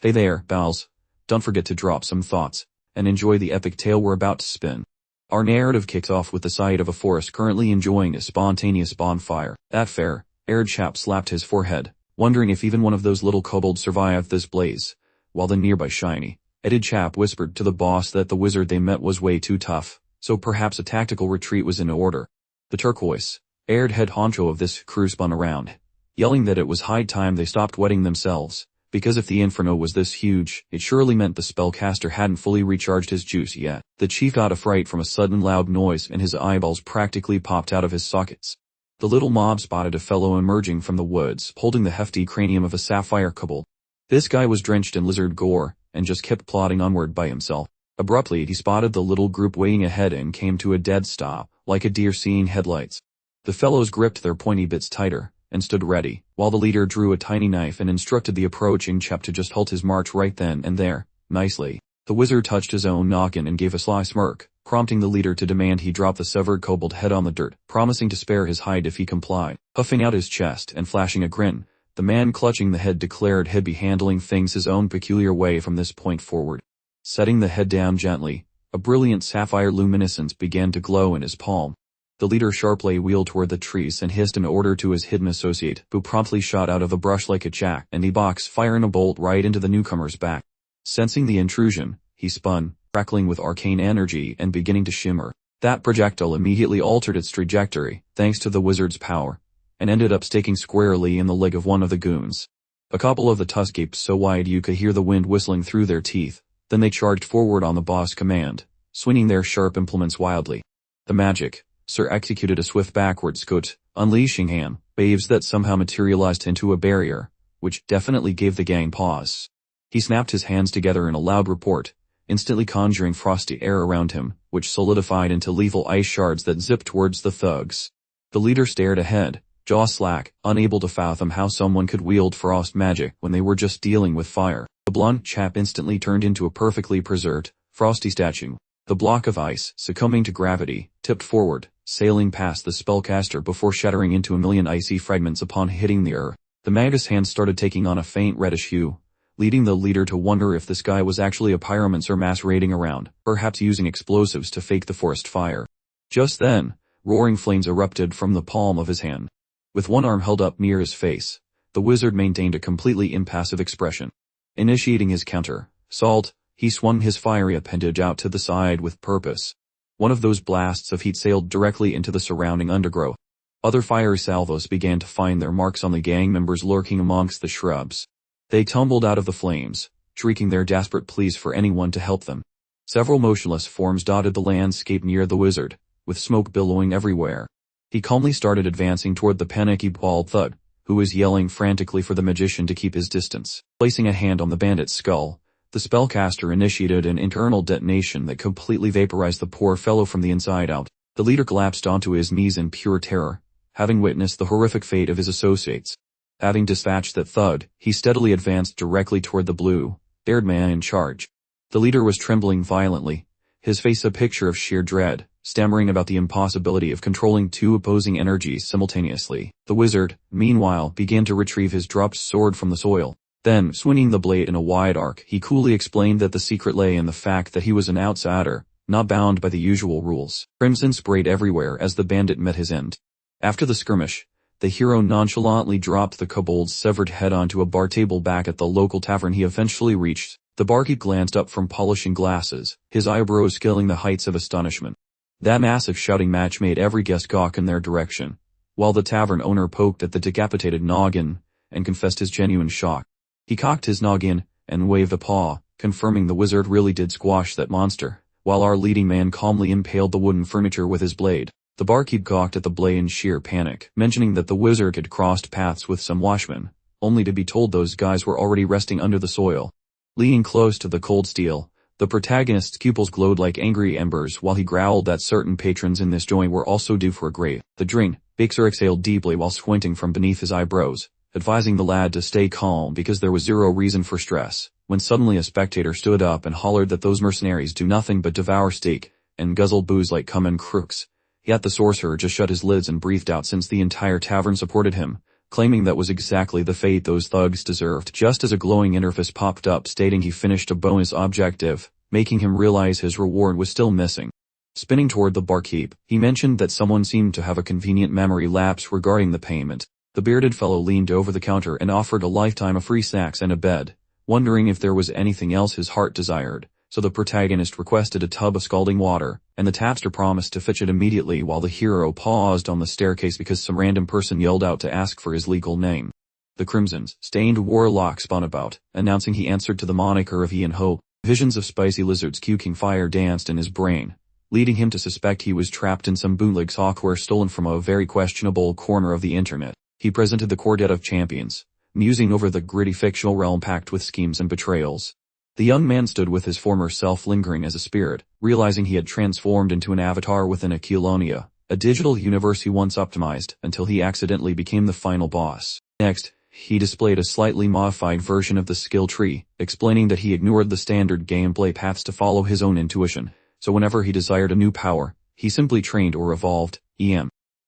Hey there, pals. Don't forget to drop some thoughts, and enjoy the epic tale we're about to spin. Our narrative kicks off with the sight of a forest currently enjoying a spontaneous bonfire. That fair-haired chap slapped his forehead, wondering if even one of those little kobolds survived this blaze, while the nearby shiny-headed chap whispered to the boss that the wizard they met was way too tough, so perhaps a tactical retreat was in order. The turquoise-haired head honcho of this crew spun around, yelling that it was high time they stopped wetting themselves, because if the inferno was this huge, it surely meant the spellcaster hadn't fully recharged his juice yet. The chief got a fright from a sudden loud noise and his eyeballs practically popped out of his sockets. The little mob spotted a fellow emerging from the woods, holding the hefty cranium of a sapphire kobold. This guy was drenched in lizard gore, and just kept plodding onward by himself. Abruptly he spotted the little group weighing ahead and came to a dead stop, like a deer seeing headlights. The fellows gripped their pointy bits tighter, and stood ready, while the leader drew a tiny knife and instructed the approaching chap to just halt his march right then and there, nicely. The wizard touched his own noggin and gave a sly smirk, prompting the leader to demand he drop the severed kobold head on the dirt, promising to spare his hide if he complied. Puffing out his chest and flashing a grin, the man clutching the head declared he'd be handling things his own peculiar way from this point forward. Setting the head down gently, a brilliant sapphire luminescence began to glow in his palm. The leader sharply wheeled toward the trees and hissed an order to his hidden associate, who promptly shot out of the brush like a jack-in-the-box, firing a bolt right into the newcomer's back. Sensing the intrusion, he spun, crackling with arcane energy and beginning to shimmer. That projectile immediately altered its trajectory, thanks to the wizard's power, and ended up staking squarely in the leg of one of the goons. A couple of the tusks gaped so wide you could hear the wind whistling through their teeth. Then they charged forward on the boss' command, swinging their sharp implements wildly. The magic Sir executed a swift backward scoot, unleashing hand waves that somehow materialized into a barrier, which definitely gave the gang pause. He snapped his hands together in a loud report, instantly conjuring frosty air around him, which solidified into lethal ice shards that zipped towards the thugs. The leader stared ahead, jaw slack, unable to fathom how someone could wield frost magic when they were just dealing with fire. The blonde chap instantly turned into a perfectly preserved, frosty statue. The block of ice, succumbing to gravity, tipped forward, sailing past the spellcaster before shattering into a million icy fragments upon hitting the earth. The mag's hand started taking on a faint reddish hue, leading the leader to wonder if this guy was actually a pyromancer masquerading around, perhaps using explosives to fake the forest fire. Just then, roaring flames erupted from the palm of his hand. With one arm held up near his face, the wizard maintained a completely impassive expression. Initiating his counter-assault, he swung his fiery appendage out to the side with purpose. One of those blasts of heat sailed directly into the surrounding undergrowth. Other fiery salvos began to find their marks on the gang members lurking amongst the shrubs. They tumbled out of the flames, shrieking their desperate pleas for anyone to help them. Several motionless forms dotted the landscape near the wizard, with smoke billowing everywhere. He calmly started advancing toward the panicky bald thug, who was yelling frantically for the magician to keep his distance. Placing a hand on the bandit's skull, the spellcaster initiated an internal detonation that completely vaporized the poor fellow from the inside out. The leader collapsed onto his knees in pure terror, having witnessed the horrific fate of his associates. Having dispatched that thug, he steadily advanced directly toward the blue-haired man in charge. The leader was trembling violently, his face a picture of sheer dread, stammering about the impossibility of controlling two opposing energies simultaneously. The wizard, meanwhile, began to retrieve his dropped sword from the soil. Then, swinging the blade in a wide arc, he coolly explained that the secret lay in the fact that he was an outsider, not bound by the usual rules. Crimson sprayed everywhere as the bandit met his end. After the skirmish, the hero nonchalantly dropped the kobold's severed head onto a bar table back at the local tavern he eventually reached. The barkeep glanced up from polishing glasses, his eyebrows scaling the heights of astonishment. That massive shouting match made every guest gawk in their direction, while the tavern owner poked at the decapitated noggin and confessed his genuine shock. He cocked his noggin and waved a paw, confirming the wizard really did squash that monster, while our leading man calmly impaled the wooden furniture with his blade. The barkeep gawked at the blade in sheer panic, mentioning that the wizard had crossed paths with some washmen, only to be told those guys were already resting under the soil. Leaning close to the cold steel, the protagonist's pupils glowed like angry embers while he growled that certain patrons in this joint were also due for a grave. The drink, Bixer exhaled deeply while squinting from beneath his eyebrows, advising the lad to stay calm because there was zero reason for stress, when suddenly a spectator stood up and hollered that those mercenaries do nothing but devour steak and guzzle booze like common crooks. Yet the sorcerer just shut his lids and breathed out since the entire tavern supported him, claiming that was exactly the fate those thugs deserved. Just as a glowing interface popped up stating he finished a bonus objective, making him realize his reward was still missing. Spinning toward the barkeep, he mentioned that someone seemed to have a convenient memory lapse regarding the payment. The bearded fellow leaned over the counter and offered a lifetime of free snacks and a bed, wondering if there was anything else his heart desired. So the protagonist requested a tub of scalding water, and the tapster promised to fetch it immediately while the hero paused on the staircase because some random person yelled out to ask for his legal name. The Crimson's stained warlock spun about, announcing he answered to the moniker of Ian Ho. Visions of spicy lizards puking fire danced in his brain, leading him to suspect he was trapped in some bootleg software stolen from a very questionable corner of the internet. He presented the quartet of champions, musing over the gritty fictional realm packed with schemes and betrayals. The young man stood with his former self lingering as a spirit, realizing he had transformed into an avatar within a Kelonia, a digital universe he once optimized, until he accidentally became the final boss. Next, he displayed a slightly modified version of the skill tree, explaining that he ignored the standard gameplay paths to follow his own intuition, so whenever he desired a new power, he simply trained or evolved,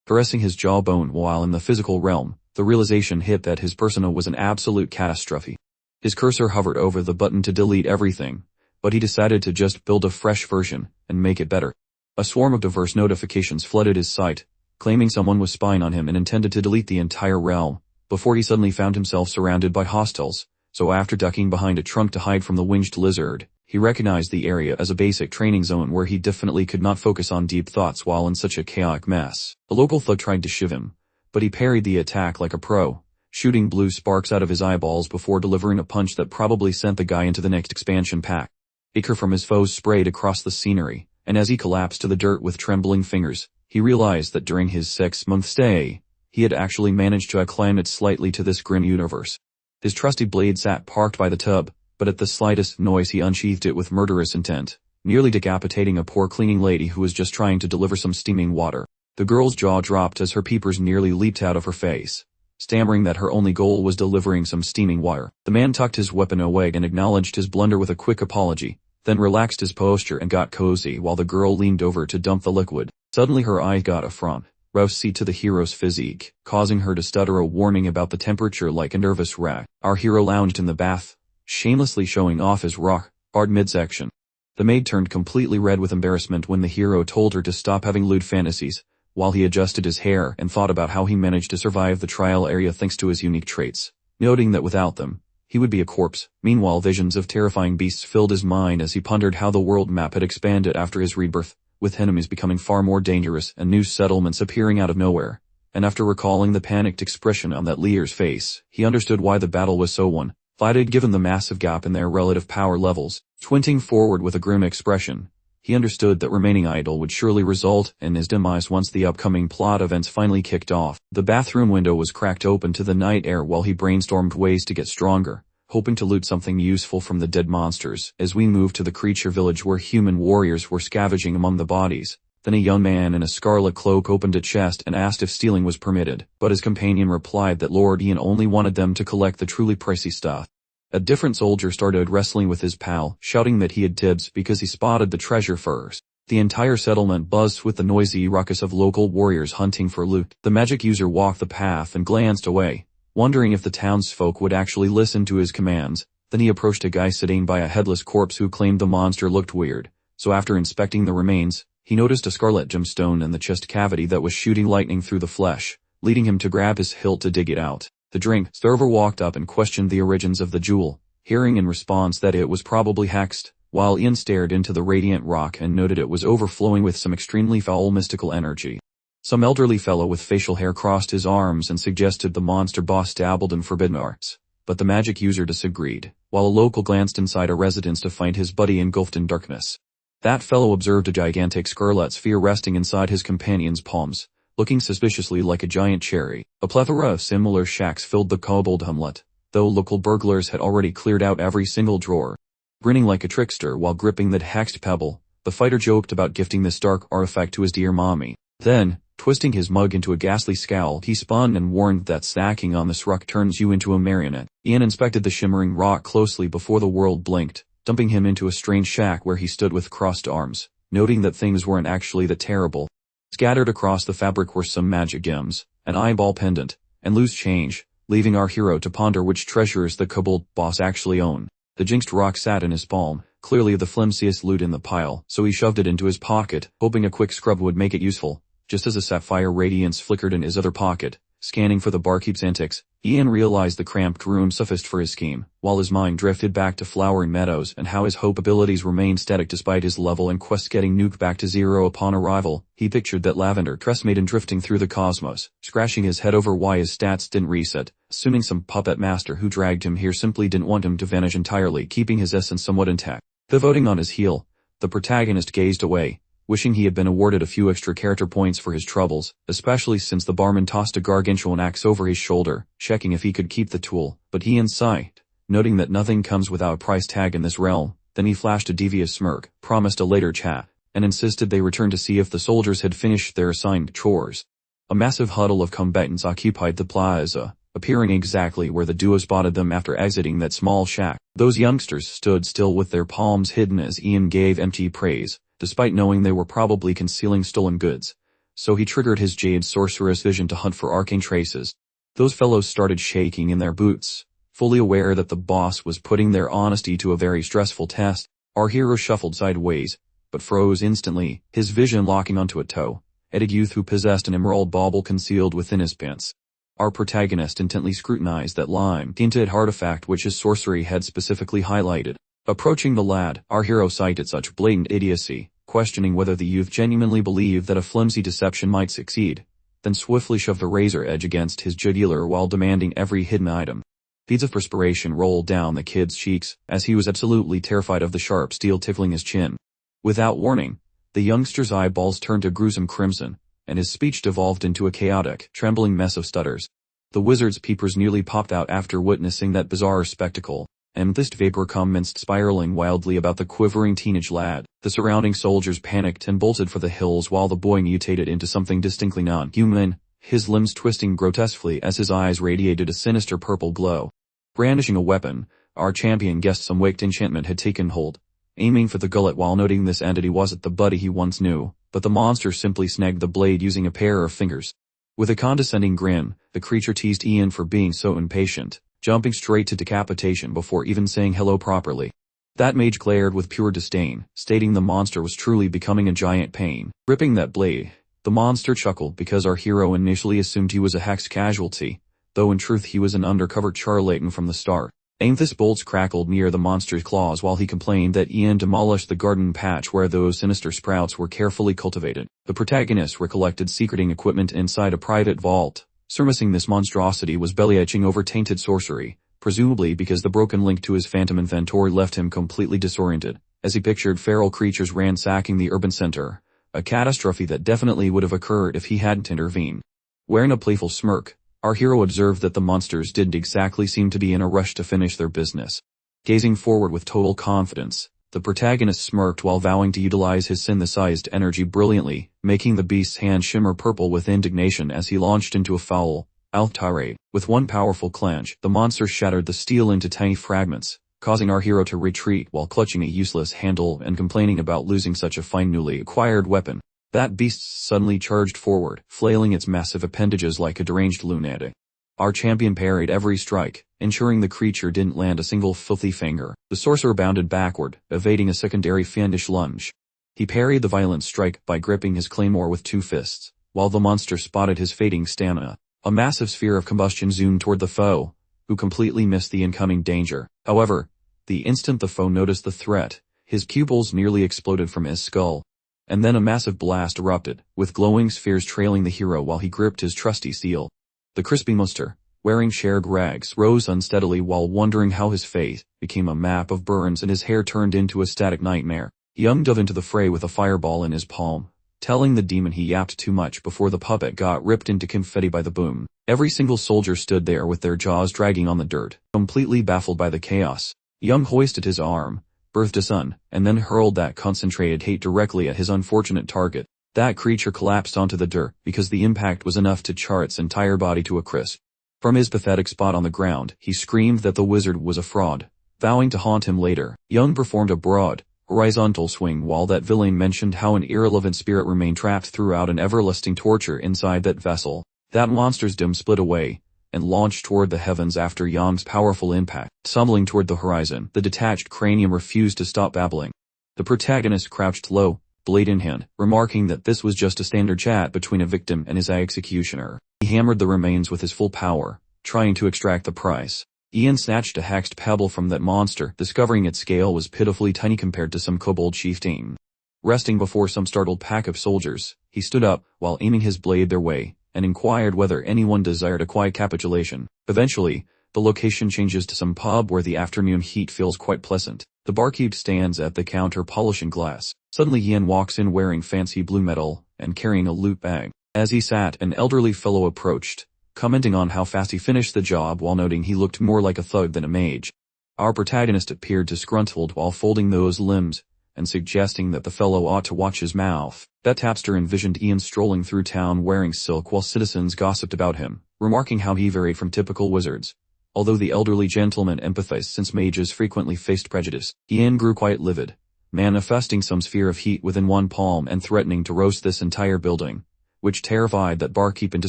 caressing his jawbone while in the physical realm. The realization hit that his persona was an absolute catastrophe. His cursor hovered over the button to delete everything, but he decided to just build a fresh version and make it better. A swarm of diverse notifications flooded his sight, claiming someone was spying on him and intended to delete the entire realm, before he suddenly found himself surrounded by hostiles. So after ducking behind a trunk to hide from the winged lizard, he recognized the area as a basic training zone where he definitely could not focus on deep thoughts while in such a chaotic mess. A local thug tried to shiv him, but he parried the attack like a pro, shooting blue sparks out of his eyeballs before delivering a punch that probably sent the guy into the next expansion pack. Ichor from his foes sprayed across the scenery, and as he collapsed to the dirt with trembling fingers, he realized that during his 6-month stay, he had actually managed to acclimate slightly to this grim universe. His trusty blade sat parked by the tub, but at the slightest noise he unsheathed it with murderous intent, nearly decapitating a poor cleaning lady who was just trying to deliver some steaming water. The girl's jaw dropped as her peepers nearly leaped out of her face, stammering that her only goal was delivering some steaming water. The man tucked his weapon away and acknowledged his blunder with a quick apology, then relaxed his posture and got cozy while the girl leaned over to dump the liquid. Suddenly her eye got a front rousey to the hero's physique, causing her to stutter a warning about the temperature like a nervous wreck. Our hero lounged in the bath, shamelessly showing off his rock-hard midsection. The maid turned completely red with embarrassment when the hero told her to stop having lewd fantasies, while he adjusted his hair and thought about how he managed to survive the trial area thanks to his unique traits, noting that without them, he would be a corpse. Meanwhile, visions of terrifying beasts filled his mind as he pondered how the world map had expanded after his rebirth, with enemies becoming far more dangerous and new settlements appearing out of nowhere. And after recalling the panicked expression on that leader's face, he understood why the battle was so one-sided given the massive gap in their relative power levels. Squinting forward with a grim expression, he understood that remaining idle would surely result in his demise once the upcoming plot events finally kicked off. The bathroom window was cracked open to the night air while he brainstormed ways to get stronger, hoping to loot something useful from the dead monsters. As we moved to the creature village where human warriors were scavenging among the bodies, then a young man in a scarlet cloak opened a chest and asked if stealing was permitted, but his companion replied that Lord Ian only wanted them to collect the truly pricey stuff. A different soldier started wrestling with his pal, shouting that he had dibs because he spotted the treasure first. The entire settlement buzzed with the noisy ruckus of local warriors hunting for loot. The magic user walked the path and glanced away, wondering if the townsfolk would actually listen to his commands. Then he approached a guy sitting by a headless corpse who claimed the monster looked weird, so after inspecting the remains, he noticed a scarlet gemstone in the chest cavity that was shooting lightning through the flesh, leading him to grab his hilt to dig it out. The drink server walked up and questioned the origins of the jewel, hearing in response that it was probably hexed, while Ian stared into the radiant rock and noted it was overflowing with some extremely foul mystical energy. Some elderly fellow with facial hair crossed his arms and suggested the monster boss dabbled in forbidden arts, but the magic user disagreed, while a local glanced inside a residence to find his buddy engulfed in darkness. That fellow observed a gigantic scarlet sphere resting inside his companion's palms, looking suspiciously like a giant cherry. A plethora of similar shacks filled the kobold hamlet, though local burglars had already cleared out every single drawer. Grinning like a trickster while gripping that hexed pebble, the fighter joked about gifting this dark artifact to his dear mommy. Then, twisting his mug into a ghastly scowl, he spun and warned that snacking on this rock turns you into a marionette. Ian inspected the shimmering rock closely before the world blinked, dumping him into a strange shack where he stood with crossed arms, noting that things weren't actually that terrible. Scattered across the fabric were some magic gems, an eyeball pendant, and loose change, leaving our hero to ponder which treasures the kobold boss actually owned. The jinxed rock sat in his palm, clearly the flimsiest loot in the pile, so he shoved it into his pocket, hoping a quick scrub would make it useful. Just as a sapphire radiance flickered in his other pocket, scanning for the barkeep's antics, Ian realized the cramped room sufficed for his scheme, while his mind drifted back to flowering meadows and how his hope abilities remained static despite his level and quest getting nuked back to zero upon arrival. He pictured that lavender tress maiden drifting through the cosmos, scratching his head over why his stats didn't reset, assuming some puppet master who dragged him here simply didn't want him to vanish entirely, keeping his essence somewhat intact. Pivoting on his heel, the protagonist gazed away, wishing he had been awarded a few extra character points for his troubles, especially since the barman tossed a gargantuan axe over his shoulder, checking if he could keep the tool, but he sighed, noting that nothing comes without a price tag in this realm. Then he flashed a devious smirk, promised a later chat, and insisted they return to see if the soldiers had finished their assigned chores. A massive huddle of combatants occupied the plaza, appearing exactly where the duo spotted them after exiting that small shack. Those youngsters stood still with their palms hidden as Ian gave empty praise, despite knowing they were probably concealing stolen goods. So he triggered his jade sorceress vision to hunt for arcane traces. Those fellows started shaking in their boots, fully aware that the boss was putting their honesty to a very stressful test. Our hero shuffled sideways, but froze instantly, his vision locking onto a toe-headed youth who possessed an emerald bauble concealed within his pants. Our protagonist intently scrutinized that lime-tinted artifact which his sorcery had specifically highlighted. Approaching the lad, our hero cited such blatant idiocy, questioning whether the youth genuinely believed that a flimsy deception might succeed, then swiftly shoved the razor edge against his jugular while demanding every hidden item. Beads of perspiration rolled down the kid's cheeks, as he was absolutely terrified of the sharp steel tickling his chin. Without warning, the youngster's eyeballs turned a gruesome crimson, and his speech devolved into a chaotic, trembling mess of stutters. The wizard's peepers nearly popped out after witnessing that bizarre spectacle. Amethyst vapor commenced spiraling wildly about the quivering teenage lad. The surrounding soldiers panicked and bolted for the hills while the boy mutated into something distinctly non-human, his limbs twisting grotesquely as his eyes radiated a sinister purple glow. Brandishing a weapon, our champion guessed some wicked enchantment had taken hold, aiming for the gullet while noting this entity wasn't the buddy he once knew, but the monster simply snagged the blade using a pair of fingers. With a condescending grin, the creature teased Ian for being so impatient, jumping straight to decapitation before even saying hello properly. That mage glared with pure disdain, stating the monster was truly becoming a giant pain. Gripping that blade, the monster chuckled because our hero initially assumed he was a hex casualty, though in truth he was an undercover charlatan from the start. Amethyst bolts crackled near the monster's claws while he complained that Ian demolished the garden patch where those sinister sprouts were carefully cultivated. The protagonist recollected secreting equipment inside a private vault, surmising this monstrosity was belly-etching over tainted sorcery, presumably because the broken link to his phantom inventory left him completely disoriented, as he pictured feral creatures ransacking the urban center, a catastrophe that definitely would have occurred if he hadn't intervened. Wearing a playful smirk, our hero observed that the monsters didn't exactly seem to be in a rush to finish their business. Gazing forward with total confidence, the protagonist smirked while vowing to utilize his synthesized energy brilliantly, making the beast's hand shimmer purple with indignation as he launched into a foul, out tirade. With one powerful clench, the monster shattered the steel into tiny fragments, causing our hero to retreat while clutching a useless handle and complaining about losing such a fine newly acquired weapon. That beast suddenly charged forward, flailing its massive appendages like a deranged lunatic. Our champion parried every strike, ensuring the creature didn't land a single filthy finger. The sorcerer bounded backward, evading a secondary fiendish lunge. He parried the violent strike by gripping his claymore with two fists, while the monster spotted his fading stamina. A massive sphere of combustion zoomed toward the foe, who completely missed the incoming danger. However, the instant the foe noticed the threat, his pupils nearly exploded from his skull. And then a massive blast erupted, with glowing spheres trailing the hero while he gripped his trusty steel. The crispy monster, wearing shared rags, rose unsteadily while wondering how his face became a map of burns and his hair turned into a static nightmare. Young dove into the fray with a fireball in his palm, telling the demon he yapped too much before the puppet got ripped into confetti by the boom. Every single soldier stood there with their jaws dragging on the dirt, completely baffled by the chaos. Young hoisted his arm, birthed a sun, and then hurled that concentrated hate directly at his unfortunate target. That creature collapsed onto the dirt because the impact was enough to char its entire body to a crisp. From his pathetic spot on the ground, he screamed that the wizard was a fraud, vowing to haunt him later. Young performed a broad, horizontal swing while that villain mentioned how an irrelevant spirit remained trapped throughout an everlasting torture inside that vessel. That monster's dome split away, and launched toward the heavens after Yang's powerful impact. Stumbling toward the horizon, the detached cranium refused to stop babbling. The protagonist crouched low, blade in hand, remarking that this was just a standard chat between a victim and his executioner. He hammered the remains with his full power, trying to extract the price. Ian snatched a hexed pebble from that monster, discovering its scale was pitifully tiny compared to some kobold chieftain. Resting before some startled pack of soldiers, he stood up, while aiming his blade their way, and inquired whether anyone desired a quiet capitulation. Eventually, the location changes to some pub where the afternoon heat feels quite pleasant. The barkeep stands at the counter polishing glass. Suddenly Ian walks in wearing fancy blue metal, and carrying a loot bag. As he sat, an elderly fellow approached, commenting on how fast he finished the job while noting he looked more like a thug than a mage. Our protagonist appeared disgruntled while folding those limbs, and suggesting that the fellow ought to watch his mouth. That tapster envisioned Ian strolling through town wearing silk while citizens gossiped about him, remarking how he varied from typical wizards. Although the elderly gentleman empathized since mages frequently faced prejudice, Ian grew quite livid, manifesting some sphere of heat within one palm and threatening to roast this entire building, which terrified that barkeep into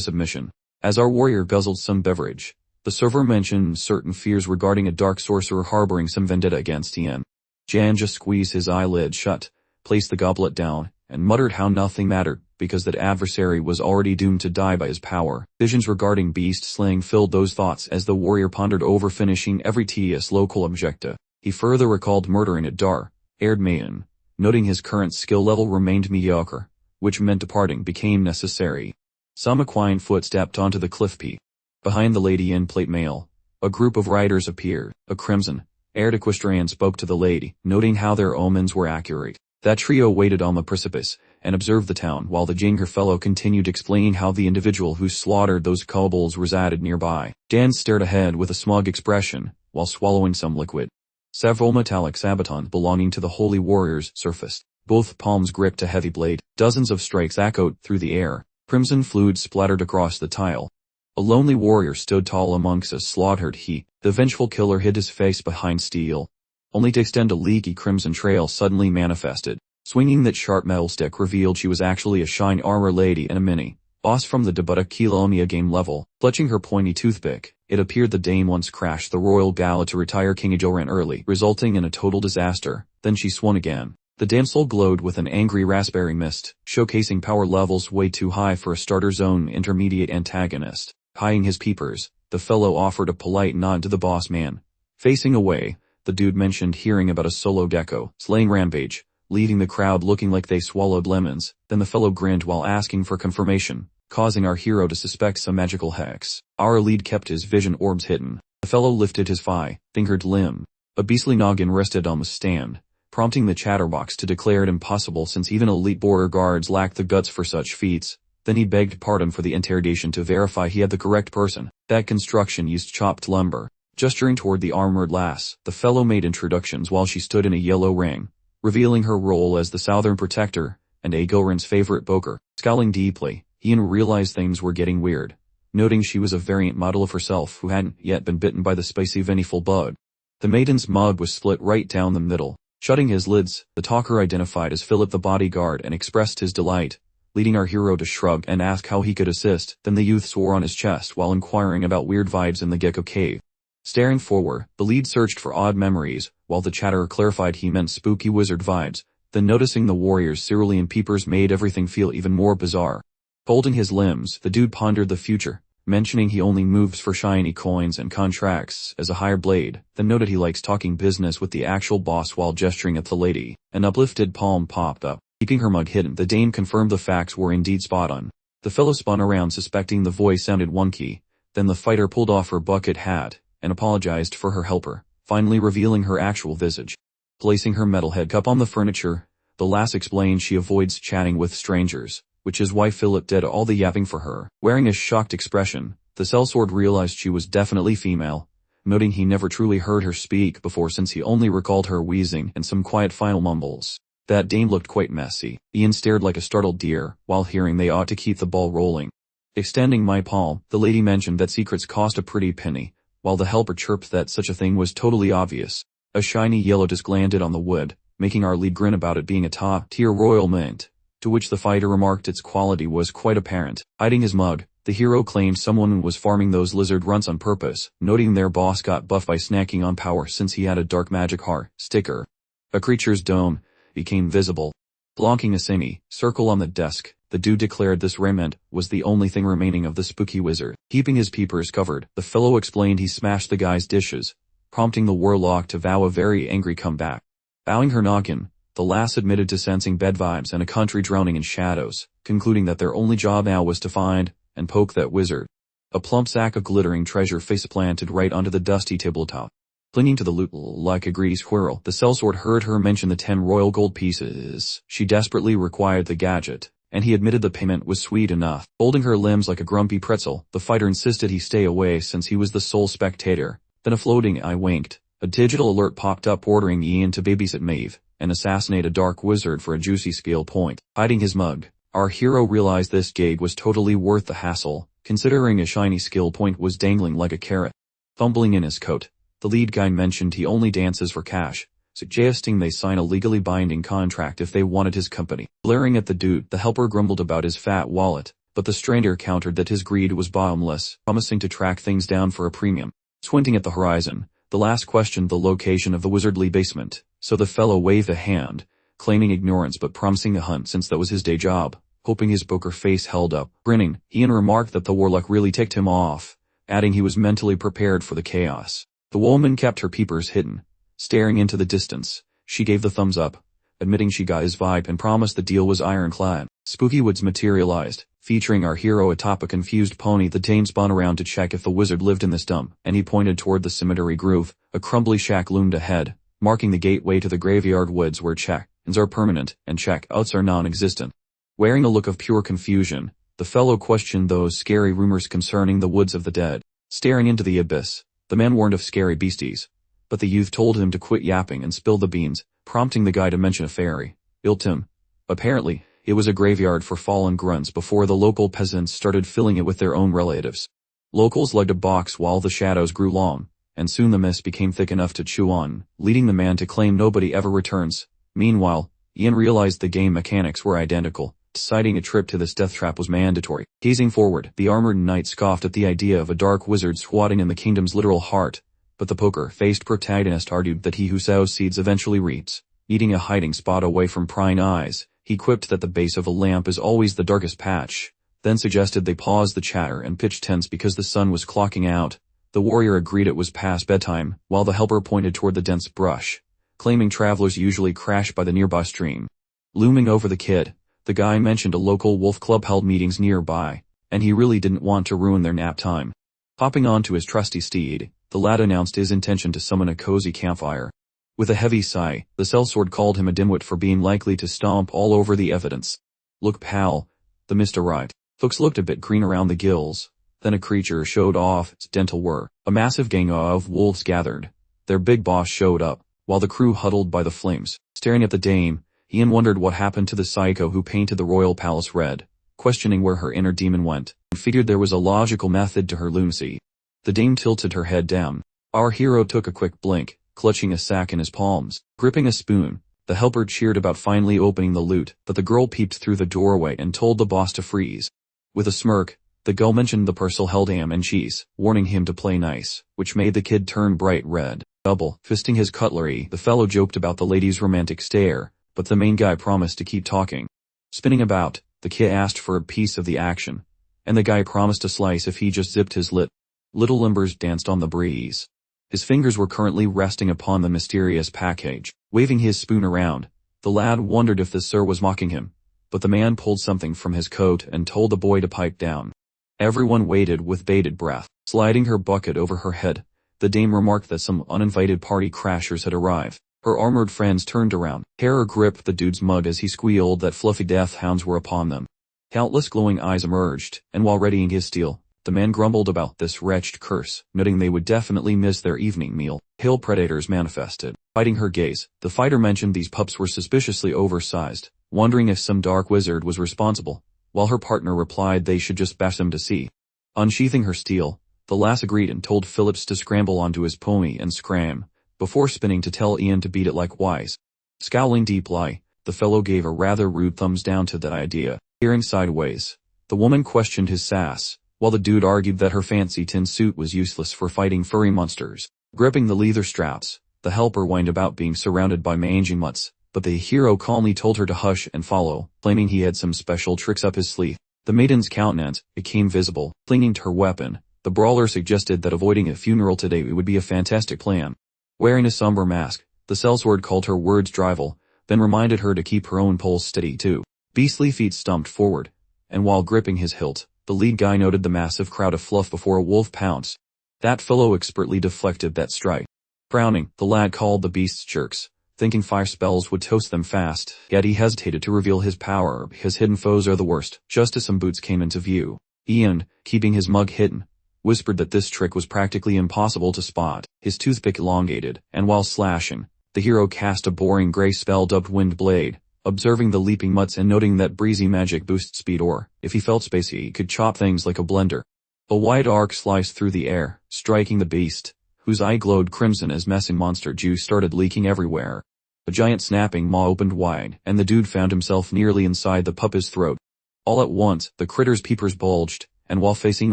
submission. As our warrior guzzled some beverage, the server mentioned certain fears regarding a dark sorcerer harboring some vendetta against Ian. Jan just squeezed his eyelid shut, placed the goblet down, and muttered how nothing mattered, because that adversary was already doomed to die by his power. Visions regarding beast slaying filled those thoughts as the warrior pondered over finishing every tedious local objective. He further recalled murdering a dark-haired maiden, noting his current skill level remained mediocre, which meant departing became necessary. Some equine foot stepped onto the cliff peak. Behind the lady in plate mail, a group of riders appeared. A crimson-haired equestrian spoke to the lady, noting how their omens were accurate. That trio waited on the precipice, and observed the town while the ginger fellow continued explaining how the individual who slaughtered those kobolds resided nearby. Dan stared ahead with a smug expression, while swallowing some liquid. Several metallic sabatons belonging to the holy warriors surfaced. Both palms gripped a heavy blade. Dozens of strikes echoed through the air. Crimson fluid splattered across the tile. A lonely warrior stood tall amongst a slaughtered heap. The vengeful killer hid his face behind steel, only to extend a leaky crimson trail suddenly manifested. Swinging that sharp metal stick revealed she was actually a shine armor lady and a mini-boss from the Debutta Kilomia game level. Clutching her pointy toothpick, it appeared the dame once crashed the royal gala to retire King Ajoran early, resulting in a total disaster. Then she swung again. The damsel glowed with an angry raspberry mist, showcasing power levels way too high for a starter zone intermediate antagonist. Eyeing his peepers, the fellow offered a polite nod to the boss man. Facing away, the dude mentioned hearing about a solo gecko slaying rampage, leaving the crowd looking like they swallowed lemons. Then the fellow grinned while asking for confirmation, causing our hero to suspect some magical hex. Our lead kept his vision orbs hidden. The fellow lifted his fingered limb. A beastly noggin rested on the stand, prompting the chatterbox to declare it impossible since even elite border guards lacked the guts for such feats. Then he begged pardon for the interrogation to verify he had the correct person. That construction used chopped lumber. Gesturing toward the armored lass, the fellow made introductions while she stood in a yellow ring, revealing her role as the Southern Protector, and Agoran's favorite boker. Scowling deeply, Ian realized things were getting weird, noting she was a variant model of herself who hadn't yet been bitten by the spicy veniful bug. The maiden's mug was split right down the middle. Shutting his lids, the talker identified as Philip the bodyguard and expressed his delight, leading our hero to shrug and ask how he could assist. Then the youth swore on his chest while inquiring about weird vibes in the gecko cave. Staring forward, the lead searched for odd memories, while the chatterer clarified he meant spooky wizard vibes. Then noticing the warrior's cerulean peepers made everything feel even more bizarre. Folding his limbs, the dude pondered the future, mentioning he only moves for shiny coins and contracts as a hired blade, then noted he likes talking business with the actual boss while gesturing at the lady. An uplifted palm popped up. Keeping her mug hidden, the dame confirmed the facts were indeed spot on. The fellow spun around suspecting the voice sounded wonky. Then the fighter pulled off her bucket hat and apologized for her helper, finally revealing her actual visage. Placing her metalhead cup on the furniture, the lass explained she avoids chatting with strangers, which is why Philip did all the yapping for her. Wearing a shocked expression, the sellsword realized she was definitely female, noting he never truly heard her speak before since he only recalled her wheezing and some quiet final mumbles. That dame looked quite messy. Ian stared like a startled deer, while hearing they ought to keep the ball rolling. Extending my palm, the lady mentioned that secrets cost a pretty penny, while the helper chirped that such a thing was totally obvious. A shiny yellow disc landed on the wood, making our lead grin about it being a top-tier royal mint, to which the fighter remarked its quality was quite apparent. Hiding his mug, The hero claimed someone was farming those lizard runts on purpose, noting their boss got buffed by snacking on power since he had a dark magic heart sticker. A creature's dome became visible. Blocking a semi-circle on the desk, the dude declared this remnant was the only thing remaining of the spooky wizard. Keeping his peepers covered, the fellow explained he smashed the guy's dishes, prompting the warlock to vow a very angry comeback. Bowing her noggin, the lass admitted to sensing bed vibes and a country drowning in shadows, concluding that their only job now was to find and poke that wizard. A plump sack of glittering treasure face-planted right onto the dusty tabletop. Clinging to the loot like a greased squirrel, the sellsword heard her mention the 10 royal gold pieces. She desperately required the gadget, and he admitted the payment was sweet enough. Folding her limbs like a grumpy pretzel, the fighter insisted he stay away since he was the sole spectator. Then a floating eye winked. A digital alert popped up ordering Ian to babysit Maeve and assassinate a dark wizard for a juicy skill point. Hiding his mug, our hero realized this gig was totally worth the hassle, considering a shiny skill point was dangling like a carrot. Fumbling in his coat, the lead guy mentioned he only dances for cash, suggesting they sign a legally binding contract if they wanted his company. Glaring at the dude, the helper grumbled about his fat wallet, but the stranger countered that his greed was bottomless, promising to track things down for a premium. Squinting at the horizon, the lass questioned the location of the wizardly basement, so the fellow waved a hand, claiming ignorance but promising a hunt since that was his day job. Hoping his poker face held up. Grinning, Ian remarked that the warlock really ticked him off, adding he was mentally prepared for the chaos. The woman kept her peepers hidden, staring into the distance. She gave the thumbs up, admitting she got his vibe and promised the deal was ironclad. Spooky woods materialized, featuring our hero atop a confused pony. The Dane spun around to check if the wizard lived in this dump, and he pointed toward the cemetery groove. A crumbly shack loomed ahead, marking the gateway to the graveyard woods where check-ins are permanent and check-outs are non-existent. Wearing a look of pure confusion, the fellow questioned those scary rumors concerning the woods of the dead. Staring into the abyss, the man warned of scary beasties, but the youth told him to quit yapping and spill the beans, prompting the guy to mention a fairy. Iltim. Apparently, it was a graveyard for fallen grunts before the local peasants started filling it with their own relatives. Locals lugged a box while the shadows grew long, and soon the mist became thick enough to chew on, leading the man to claim nobody ever returns. Meanwhile, Ian realized the game mechanics were identical. Deciding a trip to this death trap was mandatory. Gazing forward, the armored knight scoffed at the idea of a dark wizard squatting in the kingdom's literal heart, but the poker-faced protagonist argued that he who sows seeds eventually reaps. Needing a hiding spot away from prying eyes, he quipped that the base of a lamp is always the darkest patch, then suggested they pause the chatter and pitch tents because the sun was clocking out. The warrior agreed it was past bedtime, while the helper pointed toward the dense brush, claiming travelers usually crash by the nearby stream. Looming over the kid, the guy mentioned a local wolf club held meetings nearby, and he really didn't want to ruin their nap time. Hopping onto his trusty steed, the lad announced his intention to summon a cozy campfire. With a heavy sigh, the sellsword called him a dimwit for being likely to stomp all over the evidence. Look pal, the mist arrived. Folks looked a bit green around the gills. Then a creature showed off its dental whir. A massive gang of wolves gathered. Their big boss showed up, while the crew huddled by the flames. Staring at the dame, Ian wondered what happened to the psycho who painted the royal palace red, questioning where her inner demon went, and figured there was a logical method to her lunacy. The dame tilted her head down. Our hero took a quick blink, clutching a sack in his palms. Gripping a spoon, the helper cheered about finally opening the loot, but the girl peeped through the doorway and told the boss to freeze. With a smirk, the girl mentioned the parcel held ham and cheese, warning him to play nice, which made the kid turn bright red. Double fisting his cutlery, the fellow joked about the lady's romantic stare, but the main guy promised to keep talking. Spinning about, the kid asked for a piece of the action, and the guy promised a slice if he just zipped his lip. Little limbers danced on the breeze. His fingers were currently resting upon the mysterious package. Waving his spoon around, the lad wondered if the sir was mocking him, but the man pulled something from his coat and told the boy to pipe down. Everyone waited with bated breath. Sliding her bucket over her head, the dame remarked that some uninvited party crashers had arrived. Her armored friends turned around. Terror gripped the dude's mug as he squealed that fluffy death hounds were upon them. Countless glowing eyes emerged, and while readying his steel, the man grumbled about this wretched curse, noting they would definitely miss their evening meal. Hill predators manifested. Fighting her gaze, the fighter mentioned these pups were suspiciously oversized, wondering if some dark wizard was responsible, while her partner replied they should just bash them to see. Unsheathing her steel, the lass agreed and told Phillips to scramble onto his pony and scram, before spinning to tell Ian to beat it likewise. Scowling deeply, the fellow gave a rather rude thumbs down to that idea. Peering sideways, the woman questioned his sass, while the dude argued that her fancy tin suit was useless for fighting furry monsters. Gripping the leather straps, the helper whined about being surrounded by mangy mutts, but the hero calmly told her to hush and follow, claiming he had some special tricks up his sleeve. The maiden's countenance became visible, clinging to her weapon. The brawler suggested that avoiding a funeral today would be a fantastic plan. Wearing a somber mask, the sellsword called her words drivel, then reminded her to keep her own pulse steady too. Beastly feet stumped forward, and while gripping his hilt, the lead guy noted the massive crowd of fluff before a wolf pounced. That fellow expertly deflected that strike. Frowning, the lad called the beasts jerks, thinking fire spells would toast them fast, yet he hesitated to reveal his power because hidden foes are the worst. Just as some boots came into view, Ian, keeping his mug hidden, whispered that this trick was practically impossible to spot. His toothpick elongated, and while slashing, the hero cast a boring gray spell dubbed Wind Blade. Observing the leaping mutts and noting that breezy magic boosts speed, or, if he felt spacey, he could chop things like a blender. A wide arc sliced through the air, striking the beast, whose eye glowed crimson as messy monster juice started leaking everywhere. A giant snapping maw opened wide, and the dude found himself nearly inside the puppet's throat. All at once, the critter's peepers bulged, and while facing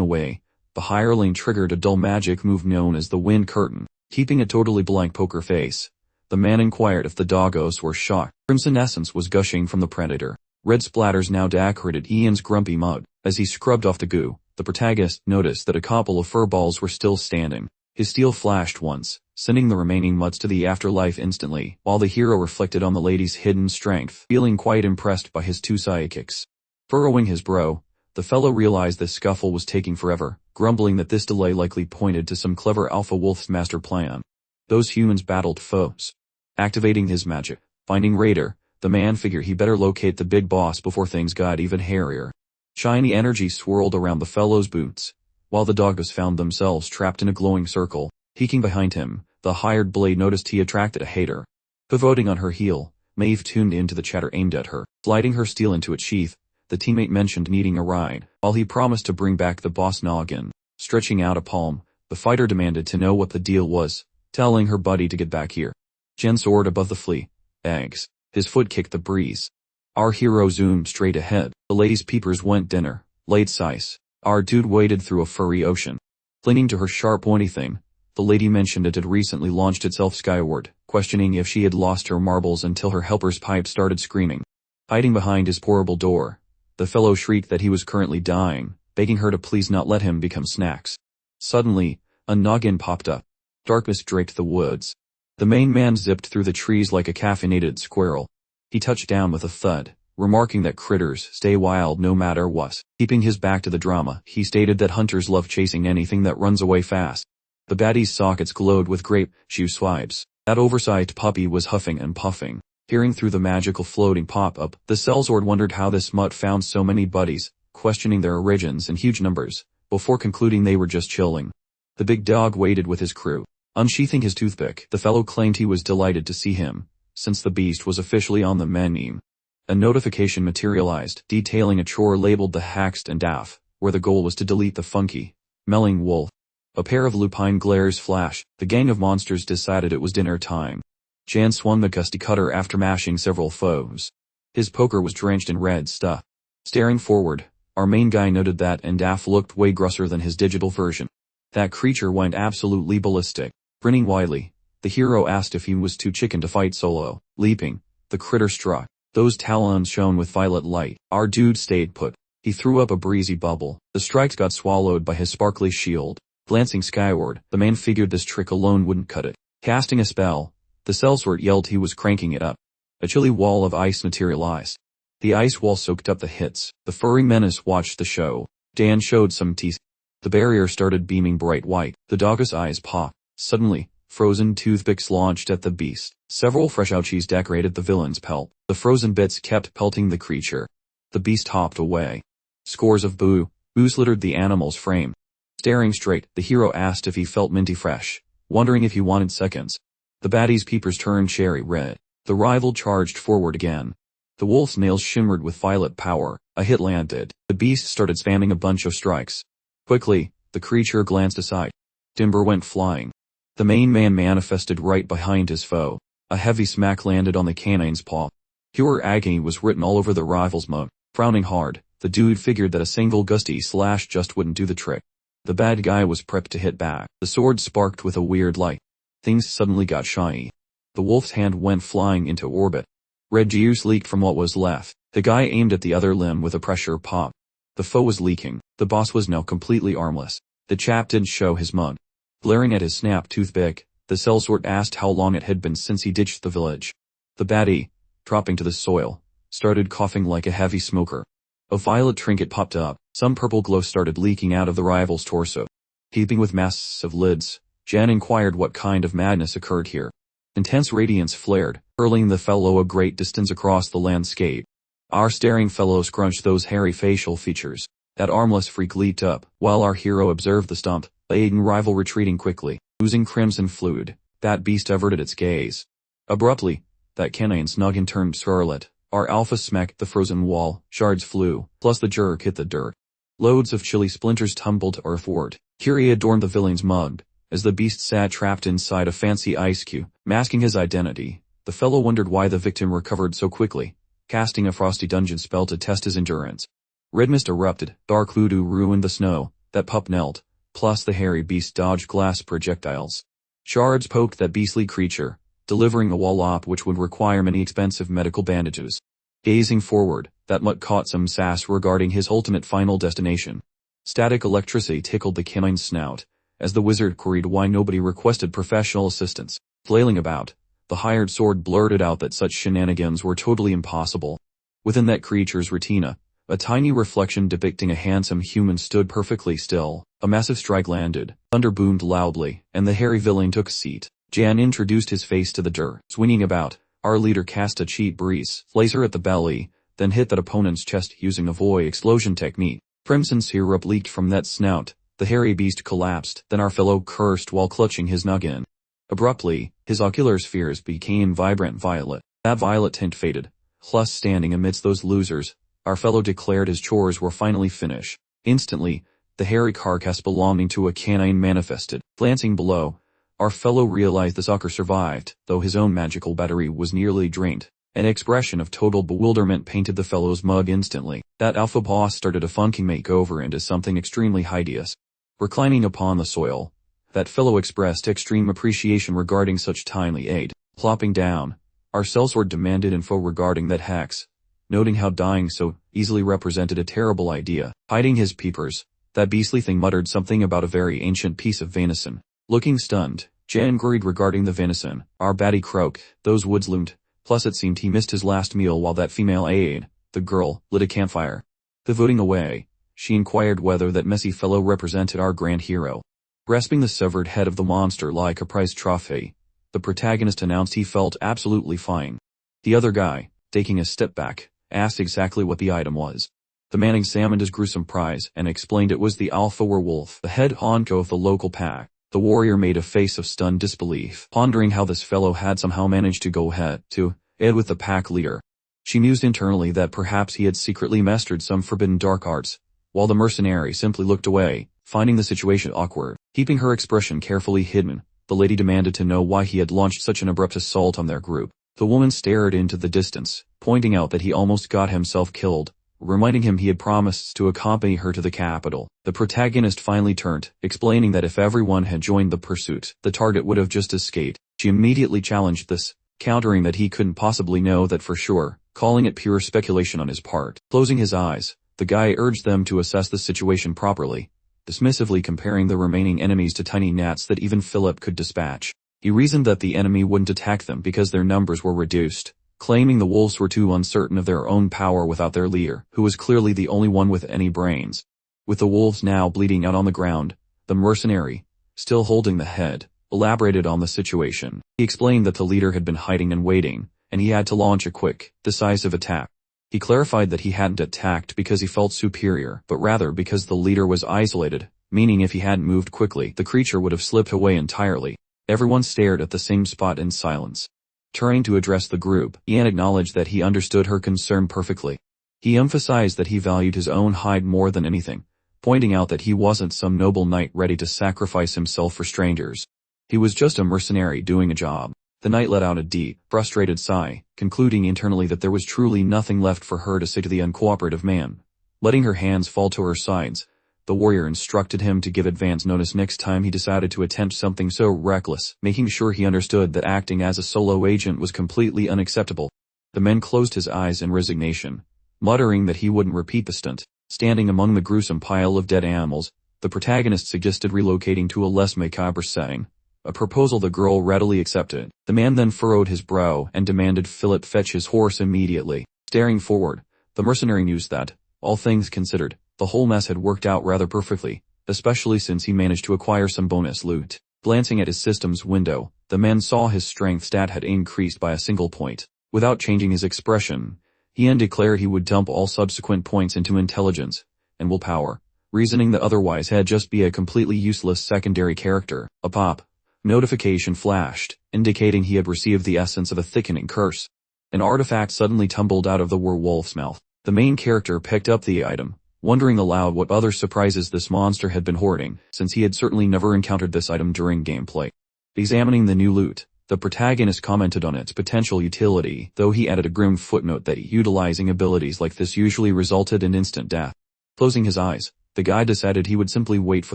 away, the hireling triggered a dull magic move known as the Wind Curtain. Keeping a totally blank poker face, the man inquired if the doggos were shocked. Crimson essence was gushing from the predator. Red splatters now decorated Ian's grumpy mug. As he scrubbed off the goo, the protagonist noticed that a couple of fur balls were still standing. His steel flashed once, sending the remaining mutts to the afterlife instantly, while the hero reflected on the lady's hidden strength, feeling quite impressed by his two sidekicks. Furrowing his brow, the fellow realized the scuffle was taking forever, grumbling that this delay likely pointed to some clever alpha wolf's master plan. Those humans battled foes. Activating his magic, finding Raider, the man figured he better locate the big boss before things got even hairier. Shiny energy swirled around the fellow's boots, while the doggos found themselves trapped in a glowing circle. Peeking behind him, the hired blade noticed he attracted a hater. Pivoting on her heel, Maeve tuned into the chatter aimed at her. Sliding her steel into its sheath, the teammate mentioned needing a ride, while he promised to bring back the boss noggin. Stretching out a palm, the fighter demanded to know what the deal was, telling her buddy to get back here. Jen soared above the flea. Eggs. His foot kicked the breeze. Our hero zoomed straight ahead. The lady's peepers went dinner. Late size. Our dude waded through a furry ocean. Clinging to her sharp pointy thing, the lady mentioned it had recently launched itself skyward, questioning if she had lost her marbles until her helper's pipe started screaming. Hiding behind his portable door, the fellow shrieked that he was currently dying, begging her to please not let him become snacks. Suddenly, a noggin popped up. Darkness draped the woods. The main man zipped through the trees like a caffeinated squirrel. He touched down with a thud, remarking that critters stay wild no matter what. Keeping his back to the drama, he stated that hunters love chasing anything that runs away fast. The baddie's sockets glowed with grape shoe swipes. That oversized puppy was huffing and puffing. Peering through the magical floating pop-up, the sellsword wondered how this mutt found so many buddies, questioning their origins in huge numbers, before concluding they were just chilling. The big dog waited with his crew. Unsheathing his toothpick, the fellow claimed he was delighted to see him, since the beast was officially on the menu. A notification materialized, detailing a chore labeled the Haxed and Daff, where the goal was to delete the funky, melling wolf. A pair of lupine glares flashed. The gang of monsters decided it was dinner time. Jan swung the gusty cutter after mashing several foes. His poker was drenched in red stuff. Staring forward, our main guy noted that Daff looked way grosser than his digital version. That creature went absolutely ballistic. Grinning widely, the hero asked if he was too chicken to fight solo. Leaping, the critter struck. Those talons shone with violet light. Our dude stayed put. He threw up a breezy bubble. The strikes got swallowed by his sparkly shield. Glancing skyward, the man figured this trick alone wouldn't cut it. Casting a spell, the sellsword yelled he was cranking it up. A chilly wall of ice materialized. The ice wall soaked up the hits. The furry menace watched the show. Dan showed some teeth. The barrier started beaming bright white. The dog's eyes popped. Suddenly, frozen toothpicks launched at the beast. Several fresh ouchies decorated the villain's pelt. The frozen bits kept pelting the creature. The beast hopped away. Scores of boos littered the animal's frame. Staring straight, the hero asked if he felt minty fresh, wondering if he wanted seconds. The baddie's peepers turned cherry red. The rival charged forward again. The wolf's nails shimmered with violet power. A hit landed. The beast started spamming a bunch of strikes. Quickly, the creature glanced aside. Timber went flying. The main man manifested right behind his foe. A heavy smack landed on the canine's paw. Pure agony was written all over the rival's mug. Frowning hard, The dude figured that a single gusty slash just wouldn't do the trick. The bad guy was prepped to hit back. The sword sparked with a weird light. Things suddenly got shiny. The wolf's hand went flying into orbit. Red juice leaked from what was left. The guy aimed at the other limb with a pressure pop. The foe was leaking. The boss was now completely armless. The chap didn't show his mug. Glaring at his snap toothpick, the sellsword asked how long it had been since he ditched the village. The baddie, dropping to the soil, started coughing like a heavy smoker. A violet trinket popped up. Some purple glow started leaking out of the rival's torso. Heaping with massive lids, Jan inquired what kind of madness occurred here. Intense radiance flared, hurling the fellow a great distance across the landscape. Our staring fellow scrunched those hairy facial features. That armless freak leaped up, while our hero observed the stump, Aiden rival retreating quickly, oozing crimson fluid. That beast averted its gaze. Abruptly, that canine's noggin turned scarlet. Our alpha smacked the frozen wall, shards flew, plus the jerk hit the dirt. Loads of chili splinters tumbled earthward. Curie adorned the villain's mug. As the beast sat trapped inside a fancy ice cube, masking his identity, the fellow wondered why the victim recovered so quickly, casting a frosty dungeon spell to test his endurance. Red mist erupted, dark voodoo ruined the snow, that pup knelt, plus the hairy beast dodged glass projectiles. Shards poked that beastly creature, delivering a wallop which would require many expensive medical bandages. Gazing forward, that mutt caught some sass regarding his ultimate final destination. Static electricity tickled the canine's snout, as the wizard queried why nobody requested professional assistance. Flailing about, the hired sword blurted out that such shenanigans were totally impossible. Within that creature's retina, a tiny reflection depicting a handsome human stood perfectly still. A massive strike landed, thunder boomed loudly, and the hairy villain took a seat. Jan introduced his face to the dirt, swinging about. Our leader cast a cheap breeze, laser at the belly, then hit that opponent's chest using a void explosion technique. Crimson syrup leaked from that snout. The hairy beast collapsed, then our fellow cursed while clutching his noggin. Abruptly, his ocular spheres became vibrant violet. That violet tint faded. Plus standing amidst those losers, our fellow declared his chores were finally finished. Instantly, the hairy carcass belonging to a canine manifested. Glancing below, our fellow realized the sucker survived, though his own magical battery was nearly drained. An expression of total bewilderment painted the fellow's mug instantly. That alpha boss started a funky makeover into something extremely hideous. Reclining upon the soil, that fellow expressed extreme appreciation regarding such timely aid. Plopping down, our sellsword demanded info regarding that hex, noting how dying so easily represented a terrible idea. Hiding his peepers, that beastly thing muttered something about a very ancient piece of venison. Looking stunned, Jan queried regarding the venison. Our baddie croaked, those woods loomed, plus it seemed he missed his last meal while that female aide, the girl, lit a campfire. Pivoting away, she inquired whether that messy fellow represented our grand hero. Grasping the severed head of the monster like a prized trophy, the protagonist announced he felt absolutely fine. The other guy, taking a step back, asked exactly what the item was. The man examined his gruesome prize and explained it was the alpha werewolf, the head honcho of the local pack. The warrior made a face of stunned disbelief, pondering how this fellow had somehow managed to go head-to-head with the pack leader. She mused internally that perhaps he had secretly mastered some forbidden dark arts, while the mercenary simply looked away, finding the situation awkward. Keeping her expression carefully hidden, the lady demanded to know why he had launched such an abrupt assault on their group. The woman stared into the distance, pointing out that he almost got himself killed, reminding him he had promised to accompany her to the capital. The protagonist finally turned, explaining that if everyone had joined the pursuit, the target would have just escaped. She immediately challenged this, countering that he couldn't possibly know that for sure, calling it pure speculation on his part. Closing his eyes, the guy urged them to assess the situation properly, dismissively comparing the remaining enemies to tiny gnats that even Philip could dispatch. He reasoned that the enemy wouldn't attack them because their numbers were reduced, claiming the wolves were too uncertain of their own power without their leader, who was clearly the only one with any brains. With the wolves now bleeding out on the ground, the mercenary, still holding the head, elaborated on the situation. He explained that the leader had been hiding and waiting, and he had to launch a quick, decisive attack. He clarified that he hadn't attacked because he felt superior, but rather because the leader was isolated, meaning if he hadn't moved quickly, the creature would have slipped away entirely. Everyone stared at the same spot in silence. Turning to address the group, Ian acknowledged that he understood her concern perfectly. He emphasized that he valued his own hide more than anything, pointing out that he wasn't some noble knight ready to sacrifice himself for strangers. He was just a mercenary doing a job. The knight let out a deep, frustrated sigh, concluding internally that there was truly nothing left for her to say to the uncooperative man. Letting her hands fall to her sides, the warrior instructed him to give advance notice next time he decided to attempt something so reckless, making sure he understood that acting as a solo agent was completely unacceptable. The man closed his eyes in resignation, muttering that he wouldn't repeat the stunt. Standing among the gruesome pile of dead animals, the protagonist suggested relocating to a less macabre setting, a proposal the girl readily accepted. The man then furrowed his brow and demanded Philip fetch his horse immediately. Staring forward, the mercenary mused that, all things considered, the whole mess had worked out rather perfectly, especially since he managed to acquire some bonus loot. Glancing at his system's window, the man saw his strength stat had increased by a single point. Without changing his expression, Ian declared he would dump all subsequent points into intelligence and willpower, reasoning that otherwise he'd just be a completely useless secondary character. A pop notification flashed, indicating he had received the essence of a thickening curse. An artifact suddenly tumbled out of the werewolf's mouth. The main character picked up the item, wondering aloud what other surprises this monster had been hoarding, since he had certainly never encountered this item during gameplay. Examining the new loot, the protagonist commented on its potential utility, though he added a grim footnote that utilizing abilities like this usually resulted in instant death. Closing his eyes, the guy decided he would simply wait for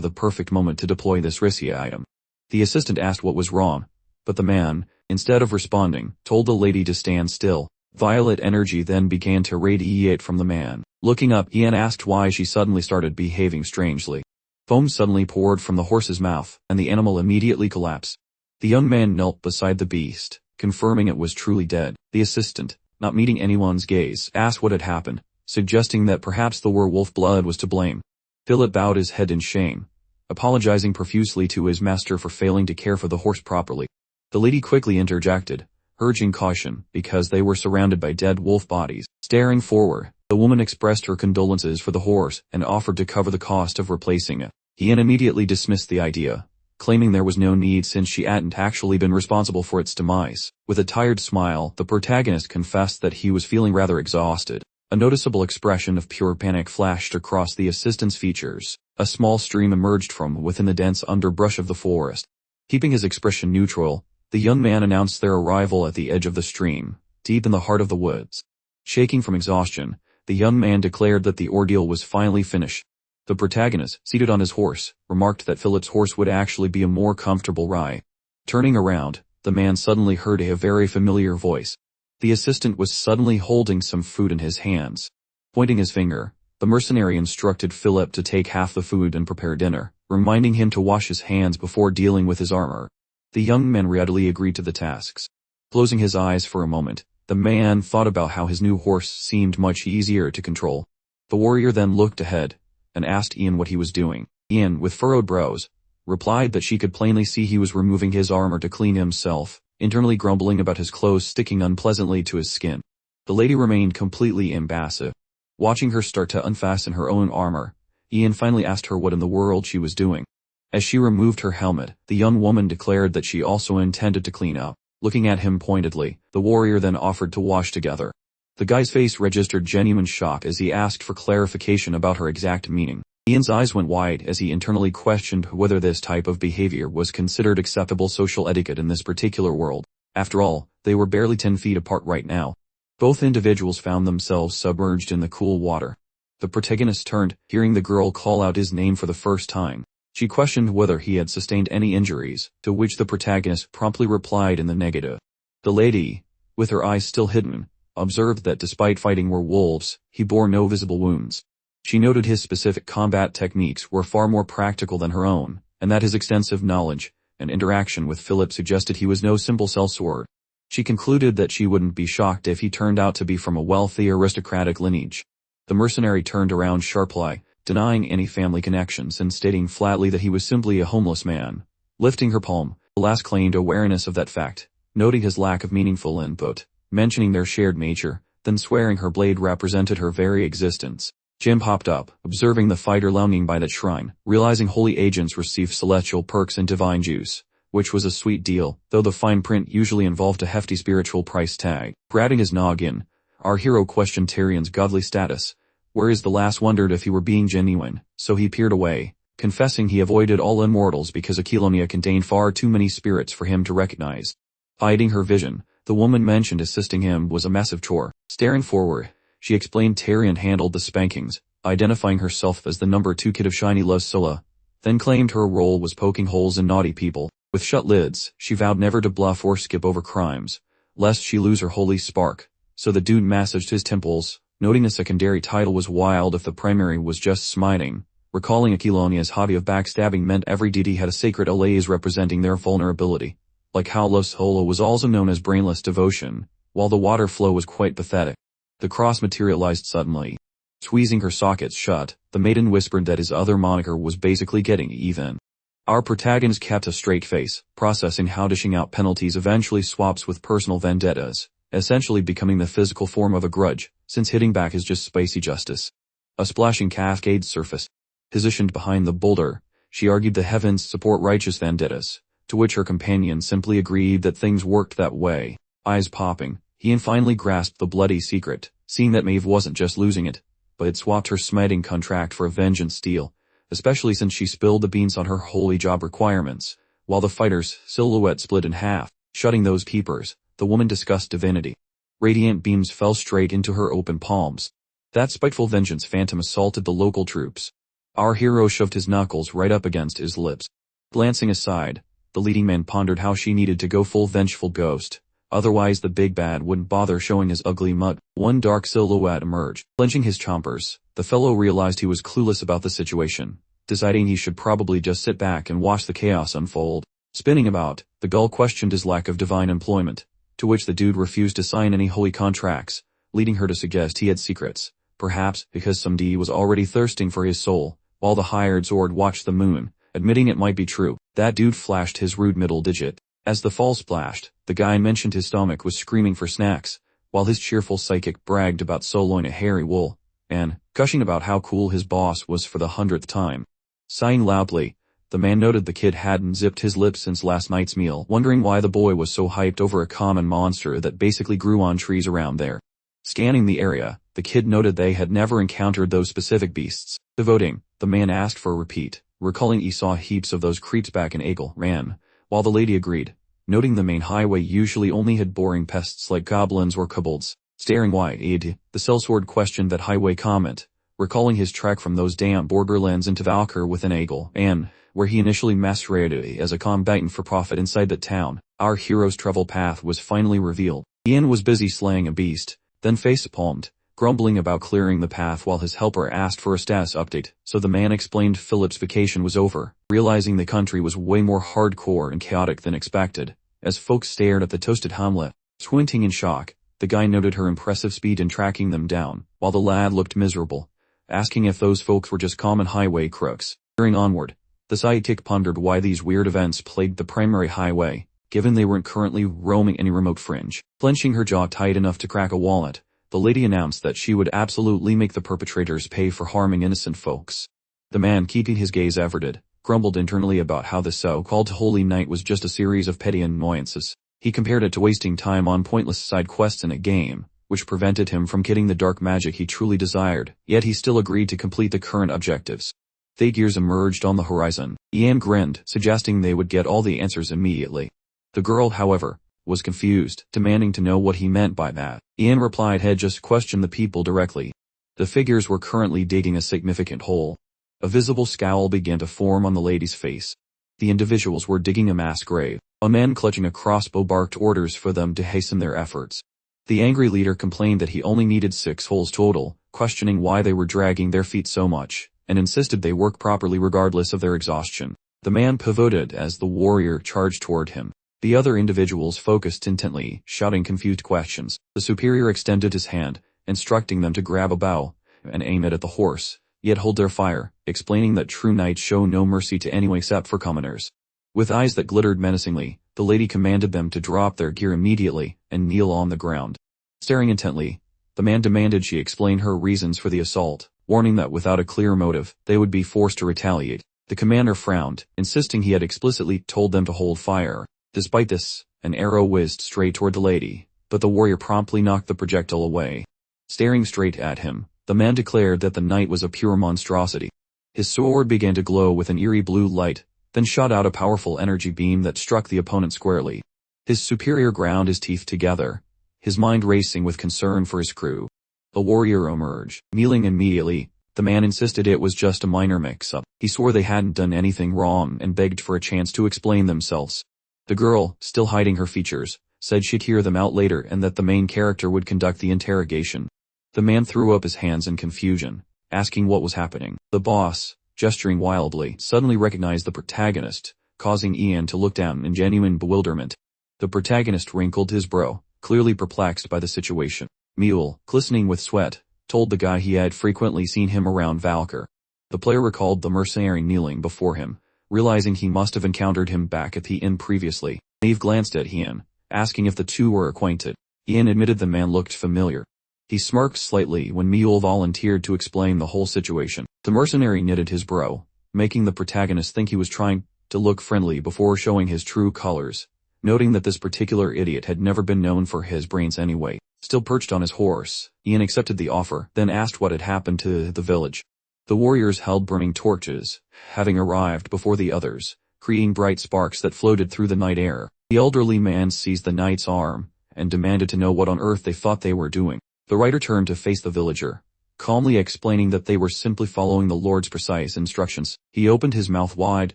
the perfect moment to deploy this risky item. The assistant asked what was wrong, but the man, instead of responding, told the lady to stand still. Violet energy then began to radiate from the man. Looking up, Ian asked why she suddenly started behaving strangely. Foam suddenly poured from the horse's mouth, and the animal immediately collapsed. The young man knelt beside the beast, confirming it was truly dead. The assistant, not meeting anyone's gaze, asked what had happened, suggesting that perhaps the werewolf blood was to blame. Philip bowed his head in shame, apologizing profusely to his master for failing to care for the horse properly. The lady quickly interjected, urging caution, because they were surrounded by dead wolf bodies. Staring forward, the woman expressed her condolences for the horse and offered to cover the cost of replacing it. Ian immediately dismissed the idea, claiming there was no need since she hadn't actually been responsible for its demise. With a tired smile, the protagonist confessed that he was feeling rather exhausted. A noticeable expression of pure panic flashed across the assistant's features. A small stream emerged from within the dense underbrush of the forest. Keeping his expression neutral, the young man announced their arrival at the edge of the stream, deep in the heart of the woods. Shaking from exhaustion, the young man declared that the ordeal was finally finished. The protagonist, seated on his horse, remarked that Philip's horse would actually be a more comfortable ride. Turning around, the man suddenly heard a very familiar voice. The assistant was suddenly holding some food in his hands. Pointing his finger, the mercenary instructed Philip to take half the food and prepare dinner, reminding him to wash his hands before dealing with his armor. The young man readily agreed to the tasks. Closing his eyes for a moment, the man thought about how his new horse seemed much easier to control. The warrior then looked ahead, and asked Ian what he was doing. Ian, with furrowed brows, replied that she could plainly see he was removing his armor to clean himself, internally grumbling about his clothes sticking unpleasantly to his skin. The lady remained completely impassive. Watching her start to unfasten her own armor, Ian finally asked her what in the world she was doing. As she removed her helmet, the young woman declared that she also intended to clean up. Looking at him pointedly, the warrior then offered to wash together. The guy's face registered genuine shock as he asked for clarification about her exact meaning. Ian's eyes went wide as he internally questioned whether this type of behavior was considered acceptable social etiquette in this particular world. After all, they were barely 10 feet apart right now. Both individuals found themselves submerged in the cool water. The protagonist turned, hearing the girl call out his name for the first time. She questioned whether he had sustained any injuries, to which the protagonist promptly replied in the negative. The lady, with her eyes still hidden, observed that despite fighting werewolves, he bore no visible wounds. She noted his specific combat techniques were far more practical than her own, and that his extensive knowledge and interaction with Philip suggested he was no simple sellsword. She concluded that she wouldn't be shocked if he turned out to be from a wealthy aristocratic lineage. The mercenary turned around sharply, denying any family connections and stating flatly that he was simply a homeless man. Lifting her palm, the lass claimed awareness of that fact, noting his lack of meaningful input, mentioning their shared nature, then swearing her blade represented her very existence. Jim popped up, observing the fighter lounging by that shrine, realizing holy agents receive celestial perks and divine juice, which was a sweet deal, though the fine print usually involved a hefty spiritual price tag. Grabbing his noggin, our hero questioned Tyrion's godly status, whereas the lass wondered if he were being genuine, so he peered away, confessing he avoided all immortals because Aquilonia contained far too many spirits for him to recognize. Hiding her vision, the woman mentioned assisting him was a massive chore. Staring forward, she explained Tyrion handled the spankings, identifying herself as the number 2 kid of Shiny Love's Sola, then claimed her role was poking holes in naughty people. With shut lids, she vowed never to bluff or skip over crimes, lest she lose her holy spark, so the dude massaged his temples, noting a secondary title was wild if the primary was just smiting, recalling Aquilonia's hobby of backstabbing meant every deity had a sacred allays representing their vulnerability. Like how Love's Sola was also known as brainless devotion, while the water flow was quite pathetic. The cross materialized suddenly. Squeezing her sockets shut, the maiden whispered that his other moniker was basically getting even. Our protagonist kept a straight face, processing how dishing out penalties eventually swaps with personal vendettas, essentially becoming the physical form of a grudge, since hitting back is just spicy justice. A splashing cascade surfaced. Positioned behind the boulder, she argued the heavens support righteous vendettas, to which her companion simply agreed that things worked that way. Eyes popping, Ian finally grasped the bloody secret, seeing that Maeve wasn't just losing it, but had swapped her smiting contract for a vengeance deal, especially since she spilled the beans on her holy job requirements. While the fighter's silhouette split in half, shutting those peepers, the woman discussed divinity. Radiant beams fell straight into her open palms. That spiteful vengeance phantom assaulted the local troops. Our hero shoved his knuckles right up against his lips. Glancing aside, the leading man pondered how she needed to go full vengeful ghost. Otherwise the big bad wouldn't bother showing his ugly mud. One dark silhouette emerged. Clenching his chompers, the fellow realized he was clueless about the situation, deciding he should probably just sit back and watch the chaos unfold. Spinning about, the gull questioned his lack of divine employment, to which the dude refused to sign any holy contracts, leading her to suggest he had secrets, perhaps because some deity was already thirsting for his soul, while the hired Zord watched the moon, admitting it might be true. That dude flashed his rude middle digit. As the fall splashed, the guy mentioned his stomach was screaming for snacks, while his cheerful psychic bragged about soloing a hairy wool, and gushing about how cool his boss was for the 100th time. Sighing loudly, the man noted the kid hadn't zipped his lips since last night's meal, wondering why the boy was so hyped over a common monster that basically grew on trees around there. Scanning the area, the kid noted they had never encountered those specific beasts. Devoting, the man asked for a repeat, recalling he saw heaps of those creeps back in Eagle Ran, while the lady agreed, noting the main highway usually only had boring pests like goblins or kobolds. Staring wide-eyed, the sellsword questioned that highway comment, recalling his trek from those damn borderlands into Valkyr within Eagle, and where he initially masqueraded as a combatant for profit inside that town. Our hero's travel path was finally revealed. Ian was busy slaying a beast, then face-palmed, grumbling about clearing the path while his helper asked for a status update, so the man explained Philip's vacation was over, realizing the country was way more hardcore and chaotic than expected. As folks stared at the toasted hamlet, squinting in shock, the guy noted her impressive speed in tracking them down, while the lad looked miserable, asking if those folks were just common highway crooks. Peering onward, the sidekick pondered why these weird events plagued the primary highway, given they weren't currently roaming any remote fringe. Clenching her jaw tight enough to crack a wallet, the lady announced that she would absolutely make the perpetrators pay for harming innocent folks. The man, keeping his gaze averted, grumbled internally about how the so-called Holy Night was just a series of petty annoyances. He compared it to wasting time on pointless side quests in a game, which prevented him from getting the dark magic he truly desired, yet he still agreed to complete the current objectives. Figures emerged on the horizon. Ian grinned, suggesting they would get all the answers immediately. The girl, however, was confused, demanding to know what he meant by that. Ian replied he'd just questioned the people directly. The figures were currently digging a significant hole. A visible scowl began to form on the lady's face. The individuals were digging a mass grave. A man clutching a crossbow barked orders for them to hasten their efforts. The angry leader complained that he only needed 6 holes total, questioning why they were dragging their feet so much, and insisted they work properly regardless of their exhaustion. The man pivoted as the warrior charged toward him. The other individuals focused intently, shouting confused questions. The superior extended his hand, instructing them to grab a bow and aim it at the horse, yet hold their fire, explaining that true knights show no mercy to anyone except for commoners. With eyes that glittered menacingly, the lady commanded them to drop their gear immediately and kneel on the ground. Staring intently, the man demanded she explain her reasons for the assault, warning that without a clear motive, they would be forced to retaliate. The commander frowned, insisting he had explicitly told them to hold fire. Despite this, an arrow whizzed straight toward the lady, but the warrior promptly knocked the projectile away. Staring straight at him, the man declared that the knight was a pure monstrosity. His sword began to glow with an eerie blue light, then shot out a powerful energy beam that struck the opponent squarely. His superior ground his teeth together, his mind racing with concern for his crew. A warrior emerged, kneeling immediately, The man insisted it was just a minor mix-up. He swore they hadn't done anything wrong and begged for a chance to explain themselves. The girl, still hiding her features, said she'd hear them out later and that the main character would conduct the interrogation. The man threw up his hands in confusion, asking what was happening. The boss, gesturing wildly, suddenly recognized the protagonist, causing Ian to look down in genuine bewilderment. The protagonist wrinkled his brow, clearly perplexed by the situation. Mule, glistening with sweat, told the guy he had frequently seen him around Valkyr. The player recalled the mercenary kneeling before him, realizing he must have encountered him back at the inn previously. Maeve glanced at Ian, asking if the two were acquainted. Ian admitted the man looked familiar. He smirked slightly when Mule volunteered to explain the whole situation. The mercenary knitted his brow, making the protagonist think he was trying to look friendly before showing his true colors, noting that this particular idiot had never been known for his brains anyway. Still perched on his horse, Ian accepted the offer, then asked what had happened to the village. The warriors held burning torches, having arrived before the others, creating bright sparks that floated through the night air. The elderly man seized the knight's arm, and demanded to know what on earth they thought they were doing. The writer turned to face the villager, calmly explaining that they were simply following the Lord's precise instructions. He opened his mouth wide,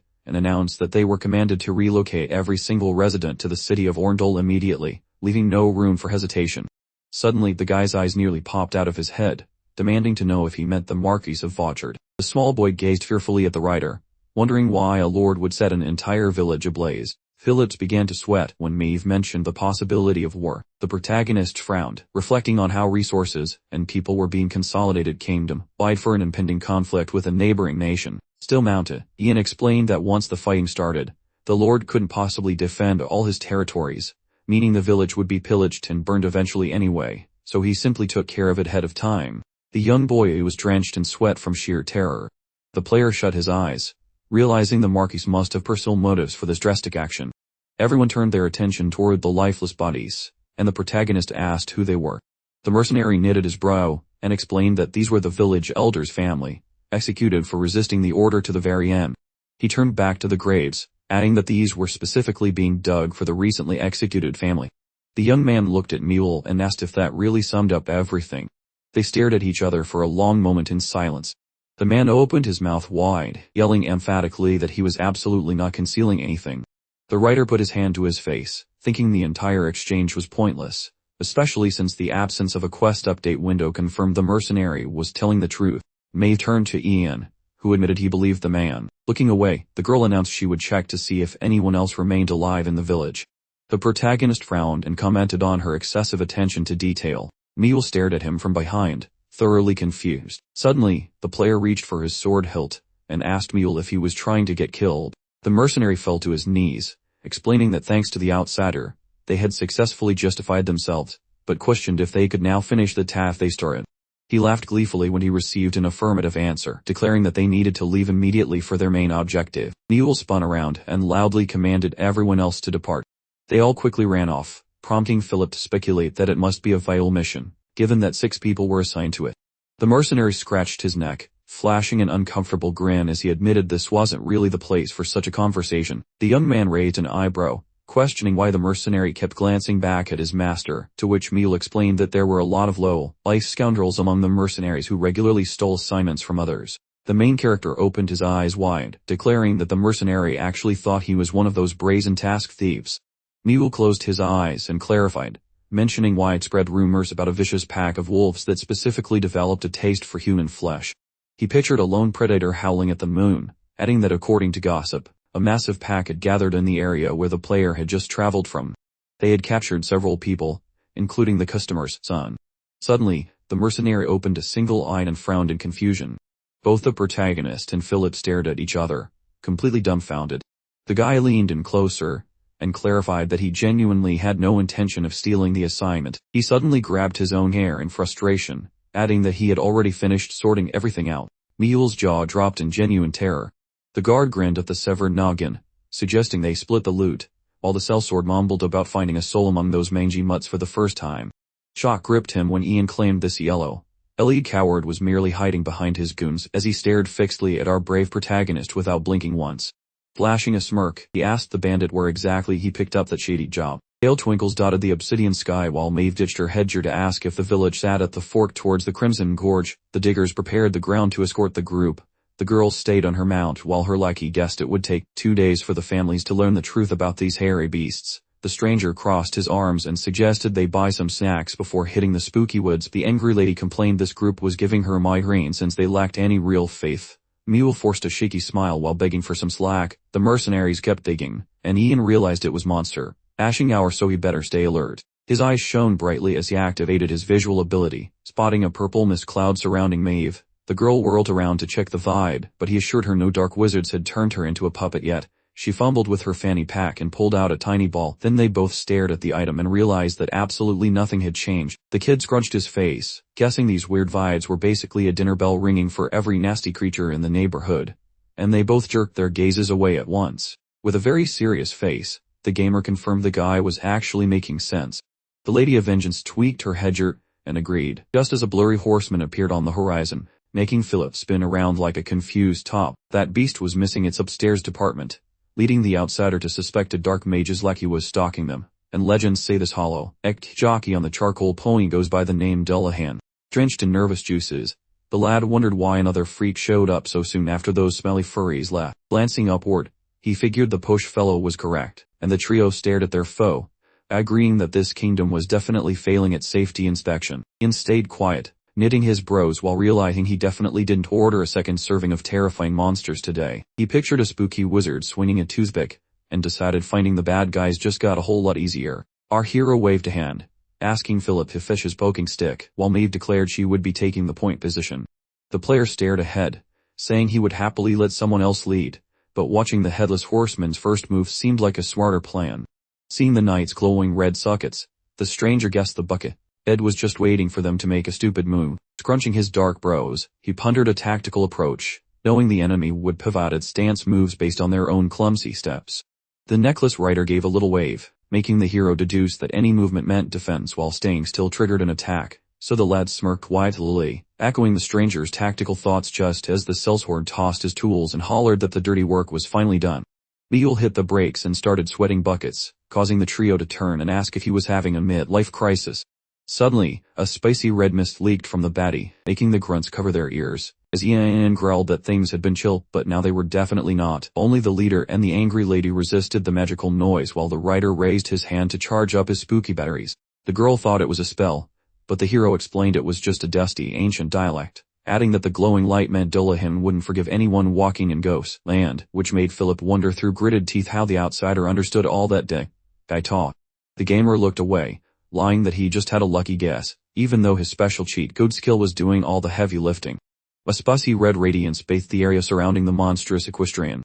and announced that they were commanded to relocate every single resident to the city of Orndal immediately, leaving no room for hesitation. Suddenly the guy's eyes nearly popped out of his head, demanding to know if he meant the Marquis of Vauchard. The small boy gazed fearfully at the writer, wondering why a lord would set an entire village ablaze. Phillips began to sweat when Maeve mentioned the possibility of war. The protagonist frowned, reflecting on how resources and people were being consolidated kingdom-wide for an impending conflict with a neighboring nation. Still mounted, Ian explained that once the fighting started, the lord couldn't possibly defend all his territories, meaning the village would be pillaged and burned eventually anyway, so he simply took care of it ahead of time. The young boy was drenched in sweat from sheer terror. The player shut his eyes, realizing the Marquis must have personal motives for this drastic action. Everyone turned their attention toward the lifeless bodies, and the protagonist asked who they were. The mercenary knitted his brow, and explained that these were the village elder's family, executed for resisting the order to the very end. He turned back to the graves, adding that these were specifically being dug for the recently executed family. The young man looked at Mule and asked if that really summed up everything. They stared at each other for a long moment in silence. The man opened his mouth wide, yelling emphatically that he was absolutely not concealing anything. The writer put his hand to his face, thinking the entire exchange was pointless, especially since the absence of a quest update window confirmed the mercenary was telling the truth. Maeve turned to Ian, who admitted he believed the man. Looking away, the girl announced she would check to see if anyone else remained alive in the village. The protagonist frowned and commented on her excessive attention to detail. Mule stared at him from behind, thoroughly confused. Suddenly, the player reached for his sword hilt, and asked Mule if he was trying to get killed. The mercenary fell to his knees, explaining that thanks to the outsider, they had successfully justified themselves, but questioned if they could now finish the task they started. He laughed gleefully when he received an affirmative answer, declaring that they needed to leave immediately for their main objective. Mule spun around and loudly commanded everyone else to depart. They all quickly ran off, prompting Philip to speculate that it must be a vital mission, given that 6 people were assigned to it. The mercenary scratched his neck, flashing an uncomfortable grin as he admitted this wasn't really the place for such a conversation. The young man raised an eyebrow, questioning why the mercenary kept glancing back at his master, to which Mule explained that there were a lot of low-life scoundrels among the mercenaries who regularly stole assignments from others. The main character opened his eyes wide, declaring that the mercenary actually thought he was one of those brazen task thieves. Mule closed his eyes and clarified, mentioning widespread rumors about a vicious pack of wolves that specifically developed a taste for human flesh. He pictured a lone predator howling at the moon, adding that according to gossip, a massive pack had gathered in the area where the player had just traveled from. They had captured several people, including the customer's son. Suddenly, the mercenary opened a single eye and frowned in confusion. Both the protagonist and Philip stared at each other, completely dumbfounded. The guy leaned in closer, and clarified that he genuinely had no intention of stealing the assignment. He suddenly grabbed his own hair in frustration, adding that he had already finished sorting everything out. Mule's jaw dropped in genuine terror. The guard grinned at the severed noggin, suggesting they split the loot, while the sellsword mumbled about finding a soul among those mangy mutts for the first time. Shock gripped him when Ian claimed this yellow-eyed coward was merely hiding behind his goons as he stared fixedly at our brave protagonist without blinking once. Flashing a smirk, he asked the bandit where exactly he picked up that shady job. Pale twinkles dotted the obsidian sky while Maeve ditched her headgear to ask if the village sat at the fork towards the Crimson Gorge. The diggers prepared the ground to escort the group. The girl stayed on her mount while her lackey guessed it would take 2 days for the families to learn the truth about these hairy beasts. The stranger crossed his arms and suggested they buy some snacks before hitting the spooky woods. The angry lady complained this group was giving her a migraine since they lacked any real faith. Mule forced a shaky smile while begging for some slack. The mercenaries kept digging, and Ian realized it was monster. Ashing hour, so he better stay alert. His eyes shone brightly as he activated his visual ability, spotting a purple mist cloud surrounding Maeve. The girl whirled around to check the vibe, but he assured her no dark wizards had turned her into a puppet yet. She fumbled with her fanny pack and pulled out a tiny ball. Then they both stared at the item and realized that absolutely nothing had changed. The kid scrunched his face, guessing these weird vibes were basically a dinner bell ringing for every nasty creature in the neighborhood. And they both jerked their gazes away at once. With a very serious face, the gamer confirmed the guy was actually making sense. The Lady of Vengeance tweaked her headgear and agreed, just as a blurry horseman appeared on the horizon, making Philip spin around like a confused top. That beast was missing its upstairs department, leading the outsider to suspect a dark mage's lackey was stalking them. And legends say this hollow-ecked jockey on the charcoal pony goes by the name Dullahan. Drenched in nervous juices, the lad wondered why another freak showed up so soon after those smelly furries left. Glancing upward, he figured the posh fellow was correct, and the trio stared at their foe, agreeing that this kingdom was definitely failing its safety inspection. Ian stayed quiet, knitting his brows while realizing he definitely didn't order a second serving of terrifying monsters today. He pictured a spooky wizard swinging a toothpick, and decided finding the bad guys just got a whole lot easier. Our hero waved a hand, asking Philip to fish his poking stick, while Maeve declared she would be taking the point position. The player stared ahead, saying he would happily let someone else lead, but watching the Headless Horseman's first move seemed like a smarter plan. Seeing the knight's glowing red sockets, the stranger guessed the bucket. Ed was just waiting for them to make a stupid move. Scrunching his dark brows, he pondered a tactical approach, knowing the enemy would pivot its stance moves based on their own clumsy steps. The necklace rider gave a little wave, making the hero deduce that any movement meant defense while staying still triggered an attack, so the lad smirked widely, echoing the stranger's tactical thoughts just as the sellsword tossed his tools and hollered that the dirty work was finally done. Mule hit the brakes and started sweating buckets, causing the trio to turn and ask if he was having a mid-life crisis. Suddenly, a spicy red mist leaked from the baddie, making the grunts cover their ears, as Ian growled that things had been chill, but now they were definitely not. Only the leader and the angry lady resisted the magical noise while the rider raised his hand to charge up his spooky batteries. The girl thought it was a spell, but the hero explained it was just a dusty ancient dialect, adding that the glowing light meant Dullahan wouldn't forgive anyone walking in ghost land, which made Philip wonder through gritted teeth how the outsider understood all that guy talk. The gamer looked away, lying that he just had a lucky guess, even though his special cheat code skill was doing all the heavy lifting. A spicy red radiance bathed the area surrounding the monstrous equestrian.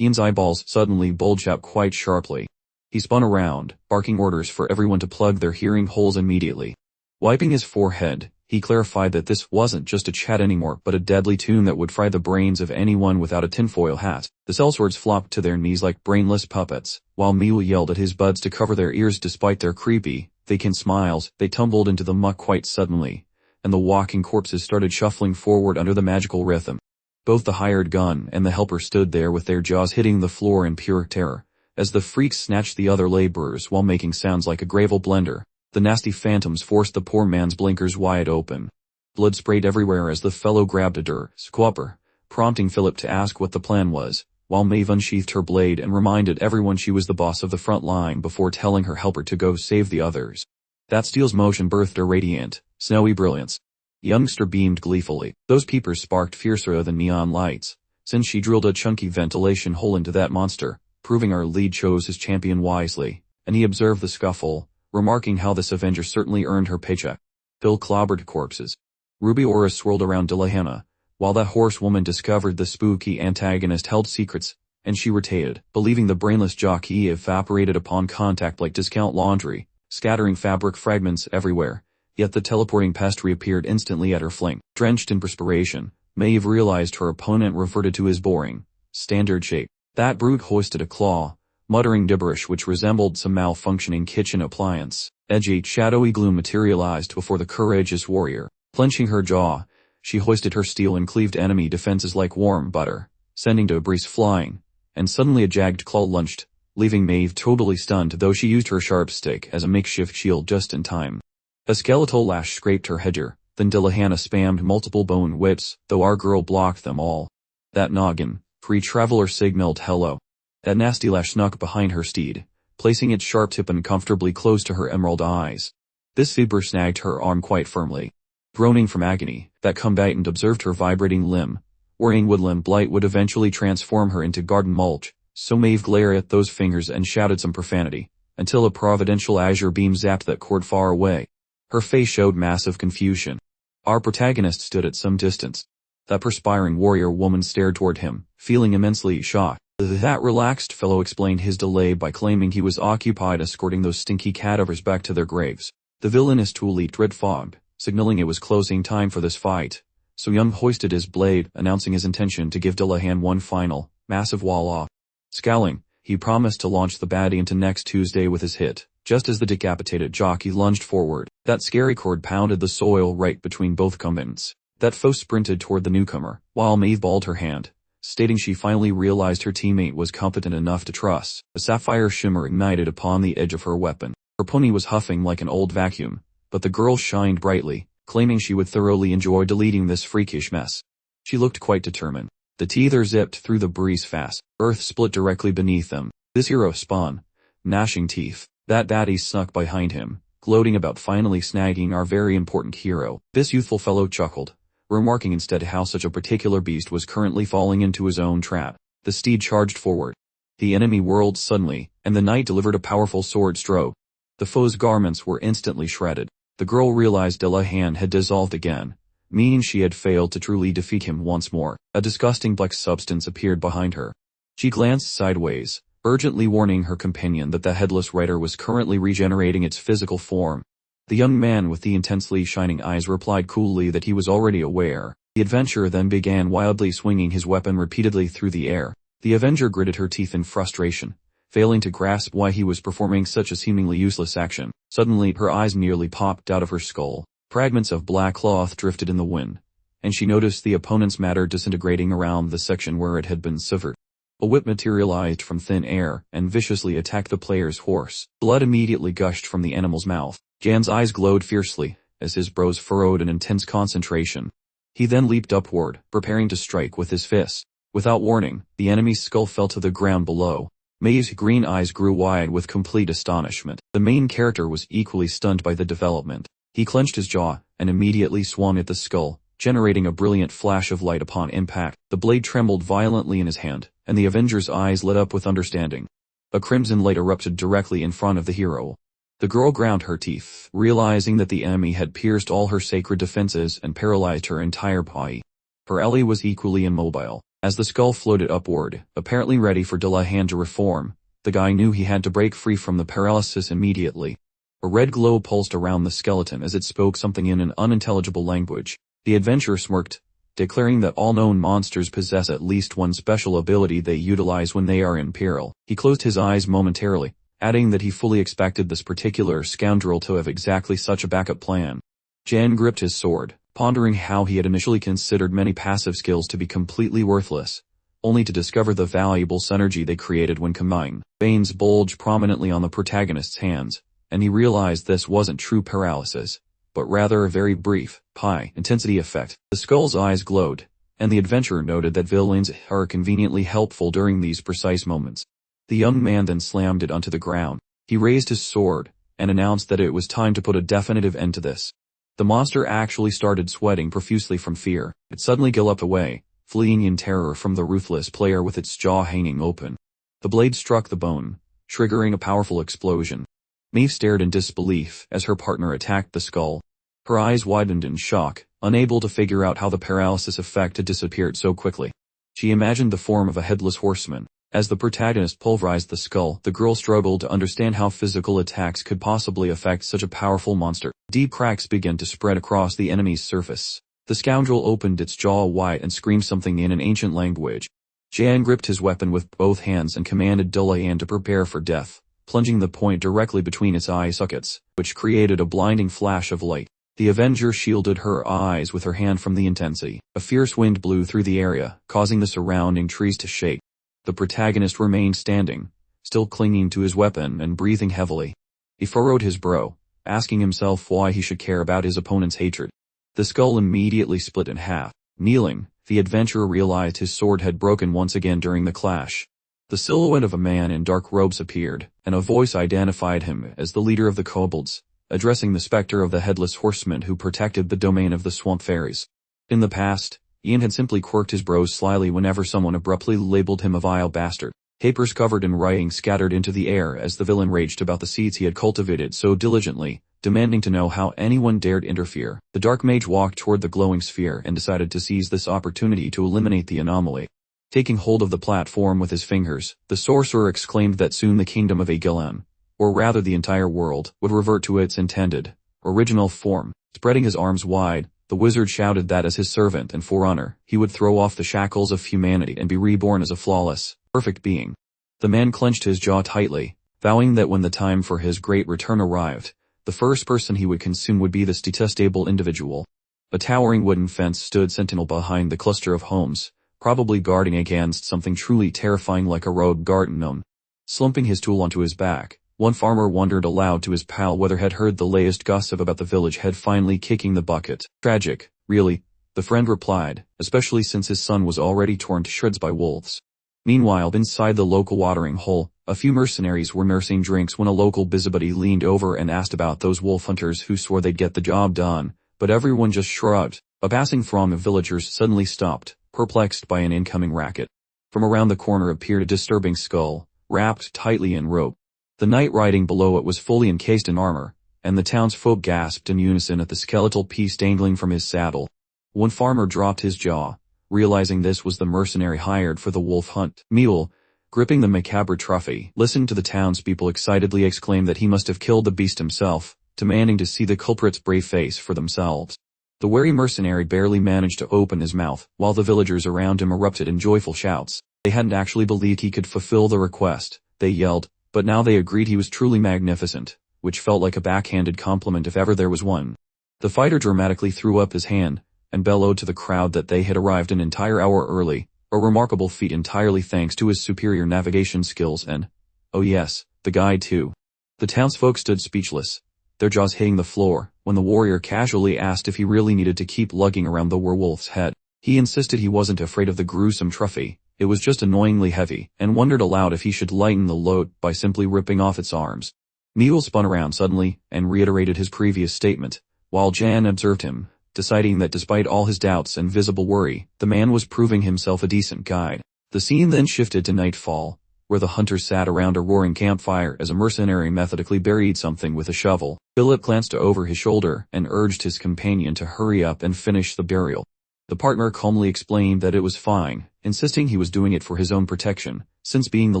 Ian's eyeballs suddenly bulged out quite sharply. He spun around, barking orders for everyone to plug their hearing holes immediately. Wiping his forehead, he clarified that this wasn't just a chat anymore but a deadly tune that would fry the brains of anyone without a tinfoil hat. The sellswords flopped to their knees like brainless puppets, while Mule yelled at his buds to cover their ears despite their creepy, vacant smiles. They tumbled into the muck quite suddenly, and the walking corpses started shuffling forward under the magical rhythm. Both the hired gun and the helper stood there with their jaws hitting the floor in pure terror, as the freaks snatched the other laborers while making sounds like a gravel blender. The nasty phantoms forced the poor man's blinkers wide open. Blood sprayed everywhere as the fellow grabbed a squawper, prompting Philip to ask what the plan was, while Maeve unsheathed her blade and reminded everyone she was the boss of the front line before telling her helper to go save the others. That steel's motion birthed a radiant, snowy brilliance. The youngster beamed gleefully. Those peepers sparked fiercer than neon lights, since she drilled a chunky ventilation hole into that monster, proving our lead chose his champion wisely, and he observed the scuffle, remarking how this Avenger certainly earned her paycheck. Phil clobbered corpses. Ruby Aura swirled around Dullahanna, while that horsewoman discovered the spooky antagonist held secrets, and she retated, believing the brainless jockey evaporated upon contact like discount laundry, scattering fabric fragments everywhere, yet the teleporting pest reappeared instantly at her flank. Drenched in perspiration, Maeve realized her opponent reverted to his boring, standard shape. That brute hoisted a claw, muttering gibberish which resembled some malfunctioning kitchen appliance. Edgy, shadowy gloom materialized before the courageous warrior. Clenching her jaw, she hoisted her steel and cleaved enemy defenses like warm butter, sending debris flying, and suddenly a jagged claw lunged, leaving Maeve totally stunned, though she used her sharp stick as a makeshift shield just in time. A skeletal lash scraped her headgear, then Dillahanna spammed multiple bone whips, though our girl blocked them all. That noggin, free traveler signaled hello. That nasty lash snuck behind her steed, placing its sharp tip uncomfortably close to her emerald eyes. This viper snagged her arm quite firmly. Groaning from agony, that combatant observed her vibrating limb, worrying woodland blight would eventually transform her into garden mulch, so Maeve glared at those fingers and shouted some profanity, until a providential azure beam zapped that cord far away. Her face showed massive confusion. Our protagonist stood at some distance. That perspiring warrior woman stared toward him, feeling immensely shocked. That relaxed fellow explained his delay by claiming he was occupied escorting those stinky cadavers back to their graves. The villainous tool leaped red fog, signaling it was closing time for this fight. So Young hoisted his blade, announcing his intention to give Dillahan one final, massive wall-off. Scowling, he promised to launch the baddie into next Tuesday with his hit. Just as the decapitated jockey lunged forward, that scary cord pounded the soil right between both combatants. That foe sprinted toward the newcomer, while Maeve balled her hand, stating she finally realized her teammate was competent enough to trust. A sapphire shimmer ignited upon the edge of her weapon. Her pony was huffing like an old vacuum, but the girl shined brightly, claiming she would thoroughly enjoy deleting this freakish mess. She looked quite determined. The teether zipped through the breeze fast. Earth split directly beneath them. This hero spun, gnashing teeth. That baddie snuck behind him, gloating about finally snagging our very important hero. This youthful fellow chuckled, remarking instead how such a particular beast was currently falling into his own trap. The steed charged forward. The enemy whirled suddenly, and the knight delivered a powerful sword stroke. The foe's garments were instantly shredded. The girl realized Dillahan had dissolved again, meaning she had failed to truly defeat him once more. A disgusting black substance appeared behind her. She glanced sideways, urgently warning her companion that the headless rider was currently regenerating its physical form. The young man with the intensely shining eyes replied coolly that he was already aware. The adventurer then began wildly swinging his weapon repeatedly through the air. The Avenger gritted her teeth in frustration, failing to grasp why he was performing such a seemingly useless action. Suddenly her eyes nearly popped out of her skull. Fragments of black cloth drifted in the wind, and she noticed the opponent's matter disintegrating around the section where it had been severed. A whip materialized from thin air and viciously attacked the player's horse. Blood immediately gushed from the animal's mouth. Jan's eyes glowed fiercely, as his brows furrowed in intense concentration. He then leaped upward, preparing to strike with his fist. Without warning, the enemy's skull fell to the ground below. Maeve's green eyes grew wide with complete astonishment. The main character was equally stunned by the development. He clenched his jaw, and immediately swung at the skull, generating a brilliant flash of light upon impact. The blade trembled violently in his hand, and the Avenger's eyes lit up with understanding. A crimson light erupted directly in front of the hero. The girl ground her teeth, realizing that the enemy had pierced all her sacred defenses and paralyzed her entire body. Her ally was equally immobile. As the skull floated upward, apparently ready for Dillahan to reform, the guy knew he had to break free from the paralysis immediately. A red glow pulsed around the skeleton as it spoke something in an unintelligible language. The adventurer smirked, declaring that all known monsters possess at least one special ability they utilize when they are in peril. He closed his eyes momentarily, adding that he fully expected this particular scoundrel to have exactly such a backup plan. Jan gripped his sword, pondering how he had initially considered many passive skills to be completely worthless, only to discover the valuable synergy they created when combined. Veins bulged prominently on the protagonist's hands, and he realized this wasn't true paralysis, but rather a very brief, high-intensity effect. The skull's eyes glowed, and the adventurer noted that villains are conveniently helpful during these precise moments. The young man then slammed it onto the ground. He raised his sword, and announced that it was time to put a definitive end to this. The monster actually started sweating profusely from fear. It suddenly galloped away, fleeing in terror from the ruthless player with its jaw hanging open. The blade struck the bone, triggering a powerful explosion. Maeve stared in disbelief as her partner attacked the skull. Her eyes widened in shock, unable to figure out how the paralysis effect had disappeared so quickly. She imagined the form of a headless horseman. As the protagonist pulverized the skull, the girl struggled to understand how physical attacks could possibly affect such a powerful monster. Deep cracks began to spread across the enemy's surface. The scoundrel opened its jaw wide and screamed something in an ancient language. Jan gripped his weapon with both hands and commanded Dillahan to prepare for death, plunging the point directly between its eye sockets, which created a blinding flash of light. The Avenger shielded her eyes with her hand from the intensity. A fierce wind blew through the area, causing the surrounding trees to shake. The protagonist remained standing, still clinging to his weapon and breathing heavily. He furrowed his brow, asking himself why he should care about his opponent's hatred. The skull immediately split in half. Kneeling, the adventurer realized his sword had broken once again during the clash. The silhouette of a man in dark robes appeared, and a voice identified him as the leader of the kobolds, addressing the specter of the headless horseman who protected the domain of the swamp fairies. In the past, Ian had simply quirked his brows slyly whenever someone abruptly labeled him a vile bastard. Papers covered in writing scattered into the air as the villain raged about the seeds he had cultivated so diligently, demanding to know how anyone dared interfere. The dark mage walked toward the glowing sphere and decided to seize this opportunity to eliminate the anomaly. Taking hold of the platform with his fingers, the sorcerer exclaimed that soon the kingdom of Agilem, or rather the entire world, would revert to its intended, original form. Spreading his arms wide, the wizard shouted that as his servant and forerunner, he would throw off the shackles of humanity and be reborn as a flawless, perfect being. The man clenched his jaw tightly, vowing that when the time for his great return arrived, the first person he would consume would be this detestable individual. A towering wooden fence stood sentinel behind the cluster of homes, probably guarding against something truly terrifying like a rogue garden gnome. Slumping his tool onto his back, one farmer wondered aloud to his pal whether had heard the latest gossip about the village head finally kicking the bucket. Tragic, really, the friend replied, especially since his son was already torn to shreds by wolves. Meanwhile, inside the local watering hole, a few mercenaries were nursing drinks when a local busybody leaned over and asked about those wolf hunters who swore they'd get the job done, but everyone just shrugged. A passing throng of villagers suddenly stopped, perplexed by an incoming racket. From around the corner appeared a disturbing skull, wrapped tightly in rope. The knight riding below it was fully encased in armor, and the townsfolk gasped in unison at the skeletal piece dangling from his saddle. One farmer dropped his jaw, realizing this was the mercenary hired for the wolf hunt. Mule, gripping the macabre trophy, listened to the townspeople excitedly exclaim that he must have killed the beast himself, demanding to see the culprit's brave face for themselves. The wary mercenary barely managed to open his mouth, while the villagers around him erupted in joyful shouts. They hadn't actually believed he could fulfill the request, they yelled, but now they agreed he was truly magnificent, which felt like a backhanded compliment if ever there was one. The fighter dramatically threw up his hand, and bellowed to the crowd that they had arrived an entire hour early, a remarkable feat entirely thanks to his superior navigation skills and, oh yes, the guide too. The townsfolk stood speechless, their jaws hitting the floor, when the warrior casually asked if he really needed to keep lugging around the werewolf's head. He insisted he wasn't afraid of the gruesome trophy, it was just annoyingly heavy, and wondered aloud if he should lighten the load by simply ripping off its arms. Mule spun around suddenly, and reiterated his previous statement, while Jan observed him, deciding that despite all his doubts and visible worry, the man was proving himself a decent guide. The scene then shifted to nightfall, where the hunters sat around a roaring campfire as a mercenary methodically buried something with a shovel. Philip glanced over his shoulder and urged his companion to hurry up and finish the burial. The partner calmly explained that it was fine, insisting he was doing it for his own protection, since being the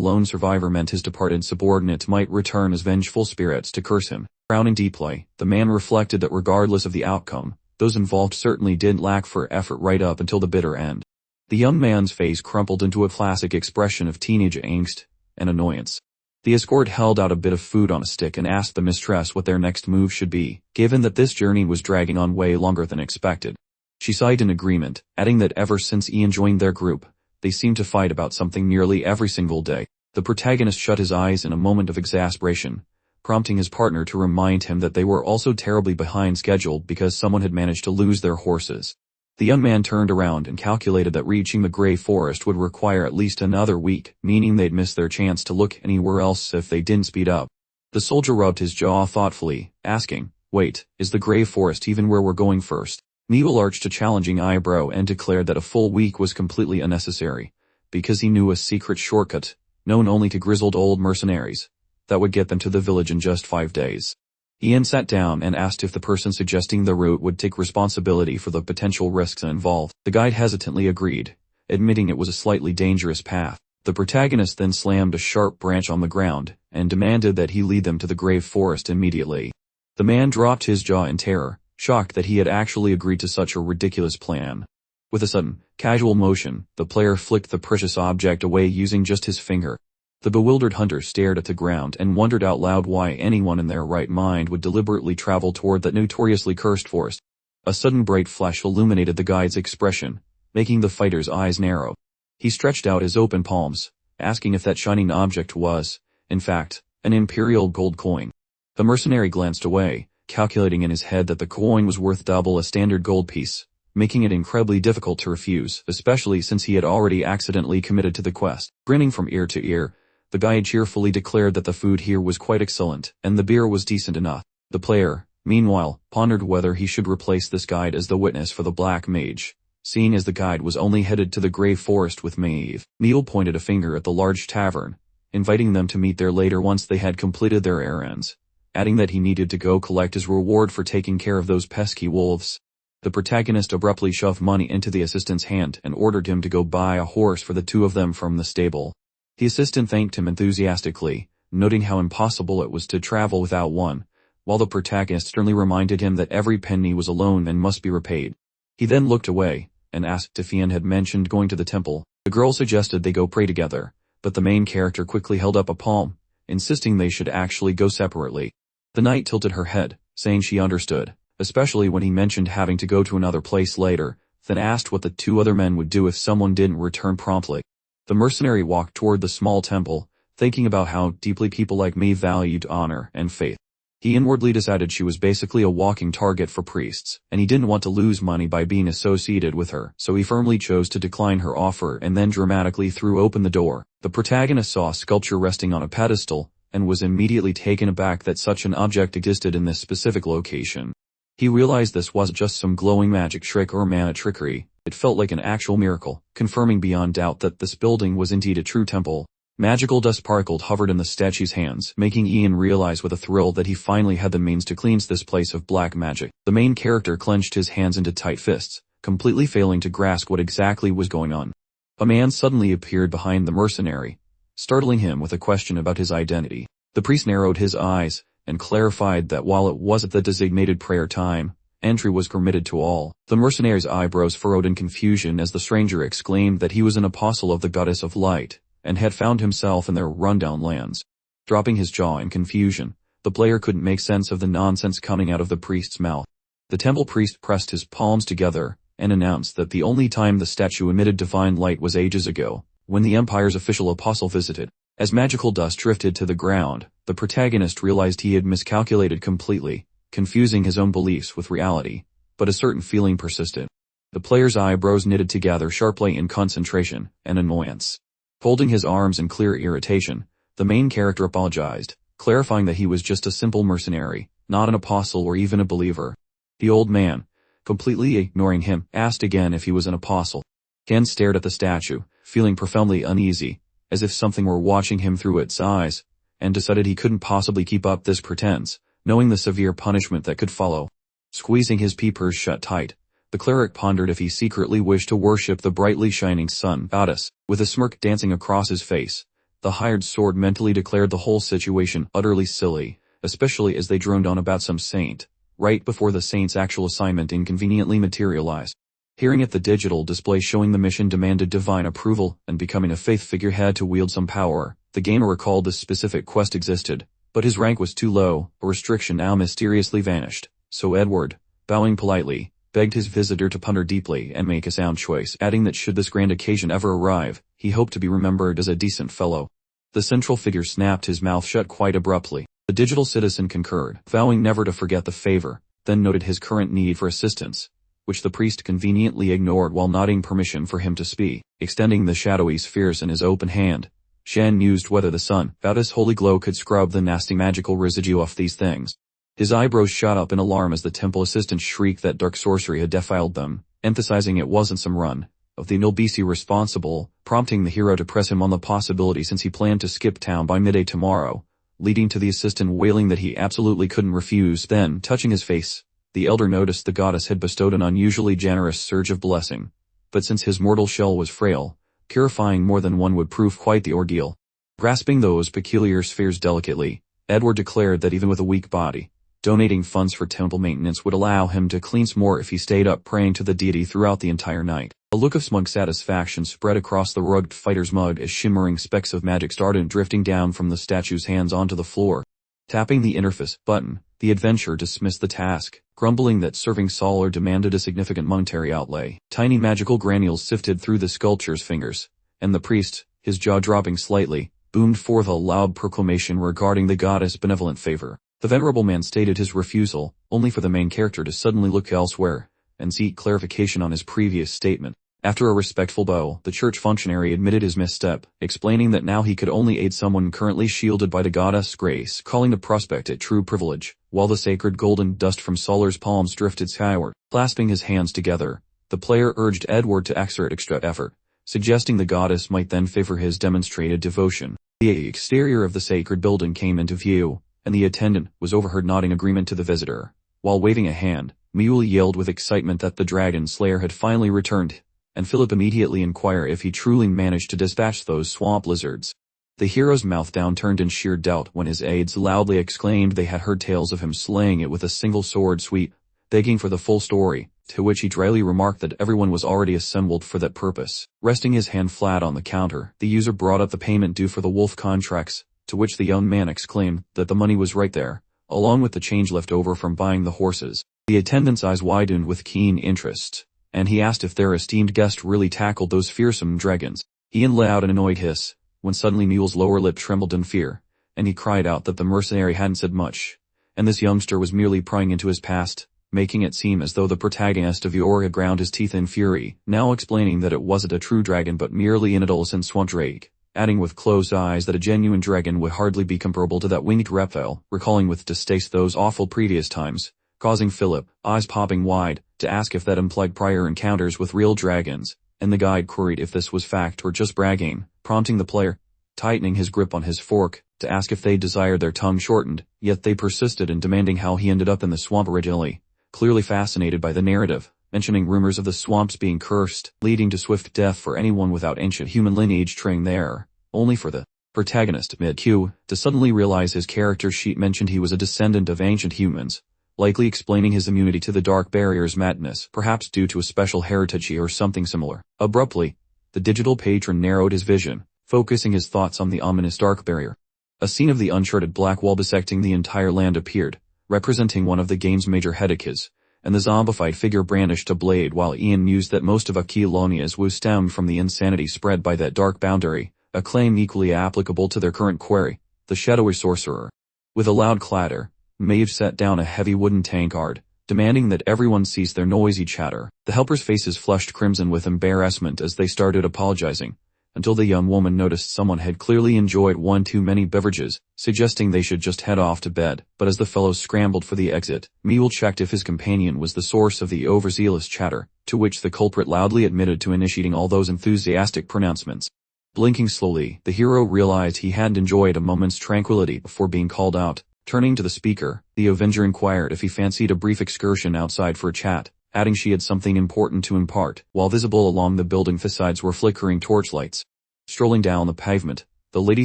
lone survivor meant his departed subordinates might return as vengeful spirits to curse him. Frowning deeply, the man reflected that regardless of the outcome, those involved certainly didn't lack for effort right up until the bitter end. The young man's face crumpled into a classic expression of teenage angst and annoyance. The escort held out a bit of food on a stick and asked the mistress what their next move should be, given that this journey was dragging on way longer than expected. She sighed in agreement, adding that ever since Ian joined their group, they seemed to fight about something nearly every single day. The protagonist shut his eyes in a moment of exasperation, prompting his partner to remind him that they were also terribly behind schedule because someone had managed to lose their horses. The young man turned around and calculated that reaching the Grey Forest would require at least another week, meaning they'd miss their chance to look anywhere else if they didn't speed up. The soldier rubbed his jaw thoughtfully, asking, "Wait, is the Grey Forest even where we're going first?" Mule arched a challenging eyebrow and declared that a full week was completely unnecessary, because he knew a secret shortcut, known only to grizzled old mercenaries, that would get them to the village in just 5 days. Ian sat down and asked if the person suggesting the route would take responsibility for the potential risks involved. The guide hesitantly agreed, admitting it was a slightly dangerous path. The protagonist then slammed a sharp branch on the ground and demanded that he lead them to the Grey Forest immediately. The man dropped his jaw in terror, shocked that he had actually agreed to such a ridiculous plan. With a sudden, casual motion, the player flicked the precious object away using just his finger. The bewildered hunter stared at the ground and wondered out loud why anyone in their right mind would deliberately travel toward that notoriously cursed forest. A sudden bright flash illuminated the guide's expression, making the fighter's eyes narrow. He stretched out his open palms, asking if that shining object was, In fact, an imperial gold coin. The mercenary glanced away, calculating in his head that the coin was worth double a standard gold piece, making it incredibly difficult to refuse, especially since he had already accidentally committed to the quest. Grinning from ear to ear, the guide cheerfully declared that the food here was quite excellent, and the beer was decent enough. The player, meanwhile, pondered whether he should replace this guide as the witness for the Black Mage, seeing as the guide was only headed to the Grave Forest with Maeve. Needle pointed a finger at the large tavern, inviting them to meet there later once they had completed their errands, adding that he needed to go collect his reward for taking care of those pesky wolves. The protagonist abruptly shoved money into the assistant's hand and ordered him to go buy a horse for the two of them from the stable. The assistant thanked him enthusiastically, noting how impossible it was to travel without one, while the protagonist sternly reminded him that every penny was a loan and must be repaid. He then looked away, and asked if Ian had mentioned going to the temple. The girl suggested they go pray together, but the main character quickly held up a palm, insisting they should actually go separately. The knight tilted her head, saying she understood, especially when he mentioned having to go to another place later, then asked what the two other men would do if someone didn't return promptly. The mercenary walked toward the small temple, thinking about how deeply people like me valued honor and faith. He inwardly decided she was basically a walking target for priests, and he didn't want to lose money by being associated with her, so he firmly chose to decline her offer and then dramatically threw open the door. The protagonist saw a sculpture resting on a pedestal, and was immediately taken aback that such an object existed in this specific location. He realized this wasn't just some glowing magic trick or mana trickery, it felt like an actual miracle, confirming beyond doubt that this building was indeed a true temple. Magical dust particle hovered in the statue's hands, making Ian realize with a thrill that he finally had the means to cleanse this place of black magic. The main character clenched his hands into tight fists, completely failing to grasp what exactly was going on. A man suddenly appeared behind the mercenary, startling him with a question about his identity. The priest narrowed his eyes, and clarified that while it wasn't the designated prayer time, entry was permitted to all. The mercenary's eyebrows furrowed in confusion as the stranger exclaimed that he was an apostle of the goddess of light, and had found himself in their rundown lands. Dropping his jaw in confusion, the player couldn't make sense of the nonsense coming out of the priest's mouth. The temple priest pressed his palms together, and announced that the only time the statue emitted divine light was ages ago, when the Empire's official apostle visited. As magical dust drifted to the ground, the protagonist realized he had miscalculated completely, confusing his own beliefs with reality, but a certain feeling persisted. The player's eyebrows knitted together sharply in concentration and annoyance. Folding his arms in clear irritation, the main character apologized, clarifying that he was just a simple mercenary, not an apostle or even a believer. The old man, completely ignoring him, asked again if he was an apostle. Ken stared at the statue, feeling profoundly uneasy, as if something were watching him through its eyes, and decided he couldn't possibly keep up this pretense, knowing the severe punishment that could follow. Squeezing his peepers shut tight, the cleric pondered if he secretly wished to worship the brightly shining sun goddess. With a smirk dancing across his face, the hired sword mentally declared the whole situation utterly silly, especially as they droned on about some saint, right before the saint's actual assignment inconveniently materialized. Hearing it, the digital display showing the mission demanded divine approval, and becoming a faith figure had to wield some power. The gamer recalled this specific quest existed, but his rank was too low, a restriction now mysteriously vanished, so Edward, bowing politely, begged his visitor to ponder deeply and make a sound choice, adding that should this grand occasion ever arrive, he hoped to be remembered as a decent fellow. The central figure snapped his mouth shut quite abruptly. The digital citizen concurred, vowing never to forget the favor, then noted his current need for assistance, which the priest conveniently ignored while nodding permission for him to speak. Extending the shadowy spheres in his open hand, Shen mused whether the sun goddess holy glow could scrub the nasty magical residue off these things. His eyebrows shot up in alarm as the temple assistant shrieked that dark sorcery had defiled them, emphasizing it wasn't some run of the NPC responsible, prompting the hero to press him on the possibility since he planned to skip town by midday tomorrow, leading to the assistant wailing that he absolutely couldn't refuse. Then, touching his face, the elder noticed the goddess had bestowed an unusually generous surge of blessing, but since his mortal shell was frail, purifying more than one would prove quite the ordeal. Grasping those peculiar spheres delicately, Edward declared that even with a weak body, donating funds for temple maintenance would allow him to cleanse more if he stayed up praying to the deity throughout the entire night. A look of smug satisfaction spread across the rugged fighter's mug as shimmering specks of magic started drifting down from the statue's hands onto the floor. Tapping the interface button, the adventurer dismissed the task, grumbling that serving Solar demanded a significant monetary outlay. Tiny magical granules sifted through the sculpture's fingers, and the priest, his jaw dropping slightly, boomed forth a loud proclamation regarding the goddess' benevolent favor. The venerable man stated his refusal, only for the main character to suddenly look elsewhere and seek clarification on his previous statement. After a respectful bow, the church functionary admitted his misstep, explaining that now he could only aid someone currently shielded by the goddess' grace, calling the prospect a true privilege, while the sacred golden dust from Solar's palms drifted skyward. Clasping his hands together, the player urged Edward to exert extra effort, suggesting the goddess might then favor his demonstrated devotion. The exterior of the sacred building came into view, and the attendant was overheard nodding agreement to the visitor. While waving a hand, Mule yelled with excitement that the dragon slayer had finally returned, and Philip immediately inquired if he truly managed to dispatch those swamp lizards. The hero's mouth downturned in sheer doubt when his aides loudly exclaimed they had heard tales of him slaying it with a single sword sweep, begging for the full story, to which he dryly remarked that everyone was already assembled for that purpose. Resting his hand flat on the counter, the user brought up the payment due for the wolf contracts, to which the young man exclaimed that the money was right there, along with the change left over from buying the horses. The attendant's eyes widened with keen interest, and he asked if their esteemed guest really tackled those fearsome dragons. Ian let out an annoyed hiss, when suddenly Mule's lower lip trembled in fear, and he cried out that the mercenary hadn't said much, and this youngster was merely prying into his past, making it seem as though the protagonist of Eoria ground his teeth in fury, now explaining that it wasn't a true dragon but merely an adolescent swamp drake, adding with closed eyes that a genuine dragon would hardly be comparable to that winged reptile, recalling with distaste those awful previous times, causing Philip, eyes popping wide, to ask if that implied prior encounters with real dragons, and the guide queried if this was fact or just bragging, prompting the player, tightening his grip on his fork, to ask if they desired their tongue shortened, yet they persisted in demanding how he ended up in the swamp originally, clearly fascinated by the narrative, mentioning rumors of the swamps being cursed, leading to swift death for anyone without ancient human lineage straying there, only for the protagonist, mid-Q, to suddenly realize his character sheet mentioned he was a descendant of ancient humans, likely explaining his immunity to the dark barrier's madness, perhaps due to a special heritage or something similar. Abruptly, the digital patron narrowed his vision, focusing his thoughts on the ominous dark barrier. A scene of the uncharted black wall bisecting the entire land appeared, representing one of the game's major headaches, and the zombified figure brandished a blade while Ian mused that most of Aquilonia's woe stemmed from the insanity spread by that dark boundary, a claim equally applicable to their current quarry, the shadowy sorcerer. With a loud clatter, Maeve set down a heavy wooden tankard, demanding that everyone cease their noisy chatter. The helpers' faces flushed crimson with embarrassment as they started apologizing, until the young woman noticed someone had clearly enjoyed one too many beverages, suggesting they should just head off to bed. But as the fellows scrambled for the exit, Mule checked if his companion was the source of the overzealous chatter, to which the culprit loudly admitted to initiating all those enthusiastic pronouncements. Blinking slowly, the hero realized he hadn't enjoyed a moment's tranquility before being called out. Turning to the speaker, the Avenger inquired if he fancied a brief excursion outside for a chat, adding she had something important to impart, while visible along the building facades were flickering torchlights. Strolling down the pavement, the lady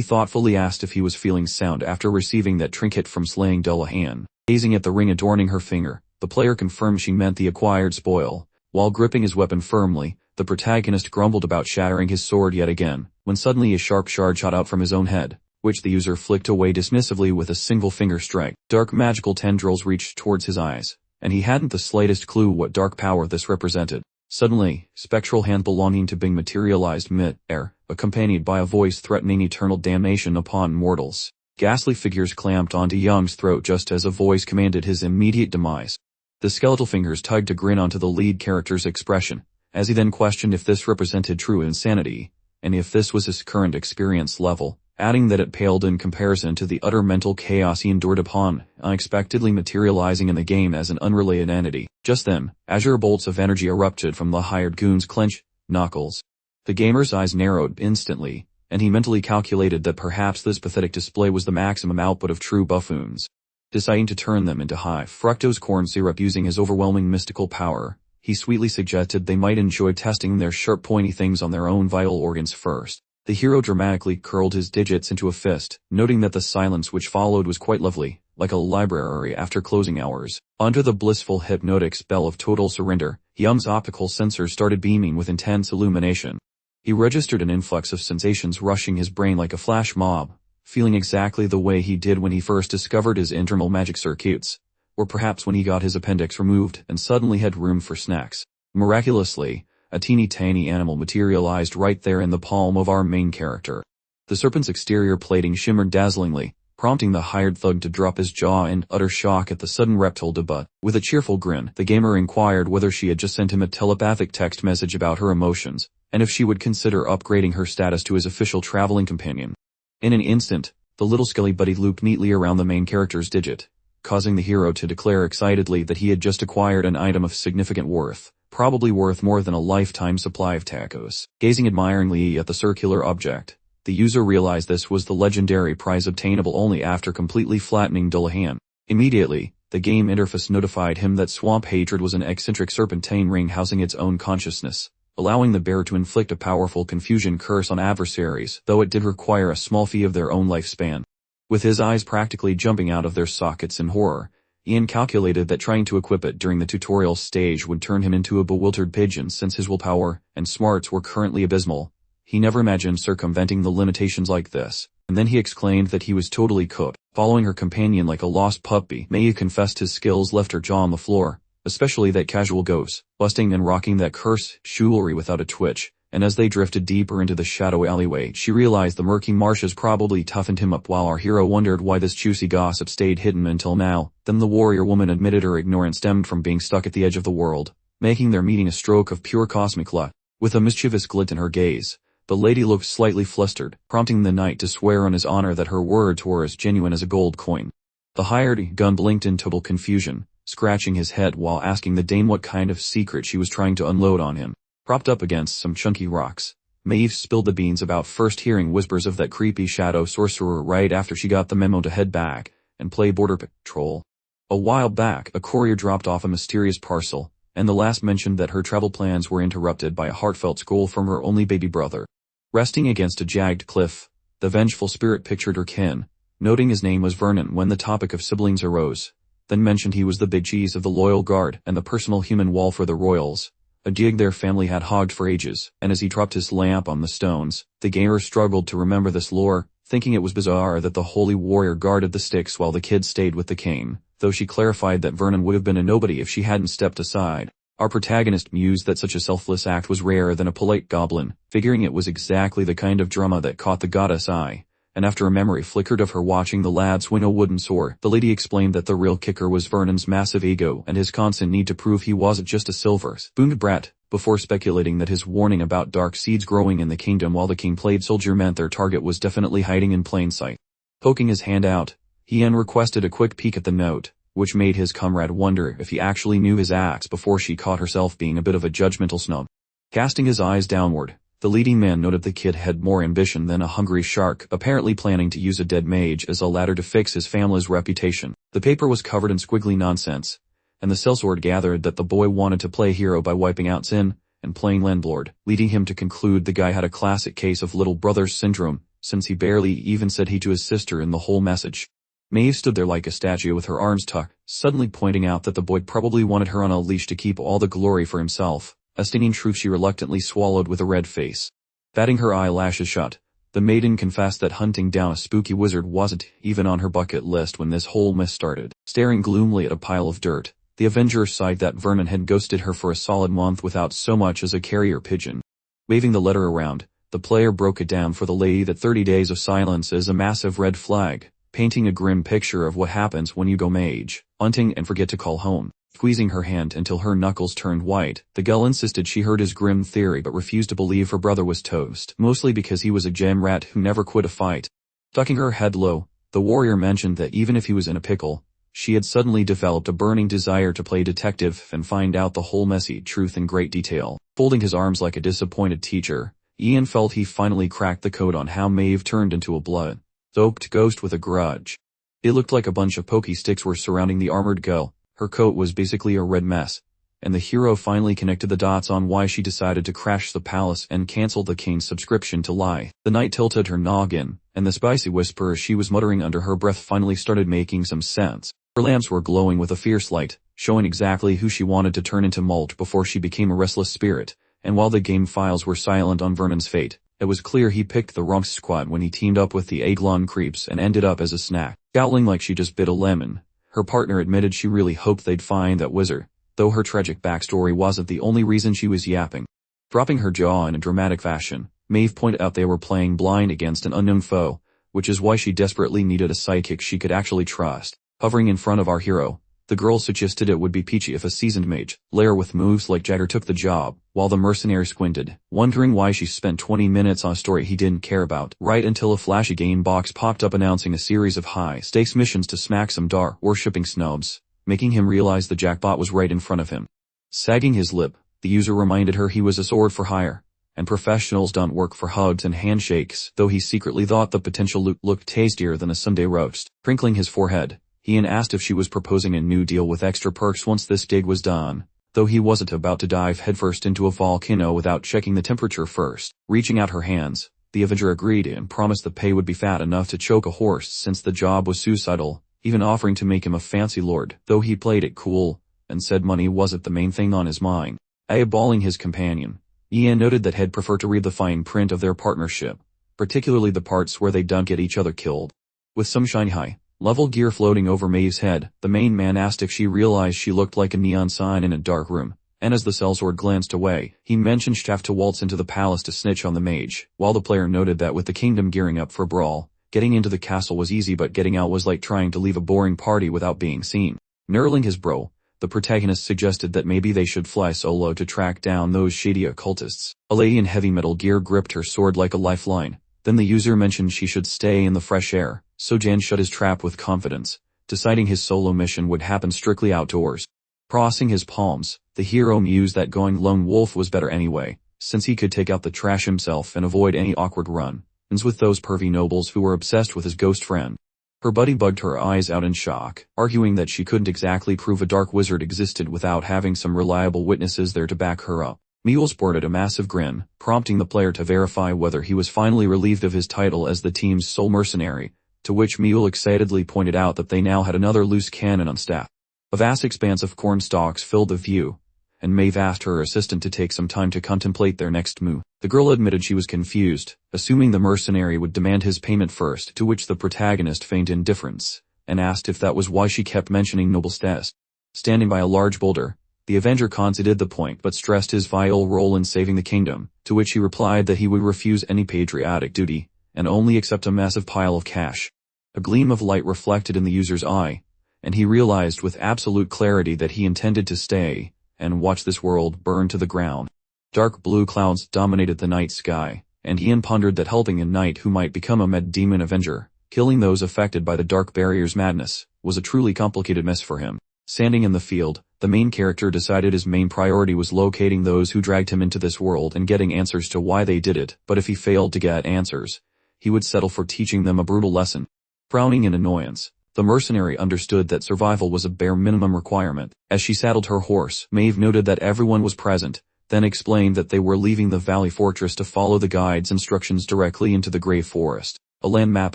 thoughtfully asked if he was feeling sound after receiving that trinket from slaying Dullahan. Gazing at the ring adorning her finger, the player confirmed she meant the acquired spoil. While gripping his weapon firmly, the protagonist grumbled about shattering his sword yet again, when suddenly a sharp shard shot out from his own head, which the user flicked away dismissively with a single finger strike. Dark magical tendrils reached towards his eyes, and he hadn't the slightest clue what dark power this represented. Suddenly, spectral hand belonging to Bing materialized mid-air, accompanied by a voice threatening eternal damnation upon mortals. Ghastly figures clamped onto Young's throat just as a voice commanded his immediate demise. The skeletal fingers tugged a grin onto the lead character's expression, as he then questioned if this represented true insanity, and if this was his current experience level, adding that it paled in comparison to the utter mental chaos he endured upon unexpectedly materializing in the game as an unrelated entity. Just then, azure bolts of energy erupted from the hired goon's clenched knuckles. The gamer's eyes narrowed instantly, and he mentally calculated that perhaps this pathetic display was the maximum output of true buffoons. Deciding to turn them into high fructose corn syrup using his overwhelming mystical power, he sweetly suggested they might enjoy testing their sharp pointy things on their own vital organs first. The hero dramatically curled his digits into a fist, noting that the silence which followed was quite lovely, like a library after closing hours. Under the blissful hypnotic spell of total surrender, Young's optical sensors started beaming with intense illumination. He registered an influx of sensations rushing his brain like a flash mob, feeling exactly the way he did when he first discovered his internal magic circuits, or perhaps when he got his appendix removed and suddenly had room for snacks. Miraculously, a teeny-tiny animal materialized right there in the palm of our main character. The serpent's exterior plating shimmered dazzlingly, prompting the hired thug to drop his jaw in utter shock at the sudden reptile debut. With a cheerful grin, the gamer inquired whether she had just sent him a telepathic text message about her emotions, and if she would consider upgrading her status to his official traveling companion. In an instant, the little skelly buddy looped neatly around the main character's digit, causing the hero to declare excitedly that he had just acquired an item of significant worth, probably worth more than a lifetime supply of tacos. Gazing admiringly at the circular object, the user realized this was the legendary prize obtainable only after completely flattening Dullahan. Immediately, the game interface notified him that Swamp Hatred was an eccentric serpentine ring housing its own consciousness, allowing the bear to inflict a powerful confusion curse on adversaries, though it did require a small fee of their own lifespan. With his eyes practically jumping out of their sockets in horror, Ian calculated that trying to equip it during the tutorial stage would turn him into a bewildered pigeon since his willpower and smarts were currently abysmal. He never imagined circumventing the limitations like this, and then he exclaimed that he was totally cooked. Following her companion like a lost puppy, Mei confessed his skills left her jaw on the floor, especially that casual goes, busting and rocking that cursed jewelry without a twitch, and as they drifted deeper into the shadowy alleyway she realized the murky marshes probably toughened him up. While our hero wondered why this juicy gossip stayed hidden until now, then the warrior woman admitted her ignorance stemmed from being stuck at the edge of the world, making their meeting a stroke of pure cosmic luck. With a mischievous glint in her gaze, the lady looked slightly flustered, prompting the knight to swear on his honor that her words were as genuine as a gold coin. The hired gun blinked in total confusion, scratching his head while asking the dame what kind of secret she was trying to unload on him. Propped up against some chunky rocks, Maeve spilled the beans about first hearing whispers of that creepy shadow sorcerer right after she got the memo to head back and play border patrol. A while back, a courier dropped off a mysterious parcel, and the last mentioned that her travel plans were interrupted by a heartfelt scold from her only baby brother. Resting against a jagged cliff, the vengeful spirit pictured her kin, noting his name was Vernon when the topic of siblings arose, then mentioned he was the big cheese of the loyal guard and the personal human wall for the royals, a gig their family had hogged for ages, and as he dropped his lamp on the stones, the gamer struggled to remember this lore, thinking it was bizarre that the holy warrior guarded the sticks while the kid stayed with the cane, though she clarified that Vernon would have been a nobody if she hadn't stepped aside. Our protagonist mused that such a selfless act was rarer than a polite goblin, figuring it was exactly the kind of drama that caught the goddess' eye, and after a memory flickered of her watching the lad swing a wooden sword, the lady explained that the real kicker was Vernon's massive ego and his constant need to prove he wasn't just a silver-spooned brat, before speculating that his warning about dark seeds growing in the kingdom while the king played soldier meant their target was definitely hiding in plain sight. Poking his hand out, Ian requested a quick peek at the note, which made his comrade wonder if he actually knew his acts before she caught herself being a bit of a judgmental snub. Casting his eyes downward, the leading man noted the kid had more ambition than a hungry shark, apparently planning to use a dead mage as a ladder to fix his family's reputation. The paper was covered in squiggly nonsense, and the sellsword gathered that the boy wanted to play hero by wiping out sin and playing landlord, leading him to conclude the guy had a classic case of little brother syndrome, since he barely even said he to his sister in the whole message. Maeve stood there like a statue with her arms tucked, suddenly pointing out that the boy probably wanted her on a leash to keep all the glory for himself, a stinging truth she reluctantly swallowed with a red face. Batting her eyelashes shut, the maiden confessed that hunting down a spooky wizard wasn't even on her bucket list when this whole mess started. Staring gloomily at a pile of dirt, the Avenger sighed that Vernon had ghosted her for a solid month without so much as a carrier pigeon. Waving the letter around, the player broke it down for the lady that 30 days of silence is a massive red flag, painting a grim picture of what happens when you go mage, hunting and forget to call home. Squeezing her hand until her knuckles turned white, the girl insisted she heard his grim theory but refused to believe her brother was toast, mostly because he was a gem rat who never quit a fight. Ducking her head low, the warrior mentioned that even if he was in a pickle, she had suddenly developed a burning desire to play detective and find out the whole messy truth in great detail. Folding his arms like a disappointed teacher, Ian felt he finally cracked the code on how Maeve turned into a blood-soaked ghost with a grudge. It looked like a bunch of pokey sticks were surrounding the armored girl. Her coat was basically a red mess, and the hero finally connected the dots on why she decided to crash the palace and cancel the king's subscription to lie. The knight tilted her noggin, and the spicy whisper she was muttering under her breath finally started making some sense. Her lamps were glowing with a fierce light, showing exactly who she wanted to turn into mulch before she became a restless spirit, and while the game files were silent on Vernon's fate, it was clear he picked the wrong squad when he teamed up with the Eglon creeps and ended up as a snack. Scowling like she just bit a lemon, her partner admitted she really hoped they'd find that wizard, though her tragic backstory wasn't the only reason she was yapping. Dropping her jaw in a dramatic fashion, Maeve pointed out they were playing blind against an unknown foe, which is why she desperately needed a sidekick she could actually trust. Hovering in front of our hero, the girl suggested it would be peachy if a seasoned mage, layer with moves like Jagger took the job, while the mercenary squinted, wondering why she spent 20 minutes on a story he didn't care about, right until a flashy game box popped up announcing a series of high-stakes missions to smack some worshipping snobs, making him realize the jackpot was right in front of him. Sagging his lip, the user reminded her he was a sword for hire, and professionals don't work for hugs and handshakes, though he secretly thought the potential loot looked tastier than a Sunday roast. Crinkling his forehead, Ian asked if she was proposing a new deal with extra perks once this gig was done, though he wasn't about to dive headfirst into a volcano without checking the temperature first. Reaching out her hands, the Avenger agreed and promised the pay would be fat enough to choke a horse since the job was suicidal, even offering to make him a fancy lord, though he played it cool, and said money wasn't the main thing on his mind. Eyeballing his companion, Ian noted that he'd prefer to read the fine print of their partnership, particularly the parts where they don't get each other killed. With some shiny high-level gear floating over Maeve's head, the main man asked if she realized she looked like a neon sign in a dark room, and as the sellsword glanced away, he mentioned Staff to waltz into the palace to snitch on the mage, while the player noted that with the kingdom gearing up for a brawl, getting into the castle was easy but getting out was like trying to leave a boring party without being seen. Knurling his bro, the protagonist suggested that maybe they should fly solo to track down those shady occultists. A lady in heavy metal gear gripped her sword like a lifeline. Then the user mentioned she should stay in the fresh air, so Jan shut his trap with confidence, deciding his solo mission would happen strictly outdoors. Crossing his palms, the hero mused that going lone wolf was better anyway, since he could take out the trash himself and avoid any awkward run-ins with those pervy nobles who were obsessed with his ghost friend. Her buddy bugged her eyes out in shock, arguing that she couldn't exactly prove a dark wizard existed without having some reliable witnesses there to back her up. Mule sported a massive grin, prompting the player to verify whether he was finally relieved of his title as the team's sole mercenary, to which Mule excitedly pointed out that they now had another loose cannon on staff. A vast expanse of corn stalks filled the view, and Maeve asked her assistant to take some time to contemplate their next move. The girl admitted she was confused, assuming the mercenary would demand his payment first, to which the protagonist feigned indifference, and asked if that was why she kept mentioning noble status. Standing by a large boulder, the Avenger conceded the point but stressed his vital role in saving the kingdom, to which he replied that he would refuse any patriotic duty, and only accept a massive pile of cash. A gleam of light reflected in the user's eye, and he realized with absolute clarity that he intended to stay and watch this world burn to the ground. Dark blue clouds dominated the night sky, and Ian pondered that helping a knight who might become a mad-demon Avenger, killing those affected by the Dark Barrier's madness, was a truly complicated mess for him. Standing in the field, the main character decided his main priority was locating those who dragged him into this world and getting answers to why they did it, but if he failed to get answers, he would settle for teaching them a brutal lesson. Frowning in annoyance, the mercenary understood that survival was a bare minimum requirement. As she saddled her horse, Maeve noted that everyone was present, then explained that they were leaving the Valley Fortress to follow the guide's instructions directly into the Grey Forest. A land map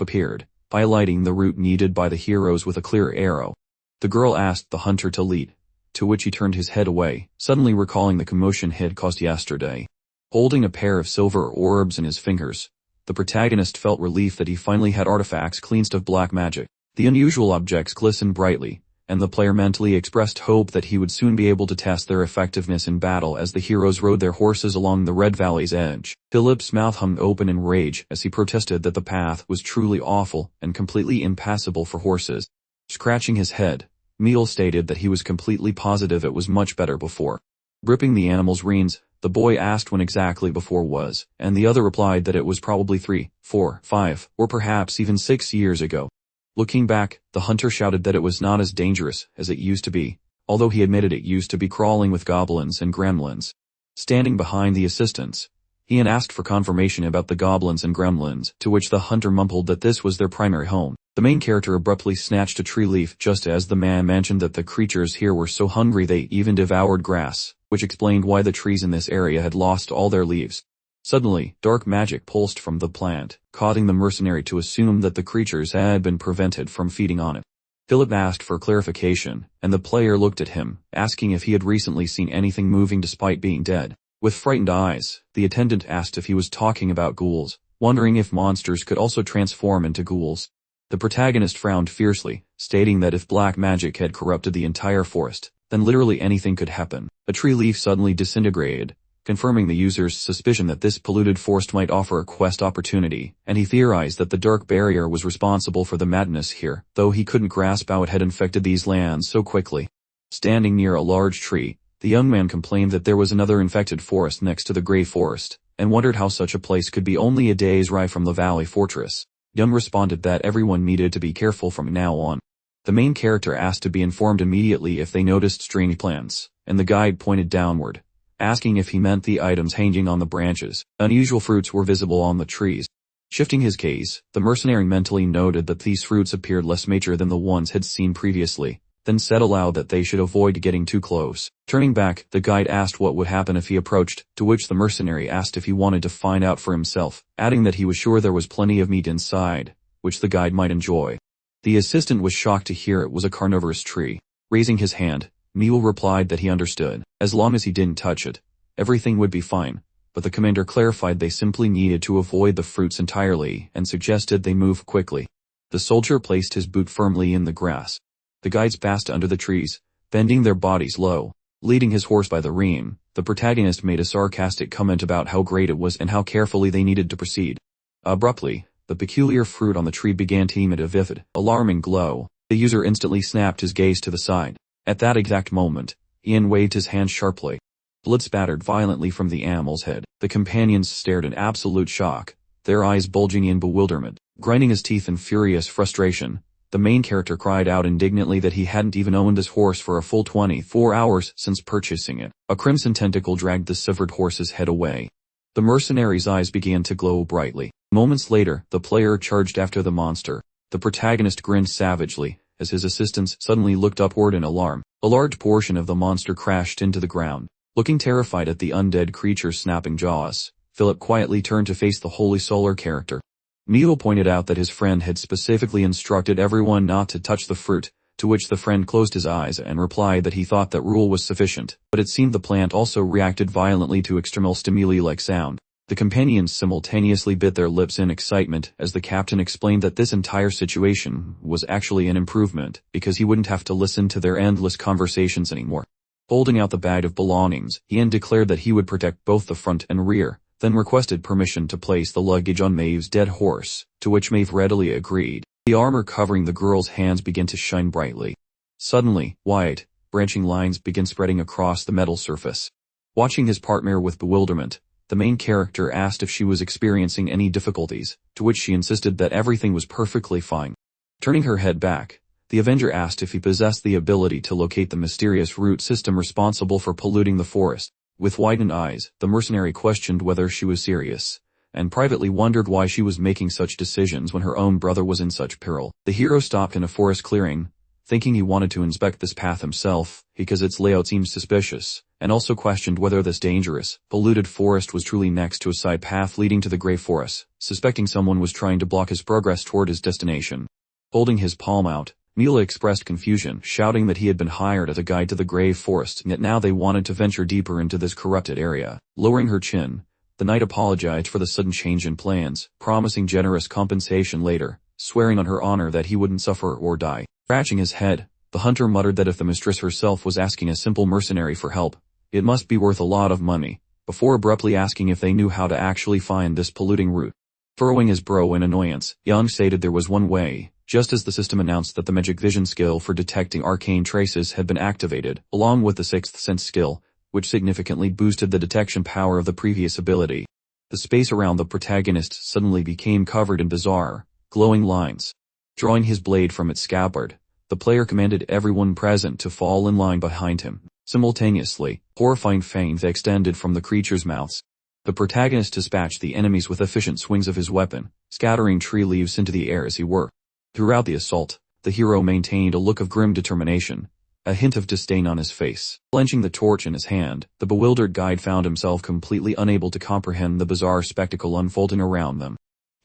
appeared, highlighting the route needed by the heroes with a clear arrow. The girl asked the hunter to lead, to which he turned his head away, suddenly recalling the commotion he'd caused yesterday. Holding a pair of silver orbs in his fingers, the protagonist felt relief that he finally had artifacts cleansed of black magic. The unusual objects glistened brightly, and the player mentally expressed hope that he would soon be able to test their effectiveness in battle as the heroes rode their horses along the Red Valley's edge. Philip's mouth hung open in rage as he protested that the path was truly awful and completely impassable for horses. Scratching his head, Meal stated that he was completely positive it was much better before. Gripping the animal's reins, the boy asked when exactly before was, and the other replied that it was probably 3, 4, 5, or perhaps even 6 years ago. Looking back, the hunter shouted that it was not as dangerous as it used to be, although he admitted it used to be crawling with goblins and gremlins. Standing behind the assistants, Ian asked for confirmation about the goblins and gremlins, to which the hunter mumbled that this was their primary home. The main character abruptly snatched a tree leaf just as the man mentioned that the creatures here were so hungry they even devoured grass, which explained why the trees in this area had lost all their leaves. Suddenly, dark magic pulsed from the plant, causing the mercenary to assume that the creatures had been prevented from feeding on it. Philip asked for clarification, and the player looked at him, asking if he had recently seen anything moving despite being dead. With frightened eyes, the attendant asked if he was talking about ghouls, wondering if monsters could also transform into ghouls. The protagonist frowned fiercely, stating that if black magic had corrupted the entire forest, then literally anything could happen. A tree leaf suddenly disintegrated, confirming the user's suspicion that this polluted forest might offer a quest opportunity, and he theorized that the dark barrier was responsible for the madness here, though he couldn't grasp how it had infected these lands so quickly. Standing near a large tree, the young man complained that there was another infected forest next to the Grey Forest, and wondered how such a place could be only a day's ride from the Valley Fortress. Young responded that everyone needed to be careful from now on. The main character asked to be informed immediately if they noticed strange plants, and the guide pointed downward, asking if he meant the items hanging on the branches. Unusual fruits were visible on the trees. Shifting his gaze, the mercenary mentally noted that these fruits appeared less mature than the ones had seen previously, then said aloud that they should avoid getting too close. Turning back, the guide asked what would happen if he approached, to which the mercenary asked if he wanted to find out for himself, adding that he was sure there was plenty of meat inside, which the guide might enjoy. The assistant was shocked to hear it was a carnivorous tree. Raising his hand, Mule replied that he understood. As long as he didn't touch it, everything would be fine, but the commander clarified they simply needed to avoid the fruits entirely and suggested they move quickly. The soldier placed his boot firmly in the grass. The guides passed under the trees, bending their bodies low. Leading his horse by the rein, the protagonist made a sarcastic comment about how great it was and how carefully they needed to proceed. Abruptly, the peculiar fruit on the tree began to emit a vivid, alarming glow. The user instantly snapped his gaze to the side. At that exact moment, Ian waved his hand sharply. Blood spattered violently from the animal's head. The companions stared in absolute shock, their eyes bulging in bewilderment. Grinding his teeth in furious frustration, the main character cried out indignantly that he hadn't even owned his horse for a full 24 hours since purchasing it. A crimson tentacle dragged the severed horse's head away. The mercenary's eyes began to glow brightly. Moments later, the player charged after the monster. The protagonist grinned savagely, as his assistants suddenly looked upward in alarm. A large portion of the monster crashed into the ground. Looking terrified at the undead creature's snapping jaws, Philip quietly turned to face the Holy Solar character. Mule pointed out that his friend had specifically instructed everyone not to touch the fruit, to which the friend closed his eyes and replied that he thought that rule was sufficient, but it seemed the plant also reacted violently to external stimuli like sound. The companions simultaneously bit their lips in excitement as the captain explained that this entire situation was actually an improvement because he wouldn't have to listen to their endless conversations anymore. Holding out the bag of belongings, Ian declared that he would protect both the front and rear, then requested permission to place the luggage on Maeve's dead horse, to which Maeve readily agreed. The armor covering the girl's hands began to shine brightly. Suddenly, white, branching lines began spreading across the metal surface. Watching his partner with bewilderment, the main character asked if she was experiencing any difficulties, to which she insisted that everything was perfectly fine. Turning her head back, the Avenger asked if he possessed the ability to locate the mysterious root system responsible for polluting the forest. With widened eyes, the mercenary questioned whether she was serious, and privately wondered why she was making such decisions when her own brother was in such peril. The hero stopped in a forest clearing, thinking he wanted to inspect this path himself, because its layout seemed suspicious, and also questioned whether this dangerous, polluted forest was truly next to a side path leading to the Grey Forest, suspecting someone was trying to block his progress toward his destination. Holding his palm out, Mila expressed confusion, shouting that he had been hired as a guide to the Grey Forest, yet now they wanted to venture deeper into this corrupted area. Lowering her chin, the knight apologized for the sudden change in plans, promising generous compensation later, swearing on her honor that he wouldn't suffer or die. Scratching his head, the hunter muttered that if the mistress herself was asking a simple mercenary for help, it must be worth a lot of money, before abruptly asking if they knew how to actually find this polluting root. Furrowing his brow in annoyance, Young stated there was one way, just as the system announced that the magic vision skill for detecting arcane traces had been activated, along with the sixth sense skill, which significantly boosted the detection power of the previous ability. The space around the protagonist suddenly became covered in bizarre, glowing lines. Drawing his blade from its scabbard, the player commanded everyone present to fall in line behind him. Simultaneously, horrifying fangs extended from the creature's mouths. The protagonist dispatched the enemies with efficient swings of his weapon, scattering tree leaves into the air as he worked. Throughout the assault, the hero maintained a look of grim determination, a hint of disdain on his face. Clenching the torch in his hand, the bewildered guide found himself completely unable to comprehend the bizarre spectacle unfolding around them.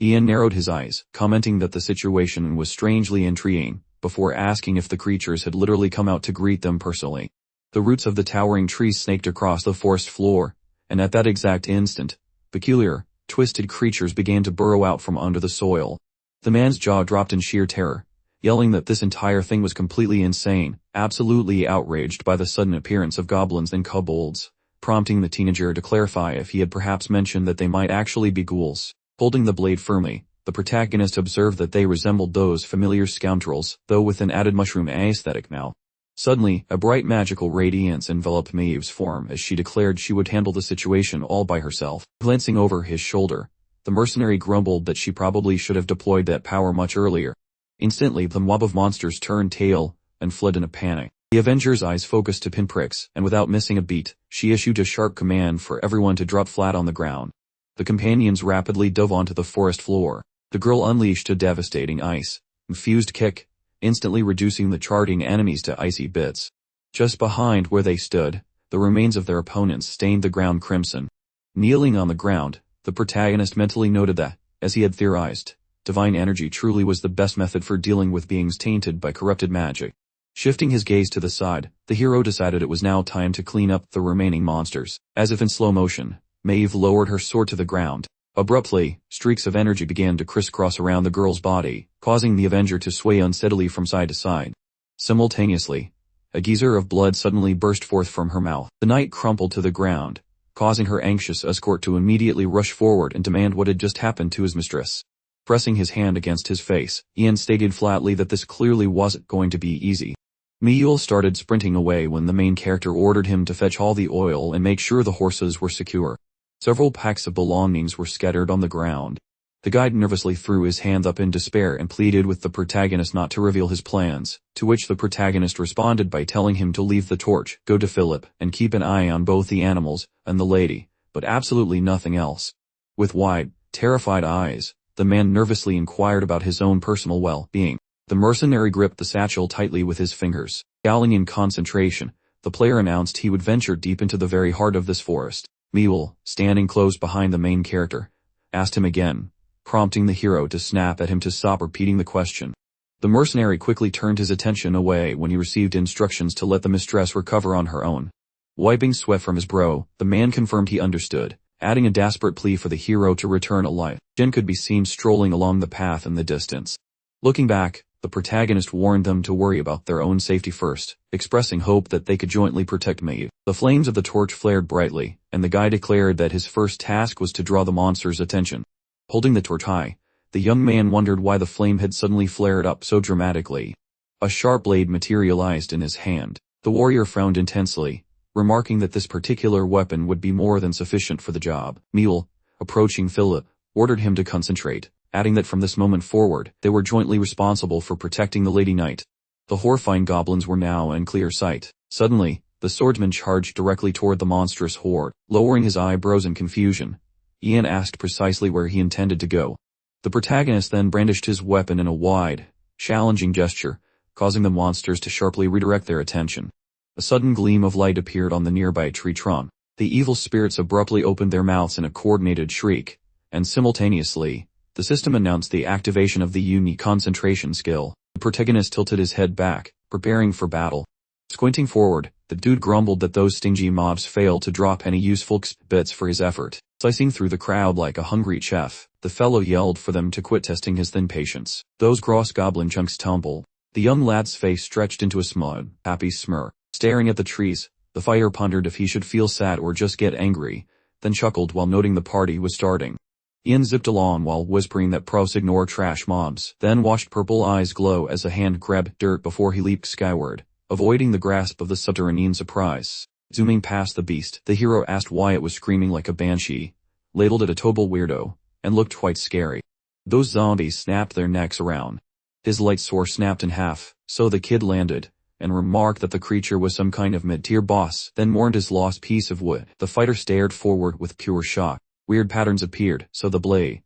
Ian narrowed his eyes, commenting that the situation was strangely intriguing, before asking if the creatures had literally come out to greet them personally. The roots of the towering trees snaked across the forest floor, and at that exact instant, peculiar, twisted creatures began to burrow out from under the soil. The man's jaw dropped in sheer terror, yelling that this entire thing was completely insane, absolutely outraged by the sudden appearance of goblins and kobolds, prompting the teenager to clarify if he had perhaps mentioned that they might actually be ghouls. Holding the blade firmly, the protagonist observed that they resembled those familiar scoundrels, though with an added mushroom aesthetic now. Suddenly, a bright magical radiance enveloped Maeve's form as she declared she would handle the situation all by herself. Glancing over his shoulder, the mercenary grumbled that she probably should have deployed that power much earlier. Instantly, the mob of monsters turned tail and fled in a panic. The Avenger's eyes focused to pinpricks, and without missing a beat, she issued a sharp command for everyone to drop flat on the ground. The companions rapidly dove onto the forest floor. The girl unleashed a devastating ice-infused kick, instantly reducing the charging enemies to icy bits. Just behind where they stood, the remains of their opponents stained the ground crimson. Kneeling on the ground, the protagonist mentally noted that, as he had theorized, divine energy truly was the best method for dealing with beings tainted by corrupted magic. Shifting his gaze to the side, the hero decided it was now time to clean up the remaining monsters. As if in slow motion, Maeve lowered her sword to the ground. Abruptly, streaks of energy began to crisscross around the girl's body, causing the Avenger to sway unsteadily from side to side. Simultaneously, a geyser of blood suddenly burst forth from her mouth. The knight crumpled to the ground, causing her anxious escort to immediately rush forward and demand what had just happened to his mistress. Pressing his hand against his face, Ian stated flatly that this clearly wasn't going to be easy. Mule started sprinting away when the main character ordered him to fetch all the oil and make sure the horses were secure. Several packs of belongings were scattered on the ground. The guide nervously threw his hand up in despair and pleaded with the protagonist not to reveal his plans, to which the protagonist responded by telling him to leave the torch, go to Philip, and keep an eye on both the animals and the lady, but absolutely nothing else. With wide, terrified eyes, the man nervously inquired about his own personal well-being. The mercenary gripped the satchel tightly with his fingers. Scowling in concentration, the player announced he would venture deep into the very heart of this forest. Mule, standing close behind the main character, asked him again, prompting the hero to snap at him to stop repeating the question. The mercenary quickly turned his attention away when he received instructions to let the mistress recover on her own. Wiping sweat from his brow, the man confirmed he understood, adding a desperate plea for the hero to return alive. Jin could be seen strolling along the path in the distance. Looking back, the protagonist warned them to worry about their own safety first, expressing hope that they could jointly protect Maeve. The flames of the torch flared brightly, and the guy declared that his first task was to draw the monster's attention. Holding the torch high, the young man wondered why the flame had suddenly flared up so dramatically. A sharp blade materialized in his hand. The warrior frowned intensely, remarking that this particular weapon would be more than sufficient for the job. Mule, approaching Philip, ordered him to concentrate, adding that from this moment forward, they were jointly responsible for protecting the Lady Knight. The horrifying goblins were now in clear sight. Suddenly, the swordsman charged directly toward the monstrous horde. Lowering his eyebrows in confusion, Ian asked precisely where he intended to go. The protagonist then brandished his weapon in a wide, challenging gesture, causing the monsters to sharply redirect their attention. A sudden gleam of light appeared on the nearby tree trunk. The evil spirits abruptly opened their mouths in a coordinated shriek, and simultaneously, the system announced the activation of the unique concentration skill. The protagonist tilted his head back, preparing for battle. Squinting forward, the dude grumbled that those stingy mobs failed to drop any useful bits for his effort. Slicing through the crowd like a hungry chef, the fellow yelled for them to quit testing his thin patience. Those gross goblin chunks tumbled. The young lad's face stretched into a smug, happy smirk. Staring at the trees, the fighter pondered if he should feel sad or just get angry, then chuckled while noting the party was starting. Ian zipped along while whispering that pros ignore trash mobs, then watched purple eyes glow as a hand grabbed dirt before he leaped skyward, avoiding the grasp of the subterranean surprise. Zooming past the beast, the hero asked why it was screaming like a banshee, labeled it a total weirdo, and looked quite scary. Those zombies snapped their necks around. His light sword snapped in half, so the kid landed, and remarked that the creature was some kind of mid-tier boss, then mourned his lost piece of wood. The fighter stared forward with pure shock. Weird patterns appeared, so the blazer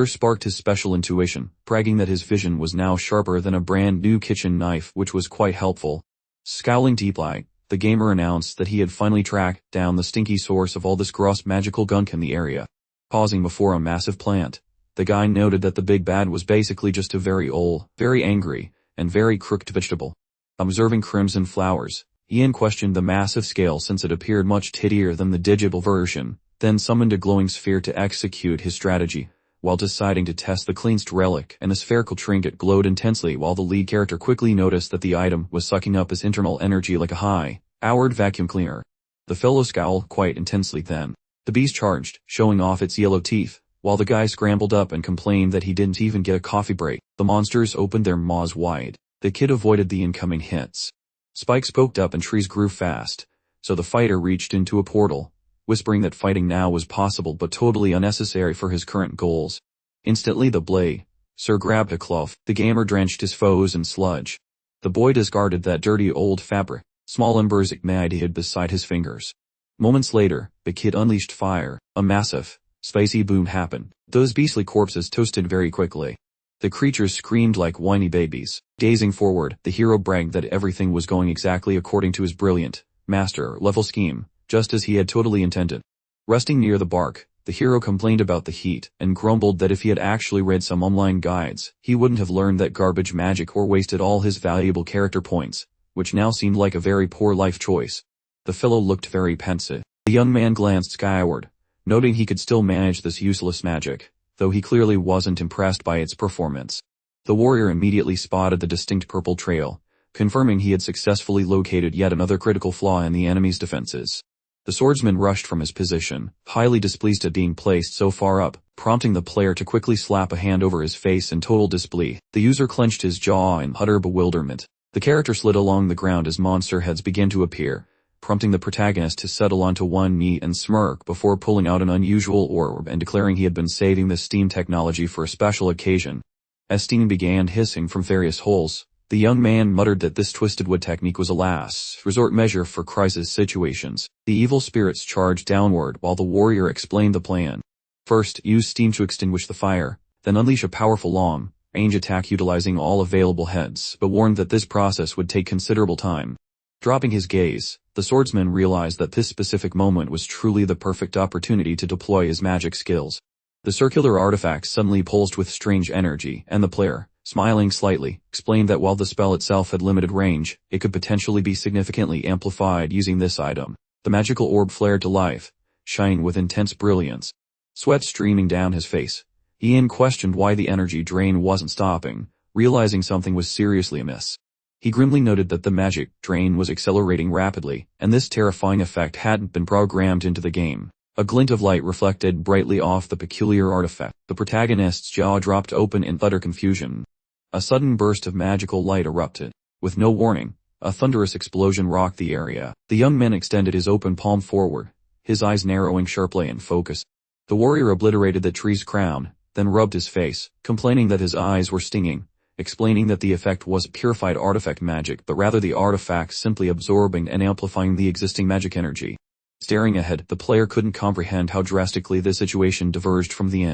sparked his special intuition, bragging that his vision was now sharper than a brand new kitchen knife, which was quite helpful. Scowling deep-eyed, the gamer announced that he had finally tracked down the stinky source of all this gross magical gunk in the area. Pausing before a massive plant, the guy noted that the big bad was basically just a very old, very angry, and very crooked vegetable. Observing crimson flowers, Ian questioned the massive scale since it appeared much tittier than the digital version, then summoned a glowing sphere to execute his strategy. While deciding to test the cleansed relic, and a spherical trinket glowed intensely while the lead character quickly noticed that the item was sucking up his internal energy like a high-powered vacuum cleaner. The fellow scowled quite intensely then. The beast charged, showing off its yellow teeth, while the guy scrambled up and complained that he didn't even get a coffee break. The monsters opened their maws wide. The kid avoided the incoming hits. Spikes poked up and trees grew fast, so the fighter reached into a portal, whispering that fighting now was possible but totally unnecessary for his current goals. Instantly the blade Sir grabbed a cloth. The gamer drenched his foes in sludge. The boy discarded that dirty old fabric. Small embers ignited beside his fingers. Moments later, the kid unleashed fire. A massive, spicy boom happened. Those beastly corpses toasted very quickly. The creatures screamed like whiny babies. Gazing forward, the hero bragged that everything was going exactly according to his brilliant, master-level scheme, just as he had totally intended. Resting near the bark, the hero complained about the heat, and grumbled that if he had actually read some online guides, he wouldn't have learned that garbage magic or wasted all his valuable character points, which now seemed like a very poor life choice. The fellow looked very pensive. The young man glanced skyward, noting he could still manage this useless magic, though he clearly wasn't impressed by its performance. The warrior immediately spotted the distinct purple trail, confirming he had successfully located yet another critical flaw in the enemy's defenses. The swordsman rushed from his position, highly displeased at being placed so far up, prompting the player to quickly slap a hand over his face in total disbelief. The user clenched his jaw in utter bewilderment. The character slid along the ground as monster heads began to appear, prompting the protagonist to settle onto one knee and smirk before pulling out an unusual orb and declaring he had been saving the steam technology for a special occasion. As steam began hissing from various holes, the young man muttered that this twisted wood technique was a last resort measure for crisis situations. The evil spirits charged downward while the warrior explained the plan. First, use steam to extinguish the fire, then unleash a powerful long-range attack utilizing all available heads, but warned that this process would take considerable time. Dropping his gaze, the swordsman realized that this specific moment was truly the perfect opportunity to deploy his magic skills. The circular artifact suddenly pulsed with strange energy, and the player, smiling slightly, explained that while the spell itself had limited range, it could potentially be significantly amplified using this item. The magical orb flared to life, shining with intense brilliance. Sweat streaming down his face, Ian questioned why the energy drain wasn't stopping, realizing something was seriously amiss. He grimly noted that the magic drain was accelerating rapidly, and this terrifying effect hadn't been programmed into the game. A glint of light reflected brightly off the peculiar artifact. The protagonist's jaw dropped open in utter confusion. A sudden burst of magical light erupted. With no warning, a thunderous explosion rocked the area. The young man extended his open palm forward, his eyes narrowing sharply in focus. The warrior obliterated the tree's crown, then rubbed his face, complaining that his eyes were stinging, explaining that the effect was purified artifact magic but rather the artifact simply absorbing and amplifying the existing magic energy. Staring ahead, the player couldn't comprehend how drastically the situation diverged from the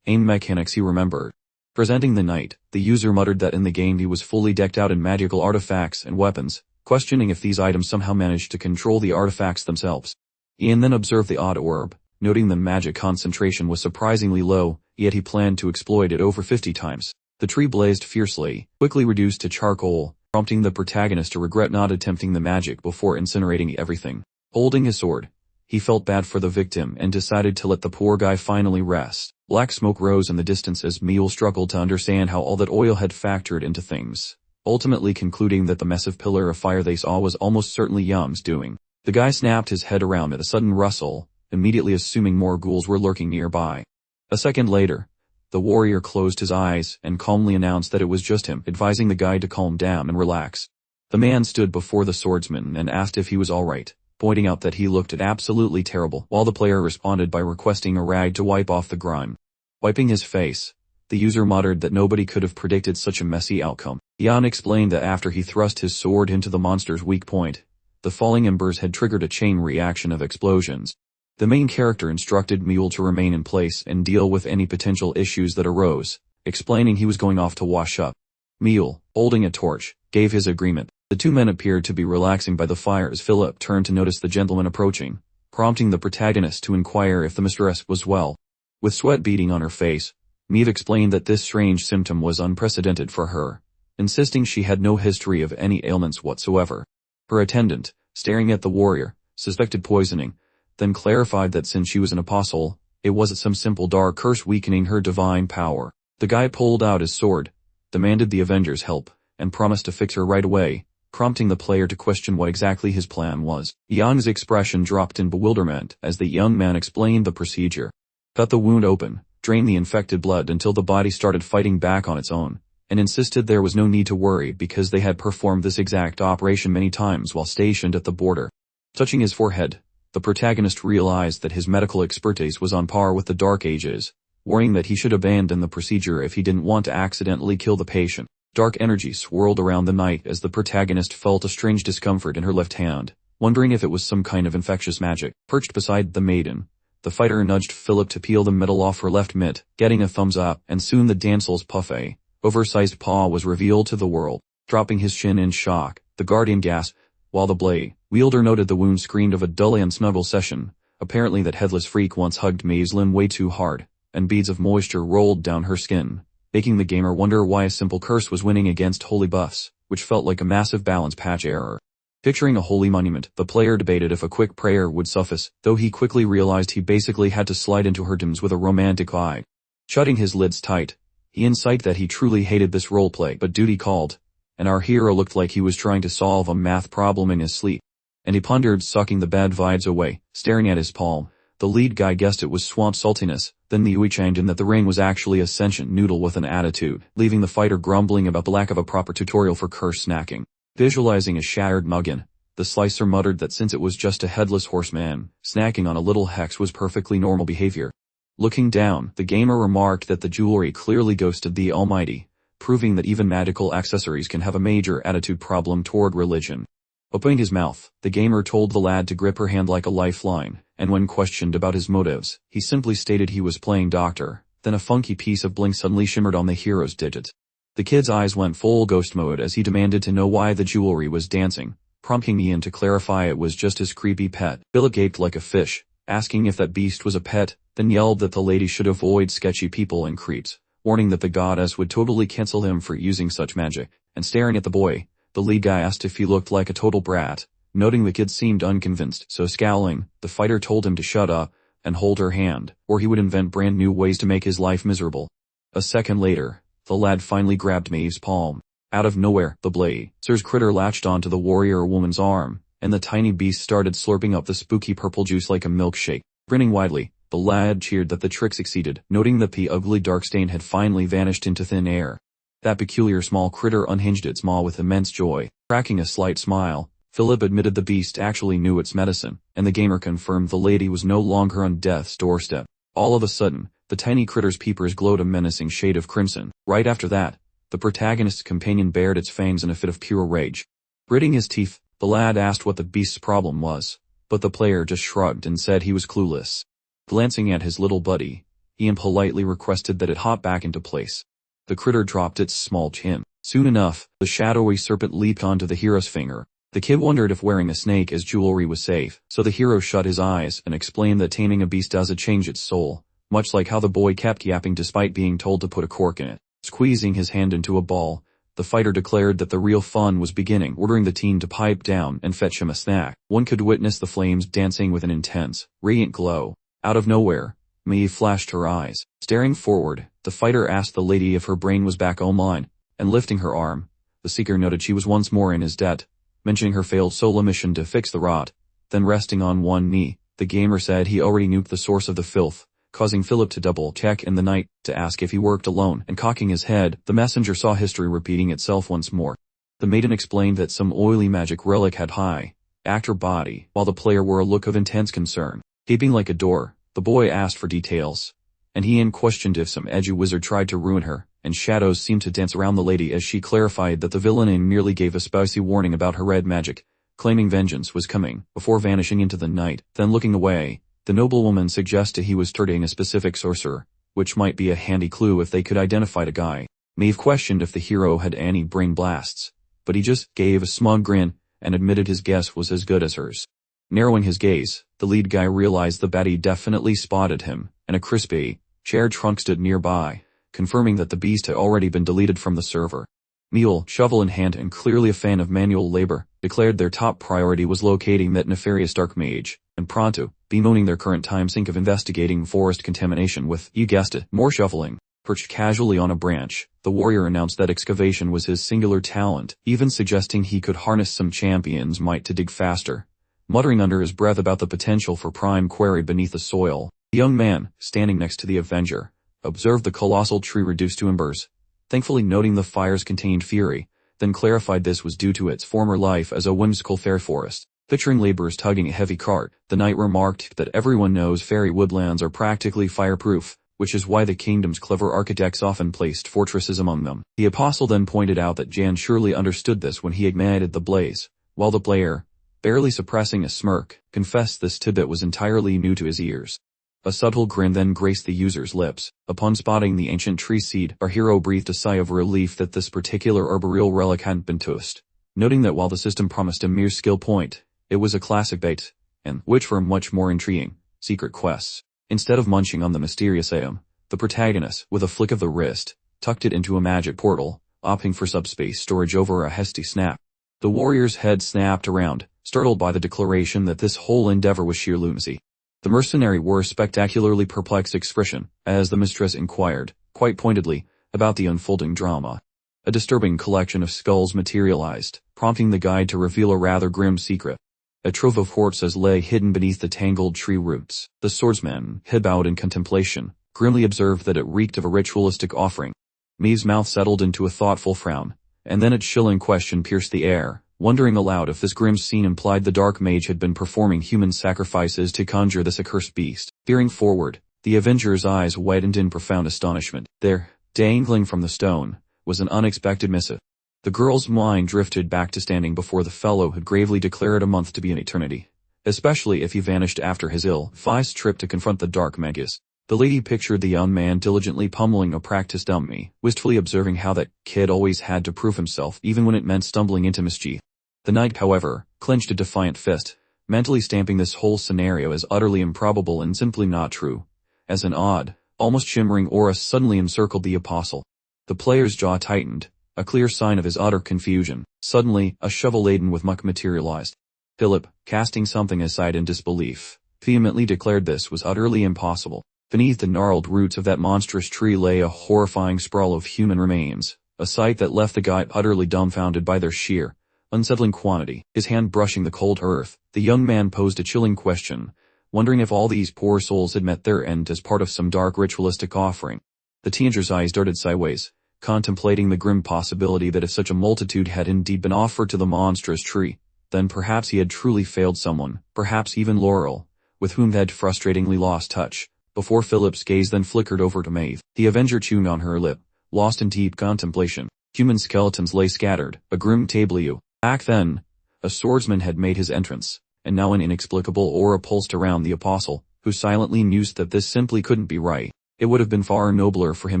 aim mechanics he remembered. Presenting the knight, the user muttered that in the game he was fully decked out in magical artifacts and weapons, questioning if these items somehow managed to control the artifacts themselves. Ian then observed the odd orb, noting the magic concentration was surprisingly low, yet he planned to exploit it over 50 times. The tree blazed fiercely, quickly reduced to charcoal, prompting the protagonist to regret not attempting the magic before incinerating everything. Holding his sword, he felt bad for the victim and decided to let the poor guy finally rest. Black smoke rose in the distance as Mule struggled to understand how all that oil had factored into things, ultimately concluding that the massive pillar of fire they saw was almost certainly Yum's doing. The guy snapped his head around at a sudden rustle, immediately assuming more ghouls were lurking nearby. A second later, the warrior closed his eyes and calmly announced that it was just him, advising the guy to calm down and relax. The man stood before the swordsman and asked if he was alright, pointing out that he looked absolutely terrible, while the player responded by requesting a rag to wipe off the grime. Wiping his face, the user muttered that nobody could have predicted such a messy outcome. Ian explained that after he thrust his sword into the monster's weak point, the falling embers had triggered a chain reaction of explosions. The main character instructed Mule to remain in place and deal with any potential issues that arose, explaining he was going off to wash up. Mule, holding a torch, gave his agreement. The two men appeared to be relaxing by the fire as Philip turned to notice the gentleman approaching, prompting the protagonist to inquire if the mistress was well. With sweat beading on her face, Maeve explained that this strange symptom was unprecedented for her, insisting she had no history of any ailments whatsoever. Her attendant, staring at the warrior, suspected poisoning, then clarified that since she was an apostle, it wasn't some simple dark curse weakening her divine power. The guy pulled out his sword, demanded the Avengers' help, and promised to fix her right away, prompting the player to question what exactly his plan was. Yang's expression dropped in bewilderment as the young man explained the procedure. Cut the wound open, drain the infected blood until the body started fighting back on its own, and insisted there was no need to worry because they had performed this exact operation many times while stationed at the border. Touching his forehead, the protagonist realized that his medical expertise was on par with the Dark Ages, worrying that he should abandon the procedure if he didn't want to accidentally kill the patient. Dark energy swirled around the night as the protagonist felt a strange discomfort in her left hand, wondering if it was some kind of infectious magic. Perched beside the maiden, the fighter nudged Philip to peel the metal off her left mitt, getting a thumbs up, and soon the damsel's puffy, oversized paw was revealed to the world. Dropping his chin in shock, the guardian gasped, while the blade wielder noted the wound screamed of a dull and snuggle session. Apparently that headless freak once hugged May's limb way too hard, and beads of moisture rolled down her skin, making the gamer wonder why a simple curse was winning against holy buffs, which felt like a massive balance patch error. Picturing a holy monument, the player debated if a quick prayer would suffice, though he quickly realized he basically had to slide into her DMs with a romantic eye. Shutting his lids tight, he insight that he truly hated this roleplay, but duty called, and our hero looked like he was trying to solve a math problem in his sleep. And he pondered, sucking the bad vibes away, staring at his palm. The lead guy guessed it was swamp saltiness, then the Ui chimed in that the ring was actually a sentient noodle with an attitude, leaving the fighter grumbling about the lack of a proper tutorial for curse snacking. Visualizing a shattered noggin, the slicer muttered that since it was just a headless horseman, snacking on a little hex was perfectly normal behavior. Looking down, the gamer remarked that the jewelry clearly ghosted the Almighty, proving that even magical accessories can have a major attitude problem toward religion. Opening his mouth, the gamer told the lad to grip her hand like a lifeline, and when questioned about his motives, he simply stated he was playing doctor. Then a funky piece of bling suddenly shimmered on the hero's digit. The kid's eyes went full ghost mode as he demanded to know why the jewelry was dancing, prompting Ian to clarify it was just his creepy pet. Philip gaped like a fish, asking if that beast was a pet, then yelled that the lady should avoid sketchy people and creeps, warning that the goddess would totally cancel him for using such magic. And staring at the boy, the lead guy asked if he looked like a total brat, noting the kid seemed unconvinced, so scowling, the fighter told him to shut up and hold her hand, or he would invent brand new ways to make his life miserable. A second later, the lad finally grabbed Maeve's palm. Out of nowhere, the blazer's critter latched onto the warrior woman's arm, and the tiny beast started slurping up the spooky purple juice like a milkshake. Grinning widely, the lad cheered that the trick succeeded, noting that the ugly dark stain had finally vanished into thin air. That peculiar small critter unhinged its maw with immense joy. Cracking a slight smile, Philip admitted the beast actually knew its medicine, and the gamer confirmed the lady was no longer on death's doorstep. All of a sudden, the tiny critter's peepers glowed a menacing shade of crimson. Right after that, the protagonist's companion bared its fangs in a fit of pure rage. Gritting his teeth, the lad asked what the beast's problem was, but the player just shrugged and said he was clueless. Glancing at his little buddy, Ian politely requested that it hop back into place. The critter dropped its small chin. Soon enough, the shadowy serpent leaped onto the hero's finger. The kid wondered if wearing a snake as jewelry was safe, so the hero shut his eyes and explained that taming a beast doesn't change its soul, much like how the boy kept yapping despite being told to put a cork in it. Squeezing his hand into a ball, the fighter declared that the real fun was beginning, ordering the teen to pipe down and fetch him a snack. One could witness the flames dancing with an intense, radiant glow. Out of nowhere, Mae flashed her eyes. Staring forward, the fighter asked the lady if her brain was back online, and lifting her arm, the seeker noted she was once more in his debt, mentioning her failed solo mission to fix the rot. Then resting on one knee, the gamer said he already nuked the source of the filth, causing Philip to double-check in the night to ask if he worked alone, and cocking his head, the messenger saw history repeating itself once more. The maiden explained that some oily magic relic had high actor body, while the player wore a look of intense concern. Gaping like a door, the boy asked for details, and Ian questioned if some edgy wizard tried to ruin her, and shadows seemed to dance around the lady as she clarified that the villain merely gave a spicy warning about her red magic, claiming vengeance was coming, before vanishing into the night. Then looking away, the noblewoman suggested he was targeting a specific sorcerer, which might be a handy clue if they could identify the guy. Maeve questioned if the hero had any brain blasts, but he just gave a smug grin and admitted his guess was as good as hers. Narrowing his gaze, the lead guy realized the baddie definitely spotted him, and a crispy, chair trunk stood nearby, confirming that the beast had already been deleted from the server. Mule, shovel in hand and clearly a fan of manual labor, declared their top priority was locating that nefarious dark mage, and pronto, bemoaning their current time sink of investigating forest contamination with, you guessed it, more shoveling. Perched casually on a branch, the warrior announced that excavation was his singular talent, even suggesting he could harness some champion's might to dig faster. Muttering under his breath about the potential for prime quarry beneath the soil, the young man, standing next to the Avenger, observed the colossal tree reduced to embers, thankfully noting the fire's contained fury, then clarified this was due to its former life as a whimsical fairy forest. Picturing laborers tugging a heavy cart, the knight remarked that everyone knows fairy woodlands are practically fireproof, which is why the kingdom's clever architects often placed fortresses among them. The apostle then pointed out that Jan surely understood this when he ignited the blaze, while the player, barely suppressing a smirk, confessed this tidbit was entirely new to his ears. A subtle grin then graced the user's lips. Upon spotting the ancient tree seed, our hero breathed a sigh of relief that this particular arboreal relic hadn't been toast, noting that while the system promised a mere skill point, it was a classic bait, and which for much more intriguing, secret quests. Instead of munching on the mysterious item, the protagonist, with a flick of the wrist, tucked it into a magic portal, opting for subspace storage over a hasty snap. The warrior's head snapped around, startled by the declaration that this whole endeavor was sheer lunacy. The mercenary wore a spectacularly perplexed expression, as the mistress inquired, quite pointedly, about the unfolding drama. A disturbing collection of skulls materialized, prompting the guide to reveal a rather grim secret. A trove of corpses lay hidden beneath the tangled tree roots. The swordsman, head bowed in contemplation, grimly observed that it reeked of a ritualistic offering. Maeve's mouth settled into a thoughtful frown, and then a chilling question pierced the air, wondering aloud if this grim scene implied the dark mage had been performing human sacrifices to conjure this accursed beast. Peering forward, the Avenger's eyes widened in profound astonishment. There, dangling from the stone, was an unexpected missive. The girl's mind drifted back to standing before the fellow who'd gravely declared a month to be an eternity, especially if he vanished after his ill-advised trip to confront the dark magus. The lady pictured the young man diligently pummeling a practice dummy, wistfully observing how that kid always had to prove himself even when it meant stumbling into mischief. The knight, however, clenched a defiant fist, mentally stamping this whole scenario as utterly improbable and simply not true, as an odd, almost shimmering aura suddenly encircled the apostle. The player's jaw tightened, a clear sign of his utter confusion. Suddenly, a shovel laden with muck materialized. Philip, casting something aside in disbelief, vehemently declared this was utterly impossible. Beneath the gnarled roots of that monstrous tree lay a horrifying sprawl of human remains, a sight that left the guy utterly dumbfounded by their sheer, unsettling quantity. His hand brushing the cold earth, the young man posed a chilling question, wondering if all these poor souls had met their end as part of some dark ritualistic offering. The teenager's eyes darted sideways, contemplating the grim possibility that if such a multitude had indeed been offered to the monstrous tree, then perhaps he had truly failed someone, perhaps even Laurel, with whom they had frustratingly lost touch. Before Philip's gaze then flickered over to Maeve, the Avenger chewed on her lip, lost in deep contemplation. Human skeletons lay scattered, a grim tableau. Back then, a swordsman had made his entrance, and now an inexplicable aura pulsed around the apostle, who silently mused that this simply couldn't be right. It would have been far nobler for him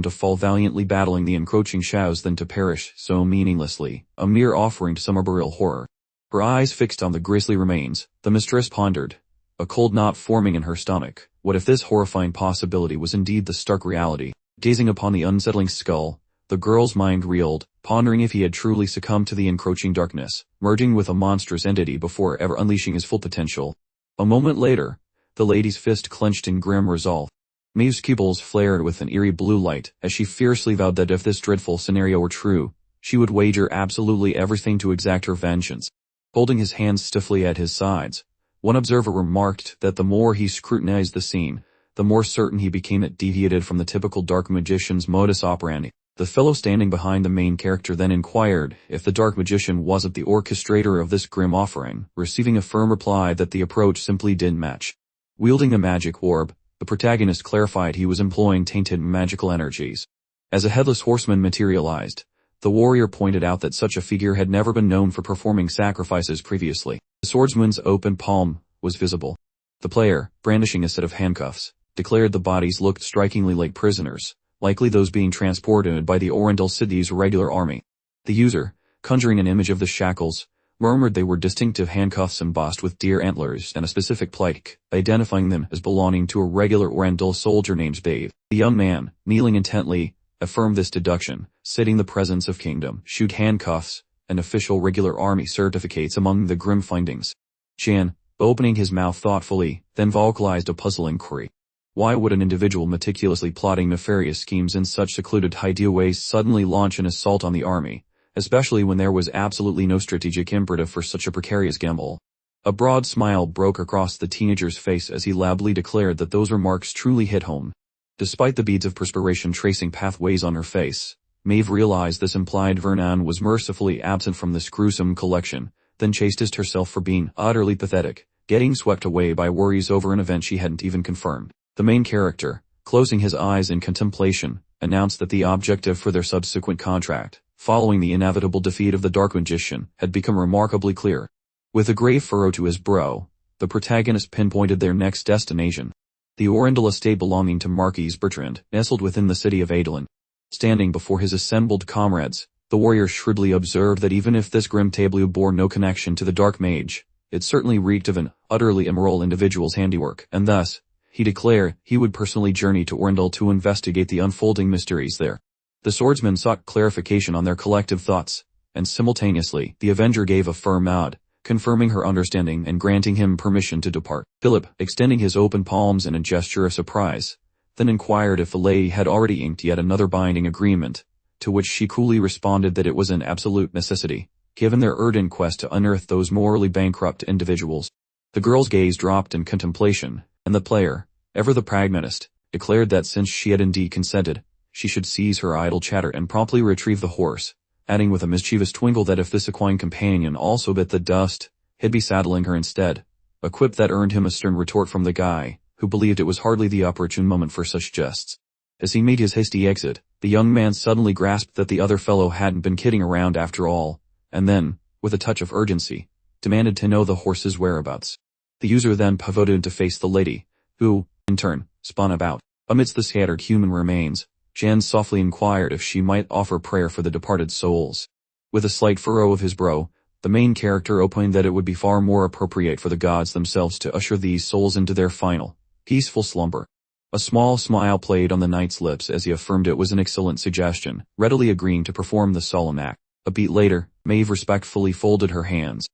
to fall valiantly battling the encroaching shadows than to perish so meaninglessly, a mere offering to some arboreal horror. Her eyes fixed on the grisly remains, the mistress pondered, a cold knot forming in her stomach. What if this horrifying possibility was indeed the stark reality? Gazing upon the unsettling skull, the girl's mind reeled, pondering if he had truly succumbed to the encroaching darkness, merging with a monstrous entity before ever unleashing his full potential. A moment later, the lady's fist clenched in grim resolve. Maeve's pupils flared with an eerie blue light as she fiercely vowed that if this dreadful scenario were true, she would wager absolutely everything to exact her vengeance. Holding his hands stiffly at his sides, one observer remarked that the more he scrutinized the scene, the more certain he became it deviated from the typical dark magician's modus operandi. The fellow standing behind the main character then inquired if the dark magician wasn't the orchestrator of this grim offering, receiving a firm reply that the approach simply didn't match. Wielding a magic orb, the protagonist clarified he was employing tainted magical energies. As a headless horseman materialized, the warrior pointed out that such a figure had never been known for performing sacrifices previously. The swordsman's open palm was visible. The player, brandishing a set of handcuffs, declared the bodies looked strikingly like prisoners, likely those being transported by the Oriental city's regular army. The user, conjuring an image of the shackles, murmured they were distinctive handcuffs embossed with deer antlers and a specific plaque, identifying them as belonging to a regular Oriental soldier named Babe. The young man, kneeling intently, affirmed this deduction, citing the presence of kingdom-issued handcuffs and official regular army certificates among the grim findings. Jan, opening his mouth thoughtfully, then vocalized a puzzling query. Why would an individual meticulously plotting nefarious schemes in such secluded hideaways suddenly launch an assault on the army, especially when there was absolutely no strategic imperative for such a precarious gamble? A broad smile broke across the teenager's face as he loudly declared that those remarks truly hit home. Despite the beads of perspiration tracing pathways on her face, Maeve realized this implied Vernon was mercifully absent from this gruesome collection, then chastised herself for being utterly pathetic, getting swept away by worries over an event she hadn't even confirmed. The main character, closing his eyes in contemplation, announced that the objective for their subsequent contract, following the inevitable defeat of the Dark Magician, had become remarkably clear. With a grave furrow to his brow, the protagonist pinpointed their next destination. The Orendal estate belonging to Marquis Bertrand, nestled within the city of Adolin. Standing before his assembled comrades, the warrior shrewdly observed that even if this grim tableau bore no connection to the Dark Mage, it certainly reeked of an utterly immoral individual's handiwork, and thus, he declared, he would personally journey to Orendal to investigate the unfolding mysteries there. The swordsmen sought clarification on their collective thoughts, and simultaneously, the Avenger gave a firm nod, confirming her understanding and granting him permission to depart. Philip, extending his open palms in a gesture of surprise, then inquired if the lady had already inked yet another binding agreement, to which she coolly responded that it was an absolute necessity, given their urgent quest to unearth those morally bankrupt individuals. The girl's gaze dropped in contemplation, and the player, ever the pragmatist, declared that since she had indeed consented, she should cease her idle chatter and promptly retrieve the horse, adding with a mischievous twinkle that if this equine companion also bit the dust, he'd be saddling her instead, a quip that earned him a stern retort from the guy, who believed it was hardly the opportune moment for such jests. As he made his hasty exit, the young man suddenly grasped that the other fellow hadn't been kidding around after all, and then, with a touch of urgency, demanded to know the horse's whereabouts. The user then pivoted to face the lady, who, in turn, spun about. Amidst the scattered human remains, Jan softly inquired if she might offer prayer for the departed souls. With a slight furrow of his brow, the main character opined that it would be far more appropriate for the gods themselves to usher these souls into their final, peaceful slumber. A small smile played on the knight's lips as he affirmed it was an excellent suggestion, readily agreeing to perform the solemn act. A beat later, Maeve respectfully folded her hands.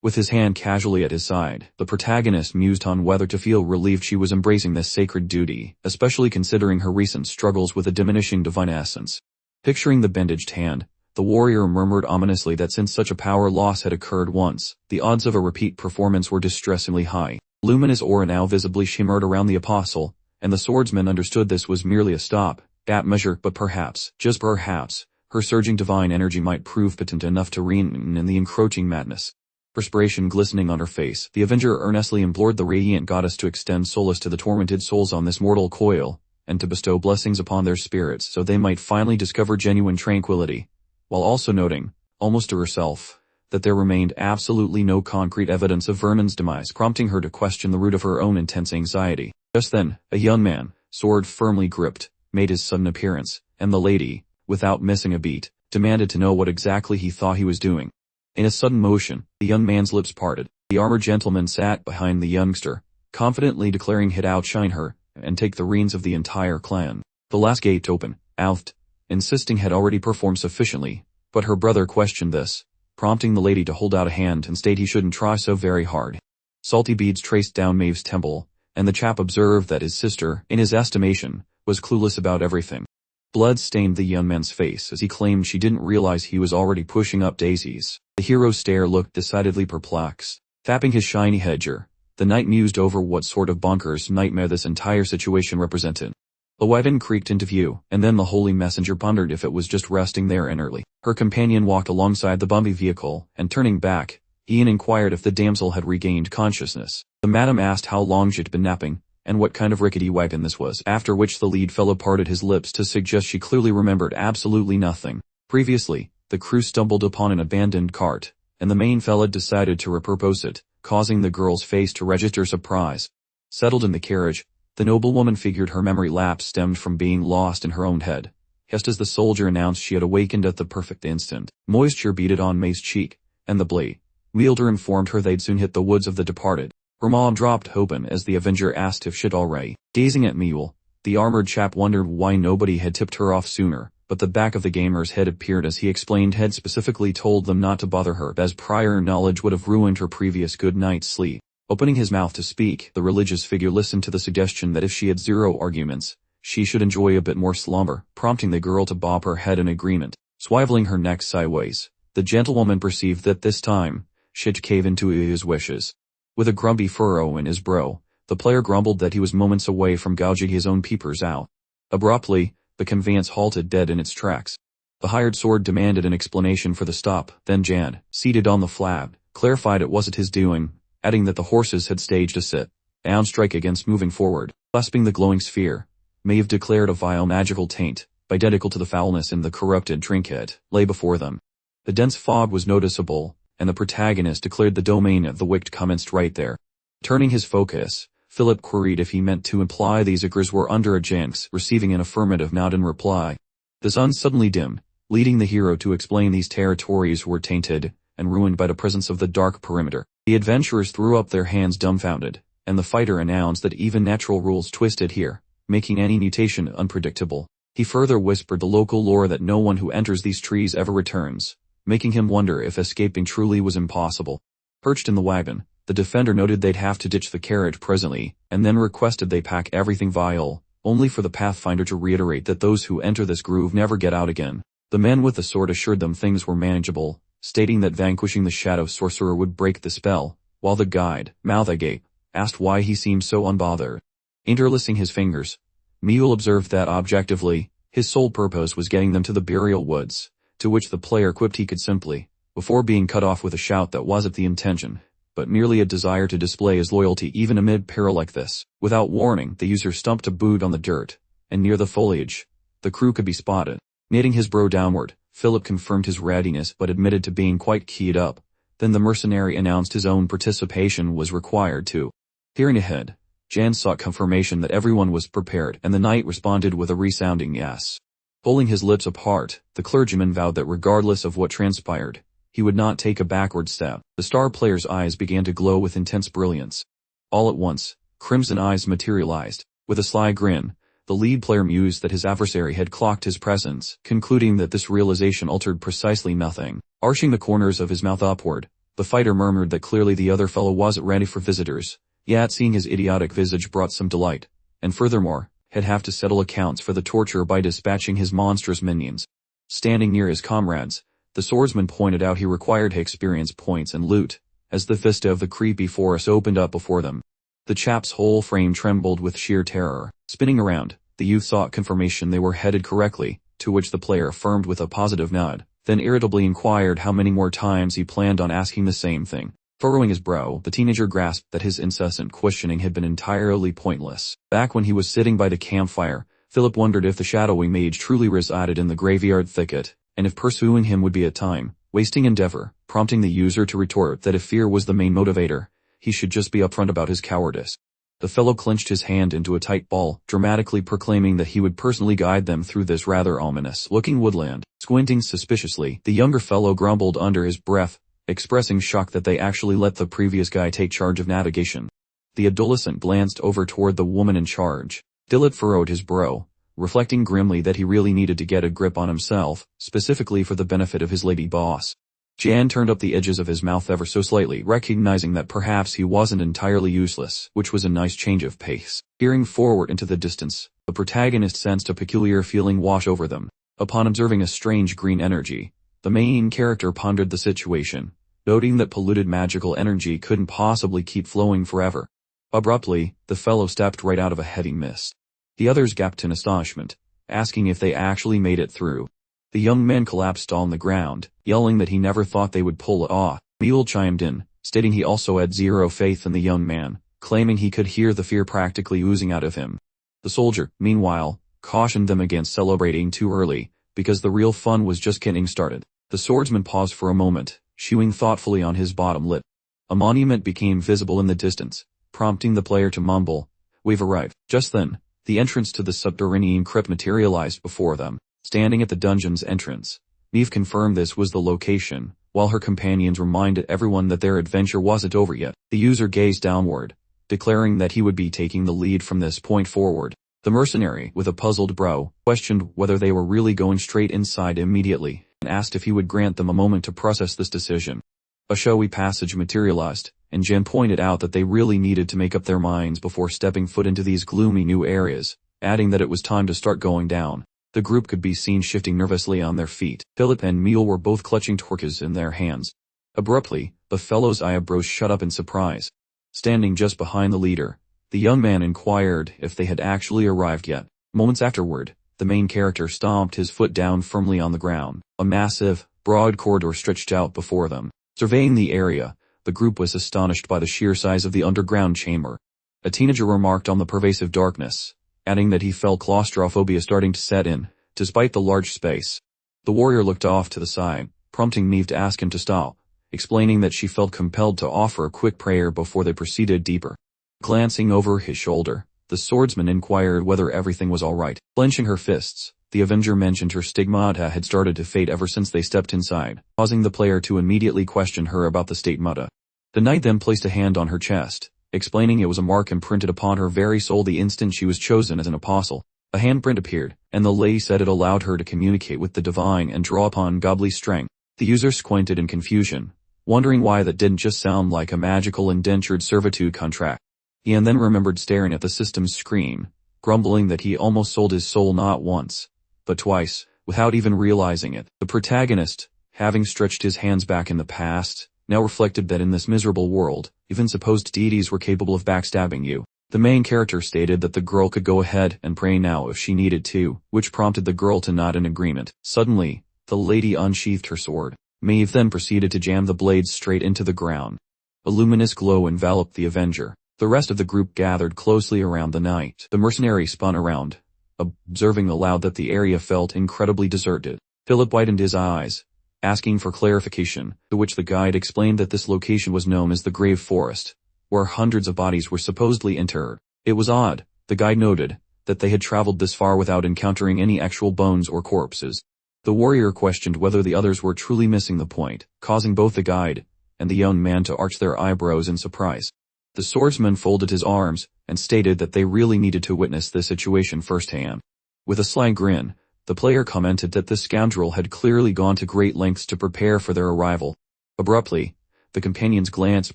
With his hand casually at his side, the protagonist mused on whether to feel relieved she was embracing this sacred duty, especially considering her recent struggles with a diminishing divine essence. Picturing the bandaged hand, the warrior murmured ominously that since such a power loss had occurred once, the odds of a repeat performance were distressingly high. Luminous aura now visibly shimmered around the apostle, and the swordsman understood this was merely a stop-gap measure, but perhaps, just perhaps, her surging divine energy might prove potent enough to rein in the encroaching madness. Perspiration glistening on her face, the Avenger earnestly implored the radiant goddess to extend solace to the tormented souls on this mortal coil, and to bestow blessings upon their spirits so they might finally discover genuine tranquility, while also noting, almost to herself, that there remained absolutely no concrete evidence of Vernon's demise, prompting her to question the root of her own intense anxiety. Just then, a young man, sword firmly gripped, made his sudden appearance, and the lady, without missing a beat, demanded to know what exactly he thought he was doing. In a sudden motion, the young man's lips parted. The armored gentleman sat behind the youngster, confidently declaring he'd outshine her, and take the reins of the entire clan. The last gate open, Alft, insisting had already performed sufficiently, but her brother questioned this, prompting the lady to hold out a hand and state he shouldn't try so very hard. Salty beads traced down Maeve's temple, and the chap observed that his sister, in his estimation, was clueless about everything. Blood stained the young man's face as he claimed she didn't realize he was already pushing up daisies. The hero's stare looked decidedly perplexed. Tapping his shiny hedger, the knight mused over what sort of bonkers nightmare this entire situation represented. The wagon creaked into view, and then the holy messenger pondered if it was just resting there inertly. Her companion walked alongside the bumpy vehicle, and turning back, Ian inquired if the damsel had regained consciousness. The madam asked how long she'd been napping, and what kind of rickety wagon this was, after which the lead fellow parted his lips to suggest she clearly remembered absolutely nothing. Previously, the crew stumbled upon an abandoned cart, and the main fella decided to repurpose it, causing the girl's face to register surprise. Settled in the carriage, the noblewoman figured her memory lapse stemmed from being lost in her own head. Just as the soldier announced she had awakened at the perfect instant, moisture beaded on May's cheek, and the blade wielder informed her they'd soon hit the woods of the departed. Her maw dropped open as the Avenger asked if she'd already. Gazing at Mule, the armored chap wondered why nobody had tipped her off sooner, but the back of the gamer's head appeared as he explained he'd specifically told them not to bother her as prior knowledge would have ruined her previous good night's sleep. Opening his mouth to speak, the religious figure listened to the suggestion that if she had 0 arguments, she should enjoy a bit more slumber, prompting the girl to bob her head in agreement. Swiveling her neck sideways, the gentlewoman perceived that this time, she'd cave into his wishes. With a grumpy furrow in his brow, the player grumbled that he was moments away from gouging his own peepers out. Abruptly, the conveyance halted dead in its tracks. The hired sword demanded an explanation for the stop, then Jan, seated on the flab, clarified it wasn't his doing, adding that the horses had staged a sit-down strike against moving forward. Clasping the glowing sphere, Maeve declared a vile magical taint, identical to the foulness in the corrupted trinket, lay before them. The dense fog was noticeable, and the protagonist declared the domain of the wicked commenced right there. Turning his focus, Philip queried if he meant to imply these ogres were under a jinx, receiving an affirmative nod in reply. The sun suddenly dimmed, leading the hero to explain these territories were tainted and ruined by the presence of the dark perimeter. The adventurers threw up their hands dumbfounded, and the fighter announced that even natural rules twisted here, making any mutation unpredictable. He further whispered the local lore that no one who enters these trees ever returns, making him wonder if escaping truly was impossible. Perched in the wagon, the defender noted they'd have to ditch the carriage presently, and then requested they pack everything vile, only for the Pathfinder to reiterate that those who enter this groove never get out again. The men with the sword assured them things were manageable, stating that vanquishing the shadow sorcerer would break the spell, while the guide, mouth agape, asked why he seemed so unbothered. Interlacing his fingers, Mule observed that objectively, his sole purpose was getting them to the burial woods, to which the player quipped he could simply, before being cut off with a shout that wasn't the intention, but merely a desire to display his loyalty even amid peril like this. Without warning, the user stumped a boot on the dirt, and near the foliage, the crew could be spotted. Knitting his brow downward, Philip confirmed his readiness but admitted to being quite keyed up. Then the mercenary announced his own participation was required too. Peering ahead, Jan sought confirmation that everyone was prepared, and the knight responded with a resounding yes. Pulling his lips apart, the clergyman vowed that regardless of what transpired, he would not take a backward step. The star player's eyes began to glow with intense brilliance. All at once, crimson eyes materialized. With a sly grin, the lead player mused that his adversary had clocked his presence, concluding that this realization altered precisely nothing. Arching the corners of his mouth upward, the fighter murmured that clearly the other fellow wasn't ready for visitors, yet seeing his idiotic visage brought some delight, and furthermore, had have to settle accounts for the torture by dispatching his monstrous minions. Standing near his comrades, the swordsman pointed out he required experience points and loot, as the vista of the creepy forest opened up before them. The chap's whole frame trembled with sheer terror. Spinning around, the youth sought confirmation they were headed correctly, to which the player affirmed with a positive nod, then irritably inquired how many more times he planned on asking the same thing. Furrowing his brow, the teenager grasped that his incessant questioning had been entirely pointless. Back when he was sitting by the campfire, Philip wondered if the shadowy mage truly resided in the graveyard thicket, and if pursuing him would be a time-wasting endeavor, prompting the user to retort that if fear was the main motivator, he should just be upfront about his cowardice. The fellow clenched his hand into a tight ball, dramatically proclaiming that he would personally guide them through this rather ominous-looking woodland. Squinting suspiciously, the younger fellow grumbled under his breath, expressing shock that they actually let the previous guy take charge of navigation. The adolescent glanced over toward the woman in charge. Dillet furrowed his brow, reflecting grimly that he really needed to get a grip on himself, specifically for the benefit of his lady boss. Jan turned up the edges of his mouth ever so slightly, recognizing that perhaps he wasn't entirely useless, which was a nice change of pace. Peering forward into the distance, the protagonist sensed a peculiar feeling wash over them. Upon observing a strange green energy, the main character pondered the situation, noting that polluted magical energy couldn't possibly keep flowing forever. Abruptly, the fellow stepped right out of a heavy mist. The others gaped in astonishment, asking if they actually made it through. The young man collapsed on the ground, yelling that he never thought they would pull it off. Mule chimed in, stating he also had zero faith in the young man, claiming he could hear the fear practically oozing out of him. The soldier, meanwhile, cautioned them against celebrating too early, because the real fun was just getting started. The swordsman paused for a moment, chewing thoughtfully on his bottom lip. A monument became visible in the distance, prompting the player to mumble, "We've arrived." Just then, the entrance to the subterranean crypt materialized before them. Standing at the dungeon's entrance, Neve confirmed this was the location, while her companions reminded everyone that their adventure wasn't over yet. The user gazed downward, declaring that he would be taking the lead from this point forward. The mercenary, with a puzzled brow, questioned whether they were really going straight inside immediately, and asked if he would grant them a moment to process this decision. A showy passage materialized, and Jen pointed out that they really needed to make up their minds before stepping foot into these gloomy new areas, adding that it was time to start going down. The group could be seen shifting nervously on their feet. Philip and Emil were both clutching torches in their hands. Abruptly, the fellow's eyebrows shut up in surprise. Standing just behind the leader, the young man inquired if they had actually arrived yet. Moments afterward, the main character stomped his foot down firmly on the ground. A massive, broad corridor stretched out before them. Surveying the area, the group was astonished by the sheer size of the underground chamber. A teenager remarked on the pervasive darkness, adding that he felt claustrophobia starting to set in, despite the large space. The warrior looked off to the side, prompting Neve to ask him to stop, explaining that she felt compelled to offer a quick prayer before they proceeded deeper. Glancing over his shoulder, the swordsman inquired whether everything was all right. Clenching her fists, the Avenger mentioned her stigmata had started to fade ever since they stepped inside, causing the player to immediately question her about the stigmata. The knight then placed a hand on her chest, explaining it was a mark imprinted upon her very soul the instant she was chosen as an apostle. A handprint appeared, and the lay said it allowed her to communicate with the divine and draw upon godly strength. The user squinted in confusion, wondering why that didn't just sound like a magical indentured servitude contract. Ian then remembered staring at the system's screen, grumbling that he almost sold his soul not once, but twice, without even realizing it. The protagonist, having stretched his hands back in the past, now reflected that in this miserable world, even supposed deities were capable of backstabbing you. The main character stated that the girl could go ahead and pray now if she needed to, which prompted the girl to nod in agreement. Suddenly, the lady unsheathed her sword. Maeve then proceeded to jam the blades straight into the ground. A luminous glow enveloped the Avenger. The rest of the group gathered closely around the knight. The mercenary spun around, observing aloud that the area felt incredibly deserted. Philip widened his eyes, asking for clarification, to which the guide explained that this location was known as the Grave Forest, where hundreds of bodies were supposedly interred. It was odd, the guide noted, that they had traveled this far without encountering any actual bones or corpses. The warrior questioned whether the others were truly missing the point, causing both the guide and the young man to arch their eyebrows in surprise. The swordsman folded his arms and stated that they really needed to witness this situation firsthand. With a sly grin, the player commented that the scoundrel had clearly gone to great lengths to prepare for their arrival. Abruptly, the companions glanced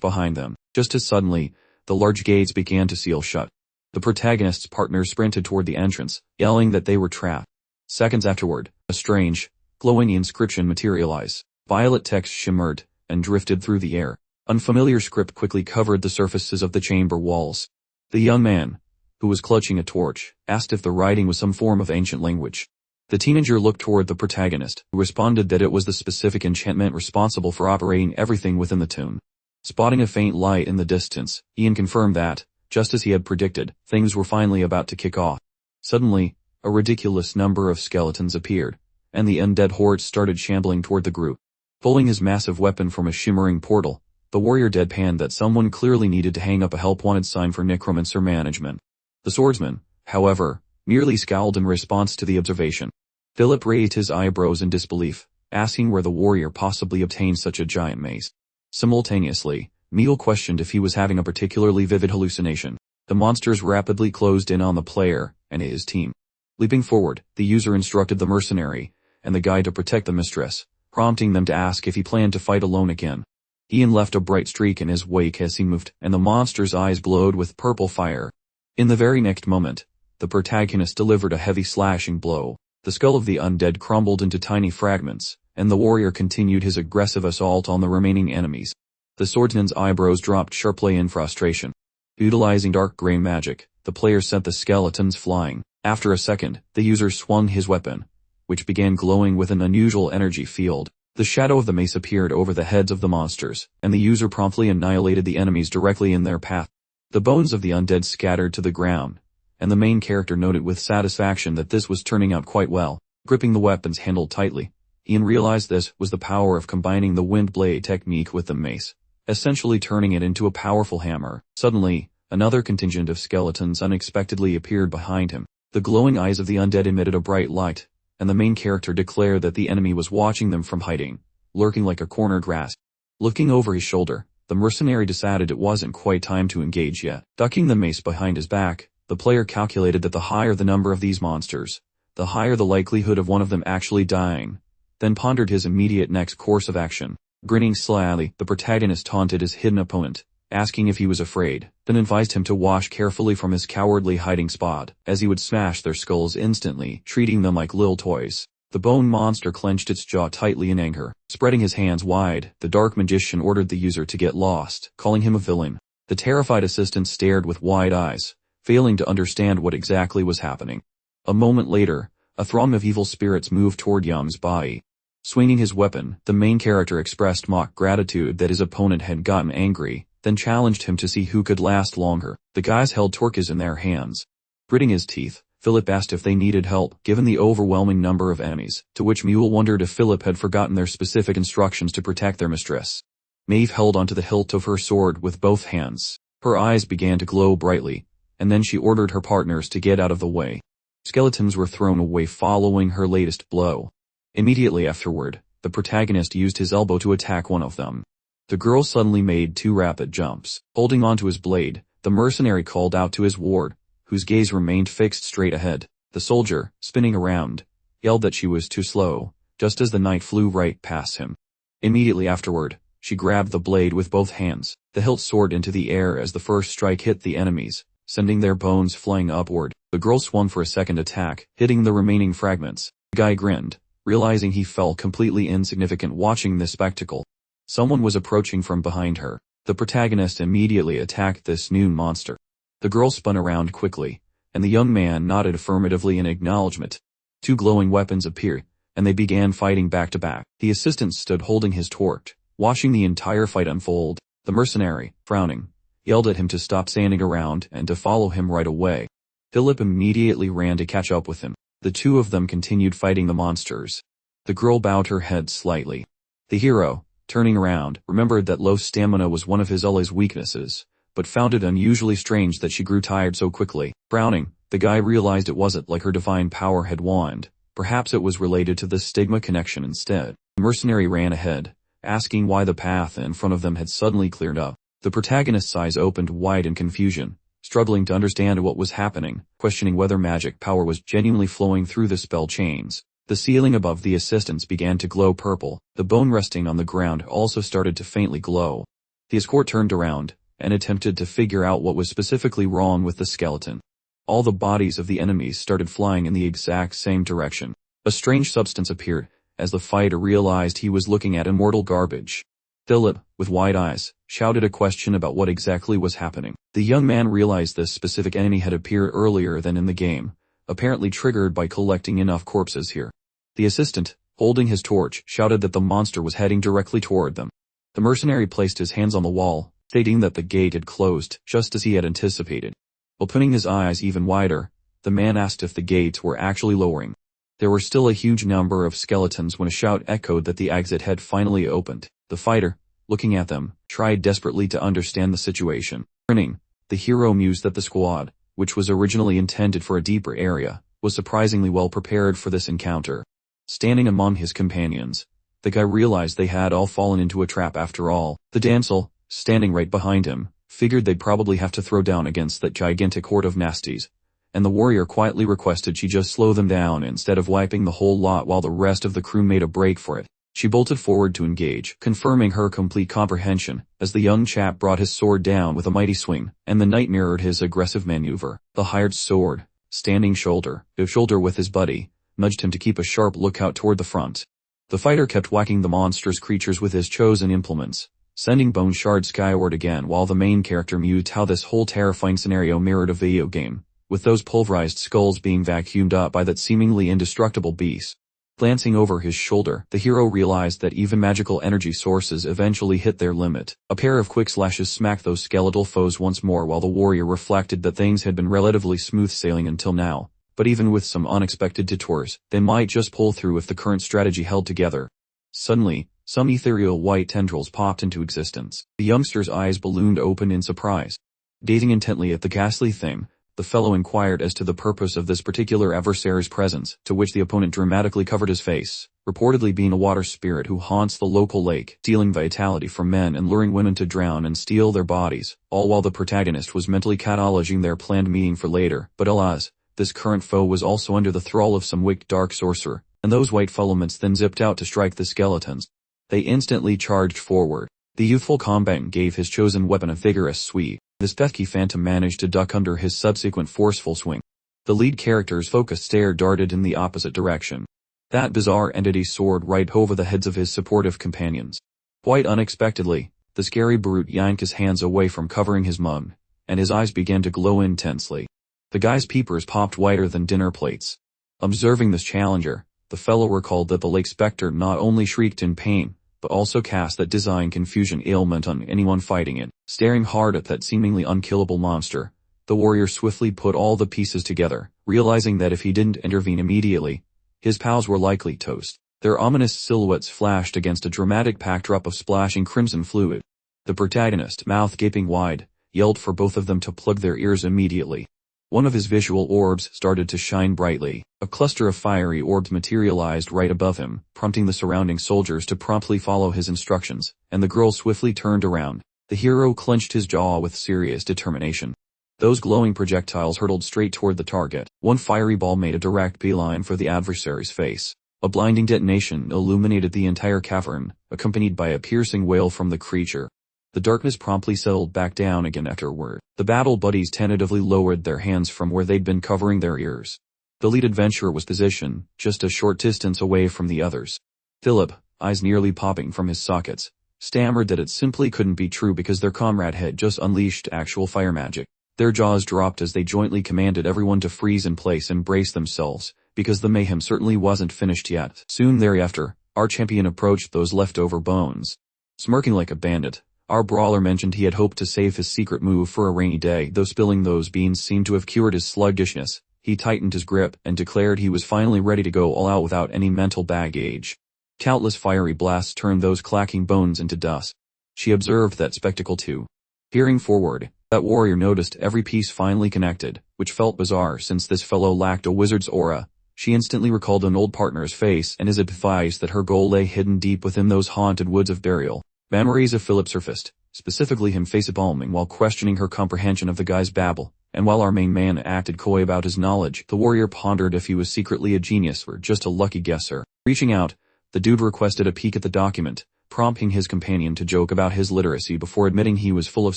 behind them. Just as suddenly, the large gates began to seal shut. The protagonist's partner sprinted toward the entrance, yelling that they were trapped. Seconds afterward, a strange, glowing inscription materialized. Violet text shimmered and drifted through the air. Unfamiliar script quickly covered the surfaces of the chamber walls. The young man, who was clutching a torch, asked if the writing was some form of ancient language. The teenager looked toward the protagonist, who responded that it was the specific enchantment responsible for operating everything within the tomb. Spotting a faint light in the distance, Ian confirmed that, just as he had predicted, things were finally about to kick off. Suddenly, a ridiculous number of skeletons appeared, and the undead horde started shambling toward the group. Pulling his massive weapon from a shimmering portal, the warrior deadpanned that someone clearly needed to hang up a help-wanted sign for necromancer management. The swordsman, however, merely scowled in response to the observation. Philip raised his eyebrows in disbelief, asking where the warrior possibly obtained such a giant mace. Simultaneously, Neil questioned if he was having a particularly vivid hallucination. The monsters rapidly closed in on the player and his team. Leaping forward, the user instructed the mercenary and the guide to protect the mistress, prompting them to ask if he planned to fight alone again. Ian left a bright streak in his wake as he moved, and the monster's eyes glowed with purple fire. In the very next moment, the protagonist delivered a heavy slashing blow. The skull of the undead crumbled into tiny fragments, and the warrior continued his aggressive assault on the remaining enemies. The swordsman's eyebrows dropped sharply in frustration. Utilizing dark gray magic, the player sent the skeletons flying. After a second, the user swung his weapon, which began glowing with an unusual energy field. The shadow of the mace appeared over the heads of the monsters, and the user promptly annihilated the enemies directly in their path. The bones of the undead scattered to the ground, and the main character noted with satisfaction that this was turning out quite well. Gripping the weapon's handle tightly, Ian realized this was the power of combining the wind blade technique with the mace, essentially turning it into a powerful hammer. Suddenly, another contingent of skeletons unexpectedly appeared behind him. The glowing eyes of the undead emitted a bright light, and the main character declared that the enemy was watching them from hiding, lurking like a cornered rat. Looking over his shoulder, the mercenary decided it wasn't quite time to engage yet. Ducking the mace behind his back, the player calculated that the higher the number of these monsters, the higher the likelihood of one of them actually dying, then pondered his immediate next course of action. Grinning slyly, the protagonist taunted his hidden opponent, asking if he was afraid, then advised him to wash carefully from his cowardly hiding spot, as he would smash their skulls instantly, treating them like little toys. The bone monster clenched its jaw tightly in anger. Spreading his hands wide, the dark magician ordered the user to get lost, calling him a villain. The terrified assistant stared with wide eyes, failing to understand what exactly was happening. A moment later, a throng of evil spirits moved toward Young's body. Swinging his weapon, the main character expressed mock gratitude that his opponent had gotten angry, then challenged him to see who could last longer. The guys held torches in their hands. Gritting his teeth, Philip asked if they needed help, given the overwhelming number of enemies, to which Mule wondered if Philip had forgotten their specific instructions to protect their mistress. Maeve held onto the hilt of her sword with both hands. Her eyes began to glow brightly, and then she ordered her partners to get out of the way. Skeletons were thrown away following her latest blow. Immediately afterward, the protagonist used his elbow to attack one of them. The girl suddenly made 2 rapid jumps. Holding onto his blade, the mercenary called out to his ward, whose gaze remained fixed straight ahead. The soldier, spinning around, yelled that she was too slow, just as the knight flew right past him. Immediately afterward, she grabbed the blade with both hands. The hilt soared into the air as the first strike hit the enemies, sending their bones flying upward. The girl swung for a second attack, hitting the remaining fragments. The guy grinned, realizing he felt completely insignificant watching this spectacle. Someone was approaching from behind her. The protagonist immediately attacked this new monster. The girl spun around quickly, and the young man nodded affirmatively in acknowledgement. 2 glowing weapons appeared, and they began fighting back to back. The assistant stood holding his torch, watching the entire fight unfold. The mercenary, frowning, yelled at him to stop standing around and to follow him right away. Philip immediately ran to catch up with him. The 2 of them continued fighting the monsters. The girl bowed her head slightly. The hero, turning around, remembered that low stamina was one of his allies' weaknesses, but found it unusually strange that she grew tired so quickly. Frowning, the guy realized it wasn't like her divine power had waned. Perhaps it was related to the stigma connection instead. The mercenary ran ahead, asking why the path in front of them had suddenly cleared up. The protagonist's eyes opened wide in confusion, struggling to understand what was happening, questioning whether magic power was genuinely flowing through the spell chains. The ceiling above the assistants began to glow purple. The bone resting on the ground also started to faintly glow. The escort turned around and attempted to figure out what was specifically wrong with the skeleton. All the bodies of the enemies started flying in the exact same direction. A strange substance appeared, as the fighter realized he was looking at immortal garbage. Philip, with wide eyes, shouted a question about what exactly was happening. The young man realized this specific enemy had appeared earlier than in the game, apparently triggered by collecting enough corpses here. The assistant, holding his torch, shouted that the monster was heading directly toward them. The mercenary placed his hands on the wall, stating that the gate had closed, just as he had anticipated. Opening his eyes even wider, the man asked if the gates were actually lowering. There were still a huge number of skeletons when a shout echoed that the exit had finally opened. The fighter, looking at them, tried desperately to understand the situation. Grinning, the hero mused that the squad, which was originally intended for a deeper area, was surprisingly well prepared for this encounter. Standing among his companions, the guy realized they had all fallen into a trap after all. The damsel, standing right behind him, figured they'd probably have to throw down against that gigantic horde of nasties, and the warrior quietly requested she just slow them down instead of wiping the whole lot while the rest of the crew made a break for it. She bolted forward to engage, confirming her complete comprehension, as the young chap brought his sword down with a mighty swing, and the knight mirrored his aggressive maneuver. The hired sword, standing shoulder to shoulder with his buddy, nudged him to keep a sharp lookout toward the front. The fighter kept whacking the monstrous creatures with his chosen implements, sending bone shards skyward again while the main character mused how this whole terrifying scenario mirrored a video game, with those pulverized skulls being vacuumed up by that seemingly indestructible beast. Glancing over his shoulder, the hero realized that even magical energy sources eventually hit their limit. A pair of quick slashes smacked those skeletal foes once more while the warrior reflected that things had been relatively smooth sailing until now, but even with some unexpected detours, they might just pull through if the current strategy held together. Suddenly, some ethereal white tendrils popped into existence. The youngster's eyes ballooned open in surprise. Gazing intently at the ghastly thing, the fellow inquired as to the purpose of this particular adversary's presence, to which the opponent dramatically covered his face, reportedly being a water spirit who haunts the local lake, stealing vitality from men and luring women to drown and steal their bodies, all while the protagonist was mentally cataloging their planned meeting for later. But alas, this current foe was also under the thrall of some wicked dark sorcerer, and those white filaments then zipped out to strike the skeletons. They instantly charged forward. The youthful combatant gave his chosen weapon a vigorous sweep. This pesky phantom managed to duck under his subsequent forceful swing. The lead character's focused stare darted in the opposite direction. That bizarre entity soared right over the heads of his supportive companions. Quite unexpectedly, the scary brute yanked his hands away from covering his mug, and his eyes began to glow intensely. The guy's peepers popped whiter than dinner plates. Observing this challenger, the fellow recalled that the lake specter not only shrieked in pain, but also cast that dizzying confusion ailment on anyone fighting it. Staring hard at that seemingly unkillable monster, the warrior swiftly put all the pieces together, realizing that if he didn't intervene immediately, his pals were likely toast. Their ominous silhouettes flashed against a dramatic backdrop of splashing crimson fluid. The protagonist, mouth gaping wide, yelled for both of them to plug their ears immediately. One of his visual orbs started to shine brightly. A cluster of fiery orbs materialized right above him, prompting the surrounding soldiers to promptly follow his instructions, and the girl swiftly turned around. The hero clenched his jaw with serious determination. Those glowing projectiles hurtled straight toward the target. One fiery ball made a direct beeline for the adversary's face. A blinding detonation illuminated the entire cavern, accompanied by a piercing wail from the creature. The darkness promptly settled back down again afterward. The battle buddies tentatively lowered their hands from where they'd been covering their ears. The lead adventurer was positioned just a short distance away from the others. Philip, eyes nearly popping from his sockets, stammered that it simply couldn't be true because their comrade had just unleashed actual fire magic. Their jaws dropped as they jointly commanded everyone to freeze in place and brace themselves, because the mayhem certainly wasn't finished yet. Soon thereafter, our champion approached those leftover bones. Smirking like a bandit, our brawler mentioned he had hoped to save his secret move for a rainy day, though spilling those beans seemed to have cured his sluggishness. He tightened his grip and declared he was finally ready to go all out without any mental baggage. Countless fiery blasts turned those clacking bones into dust. She observed that spectacle too. Peering forward, that warrior noticed every piece finely connected, which felt bizarre since this fellow lacked a wizard's aura. She instantly recalled an old partner's face and his advice that her goal lay hidden deep within those haunted woods of burial. Memories of Philip surfaced, specifically him facepalming while questioning her comprehension of the guy's babble, and while our main man acted coy about his knowledge, the warrior pondered if he was secretly a genius or just a lucky guesser. Reaching out, the dude requested a peek at the document, prompting his companion to joke about his literacy before admitting he was full of